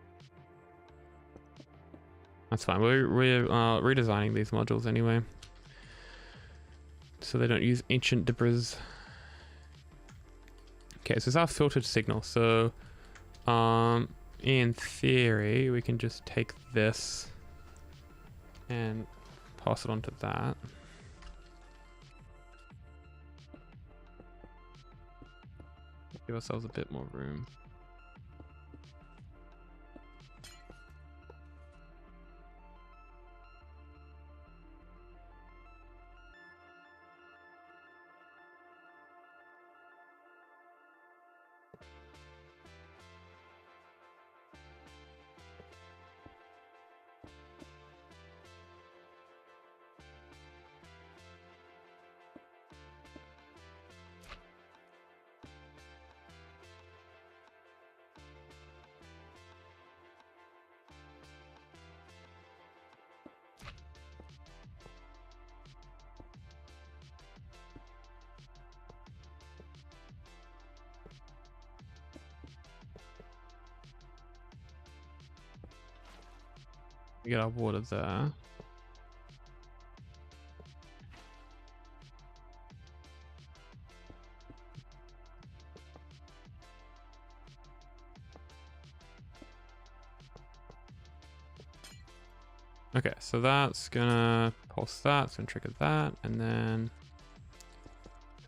That's fine. We're redesigning these modules anyway, so they don't use ancient dupers. Okay, so this is our filtered signal. So, in theory, we can just take this and pass it on to that. Give ourselves a bit more room. We get our water there. Okay, so that's gonna pulse that, it's gonna trigger that, and then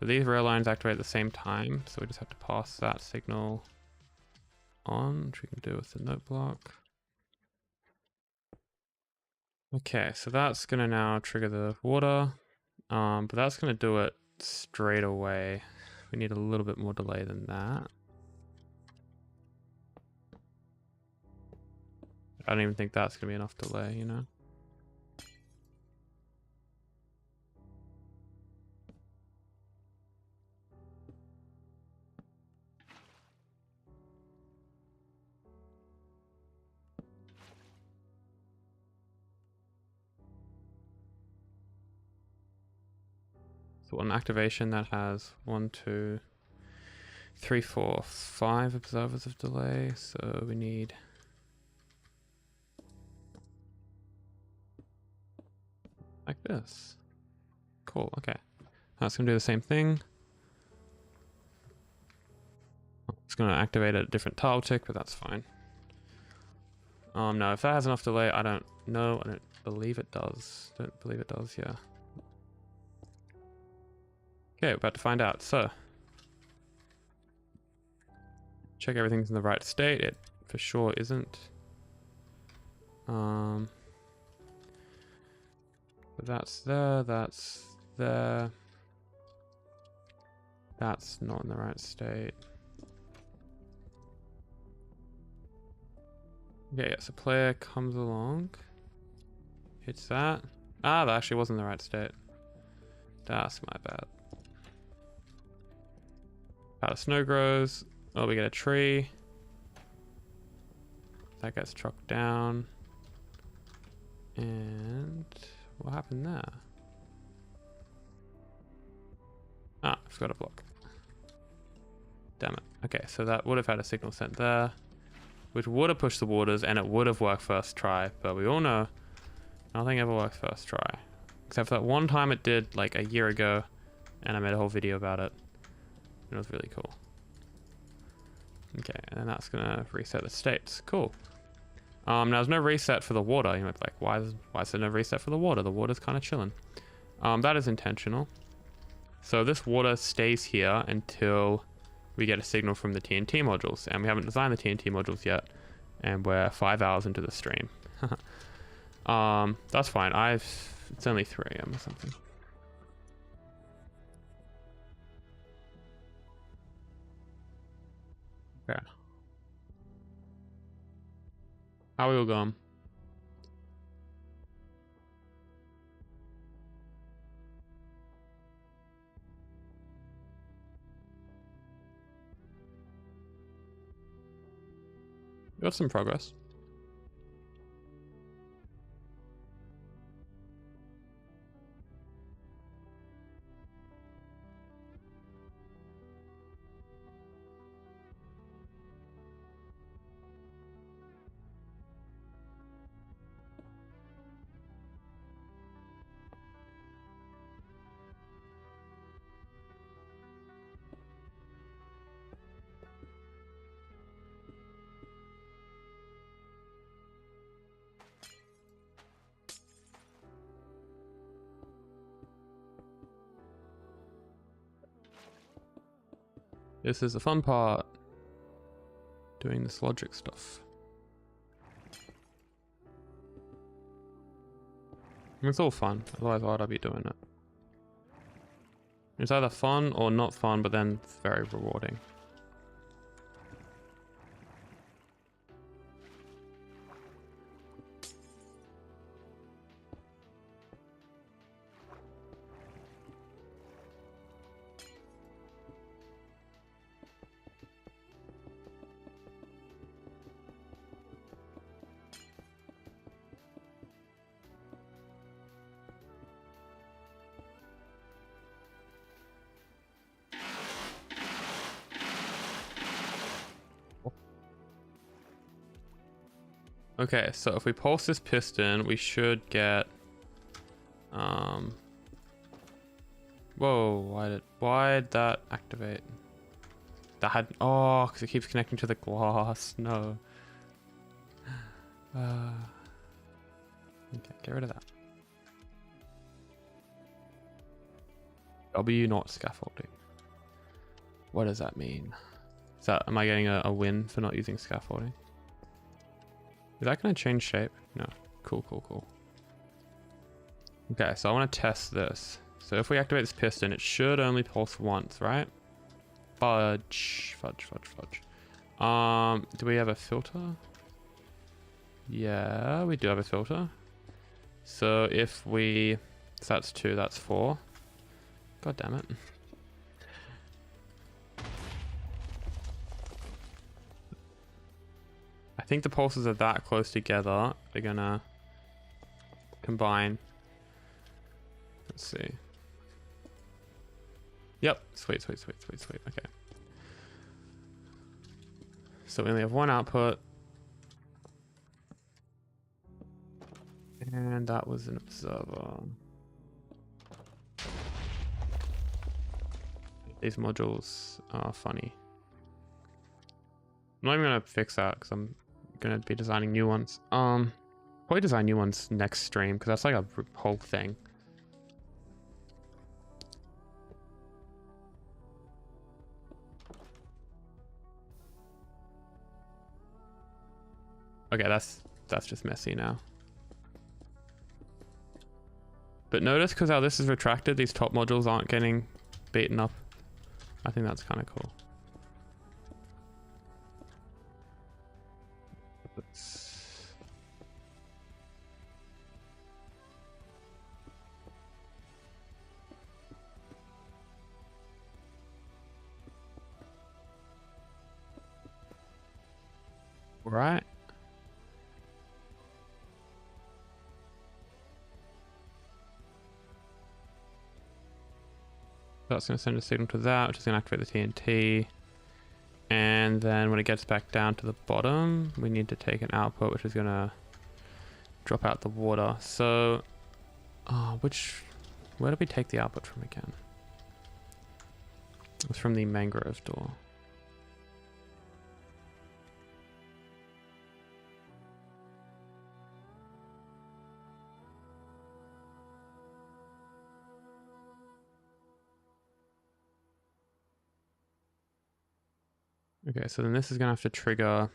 so these rail lines activate at the same time, so we just have to pass that signal on, which we can do with the note block. Okay, so that's gonna now trigger the water, but that's gonna do it straight away. We need a little bit more delay than that. I don't even think that's gonna be enough delay, you know? So an activation that has 1, 2, 3, 4, 5 observers of delay. So we need like this. Cool. Okay. That's going to do the same thing. It's going to activate a different tile tick, but that's fine. No, if that has enough delay, I don't know. I don't believe it does. Don't believe it does, yeah. Okay, we're about to find out. So, check everything's in the right state. It for sure isn't. But that's there, that's there. That's not in the right state. Okay, yeah, so player comes along, hits that. Ah, that actually wasn't the right state. That's my bad. Powder snow grows. Oh, we get a tree. That gets trucked down. And what happened there? Ah, I forgot a block. Damn it. Okay, so that would have had a signal sent there, which would have pushed the waters and it would have worked first try, but we all know nothing ever works first try. Except for that one time it did like a year ago, and I made a whole video about it. It was really cool. Okay, and that's gonna reset the states. Cool. Now there's no reset for the water. You might be like, why is there no reset for the water? The water's kind of chilling. That is intentional. So this water stays here until we get a signal from the TNT modules, and we haven't designed the TNT modules yet, and we're 5 hours into the stream. That's fine. It's only 3 AM or something. Okay. How are we all going? We got some progress. This is the fun part. Doing this logic stuff. It's all fun, otherwise why would I be doing it? It's either fun or not fun, but then it's very rewarding. Okay, so if we pulse this piston, we should get whoa, why'd that activate? That had, oh, because it keeps connecting to the glass. No. Okay, get rid of that. W not scaffolding. What does that mean? Is that, am I getting a win for not using scaffolding? Is that going to change shape? No. Cool, cool, cool. Okay, so I want to test this. So if we activate this piston, it should only pulse once, right? Fudge, fudge, fudge, fudge. Do we have a filter? Yeah, we do have a filter. So if we, so that's 2, that's 4. God damn it. I think the pulses are that close together. They're gonna combine. Let's see. Yep, sweet. Okay. So we only have one output. And that was an observer. These modules are funny. I'm not even gonna fix that because I'm gonna be designing new ones. Probably design new ones next stream because that's like a whole thing. Okay, that's just messy now. But notice because how this is retracted, these top modules aren't getting beaten up. I think that's kind of cool. Right. That's going to send a signal to that, which is going to activate the TNT. And then when it gets back down to the bottom, we need to take an output, which is going to drop out the water. So, where did we take the output from again? It was from the mangrove door. Okay, so then this is going to have to trigger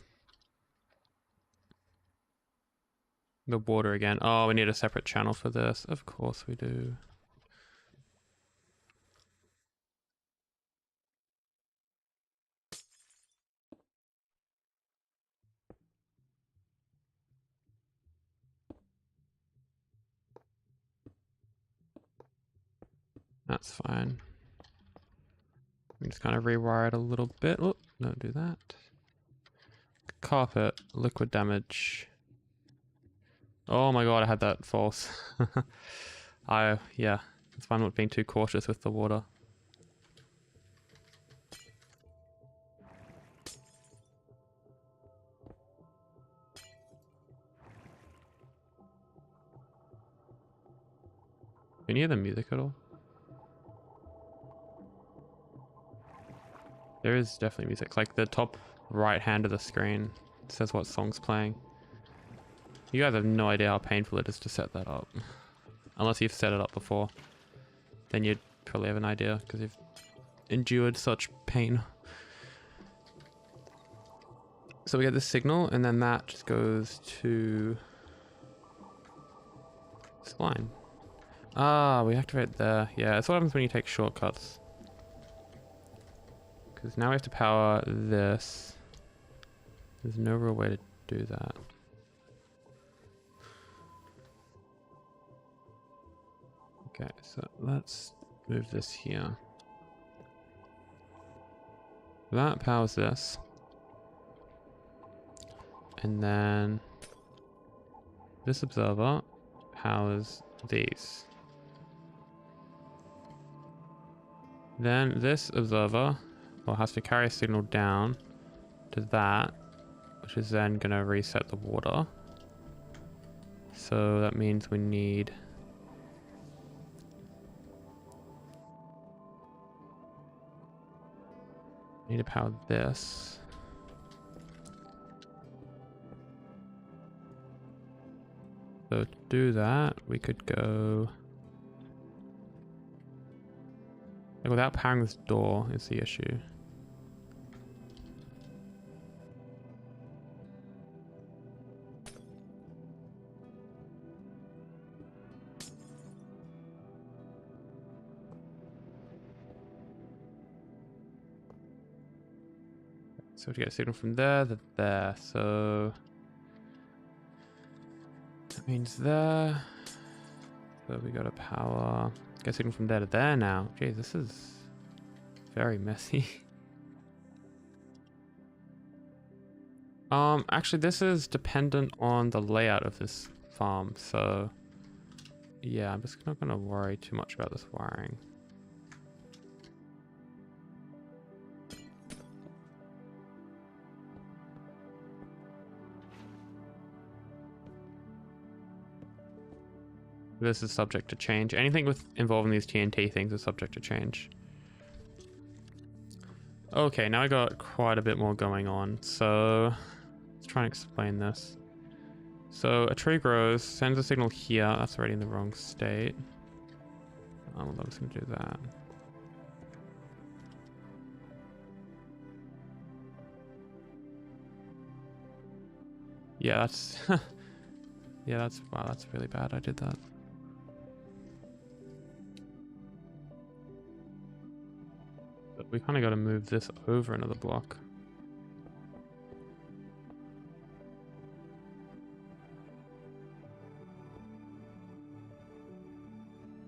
the water again. Oh, we need a separate channel for this. Of course we do. That's fine. We just kind of rewire it a little bit. Oh, don't do that. Carpet, liquid damage. Oh my god, I had that false. Yeah, it's fine not being too cautious with the water. Can you hear the music at all? There is definitely music. Like the top right hand of the screen says what song's playing. You guys have no idea how painful it is to set that up. Unless you've set it up before. Then you'd probably have an idea because you've endured such pain. So we get this signal and then that just goes to this line. Ah, we activate there. Yeah, that's what happens when you take shortcuts. Because now we have to power this. There's no real way to do that. Okay, so let's move this here. That powers this. And then this observer powers these. Then this observer has to carry a signal down to that, which is then going to reset the water. So that means we need to power this. So to do that, we could go... Like without powering this door is the issue. So to get a signal from there to there, so that means there. So we got to power, get a signal from there to there now. Jeez, this is very messy. Actually this is dependent on the layout of this farm, so yeah, I'm just not gonna worry too much about this wiring. This is subject to change. Anything with involving these TNT things is subject to change. Okay, now I got quite a bit more going on. So let's try and explain this. So a tree grows, sends a signal here. That's already in the wrong state. I'm just gonna do that. Yeah, that's yeah, that's wow, that's really bad. I did that. But we kind of got to move this over another block.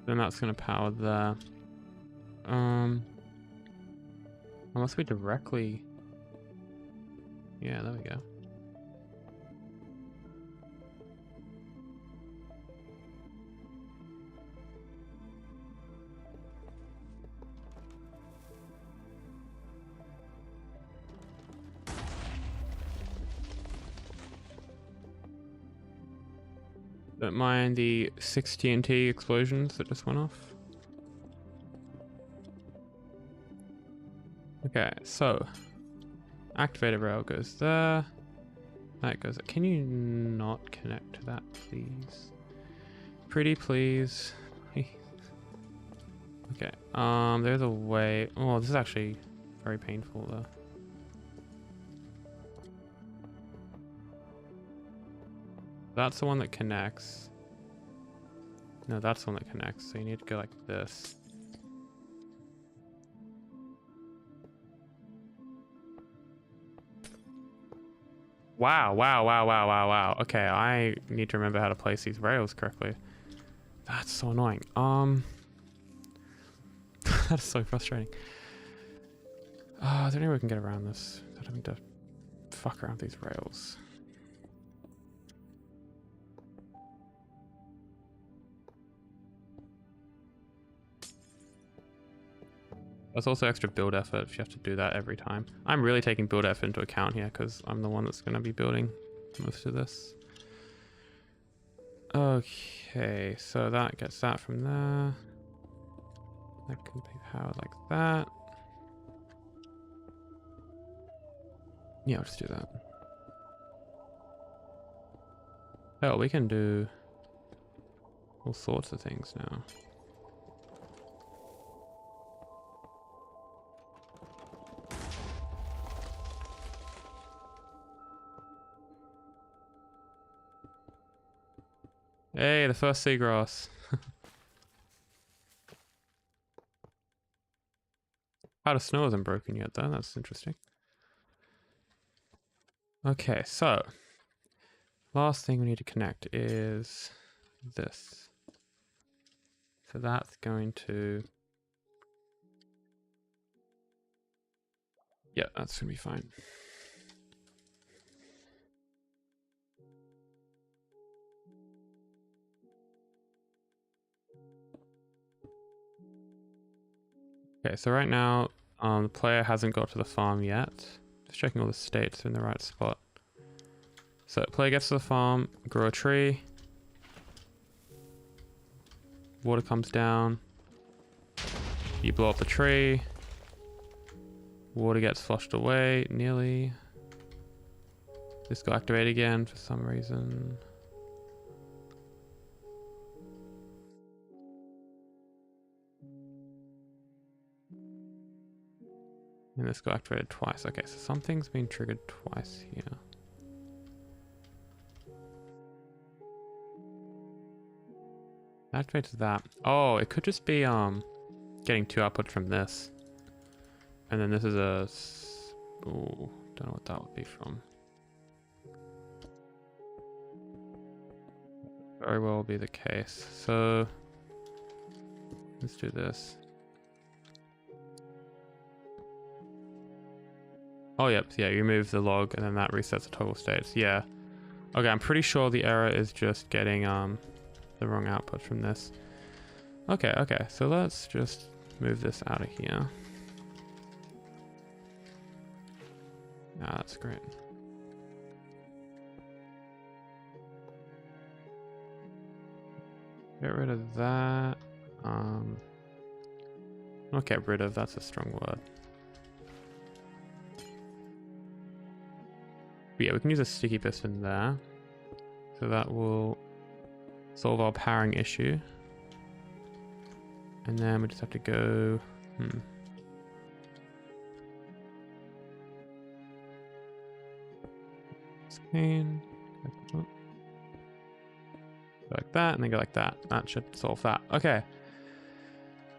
Then that's going to power there. Unless we directly... Yeah, there we go. Don't mind the 6 TNT explosions that just went off. Okay, so activated rail goes there. That goes. Can you not connect to that, please? Pretty please. Okay. There's a way. Oh, this is actually very painful though. That's the one that connects. No, that's the one that connects. So you need to go like this. Wow, wow, wow, wow, wow, wow. Okay, I need to remember how to place these rails correctly. That's so annoying. That is so frustrating. Is there any way we can get around this without having to fuck around these rails? There's also extra build effort if you have to do that every time. I'm really taking build effort into account here because I'm the one that's going to be building most of this. Okay, so that gets that from there. That can be powered like that. Yeah, I'll just do that. Oh, we can do all sorts of things now. Hey, the first seagrass. How the snow isn't broken yet though, that's interesting. Okay, so last thing we need to connect is this. So that's going to... Yeah, that's gonna be fine. Okay, so right now, the player hasn't got to the farm yet. Just checking all the states are in the right spot. So player gets to the farm, grow a tree. Water comes down. You blow up the tree. Water gets flushed away, nearly. This got activated again for some reason. And this got activated twice. Okay, so something's been triggered twice here. Activates that. Oh, it could just be getting 2 outputs from this. And then this is a... Oh, don't know what that would be from. Very well be the case. So let's do this. Oh, yep. Yeah, you move the log and then that resets the toggle states. Yeah. Okay, I'm pretty sure the error is just getting the wrong output from this. Okay, okay. So let's just move this out of here. Ah, that's great. Get rid of that. Not get rid of, that's a strong word. But yeah, we can use a sticky piston there. So that will solve our powering issue. And then we just have to go, Spain. Go like that, and then go like that. That should solve that. Okay.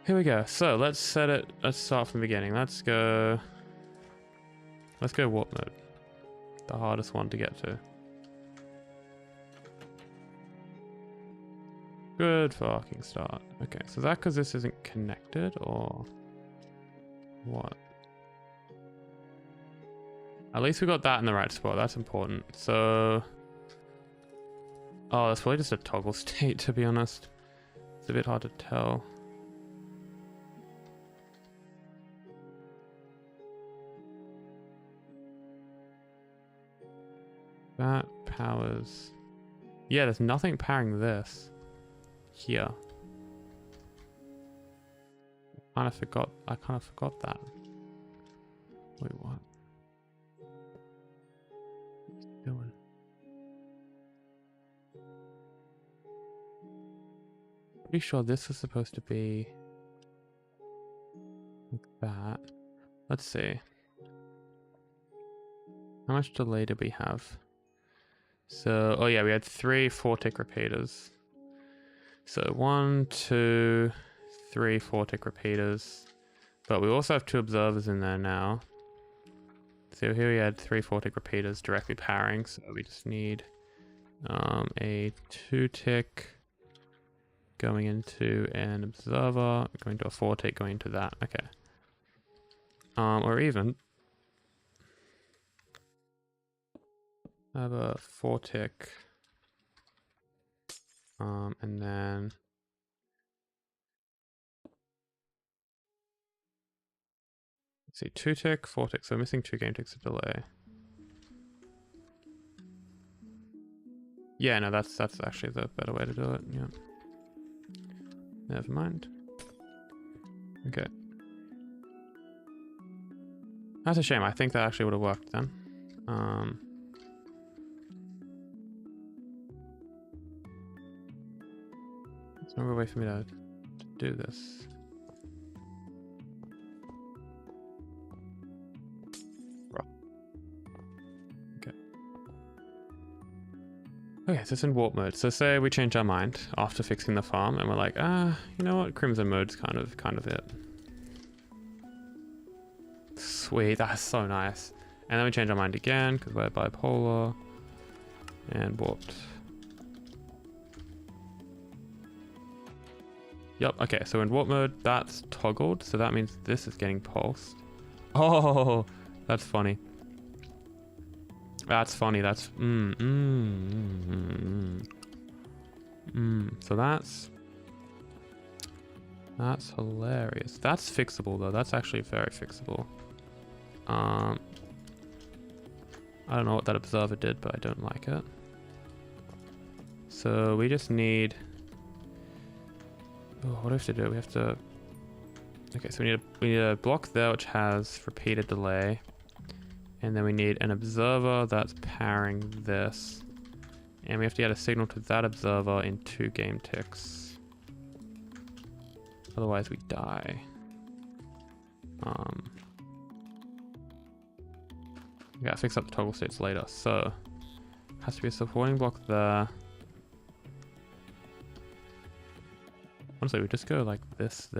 Here we go. So let's set it. Let's start from the beginning. Let's go warp mode. The hardest one to get to. Good fucking start. Okay, so is that because this isn't connected or what? At least we got that in the right spot. That's important. So, oh, that's probably just a toggle state, to be honest. It's a bit hard to tell. That powers. Yeah, there's nothing powering this here. I kind of forgot that. Wait, what? What's it doing? Pretty sure this is supposed to be like that. Let's see. How much delay did we have? So, oh yeah, we had 3 4-tick repeaters. So 1, 2, 3 4-tick repeaters. But we also have 2 observers in there now. So here we had 3 4-tick repeaters directly powering. So we just need a 2-tick going into an observer, going to a 4-tick, going into that. Okay. Or even have a 4-tick, and then let's see, 2-tick, 4-tick. So missing 2 game ticks of delay. Yeah, no, that's actually the better way to do it. Yeah. Never mind. Okay. That's a shame. I think that actually would have worked then. There's no way for me to do this. Okay. Okay, so it's in warp mode. So say we change our mind after fixing the farm and we're like, you know what? Crimson mode's kind of it. Sweet, that's so nice. And then we change our mind again because we're bipolar and warped. Yep, okay, so in warp mode, that's toggled, so that means this is getting pulsed. Oh, that's funny. That's funny, that's, so that's hilarious. That's fixable though, that's actually very fixable. I don't know what that observer did, but I don't like it. So we just need, oh, what do we have to do? We have to, okay, so we need a block there which has repeated delay. And then we need an observer that's powering this. And we have to get a signal to that observer in 2 game ticks. Otherwise we die. We gotta fix up the toggle states later. So, has to be a supporting block there. Honestly, we just go like this,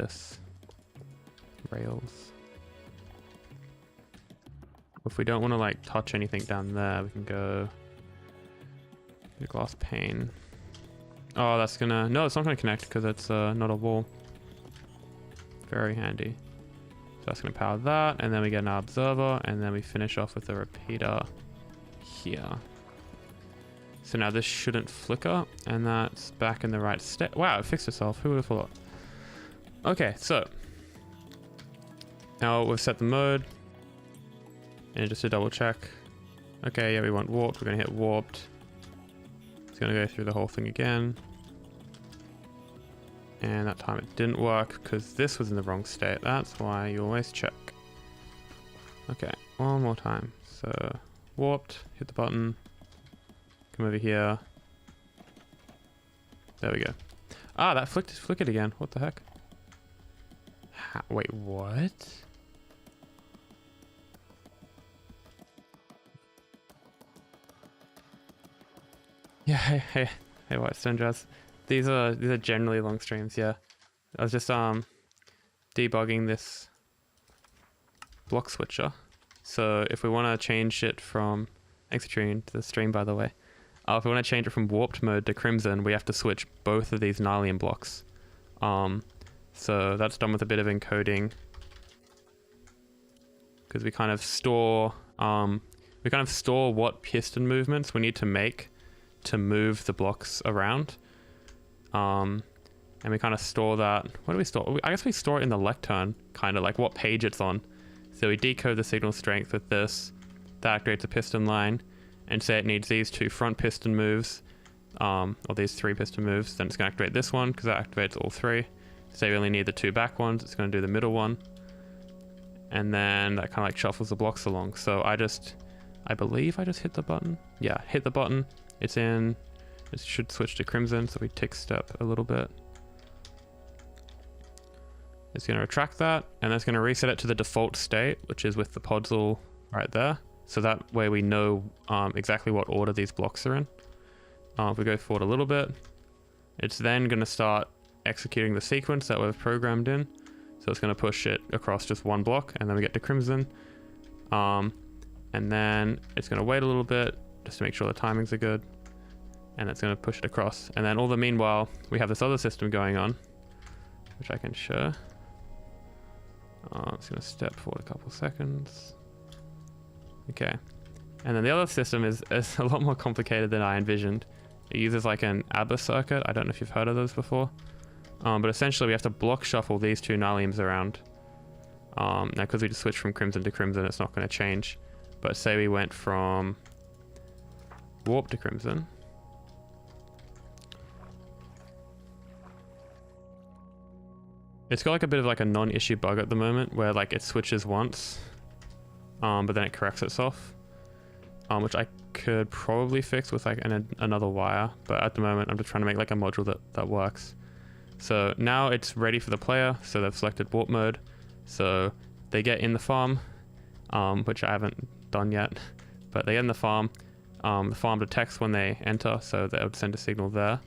rails. If we don't want to like touch anything down there, we can go the glass pane. Oh, that's gonna, no, it's not gonna connect because it's not a wall. Very handy. So that's gonna power that, and then we get an observer, and then we finish off with a repeater here. So now this shouldn't flicker, and that's back in the right state. Wow, it fixed itself. Who would have thought? Okay, so now we've set the mode, and just to double check. Okay, yeah, we want warped. We're gonna hit warped. It's gonna go through the whole thing again. And that time it didn't work because this was in the wrong state. That's why you always check. Okay, one more time. So warped, hit the button, come over here. There we go. Ah, that flickered again. What the heck? Wait, what? Yeah, hey, Whitestone Jazz. These are generally long streams. Yeah, I was just debugging this block switcher. So if we want to change it from, thanks for tuning to the stream by the way. If we want to change it from warped mode to crimson, we have to switch both of these Nylium blocks. So that's done with a bit of encoding, because we kind of store what piston movements we need to make to move the blocks around. And we kind of store that. What do we store? I guess we store it in the lectern, kind of like what page it's on. So we decode the signal strength with this. That activates a piston line, and say it needs these 2 front piston moves, or these 3 piston moves. Then it's going to activate this one because that activates all 3. Say we only need the 2 back ones. It's going to do the middle one, and then that kind of like shuffles the blocks along. So I believe I just hit the button. Yeah, hit the button. It's in. It should switch to crimson, so we tick step a little bit. It's going to retract that, and that's going to reset it to the default state, which is with the pods all right there. So that way we know exactly what order these blocks are in. If we go forward a little bit, it's then going to start executing the sequence that we've programmed in. So it's going to push it across just one block, and then we get to crimson. And then it's going to wait a little bit just to make sure the timings are good. And it's going to push it across. And then all the meanwhile, we have this other system going on, which I can show. It's going to step forward a couple seconds. Okay. And then the other system is a lot more complicated than I envisioned. It uses like an ABBA circuit. I don't know if you've heard of those before. But essentially we have to block shuffle these 2 Nyliums around. Now because we just switched from crimson to crimson, it's not going to change. But say we went from warp to crimson. It's got like a bit of like a non-issue bug at the moment where like it switches once, but then it corrects itself, which I could probably fix with like another wire. But at the moment I'm just trying to make like a module that works. So now it's ready for the player. So they've selected warp mode. So they get in the farm, which I haven't done yet, but they get in the farm. The farm detects when they enter, so they would send a signal there.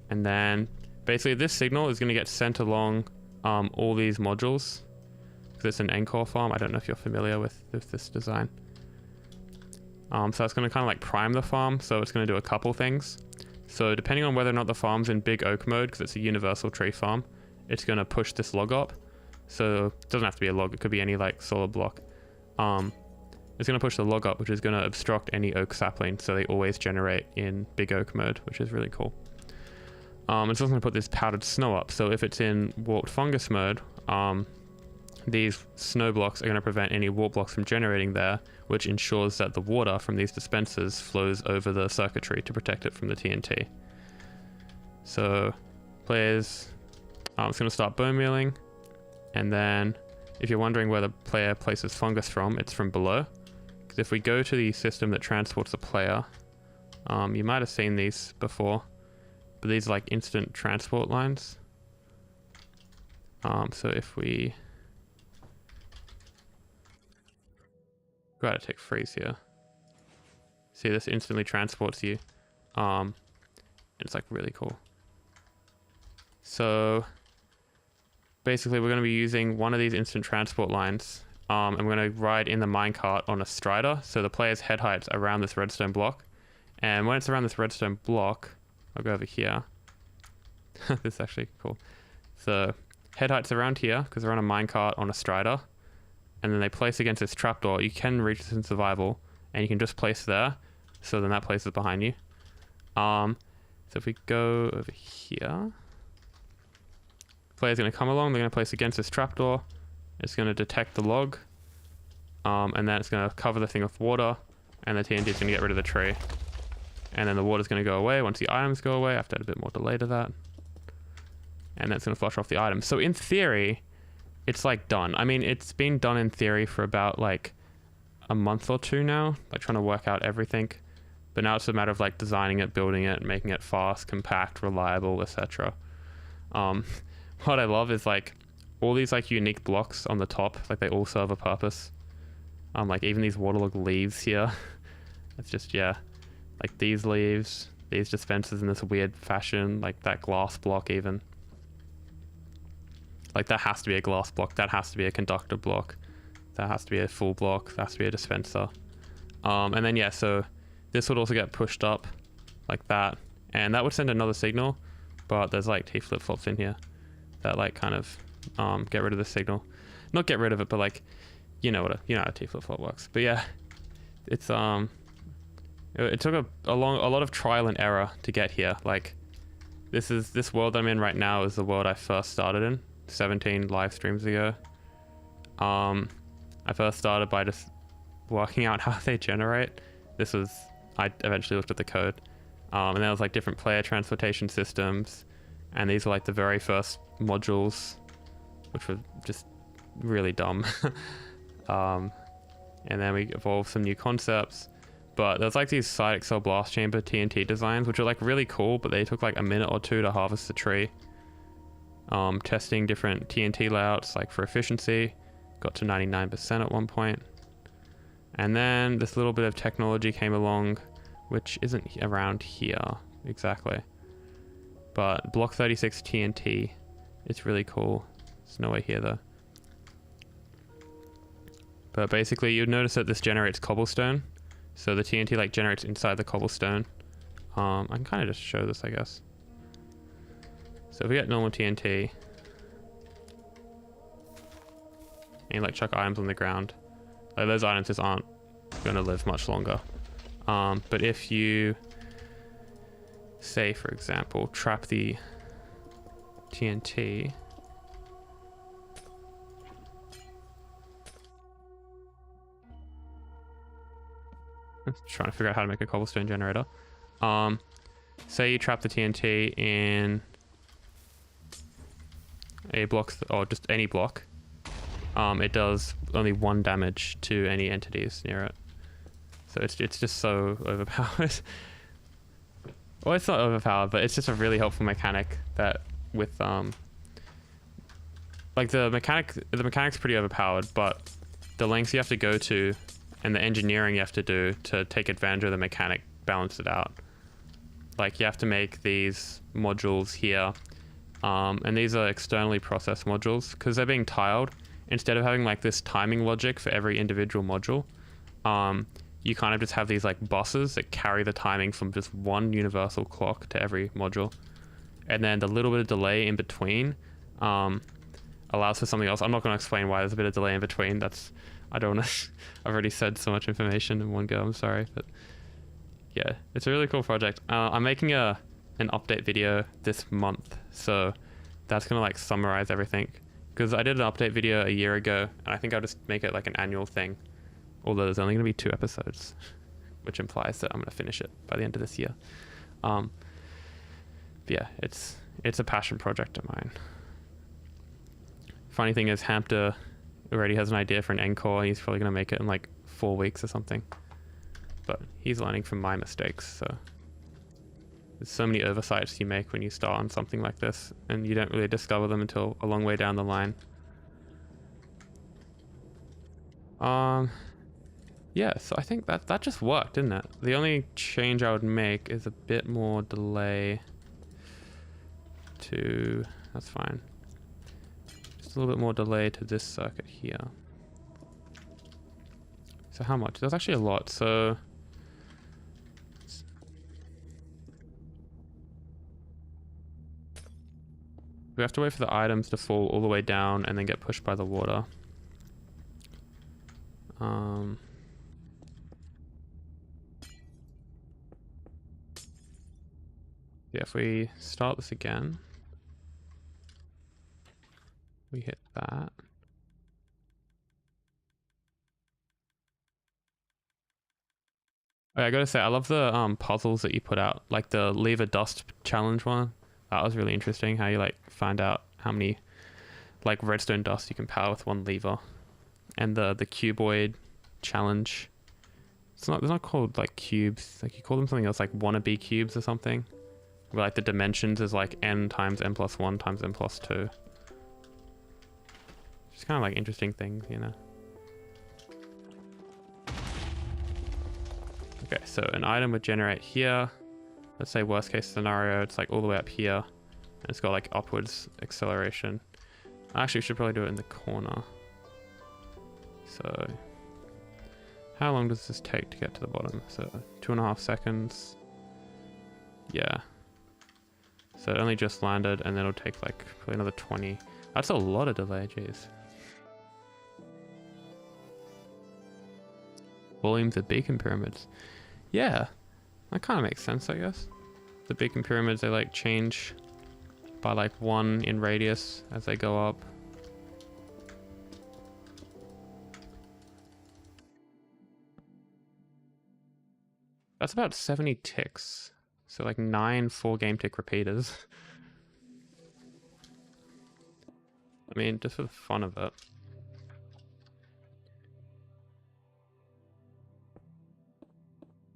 And then basically this signal is going to get sent along all these modules, because it's an Ncore farm. I don't know if you're familiar with this design. So it's going to kind of like prime the farm, so it's going to do a couple things. So depending on whether or not the farm's in big oak mode, because it's a universal tree farm, it's going to push this log up. So it doesn't have to be a log, it could be any like solid block. It's going to push the log up, which is going to obstruct any oak sapling, so they always generate in big oak mode, which is really cool. It's also going to put this powdered snow up, so if it's in warped fungus mode, these snow blocks are going to prevent any warp blocks from generating there, which ensures that the water from these dispensers flows over the circuitry to protect it from the TNT. So players, it's going to start bone mealing, and then if you're wondering where the player places fungus from, it's from below. Because if we go to the system that transports the player, you might have seen these before, but these are like instant transport lines. So if we go ahead and take freeze here, see this instantly transports you. It's like really cool. So basically we're going to be using one of these instant transport lines, and we're going to ride in the minecart on a strider. So the player's head height's around this redstone block, and when it's around this redstone block, I'll go over here. This is actually cool. So head height's around here because they're on a minecart on a strider, and then they place against this trapdoor. You can reach this in survival, and you can just place there, so then that places behind you. So if we go over here, player's going to come along, they're going to place against this trapdoor, it's going to detect the log, and then it's going to cover the thing with water, and the TNT is going to get rid of the tree. And then the water's going to go away once the items go away. I have to add a bit more delay to that. and that's going to flush off the item. So in theory, it's like done. I mean, it's been done in theory for about like a month or two now, like trying to work out everything. But now it's a matter of like designing it, building it, making it fast, compact, reliable, etc. What I love is like all these like unique blocks on the top, like they all serve a purpose. Like even these waterlogged leaves here. It's just, yeah, like these leaves, these dispensers in this weird fashion, like that glass block even. Like that has to be a glass block, that has to be a conductor block, that has to be a full block, that has to be a dispenser. And then yeah, so this would also get pushed up like that, and that would send another signal, but there's like T flip-flops in here that like kind of get rid of the signal. Not get rid of it, but like, you know how a T flip-flop works. But yeah, it's it took a lot of trial and error to get here. Like this world I'm in right now is the world I first started in 17 live streams ago. I first started by just working out how they generate. I eventually looked at the code. And there was like different player transportation systems, and these were like the very first modules, which were just really dumb. And then we evolved some new concepts, but there's like these side excel blast chamber TNT designs, which are like really cool, but they took like a minute or two to harvest the tree. Testing different TNT layouts like for efficiency, got to 99% at one point. And then this little bit of technology came along, which isn't around here exactly, but block 36 TNT, it's really cool. There's nowhere here though. But basically you'd notice that this generates cobblestone, so the TNT like generates inside the cobblestone. I can kind of just show this, I guess. So if we get normal TNT and you like chuck items on the ground, like those items just aren't going to live much longer. But if you say, for example, trap the TNT, I'm trying to figure out how to make a cobblestone generator. Say you trap the TNT in a block, or just any block, it does only 1 damage to any entities near it. So it's just so overpowered. Well, it's not overpowered, but it's just a really helpful mechanic that with like the mechanic's pretty overpowered, but the lengths you have to go to and the engineering you have to do to take advantage of the mechanic balance it out. Like you have to make these modules here, and these are externally processed modules because they're being tiled. Instead of having like this timing logic for every individual module, you kind of just have these like buses that carry the timing from just one universal clock to every module. And then the little bit of delay in between allows for something else. I'm not going to explain why there's a bit of delay in between. I don't want to, I've already said so much information in one go, I'm sorry. But yeah, it's a really cool project. I'm making an update video this month, so that's going to like summarize everything. Because I did an update video a year ago, and I think I'll just make it like an annual thing. Although there's only going to be 2 episodes, which implies that I'm going to finish it by the end of this year. But yeah, it's a passion project of mine. Funny thing is, Hampter already has an idea for an Ncore. He's probably going to make it in like 4 weeks or something. But he's learning from my mistakes, so there's so many oversights you make when you start on something like this, and you don't really discover them until a long way down the line. Yeah, so I think that just worked, didn't it? The only change I would make is a bit more delay to, that's fine. Just a little bit more delay to this circuit here. So how much? There's actually a lot, so we have to wait for the items to fall all the way down and then get pushed by the water. Yeah, if we start this again, we hit that. Oh, yeah, I gotta say, I love the puzzles that you put out, like the leave a dust challenge one. That was really interesting how you like find out how many like redstone dust you can power with one lever. And the cuboid challenge. They're not called like cubes. Like you call them something else, like wannabe cubes or something. Where like the dimensions is like n times n plus 1 times n plus 2. Just kind of like interesting things, you know. Okay, so an item would generate here. Let's say worst case scenario, it's like all the way up here. And it's got like upwards acceleration. Actually, we should probably do it in the corner. So how long does this take to get to the bottom? So 2.5 seconds. Yeah. So it only just landed and then it'll take like probably another 20. That's a lot of delay, jeez. Volumes of beacon pyramids. Yeah, that kind of makes sense, I guess. The beacon pyramids, they like change by like 1 in radius as they go up. That's about 70 ticks. So like 9 4 game tick repeaters. I mean, just for the fun of it.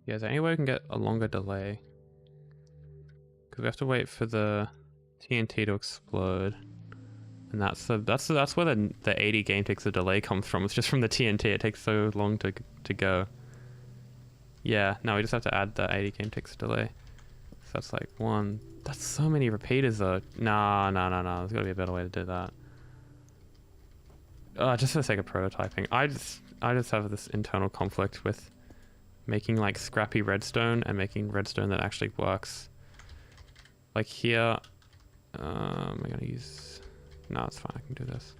Yeah, is there any way we can get a longer delay? Because we have to wait for the TNT to explode. And that's where the 80 game ticks of delay comes from. It's just from the TNT. It takes so long to go. Yeah, no, we just have to add the 80 game ticks of delay. So that's like 1. That's so many repeaters though. No. There's gotta be a better way to do that. Just for the sake of prototyping. I just have this internal conflict with making like scrappy redstone and making redstone that actually works. Like here, am I gonna use... No, it's fine, I can do this.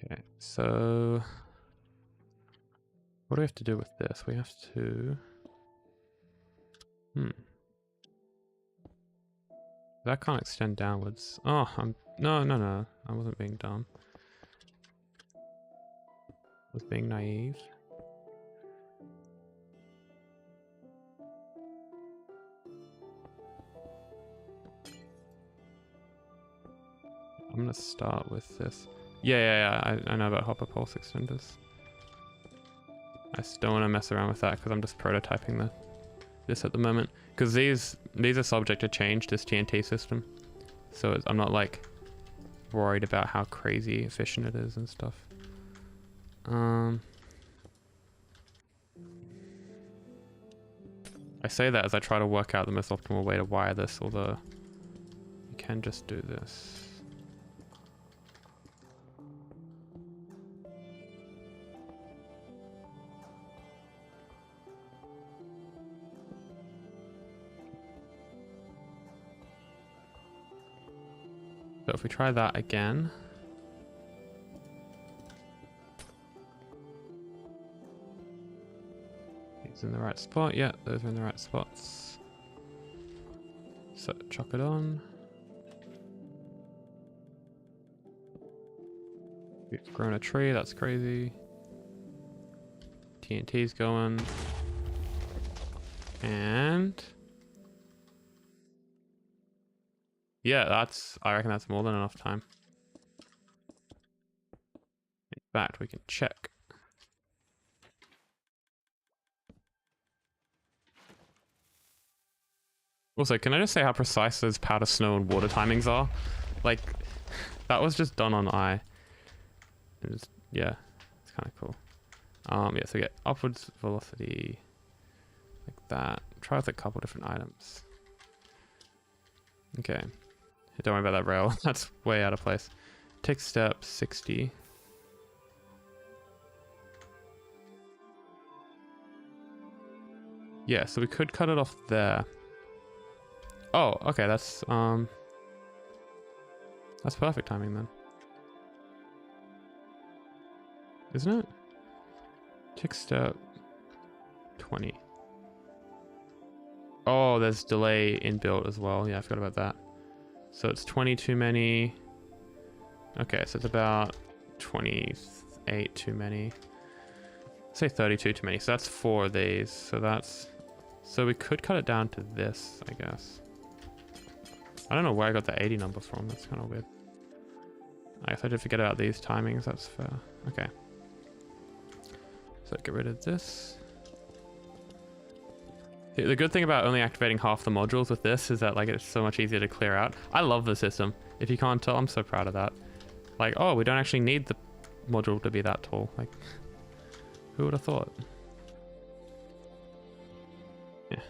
Okay, so what do we have to do with this? We have to... That can't extend downwards. Oh, no. I wasn't being dumb. I was being naive. I'm gonna start with this. Yeah. I know about hopper pulse extenders. I just don't want to mess around with that because I'm just prototyping this at the moment. Because these are subject to change, this TNT system. So I'm not like worried about how crazy efficient it is and stuff. I say that as I try to work out the most optimal way to wire this, although you can just do this. So if we try that again. It's in the right spot. Yeah, those are in the right spots. So chuck it on. We've grown a tree, that's crazy. TNT's going. And yeah, I reckon that's more than enough time. In fact, we can check. Also, can I just say how precise those powder, snow, and water timings are? Like, that was just done on eye. Yeah, it's kind of cool. Yeah, so we get upwards velocity like that. Try with a couple different items. Okay. Don't worry about that rail. That's way out of place. Tick step 60. Yeah, so we could cut it off there. Oh, okay, that's perfect timing then. Isn't it? Tick step 20. Oh, there's delay inbuilt as well. Yeah, I forgot about that. So it's 20 too many. Okay, so it's about 28 too many. Say 32 too many. So that's 4 of these. So we could cut it down to this, I guess. I don't know where I got the 80 number from. That's kind of weird. I guess I did forget about these timings. That's fair. Okay. So get rid of this. The good thing about only activating half the modules with this is that like it's so much easier to clear out. I love the system. If you can't tell, I'm so proud of that. Like, oh, we don't actually need the module to be that tall. Like, who would have thought? Yeah.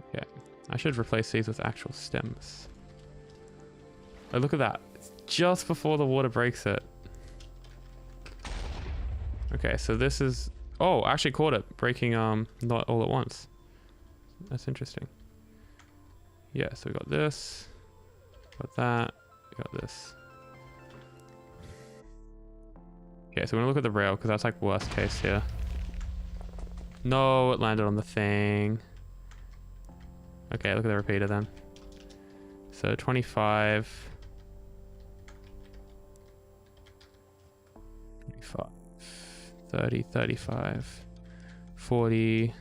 Okay. I should replace these with actual stems. Oh, look at that. It's just before the water breaks it. Okay, so this is... Oh, I actually caught it breaking not all at once. That's interesting. Yeah, so we got this. Got that. We got this. Okay, so we're gonna look at the rail because that's like worst case here. No, it landed on the thing. Okay, look at the repeater then. So 25. 25. 30, 35, 40,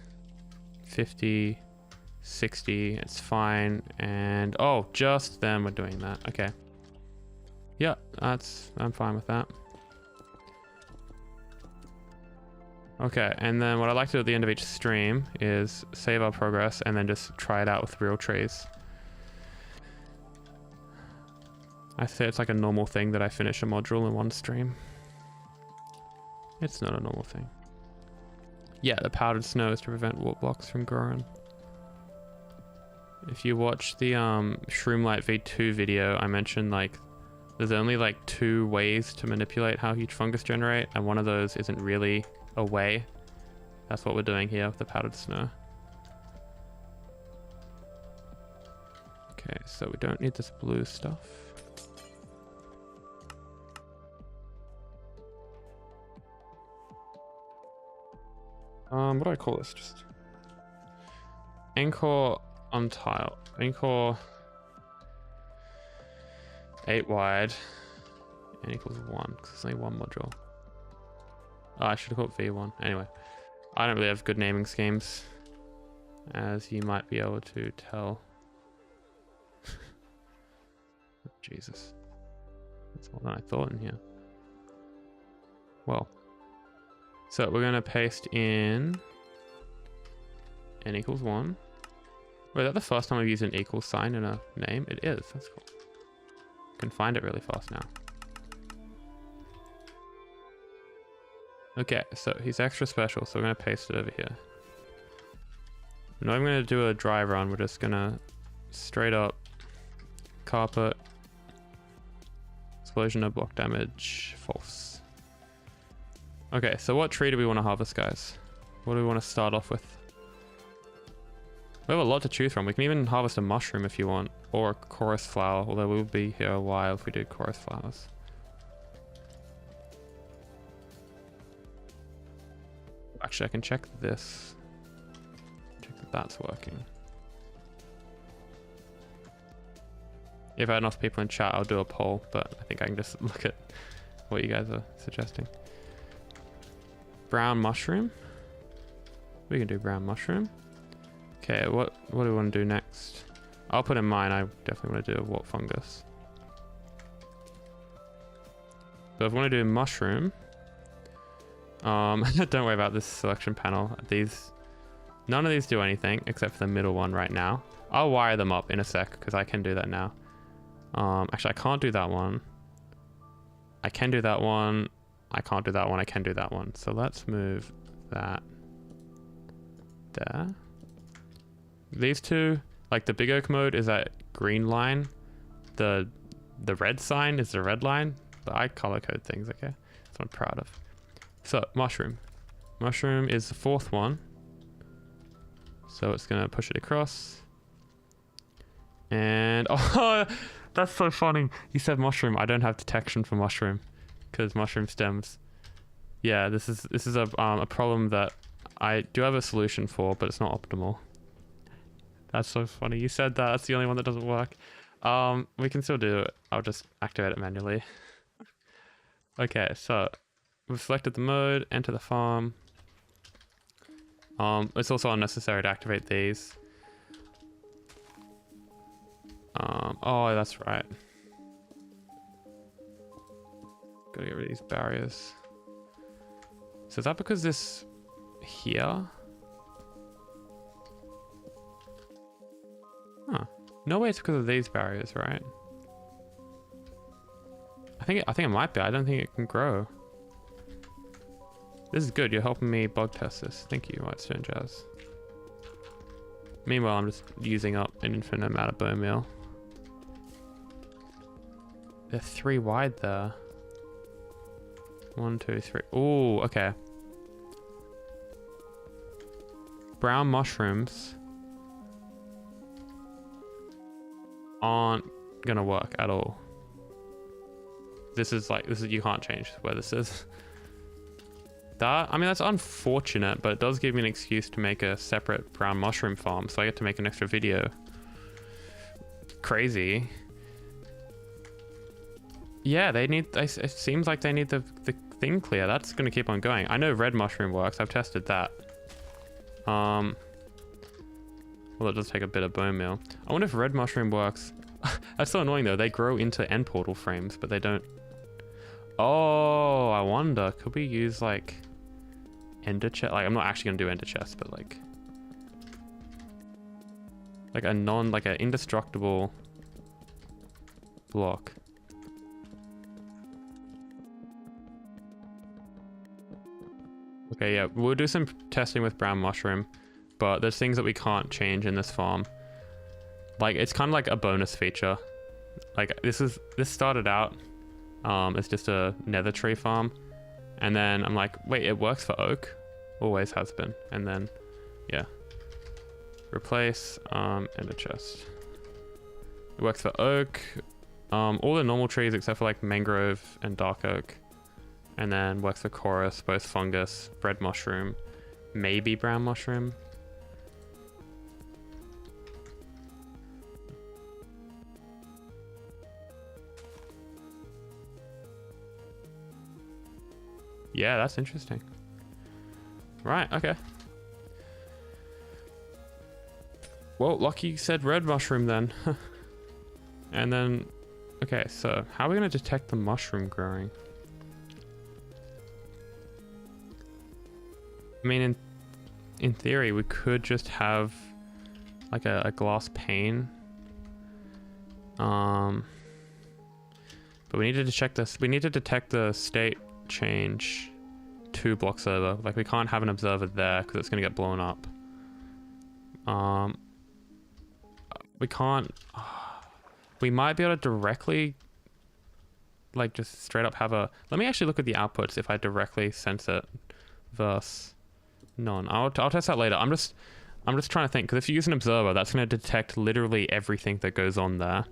50, 60, it's fine. And oh, just then we're doing that. Okay. Yeah, I'm fine with that. Okay, and then what I like to do at the end of each stream is save our progress and then just try it out with real trees. I say it's like a normal thing that I finish a module in one stream. It's not a normal thing. Yeah, the powdered snow is to prevent warp blocks from growing. If you watch the Shroomlight V2 video, I mentioned like there's only like 2 ways to manipulate how huge fungus generate, and one of those isn't really a way. That's what we're doing here with the powdered snow. Okay, so we don't need this blue stuff. What do I call this? Just Ncore on tile. Ncore 8 wide and equals 1 because it's only 1 module. Oh, I should have called V1. Anyway, I don't really have good naming schemes, as you might be able to tell. Jesus, that's more than I thought in here. Well. So we're going to paste in n equals 1. Wait, is that the first time I've used an equal sign in a name? It is. That's cool. Can find it really fast now. Okay, so he's extra special, so we're going to paste it over here. I'm not even going to do a dry run. We're just going to straight up carpet, explosion of block damage, false. Okay, so what tree do we want to harvest, guys? What do we want to start off with? We have a lot to choose from. We can even harvest a mushroom if you want, or a chorus flower, although we'll be here a while if we do chorus flowers. Actually, I can check this. Check that that's working. If I had enough people in chat, I'll do a poll, but I think I can just look at what you guys are suggesting. Brown mushroom. We can do brown mushroom. Okay, what do we want to do next? I'll put in mine. I definitely want to do a warp fungus. So if I want to do mushroom, don't worry about this selection panel. None of these do anything except for the middle one right now. I'll wire them up in a sec because I can do that now. Actually, I can't do that one. I can do that one. I can't do that one. I can do that one. So let's move that there. These two, like the big oak mode is that green line. The red sign is the red line. But I color code things, okay? That's what I'm proud of. So mushroom. Mushroom is the 4th one. So it's gonna push it across. And oh, that's so funny. You said mushroom. I don't have detection for mushroom. Because mushroom stems, yeah, this is a problem that I do have a solution for, but it's not optimal. That's so funny. You said that. That's the only one that doesn't work. We can still do it. I'll just activate it manually. Okay, so we've selected the mode, enter the farm. It's also unnecessary to activate these. Oh, that's right. Gotta get rid of these barriers. So is that because this here? Huh. No way it's because of these barriers, right? I think it might be. I don't think it can grow. This is good. You're helping me bug test this. Thank you, Whitestone Jazz. Meanwhile, I'm just using up an infinite amount of bone meal. They're 3 wide there. 1, 2, 3. Ooh, okay. Brown mushrooms aren't gonna work at all. This is you can't change where this is. I mean, that's unfortunate, but it does give me an excuse to make a separate brown mushroom farm, so I get to make an extra video. Crazy. Yeah, it seems like they need the thing clear. That's going to keep on going. I know red mushroom works. I've tested that. Well, it does take a bit of bone meal. I wonder if red mushroom works. That's so annoying, though. They grow into end portal frames, but they don't. Oh, I wonder. Could we use, like, ender chest? Like, I'm not actually going to do ender chest, but, like an indestructible block. Okay, yeah, we'll do some testing with brown mushroom, but there's things that we can't change in this farm. Like, it's kind of like a bonus feature. Like, this started out as just a nether tree farm, and then I'm like, wait, it works for oak? Always has been. And then, yeah. Replace ender chest. It works for oak, all the normal trees except for like mangrove and dark oak. And then works for chorus, both fungus, red mushroom, maybe brown mushroom. Yeah, that's interesting. Right, okay. Well, Lucky said red mushroom then. And then, okay, so how are we going to detect the mushroom growing? I mean, in theory, we could just have like a glass pane. But we needed to check this. We need to detect the state change 2 blocks over. Like, we can't have an observer there because it's going to get blown up. We can't. We might be able to directly, like, just straight up have a. Let me actually look at the outputs if I directly sense it versus none. I'll test that later. I'm just trying to think, because if you use an observer, that's going to detect literally everything that goes on there.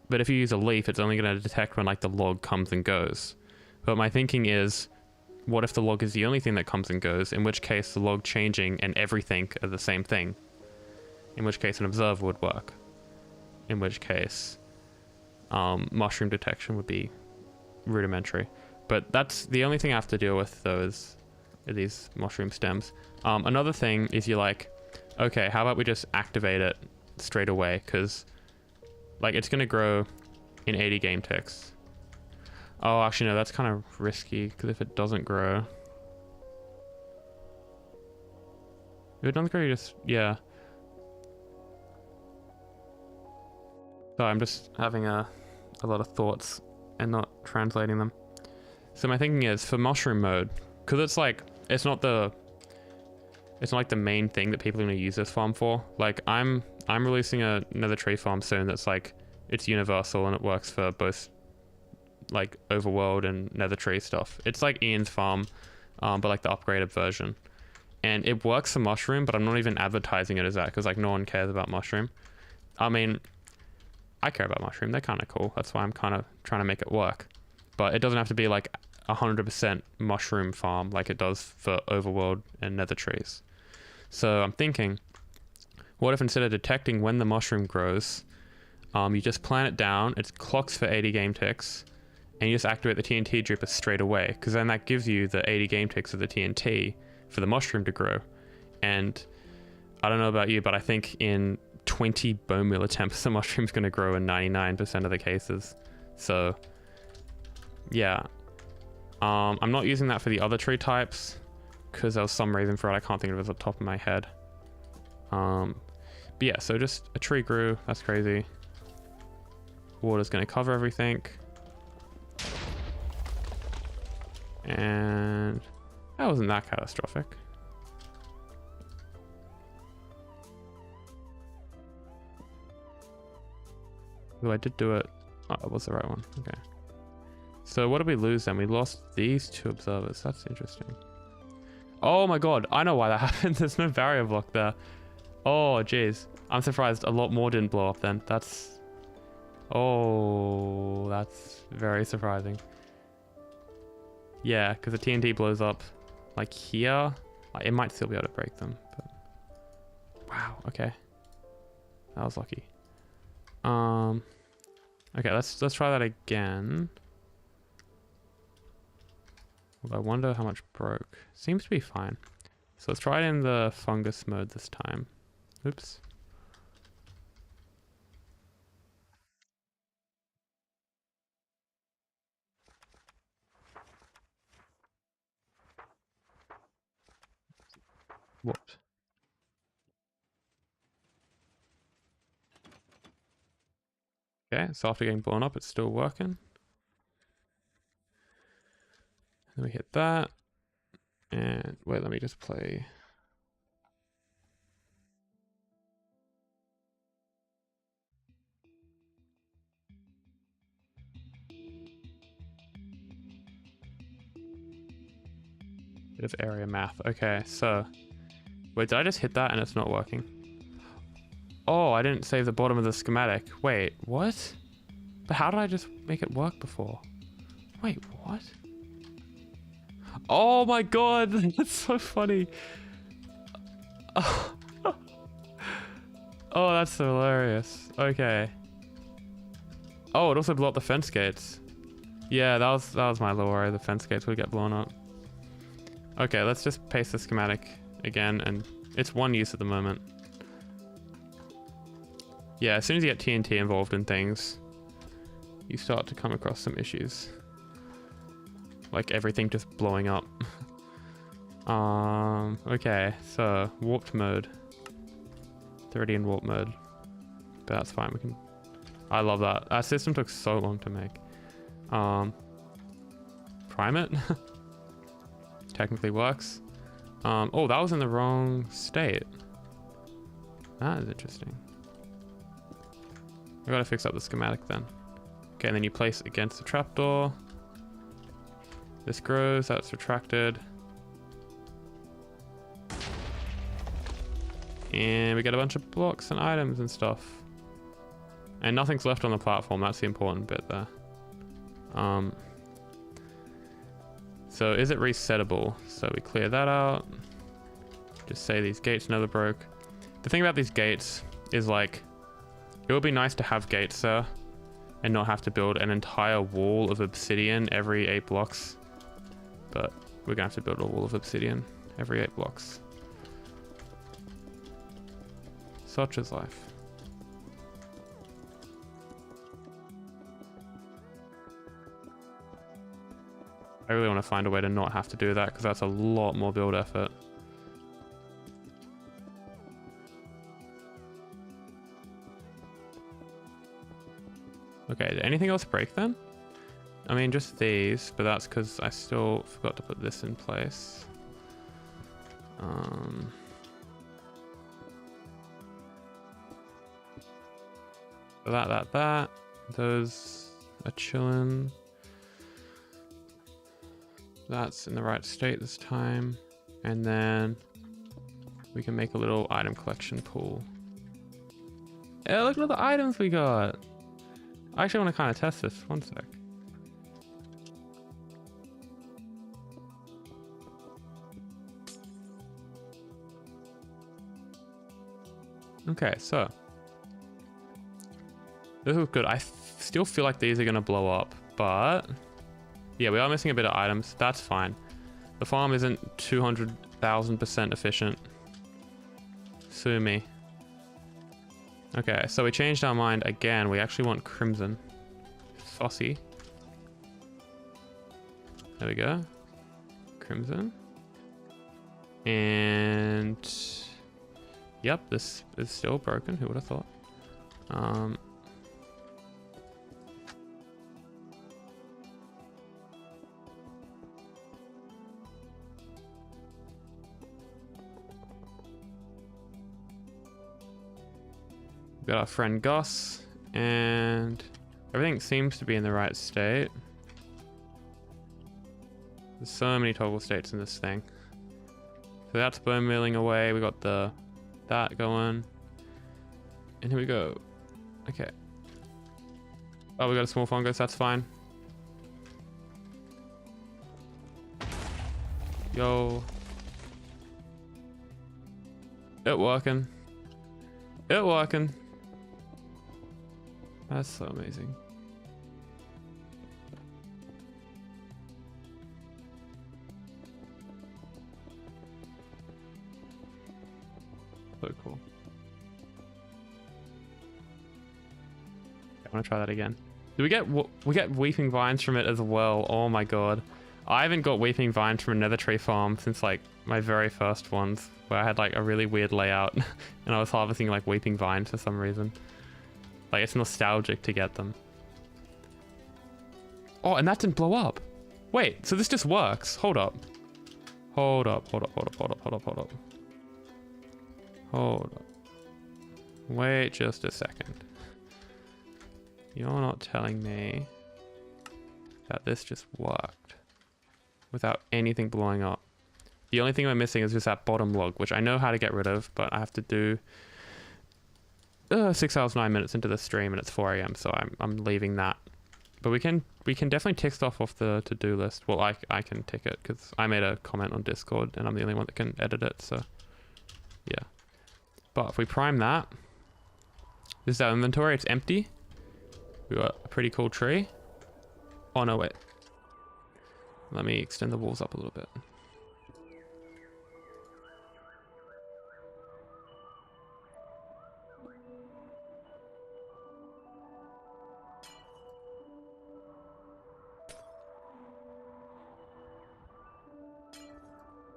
But if you use a leaf, it's only going to detect when, like, the log comes and goes. But my thinking is, what if the log is the only thing that comes and goes, in which case the log changing and everything are the same thing, in which case an observer would work, in which case mushroom detection would be rudimentary. But that's the only thing I have to deal with, those are these mushroom stems. Another thing is, you're like, okay, how about we just activate it straight away, because like it's going to grow in 80 game ticks. Oh, actually, no, that's kind of risky, because if it doesn't grow... If it doesn't grow, you just... Yeah. So I'm just having a lot of thoughts and not translating them. So my thinking is, for mushroom mode, because it's like... It's not like the main thing that people are going to use this farm for. Like, I'm releasing another tree farm soon that's like... It's universal and it works for both... like overworld and nether tree stuff. It's like Ian's farm, but like the upgraded version, and it works for mushroom, but I'm not even advertising it as that because like no one cares about mushroom. I mean, I care about mushroom. They're kind of cool. That's why I'm kind of trying to make it work, but it doesn't have to be like 100% mushroom farm like it does for overworld and nether trees. So I'm thinking, what if instead of detecting when the mushroom grows, you just plant it down, it clocks for 80 game ticks, and you just activate the TNT dripper straight away, because then that gives you the 80 game ticks of the TNT for the mushroom to grow. And I don't know about you, but I think in 20 bone meal attempts, the mushroom's going to grow in 99% of the cases. So yeah, I'm not using that for the other tree types because there was some reason for it. I can't think of it off the top of my head. But yeah, so just a tree grew. That's crazy. Water's going to cover everything. And that wasn't that catastrophic. Oh, I did do it. Oh, it was the right one. Okay. So what did we lose then? We lost these two observers. That's interesting. Oh my god. I know why that happened. There's no barrier block there. Oh, jeez. I'm surprised a lot more didn't blow up then. That's... Oh, that's very surprising. Yeah, because the TNT blows up like here. It might still be able to break them. But... Wow, okay. That was lucky. Okay, let's try that again. Although I wonder how much broke. Seems to be fine. So let's try it in the fungus mode this time. Oops. What? Okay, so after getting blown up, it's still working. Then we hit that. And wait, let me just play. Bit of area math. Okay, so wait, did I just hit that and it's not working? Oh, I didn't save the bottom of the schematic. Wait, what? But how did I just make it work before? Wait, what? Oh my god, that's so funny. Oh, oh, that's hilarious. Okay. Oh, it also blew up the fence gates. Yeah, that was my little worry. The fence gates would get blown up. Okay, let's just paste the schematic again, and it's one use at the moment. Yeah, as soon as you get TNT involved in things, you start to come across some issues. Like everything just blowing up. Okay, so warped mode. It's already in warp mode. But that's fine, we can... I love that. Our system took so long to make. Prime it? Technically works. Oh, that was in the wrong state. That is interesting. I gotta fix up the schematic then. Okay, and then you place it against the trapdoor. This grows, that's retracted. And we get a bunch of blocks and items and stuff. And nothing's left on the platform, that's the important bit there. So is it resettable? So we clear that out. Just say these gates never broke. The thing about these gates is like, it would be nice to have gates there and not have to build an entire wall of obsidian every 8 blocks. But we're gonna have to build a wall of obsidian every 8 blocks. Such is life. I really want to find a way to not have to do that because that's a lot more build effort. Okay, did anything else break then? I mean, just these, but that's because I still forgot to put this in place. That. Those are chilling. That's in the right state this time. And then we can make a little item collection pool. Yeah, look at all the items we got. I actually want to kind of test this. One sec. Okay, so this looks good. I still feel like these are gonna blow up, but yeah, we are missing a bit of items. That's fine. The farm isn't 200,000% efficient. Sue me. Okay, so we changed our mind again. We actually want crimson. Saucy. There we go. Crimson. And yep, this is still broken. Who would have thought? Got our friend Gus, and everything seems to be in the right state. There's so many toggle states in this thing. So that's bone milling away. We got that going. And here we go. Okay. Oh, we got a small fungus. That's fine. Yo. It working. It working. That's so amazing. So cool. I want to try that again. Do we get weeping vines from it as well? Oh my god. I haven't got weeping vines from a nether tree farm since like my very first ones, where I had like a really weird layout and I was harvesting like weeping vines for some reason. Like it's nostalgic to get them. Oh, and that didn't blow up. Wait, so this just works. Hold up. Hold up, hold up, hold up, hold up, hold up, hold up. Hold up. Wait just a second. You're not telling me that this just worked without anything blowing up. The only thing we're missing is just that bottom log, which I know how to get rid of, but I have to do 6 hours 9 minutes into the stream and it's 4 AM, so I'm leaving that. But we can definitely tick stuff off the to-do list. Well, I can tick it because I made a comment on Discord and I'm the only one that can edit it, so yeah. But if we prime that, this is our inventory. It's empty. We got a pretty cool tree. Oh no, wait. Let me extend the walls up a little bit.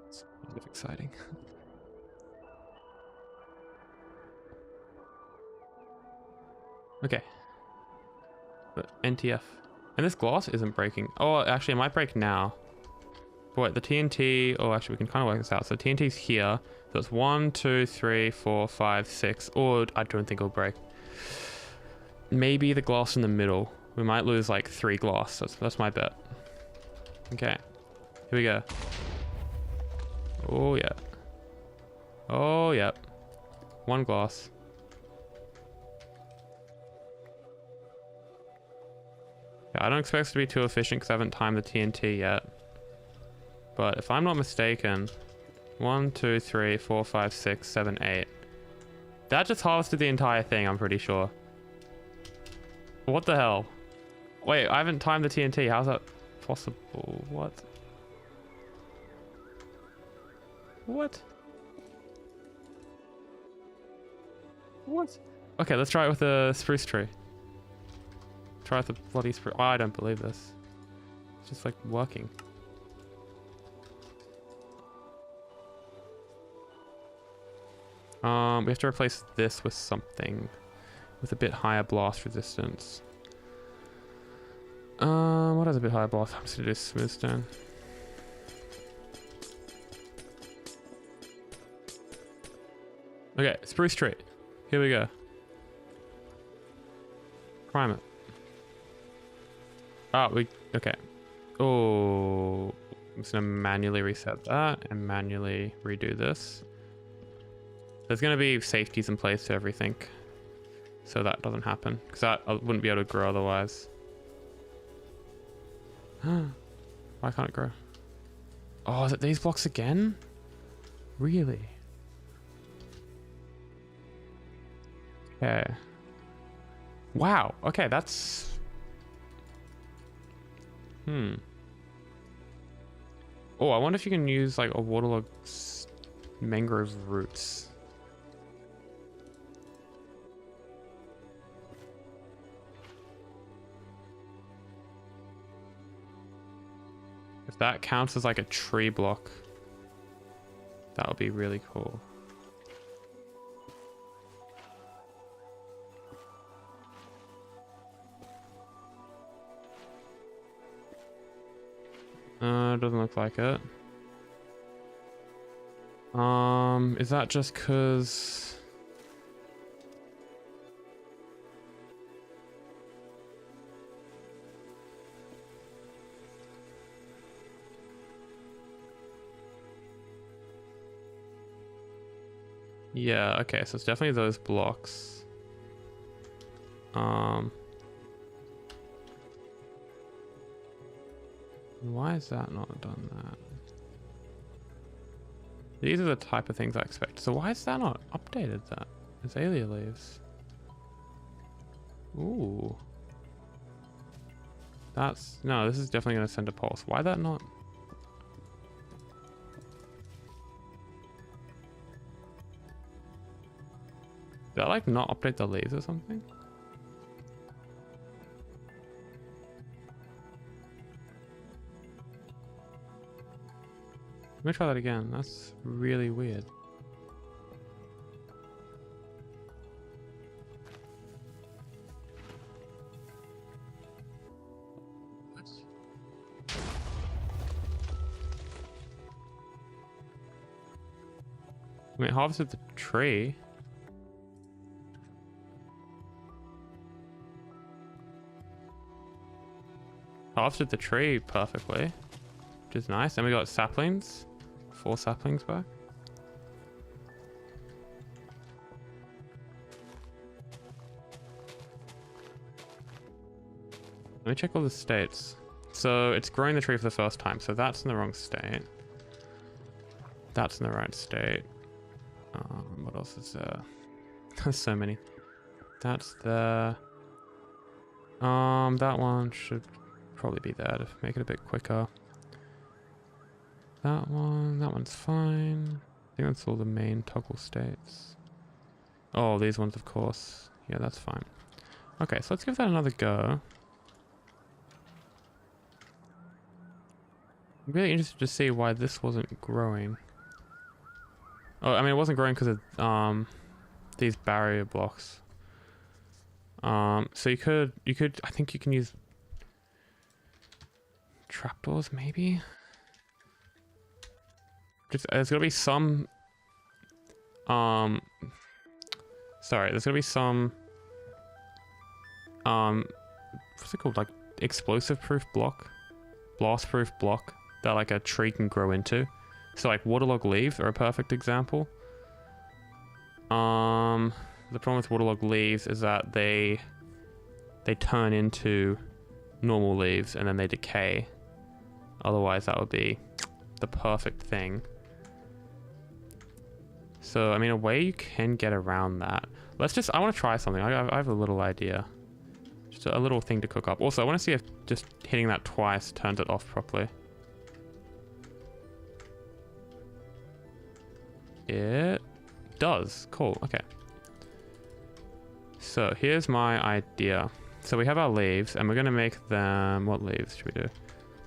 It's kind of exciting. Okay. But NTF. And this glass isn't breaking. Oh, actually, it might break now. But wait, the TNT... Oh, actually, we can kind of work this out. So TNT's here. So it's 1, 2, 3, 4, 5, 6. Or I don't think it'll break. Maybe the glass in the middle. We might lose like 3 glass. That's my bet. Okay. Here we go. Oh, yeah. Oh, yeah. 1 glass. Yeah, I don't expect it to be too efficient because I haven't timed the TNT yet. But if I'm not mistaken, 1, 2, 3, 4, 5, 6, 7, 8. That just harvested the entire thing, I'm pretty sure. What the hell? Wait, I haven't timed the TNT. How's that possible? What? What? What? Okay, let's try it with the spruce tree. Try with the bloody spruce. Oh, I don't believe this. It's just like working. We have to replace this with something with a bit higher blast resistance. What has a bit higher blast? I'm just gonna do smooth stone. Okay, spruce tree. Here we go. Prime it. Okay. Oh, I'm just gonna manually reset that and manually redo this. There's gonna be safeties in place to everything, so that doesn't happen, because I wouldn't be able to grow otherwise. Why can't it grow? Oh, is it these blocks again? Really? Okay. Wow. Okay, that's... Oh, I wonder if you can use like a waterlogged mangrove roots. If that counts as like a tree block, that would be really cool. Doesn't look like it. Is that just cause... Yeah, okay, so it's definitely those blocks. Why is that not done that? These are the type of things I expect. So why is that not updated that? Azalea leaves. Ooh. That's... No, this is definitely going to send a pulse. Why that not... Did I like not update the leaves or something? Let me try that again. That's really weird. What? I mean, it harvested the tree. Harvested the tree perfectly, which is nice. And we got saplings. 4 saplings back. Let me check all the states. So it's growing the tree for the first time. So that's in the wrong state. That's in the right state. What else is there? There's so many. That's there. That one should probably be there to make it a bit quicker. That one's fine. I think that's all the main toggle states. Oh, these ones, of course. Yeah, that's fine. Okay, so let's give that another go. I'm really interested to see why this wasn't growing. Oh, I mean, it wasn't growing because of these barrier blocks. So you could, I think you can use trapdoors, maybe? Just, there's gonna be some, sorry, there's gonna be some, what's it called, like, explosive-proof block? Blast-proof block that, like, a tree can grow into. So, like, waterlogged leaves are a perfect example. The problem with waterlogged leaves is that they turn into normal leaves and then they decay. Otherwise, that would be the perfect thing. So, I mean, a way you can get around that. Let's just, I want to try something. I have a little idea. Just a little thing to cook up. Also, I want to see if just hitting that twice turns it off properly. It does. Cool. Okay. So, here's my idea. So, we have our leaves, and we're going to make them... What leaves should we do?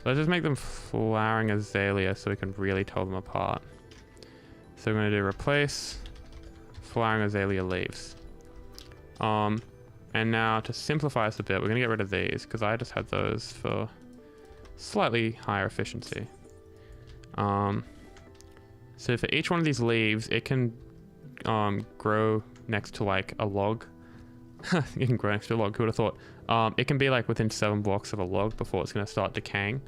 Let's just make them flowering azalea so we can really tell them apart. So we're going to do replace flowering azalea leaves. And now to simplify this a bit, we're going to get rid of these because I just had those for slightly higher efficiency. So for each one of these leaves, it can grow next to like a log. It can grow next to a log, who would have thought? It can be like within 7 blocks of a log before it's going to start decaying.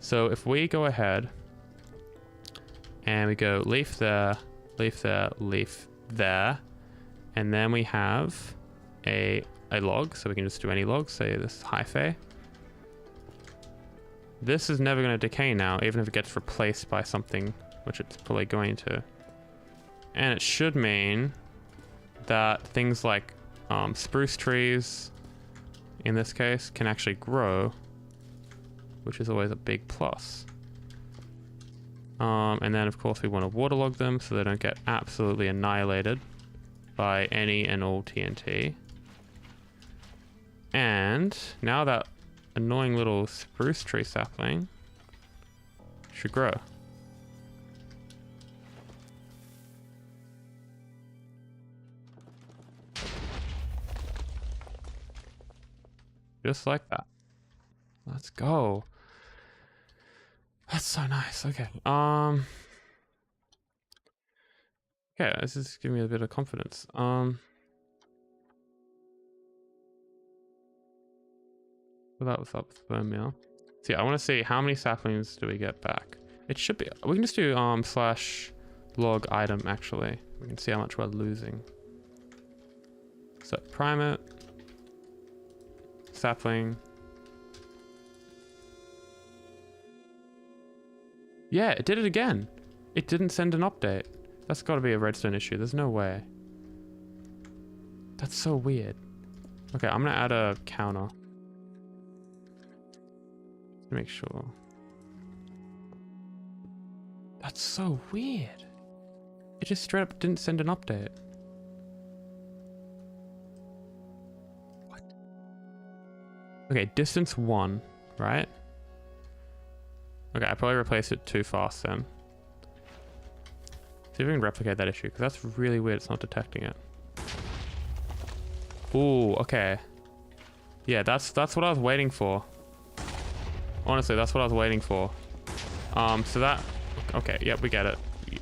So if we go ahead and we go leaf there, leaf there, leaf there, and then we have a log, so we can just do any log, say this hyphae. This is never going to decay now, even if it gets replaced by something, which it's probably going to. And it should mean that things like spruce trees, in this case, can actually grow, which is always a big plus. And then of course we want to waterlog them so they don't get absolutely annihilated by any and all TNT. And now that annoying little spruce tree sapling should grow. Just like that. Let's go. That's so nice. Okay. Okay, this is giving me a bit of confidence. Well, that was up with bone meal. See, I want to see how many saplings do we get back. It should be. We can just do slash log item actually. We can see how much we're losing. So prime it. Sapling. Yeah, it did it again. It didn't send an update. That's got to be a redstone issue. There's no way. That's so weird. Okay, I'm gonna add a counter. To make sure. That's so weird. It just straight up didn't send an update. What? Okay, distance 1, right? Okay, I probably replaced it too fast then. See if we can replicate that issue, because that's really weird. It's not detecting it. Ooh, okay. Yeah, that's what I was waiting for. Honestly, that's what I was waiting for. So that, okay, yep, we get it.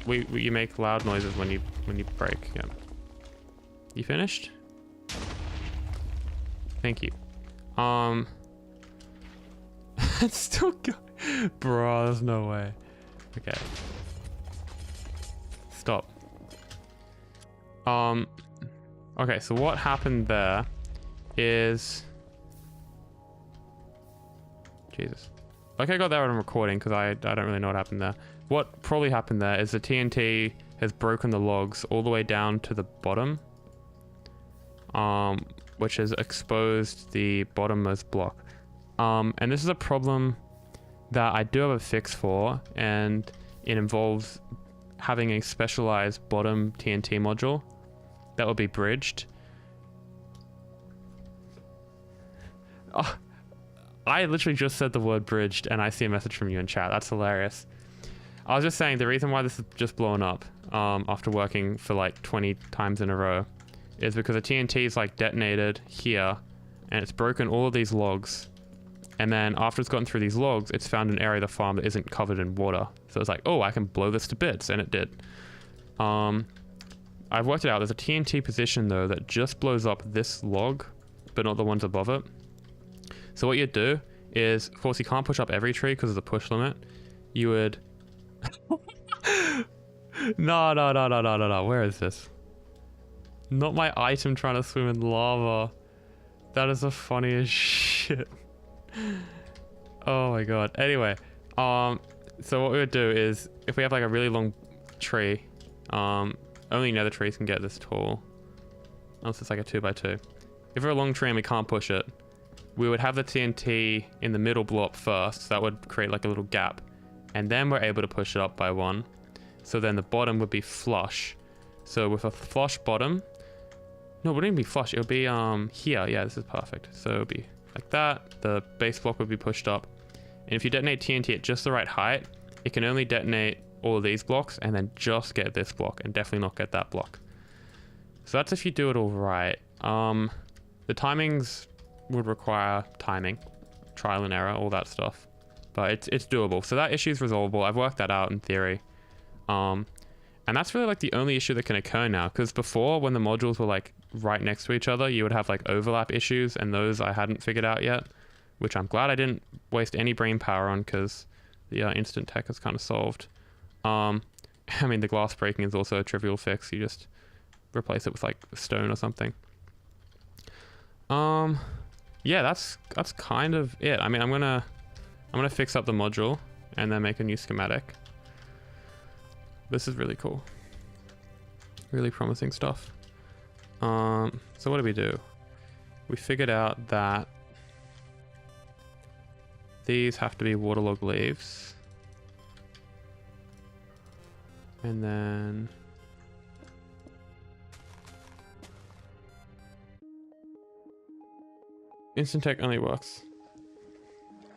You make loud noises when you break. Yep. You finished? Thank you. It's still going. Bro, there's no way. Okay. Stop. Okay, so what happened there is... Jesus. Like I got that on recording because I don't really know what happened there. What probably happened there is the TNT has broken the logs all the way down to the bottom. Which has exposed the bottommost block. And this is a problem that I do have a fix for, and it involves having a specialized bottom TNT module that will be bridged. Oh, I literally just said the word bridged and I see a message from you in chat. That's hilarious. I was just saying the reason why this is just blown up after working for like 20 times in a row is because the TNT is like detonated here and it's broken all of these logs. And then after it's gotten through these logs, it's found an area of the farm that isn't covered in water. So it's like, oh, I can blow this to bits, and it did. I've worked it out. There's a TNT position though that just blows up this log, but not the ones above it. So what you'd do is, of course, you can't push up every tree because of the push limit. You would... No. Where is this? Not my item trying to swim in lava. That is the funniest shit. Oh my god. Anyway, so what we would do is, if we have like a really long tree, only nether trees can get this tall, unless it's like a 2x2. If we're a long tree and we can't push it, we would have the TNT in the middle blow up first, so that would create like a little gap, and then we're able to push it up by one. So then the bottom would be flush. So with a flush bottom, no, it wouldn't even be flush, it would be here. Yeah, this is perfect. So it would be like that, the base block would be pushed up, and if you detonate TNT at just the right height, it can only detonate all of these blocks and then just get this block and definitely not get that block. So that's if you do it all right. The timings would require timing, trial and error, all that stuff, but it's doable. So that issue is resolvable. I've worked that out in theory, and that's really like the only issue that can occur now, because before, when the modules were like right next to each other, you would have like overlap issues, and those I hadn't figured out yet, which I'm glad I didn't waste any brain power on, because the instant tech is kind of solved. I mean, the glass breaking is also a trivial fix. You just replace it with like stone or something. Yeah, that's kind of it. I mean, I'm gonna fix up the module and then make a new schematic. This is really cool. Really promising stuff. So what do we do? We figured out that these have to be waterlogged leaves. And then instant tech only works.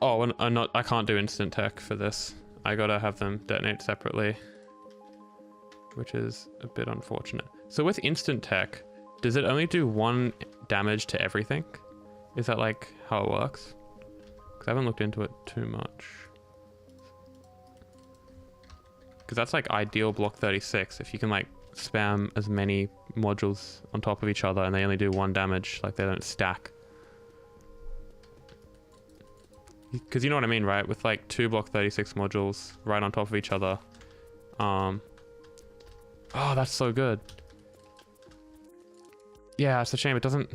Oh, and I can't do instant tech for this. I gotta have them detonate separately, which is a bit unfortunate. So with instant tech, does it only do 1 damage to everything? Is that like how it works? Because I haven't looked into it too much. Because that's like ideal block 36. If you can like spam as many modules on top of each other and they only do 1 damage, like they don't stack. Because you know what I mean, right? With like 2 block 36 modules right on top of each other. Oh, that's so good. Yeah, it's a shame it doesn't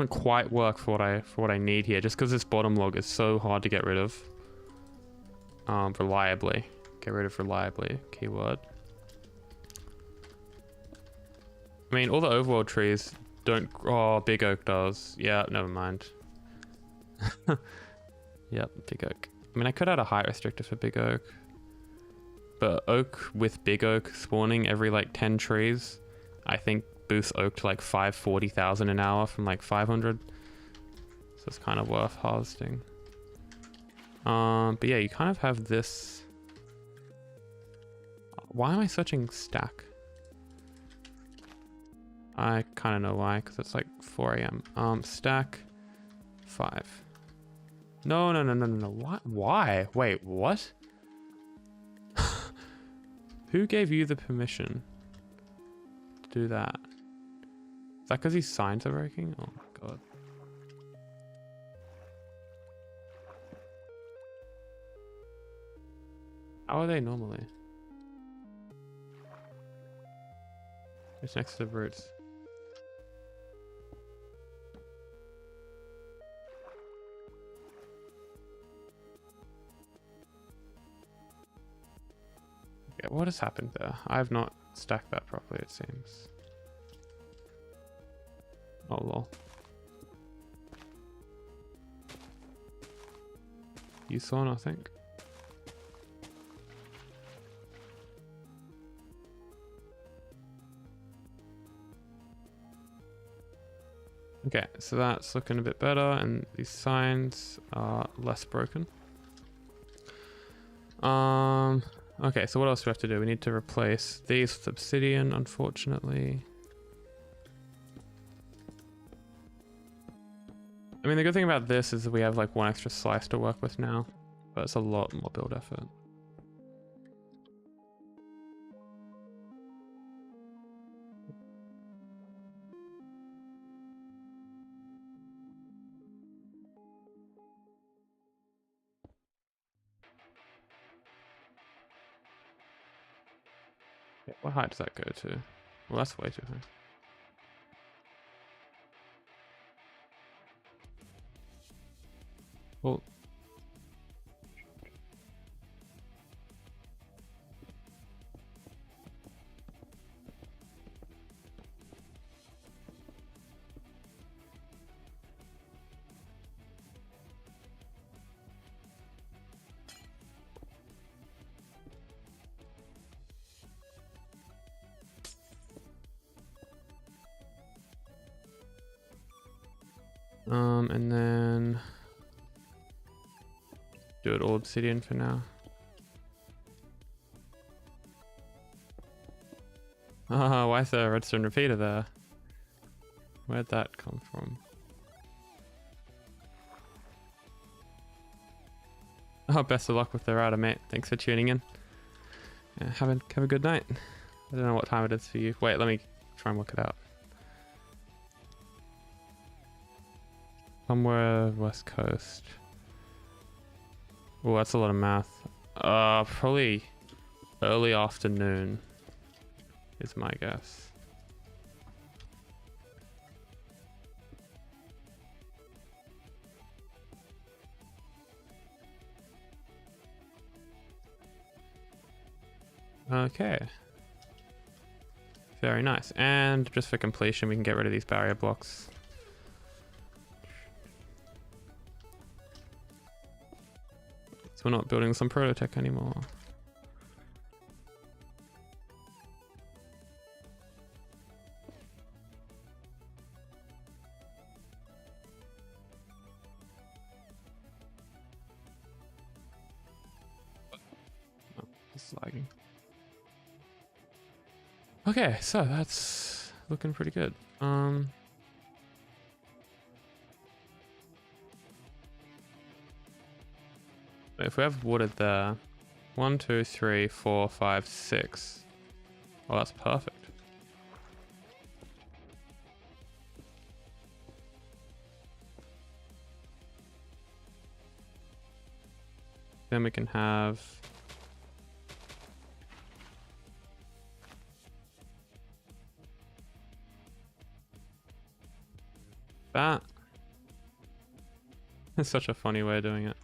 quite work for what I need here, just because this bottom log is so hard to get rid of. Reliably. Get rid of reliably, keyword. I mean, all the overworld trees don't... Oh, big oak does. Yeah, never mind. Yep, big oak. I mean, I could add a height restrictor for big oak. But oak with big oak spawning every like 10 trees, I think boosts oak to like 540,000 an hour from like 500. So it's kind of worth harvesting. But yeah, you kind of have this. Why am I searching stack? I kind of know why, because it's like 4 AM. Stack 5. No. What? Why? Wait, what? Who gave you the permission to do that? Is that because these signs are breaking? Oh my god. How are they normally? It's next to the roots. Yeah, what has happened there? I have not stacked that properly, it seems. Oh lol. You saw nothing. Okay, so that's looking a bit better, and these signs are less broken. Okay, so what else do we have to do? We need to replace these with obsidian, unfortunately. I mean, the good thing about this is that we have like 1 extra slice to work with now, but it's a lot more build effort. Yeah, what height does that go to? Well, that's way too high. Well, and then do it all obsidian for now. Ah, why is there a redstone repeater there? Where'd that come from? Oh, best of luck with the router, mate. Thanks for tuning in. Yeah, have a good night. I don't know what time it is for you. Wait, let me try and work it out. Somewhere west coast. Oh, that's a lot of math. Probably early afternoon is my guess. Okay. Very nice. And just for completion, we can get rid of these barrier blocks. So we're not building some Prototech anymore. Oh, it's lagging. Okay, so that's looking pretty good. If we have wooded there, 1, 2, 3, 4, 5, 6. Oh, that's perfect. Then we can have that. It's such a funny way of doing it.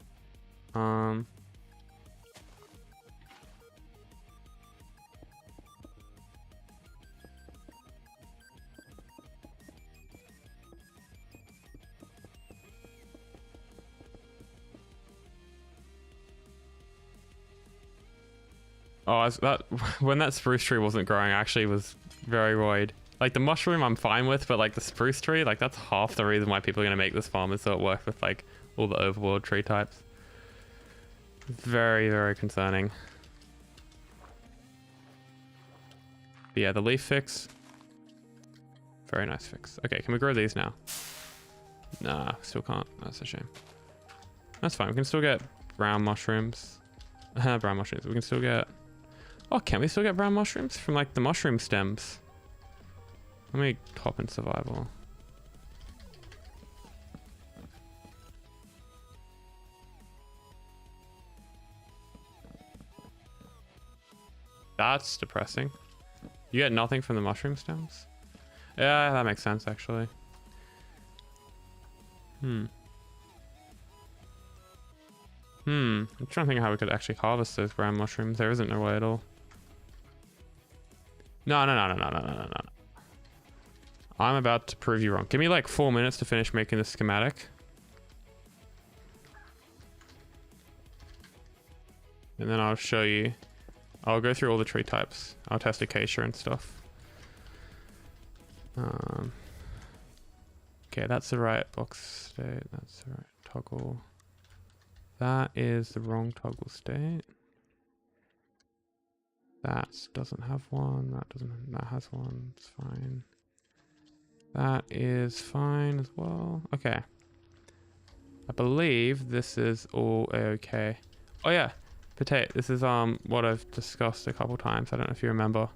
Oh, that when that spruce tree wasn't growing, I actually was very worried. Like the mushroom I'm fine with, but like the spruce tree, like that's half the reason why people are gonna make this farm is so it works with like all the overworld tree types. Very, very concerning. But yeah, the leaf fix. Very nice fix. Okay, can we grow these now? Nah, still can't. That's a shame. That's fine. We can still get brown mushrooms. Brown mushrooms. We can still get... Oh, can we still get brown mushrooms from like the mushroom stems? Let me hop in survival. That's depressing. You get nothing from the mushroom stems? Yeah, that makes sense actually. I'm trying to think of how we could actually harvest those brown mushrooms. There isn't no way at all. No. I'm about to prove you wrong. Give me like 4 minutes to finish making the schematic. And then I'll show you. I'll go through all the tree types. I'll test acacia and stuff. Okay, that's the right box state. That's the right toggle. That is the wrong toggle state. That doesn't have one. That has one. It's fine. That is fine as well. Okay. I believe this is all okay. Oh yeah, potato. This is what I've discussed a couple times. I don't know if you remember,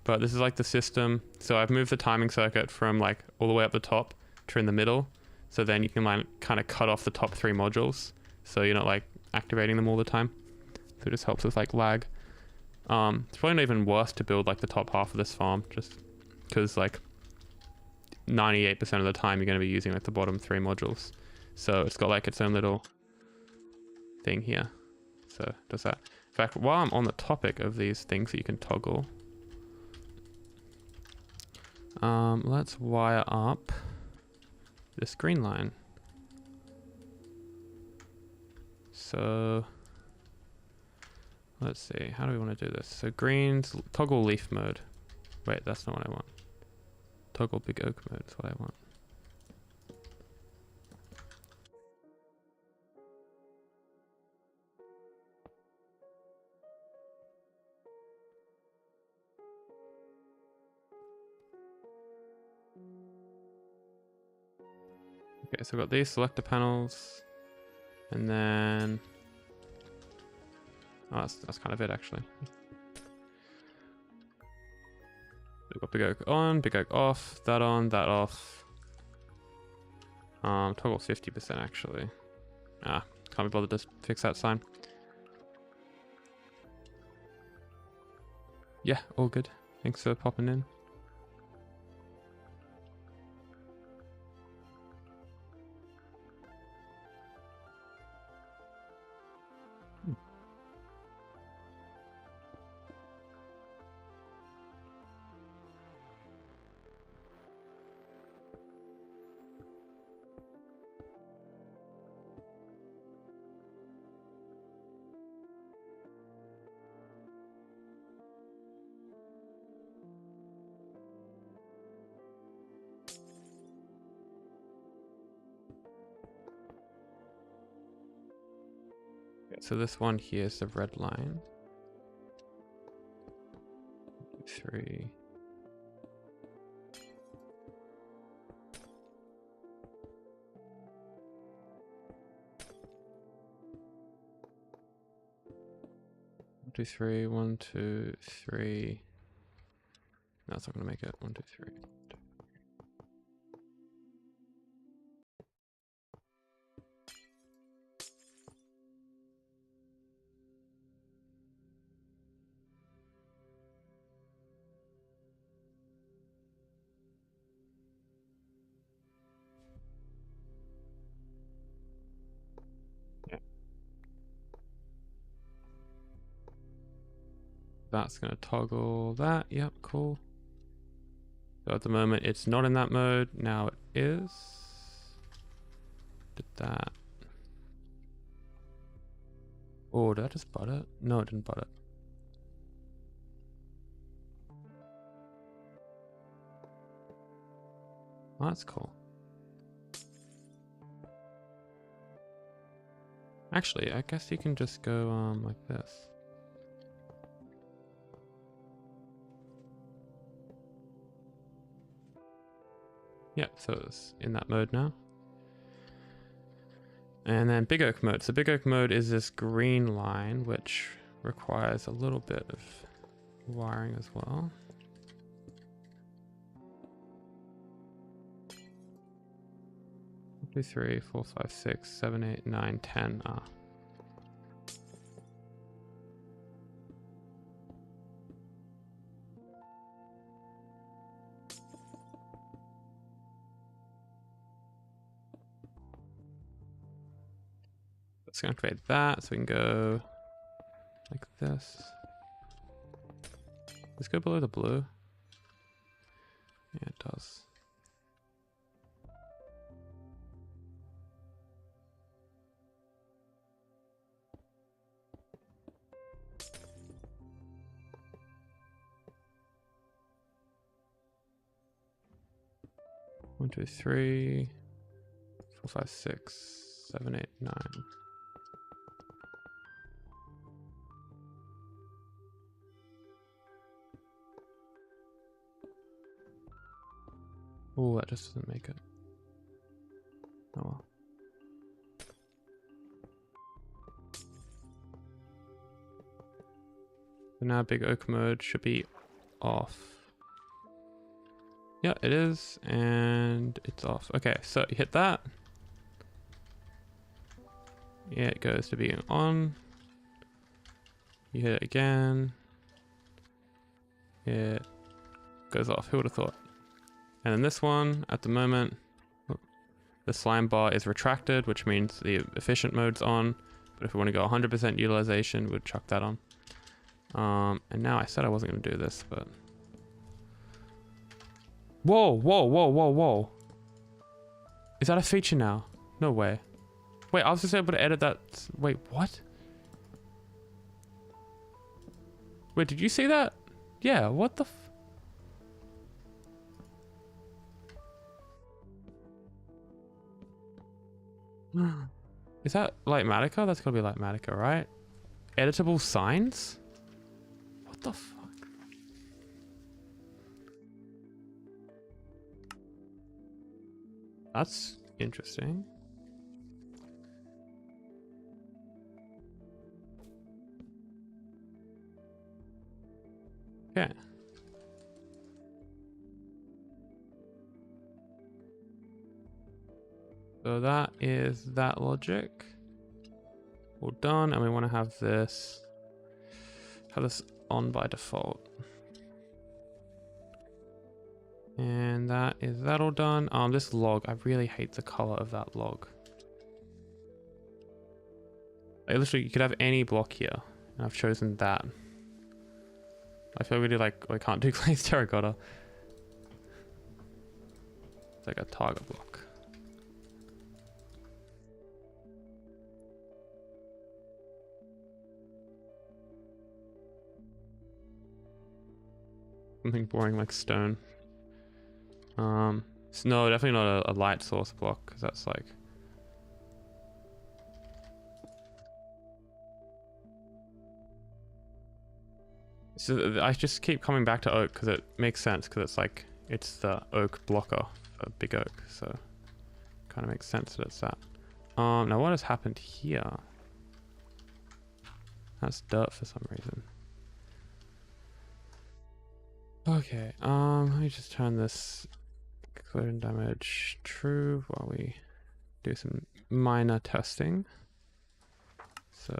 but this is like the system. So I've moved the timing circuit from like all the way up the top to in the middle. So then you can like kind of cut off the top 3 modules. So you're not like activating them all the time. So it just helps with like lag. It's probably not even worse to build like the top half of this farm, just because like 98% of the time you're going to be using like the bottom 3 modules. So it's got like its own little thing here. So it does that. In fact, while I'm on the topic of these things that you can toggle, let's wire up this green line. So let's see, how do we want to do this? So greens, toggle leaf mode. Wait, that's not what I want. Toggle big oak mode is what I want. Okay, so I've got these selector panels, and then oh, that's kind of it actually. We've got big oak on, big oak off, that on, that off. Toggle 50% actually. Can't be bothered to fix that sign. Yeah, all good. Thanks for popping in. So this one here is the red line. 3. One, 2, 3. 1, 2, 3. No, it's not gonna make it. 1, 2, 3. That's going to toggle that. Yep, cool. So at the moment it's not in that mode. Now it is. Did that. Oh, did I just butt it? No, it didn't butt it. Oh, that's cool. Actually, I guess you can just go like this. Yep, so it's in that mode now. And then big oak mode. So big oak mode is this green line, which requires a little bit of wiring as well. One, 2, 3, 4, 5, 6, 7, 8, 9, 10. Ah. It's going to activate that, so we can go like this. Let's go below the blue. Yeah, it does. One, 2, 3, 4, 5, 6, 7, 8, 9. Oh, that just doesn't make it. Oh well. So now big oak mode should be off. Yeah, it is, and it's off. Okay, so you hit that. Yeah, it goes to being on. You hit it again. It goes off. Who would have thought? And then this one, at the moment, the slime bar is retracted, which means the efficient mode's on. But if we want to go 100% utilization, we'd chuck that on. And now I said I wasn't going to do this, but... Whoa, whoa, whoa, whoa, whoa. Is that a feature now? No way. Wait, I was just able to edit that. Wait, what? Wait, did you see that? Yeah, what the f... Is that Lightmatica? That's gotta be Lightmatica, right? Editable signs? What the fuck? That's interesting. Okay. So that is that logic. All done, and we want to have this on by default. And that is that all done. This log, I really hate the color of that log. Like, literally, you could have any block here, and I've chosen that. I feel really like I can't do glazed terracotta. It's like a target block. Something boring like stone. No, definitely not a light source block, because that's like... So I just keep coming back to oak because it makes sense, because it's like, it's the oak blocker for big oak, so kind of makes sense that it's that. Now what has happened here? That's dirt for some reason. Okay, let me just turn this collision damage true while we do some minor testing. So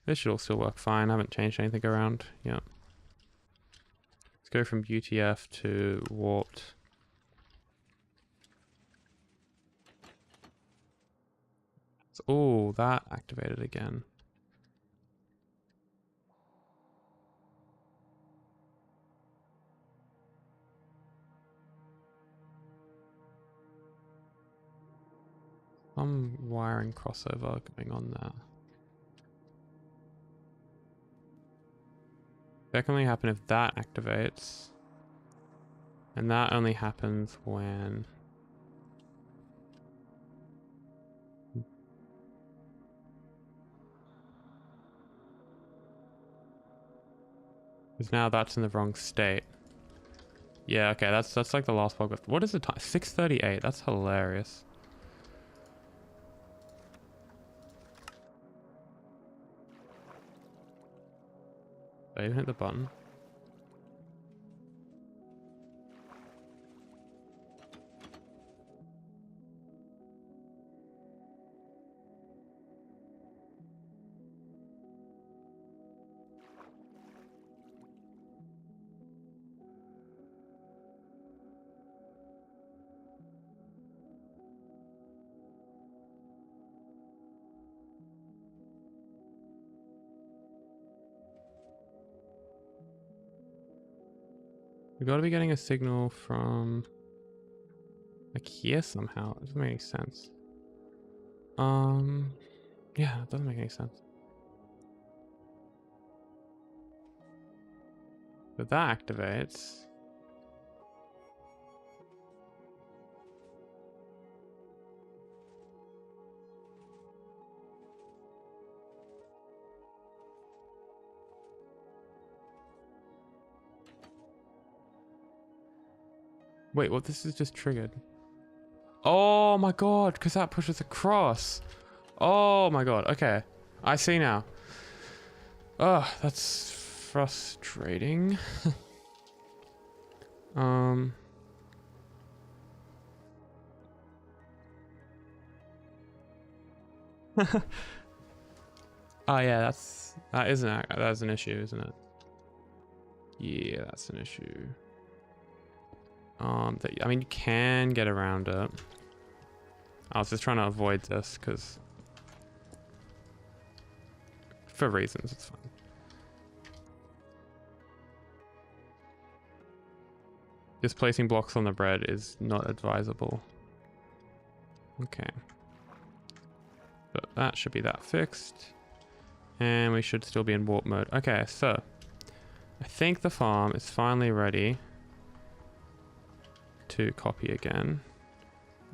this should all still work fine. I haven't changed anything around. Yeah. Let's go from UTF to warped. Oh, that activated again. Some wiring crossover going on there. That can only happen if that activates. And that only happens when... Because now that's in the wrong state. Yeah, okay, that's like the last bug. What is the time? 6:38. That's hilarious. Did I even hit the button? We gotta be getting a signal from like here somehow. It doesn't make any sense. Yeah, it doesn't make any sense. But that activates. Wait, what? This is just triggered. Oh my god, because that pushes across. Oh my god, okay. I see now. Oh, that's frustrating. Oh yeah, that's an issue, isn't it? Yeah, that's an issue. I mean, you can get around it. I was just trying to avoid this because for reasons, it's fine. Just placing blocks on the bread is not advisable. Okay. But that should be that fixed. And we should still be in warp mode. Okay, so I think the farm is finally ready to copy again.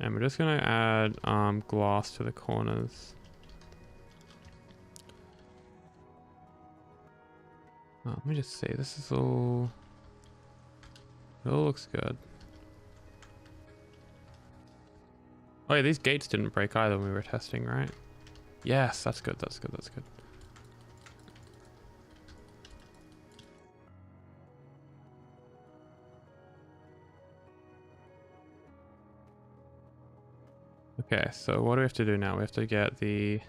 And we're just going to add glass to the corners. Let me just see. This is all... It all looks good. Oh yeah, these gates didn't break either when we were testing, right? Yes, that's good, that's good, that's good. Okay, so what do we have to do now? We have to get the...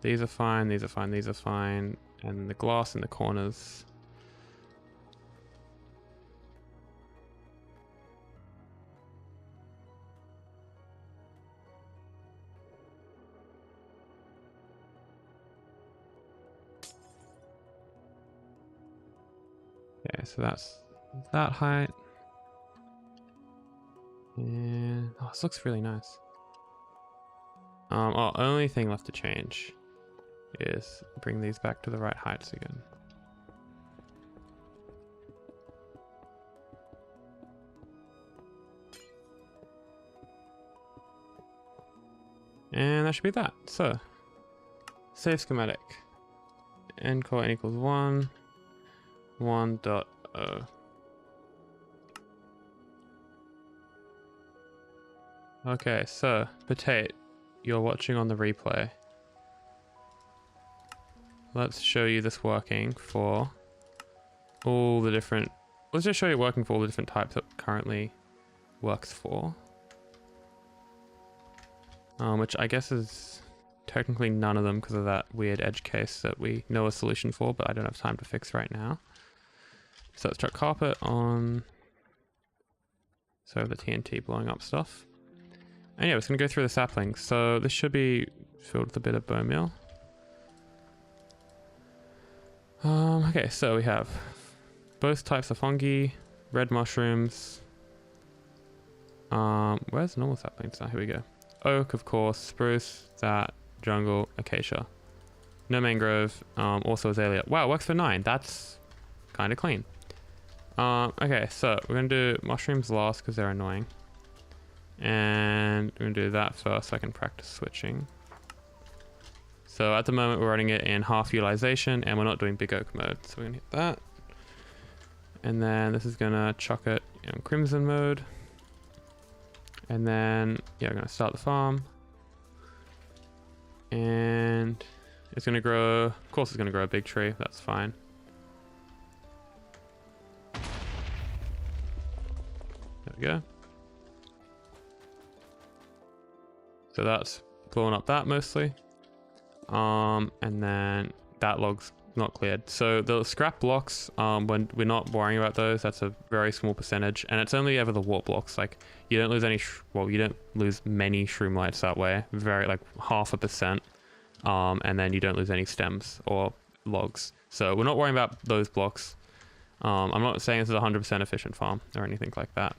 These are fine, these are fine, these are fine. And the glass in the corners. Okay, so that's that height. And oh, this looks really nice. Only thing left to change is bring these back to the right heights again. And that should be that. So, save schematic. Ncore n equals 1. 1.0. Okay, so Potate, you're watching on the replay. Let's show you this working for all the different... Let's just show you working for all the different types it currently works for. Which I guess is technically none of them because of that weird edge case that we know a solution for, but I don't have time to fix right now. So let's chuck carpet on. So the TNT blowing up stuff. And yeah, we're just gonna go through the saplings. So this should be filled with a bit of bone meal. Okay, so we have both types of fungi, red mushrooms. Where's normal saplings now? Here we go. Oak, of course, spruce, that, jungle, acacia. No mangrove, also azalea. Wow, works for 9. That's kind of clean. Okay, so we're going to do mushrooms last because they're annoying. And we're going to do that first so I can practice switching. So at the moment we're running it in half utilization and we're not doing big oak mode. So we're going to hit that. And then this is going to chuck it in crimson mode. And then, yeah, we're going to start the farm. And it's going to grow, of course it's going to grow a big tree, that's fine. There we go. So that's blowing up that mostly. And then that log's not cleared. So the scrap blocks, when we're not worrying about those, that's a very small percentage. And it's only ever the warp blocks. Like you don't lose any, well, you don't lose many shroom lights that way. Very like 0.5%. And then you don't lose any stems or logs. So we're not worrying about those blocks. I'm not saying this is a 100% efficient farm or anything like that,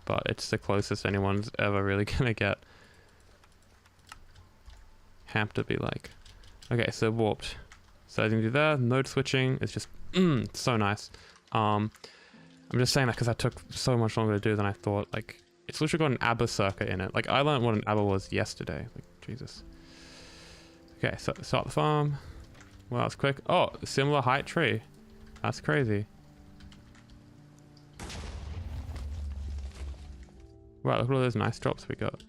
but it's the closest anyone's ever really gonna get. Have to be like, okay, so warped. So I can do that. Node switching is just so nice. I'm just saying that because that took so much longer to do than I thought. Like it's literally got an ABBA circuit in it. Like I learned what an ABBA was yesterday. Like Jesus. Okay, so start the farm. Well, that's quick. Oh, similar height tree. That's crazy. Wow, look at all those nice drops we got.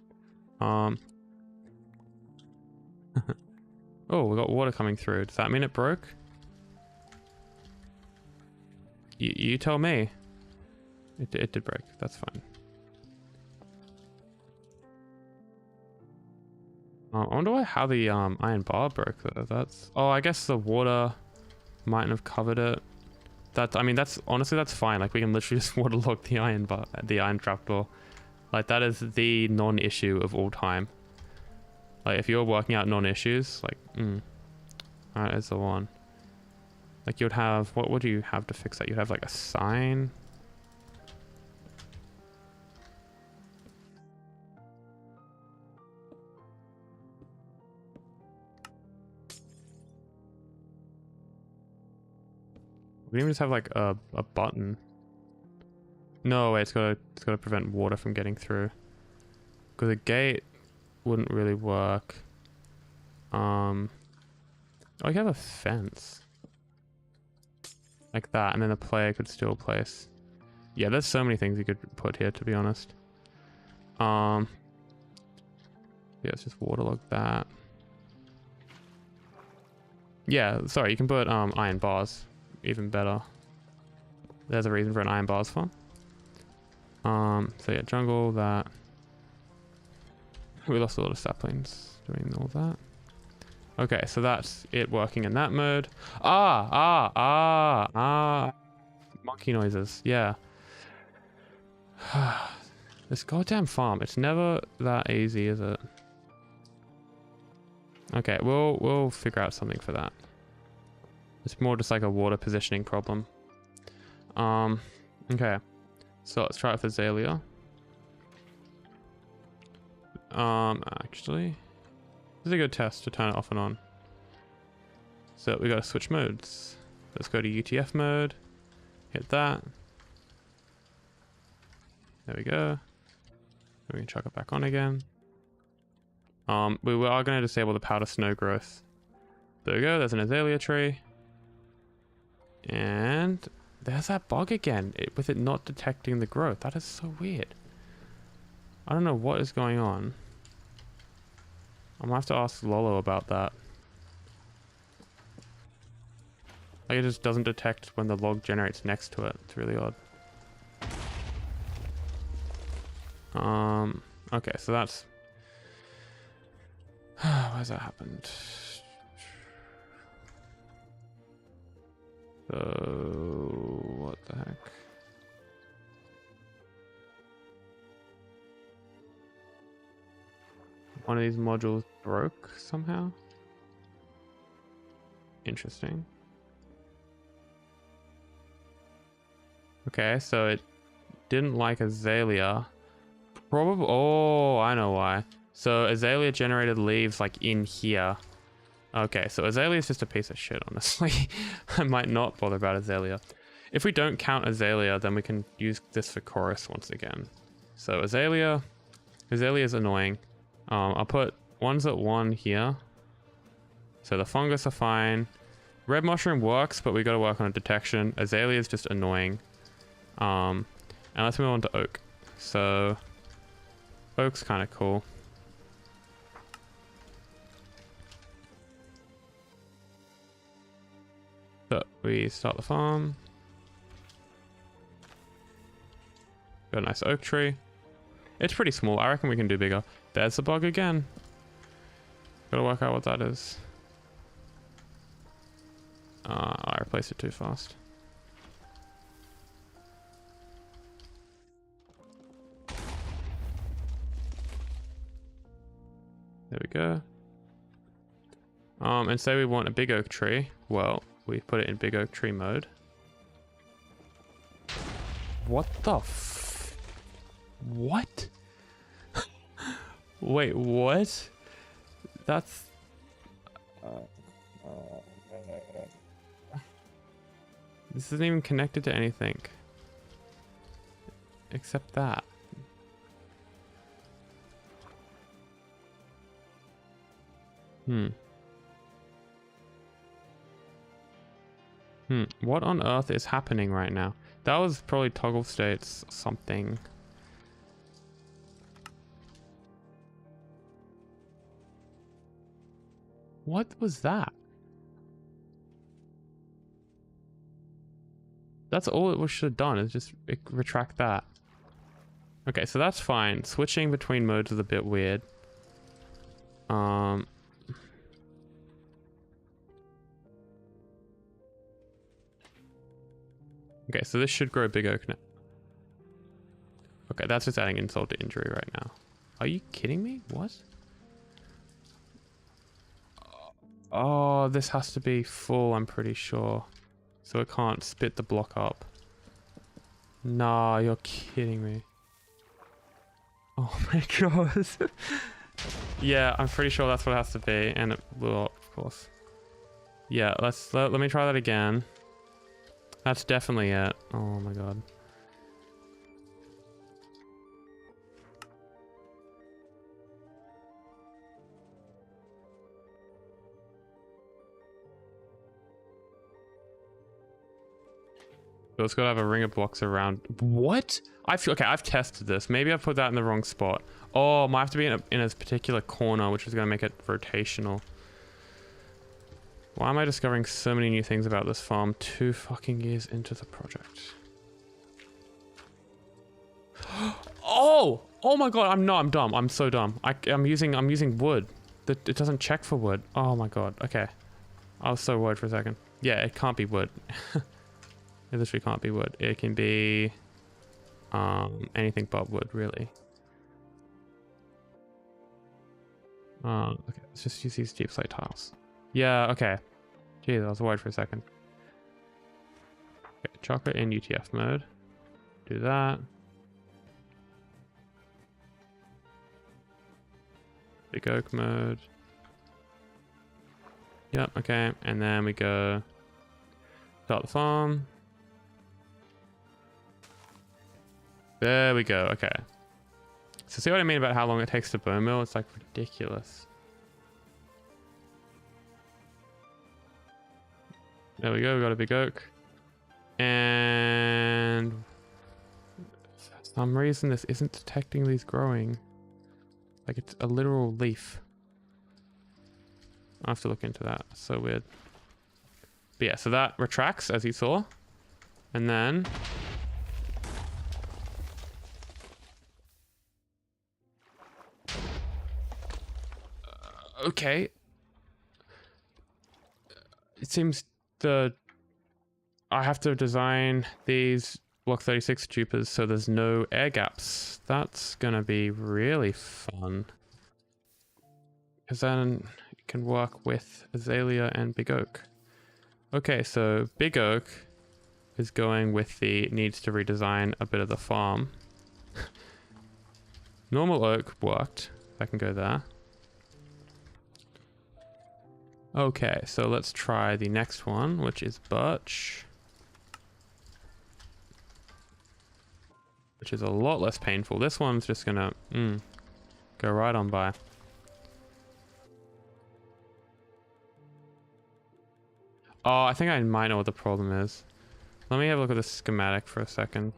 Oh, we got water coming through. Does that mean it broke? You tell me. It did break. That's fine. I wonder how the iron bar broke though. That's... Oh, I guess the water mightn't have covered it. I mean, that's honestly, that's fine. Like we can literally just waterlog the iron bar, the iron trapdoor. Like that is the non-issue of all time. Like if you're working out non-issues, like, that is the one. Like you would have, what would you have to fix that? You'd have like a sign. We even just have like a button. No, wait, it's gotta prevent water from getting through. Because a gate wouldn't really work. Oh, you have a fence. Like that, and then the player could still place. Yeah, there's so many things you could put here, to be honest. Yeah, let's just waterlog that. Yeah, sorry, you can put iron bars. Even better. There's a reason for an iron bars farm. So yeah, jungle, that. We lost a lot of saplings doing all that. Okay, so that's it working in that mode. Monkey noises, yeah. This goddamn farm, it's never that easy, is it? Okay, we'll figure out something for that. It's more just like a water positioning problem. Okay. So let's try it for Azalea. Actually, this is a good test to turn it off and on. So we gotta switch modes. Let's go to UTF mode. Hit that. There we go. We can chuck it back on again. We are gonna disable the powder snow growth. There we go, there's an azalea tree. And there's that bug again, with it not detecting the growth. That is so weird. I don't know what is going on. I'm gonna have to ask Lolo about that. Like, it just doesn't detect when the log generates next to it. It's really odd. Okay, so that's... Why has that happened? So... What the heck? One of these modules broke somehow? Interesting. Okay, so it didn't like Azalea. Probably. Oh, I know why. So Azalea generated leaves like in here. Okay, so Azalea is just a piece of shit, honestly. I might not bother about Azalea. If we don't count Azalea, then we can use this for chorus once again. So Azalea is annoying. I'll put ones at 1 here. So the fungus are fine. Red mushroom works, but we got to work on a detection. Azalea is just annoying. And let's move on to oak. So oak's kind of cool. So we start the farm. Got a nice oak tree. It's pretty small. I reckon we can do bigger. There's the bug again. Gotta work out what that is. I replaced it too fast. There we go. And say we want a big oak tree. Well, we put it in big oak tree mode. What the what? Wait, what? That's... This isn't even connected to anything. Except that. What on earth is happening right now? That was probably toggle states something. What was that? That's all it should have done, is just retract that. Okay, so that's fine. Switching between modes is a bit weird. Okay, so this should grow big oak now. Okay, that's just adding insult to injury right now. Are you kidding me? What? Oh, this has to be full, I'm pretty sure. So it can't spit the block up. Nah, you're kidding me. Oh my god. Yeah, I'm pretty sure that's what it has to be, and it will, of course. Yeah, let me try that again. That's definitely it. Oh my god. So it's got to have a ring of blocks around. What? Okay, I've tested this. Maybe I put that in the wrong spot. Oh, it might have to be in a particular corner, which is going to make it rotational. Why am I discovering so many new things about this farm 2 fucking years into the project? Oh! Oh my god, I'm dumb. I'm so dumb. I'm using wood. It doesn't check for wood. Oh my god. Okay. I was so worried for a second. Yeah, it can't be wood. It literally can't be wood. It can be anything but wood, really. Okay, let's just use these deep slate tiles. Yeah, okay. Jeez, I was worried for a second. Okay, chocolate in UTF mode. Do that. Big oak mode. Yep, okay. And then we go start the farm. There we go, okay. So see what I mean about how long it takes to bone mill? It's like ridiculous. There we go, we got a big oak. And for some reason this isn't detecting these growing. Like it's a literal leaf. I have to look into that. So weird. But yeah, so that retracts as you saw. And then okay. It seems I have to design these block 36 dupers so there's no air gaps. That's gonna be really fun. Because then it can work with Azalea and Big Oak. Okay, so Big Oak is going with the needs to redesign a bit of the farm. Normal Oak worked. I can go there. Okay, so let's try the next one, which is Birch. Which is a lot less painful. This one's just gonna go right on by. Oh, I think I might know what the problem is. Let me have a look at the schematic for a second.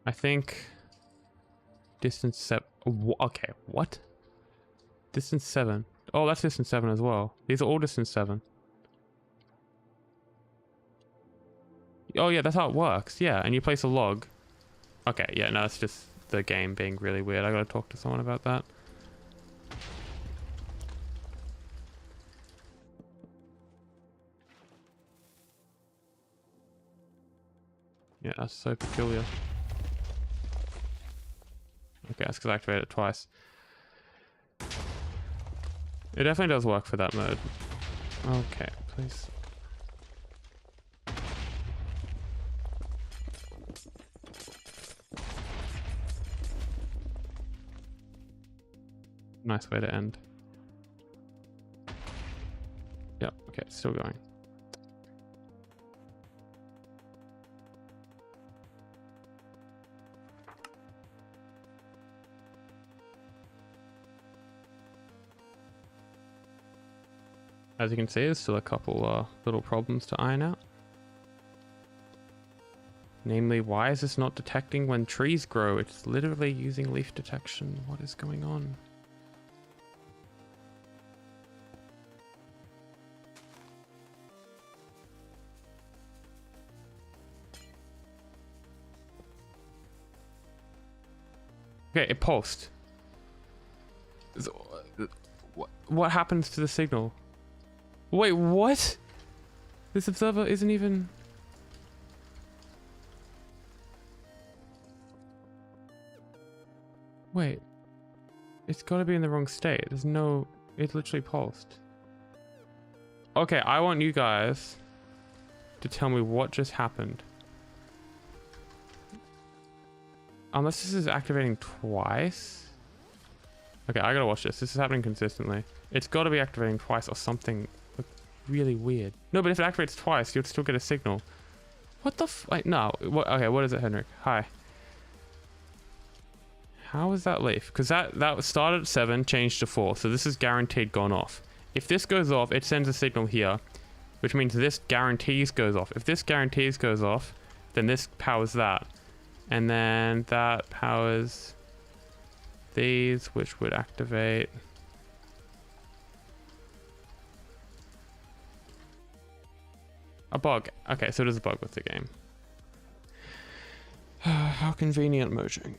I think distance 7. Okay, what? Distance 7. Oh, that's distance 7 as well. These are all distance 7. Oh yeah, that's how it works. Yeah, and you place a log. Okay, yeah, no, it's just the game being really weird. I gotta talk to someone about that. Yeah, that's so peculiar. Okay, that's because I activated it twice. It definitely does work for that mode. Okay, please. Nice way to end. Yep, okay, still going. As you can see, there's still a couple little problems to iron out. Namely, why is this not detecting when trees grow? It's literally using leaf detection. What is going on? Okay, it pulsed. What happens to the signal? Wait, what? This observer isn't even... Wait. It's gotta be in the wrong state. There's no... It literally pulsed. Okay, I want you guys to tell me what just happened. Unless this is activating twice. Okay, I gotta watch this. This is happening consistently. It's gotta be activating twice or something really weird. No, but if it activates twice, you'd still get a signal. What the like, no. Okay, what is it, Henrik? Hi. How is that leaf? Because that started at 7, changed to 4. So this is guaranteed gone off. If this goes off, it sends a signal here, which means this guarantees goes off. If this guarantees goes off, then this powers that. And then that powers these, which would activate... A bug. Okay, so there's a bug with the game. How convenient, Mojang.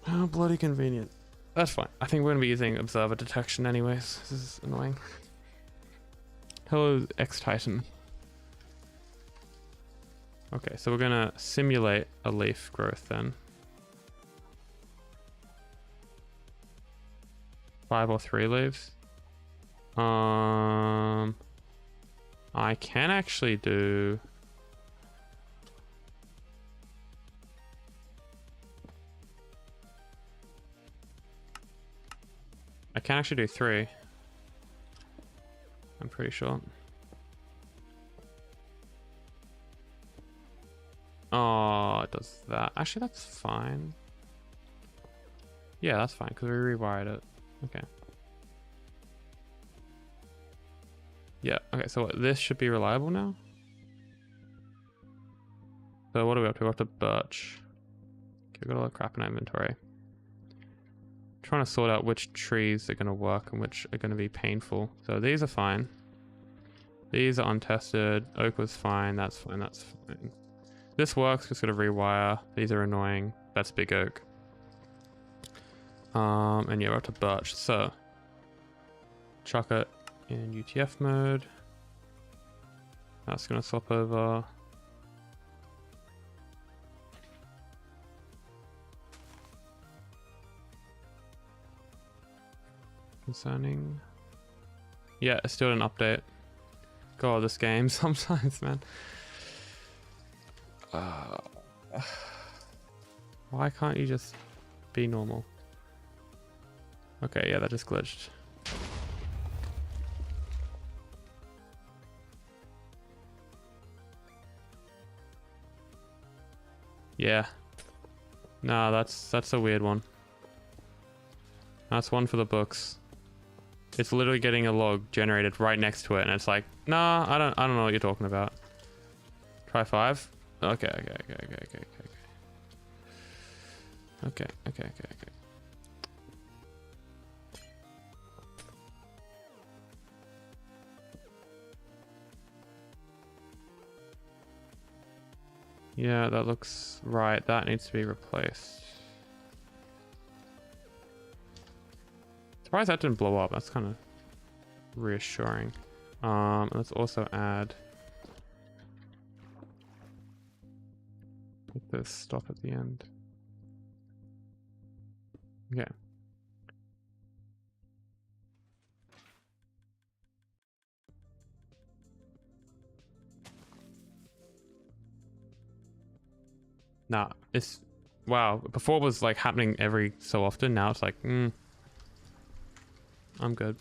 How bloody convenient. That's fine. I think we're going to be using observer detection anyways. This is annoying. Hello, X-Titan. Okay, so we're going to simulate a leaf growth then. 5 or 3 leaves. I can actually do... I can actually do 3. I'm pretty sure. Oh, it does that. Actually, that's fine. Yeah, that's fine, because we rewired it. Okay. Yeah, okay, so this should be reliable now. So what are we up to? We're up to birch. Okay, we've got a lot of crap in our inventory. Trying to sort out which trees are going to work and which are going to be painful. So these are fine. These are untested. Oak was fine. That's fine. That's fine. This works. Just got to rewire. These are annoying. That's big oak. And yeah, we're up to birch. So chuck it in UTF mode. That's going to swap over. Concerning. Yeah, it's still an update. God, this game sometimes, man. Why can't you just be normal? Okay, yeah, that just glitched. Yeah. Nah, that's a weird one. That's one for the books. It's literally getting a log generated right next to it, and it's like, nah, I don't know what you're talking about. Try 5. Okay. Yeah, that looks right. That needs to be replaced. Surprised that didn't blow up. That's kind of reassuring. Let's also add this stop at the end. Okay. Nah, it's wow. Before it was like happening every so often. Now it's like, I'm good.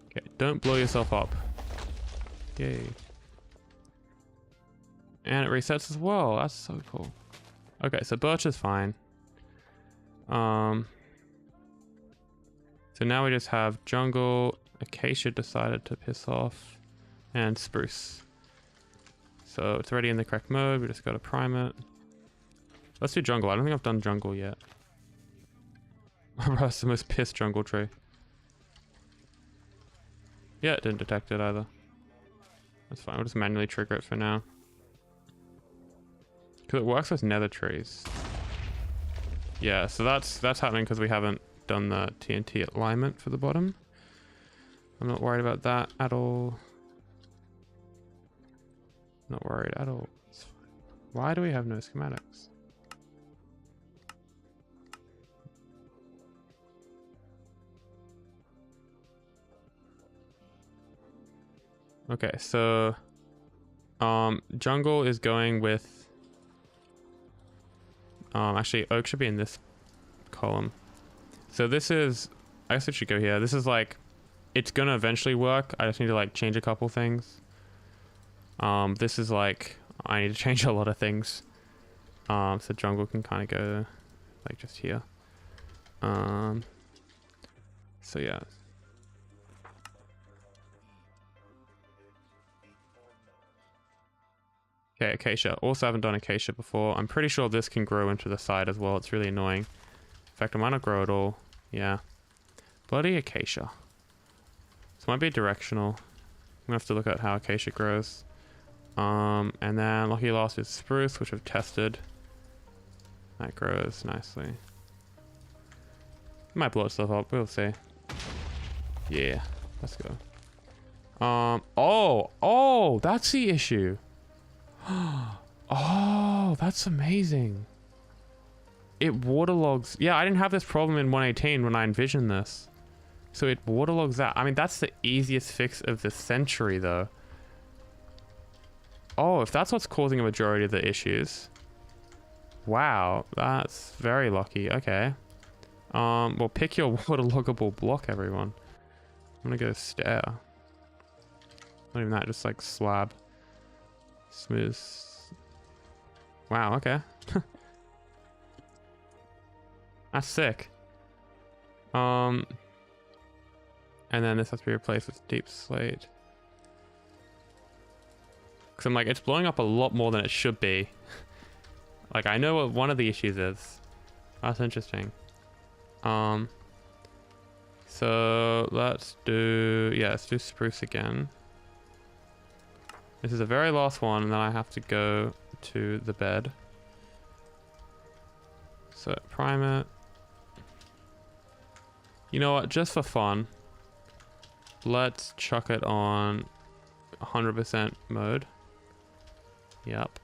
Okay, don't blow yourself up. Yay. And it resets as well. That's so cool. Okay, so birch is fine. So now we just have jungle, acacia decided to piss off, and spruce. So it's already in the correct mode. We just got to prime it. Let's do jungle. I don't think I've done jungle yet. That's the most pissed jungle tree. Yeah, it didn't detect it either. That's fine. We'll just manually trigger it for now. Because it works with nether trees. Yeah, so that's happening because we haven't done the TNT alignment for the bottom. I'm not worried about that at all. Not worried at all. It's fine. Why do we have no schematics? Okay, so jungle is going with actually oak should be in this column. So this is, I guess it should go here. This is like, it's gonna eventually work. I just need to like change a couple things. This is like, I need to change a lot of things. So jungle can kind of go like just here. So yeah. Okay, acacia. Also haven't done acacia before. I'm pretty sure this can grow into the side as well. It's really annoying. In fact, it might not grow at all. Yeah. Bloody acacia. This might be directional. I'm gonna have to look at how acacia grows. And then lucky last is spruce, which I've tested. That grows nicely. It might blow itself up. We'll see. Yeah. Let's go. Oh, that's the issue. Oh, that's amazing. It waterlogs. Yeah, I didn't have this problem in 118 when I envisioned this. So it waterlogs that. I mean, that's the easiest fix of the century, though. Oh, if that's what's causing a majority of the issues. Wow, that's very lucky. Okay. Well, pick your waterloggable block, everyone. I'm gonna go stair. Not even that, just like slab. Smooth. Wow, okay. That's sick. And then this has to be replaced with deep slate. Because I'm like, it's blowing up a lot more than it should be. Like, I know what one of the issues is. That's interesting. So let's do, yeah, let's do spruce again. This is the very last one, and then I have to go to the bed. So prime it. You know what, just for fun, let's chuck it on 100% mode. Yep.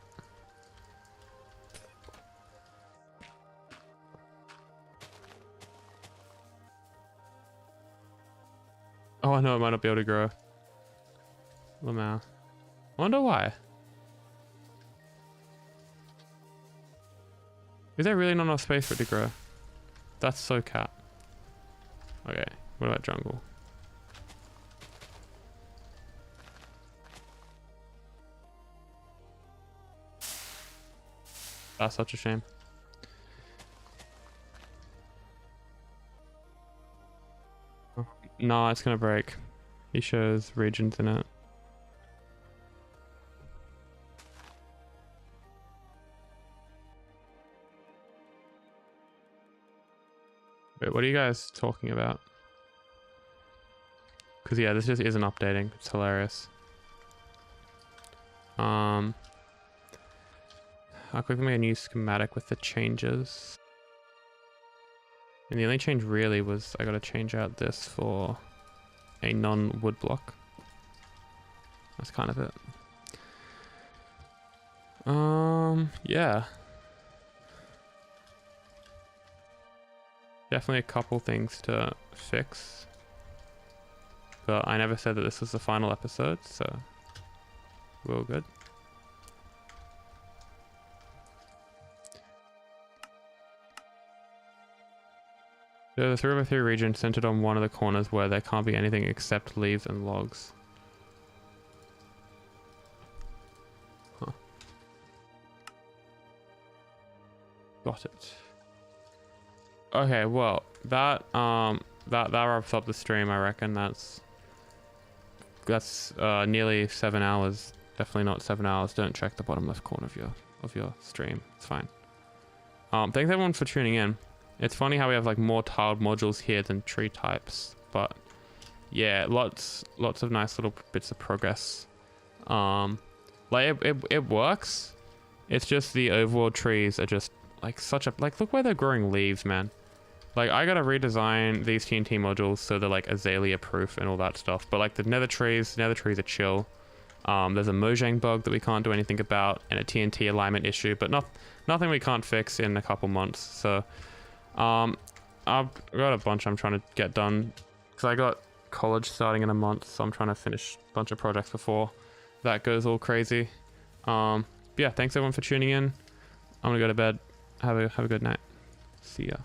Oh no, it might not be able to grow. Lamau. I wonder why. Is there really not enough space for it to grow? That's so cat. Okay, what about jungle? That's such a shame. No, it's gonna break. He shows regions in it. Wait, what are you guys talking about? Because yeah, this just isn't updating. It's hilarious. I'll quickly make a new schematic with the changes. And the only change really was I gotta change out this for a non-wood block. That's kind of it. Yeah. Definitely a couple things to fix. But I never said that this was the final episode, so we're all good. So the 3x3 region centered on one of the corners where there can't be anything except leaves and logs. Huh. Got it. Okay, well, that wraps up the stream. I reckon that's nearly 7 hours. Definitely not 7 hours. Don't check the bottom left corner of your stream. It's fine. Thanks everyone for tuning in. It's funny how we have like more tiled modules here than tree types, but yeah, lots of nice little bits of progress. Like it works. It's just the overworld trees are just like look where they're growing leaves, man. Like I gotta redesign these TNT modules so they're like azalea proof and all that stuff. But like the nether trees are chill. There's a Mojang bug that we can't do anything about and a TNT alignment issue, but nothing we can't fix in a couple months. So I've got a bunch I'm trying to get done because I got college starting in a month, so I'm trying to finish a bunch of projects before that goes all crazy. But yeah, thanks everyone for tuning in. I'm gonna go to bed. Have a good night. See ya.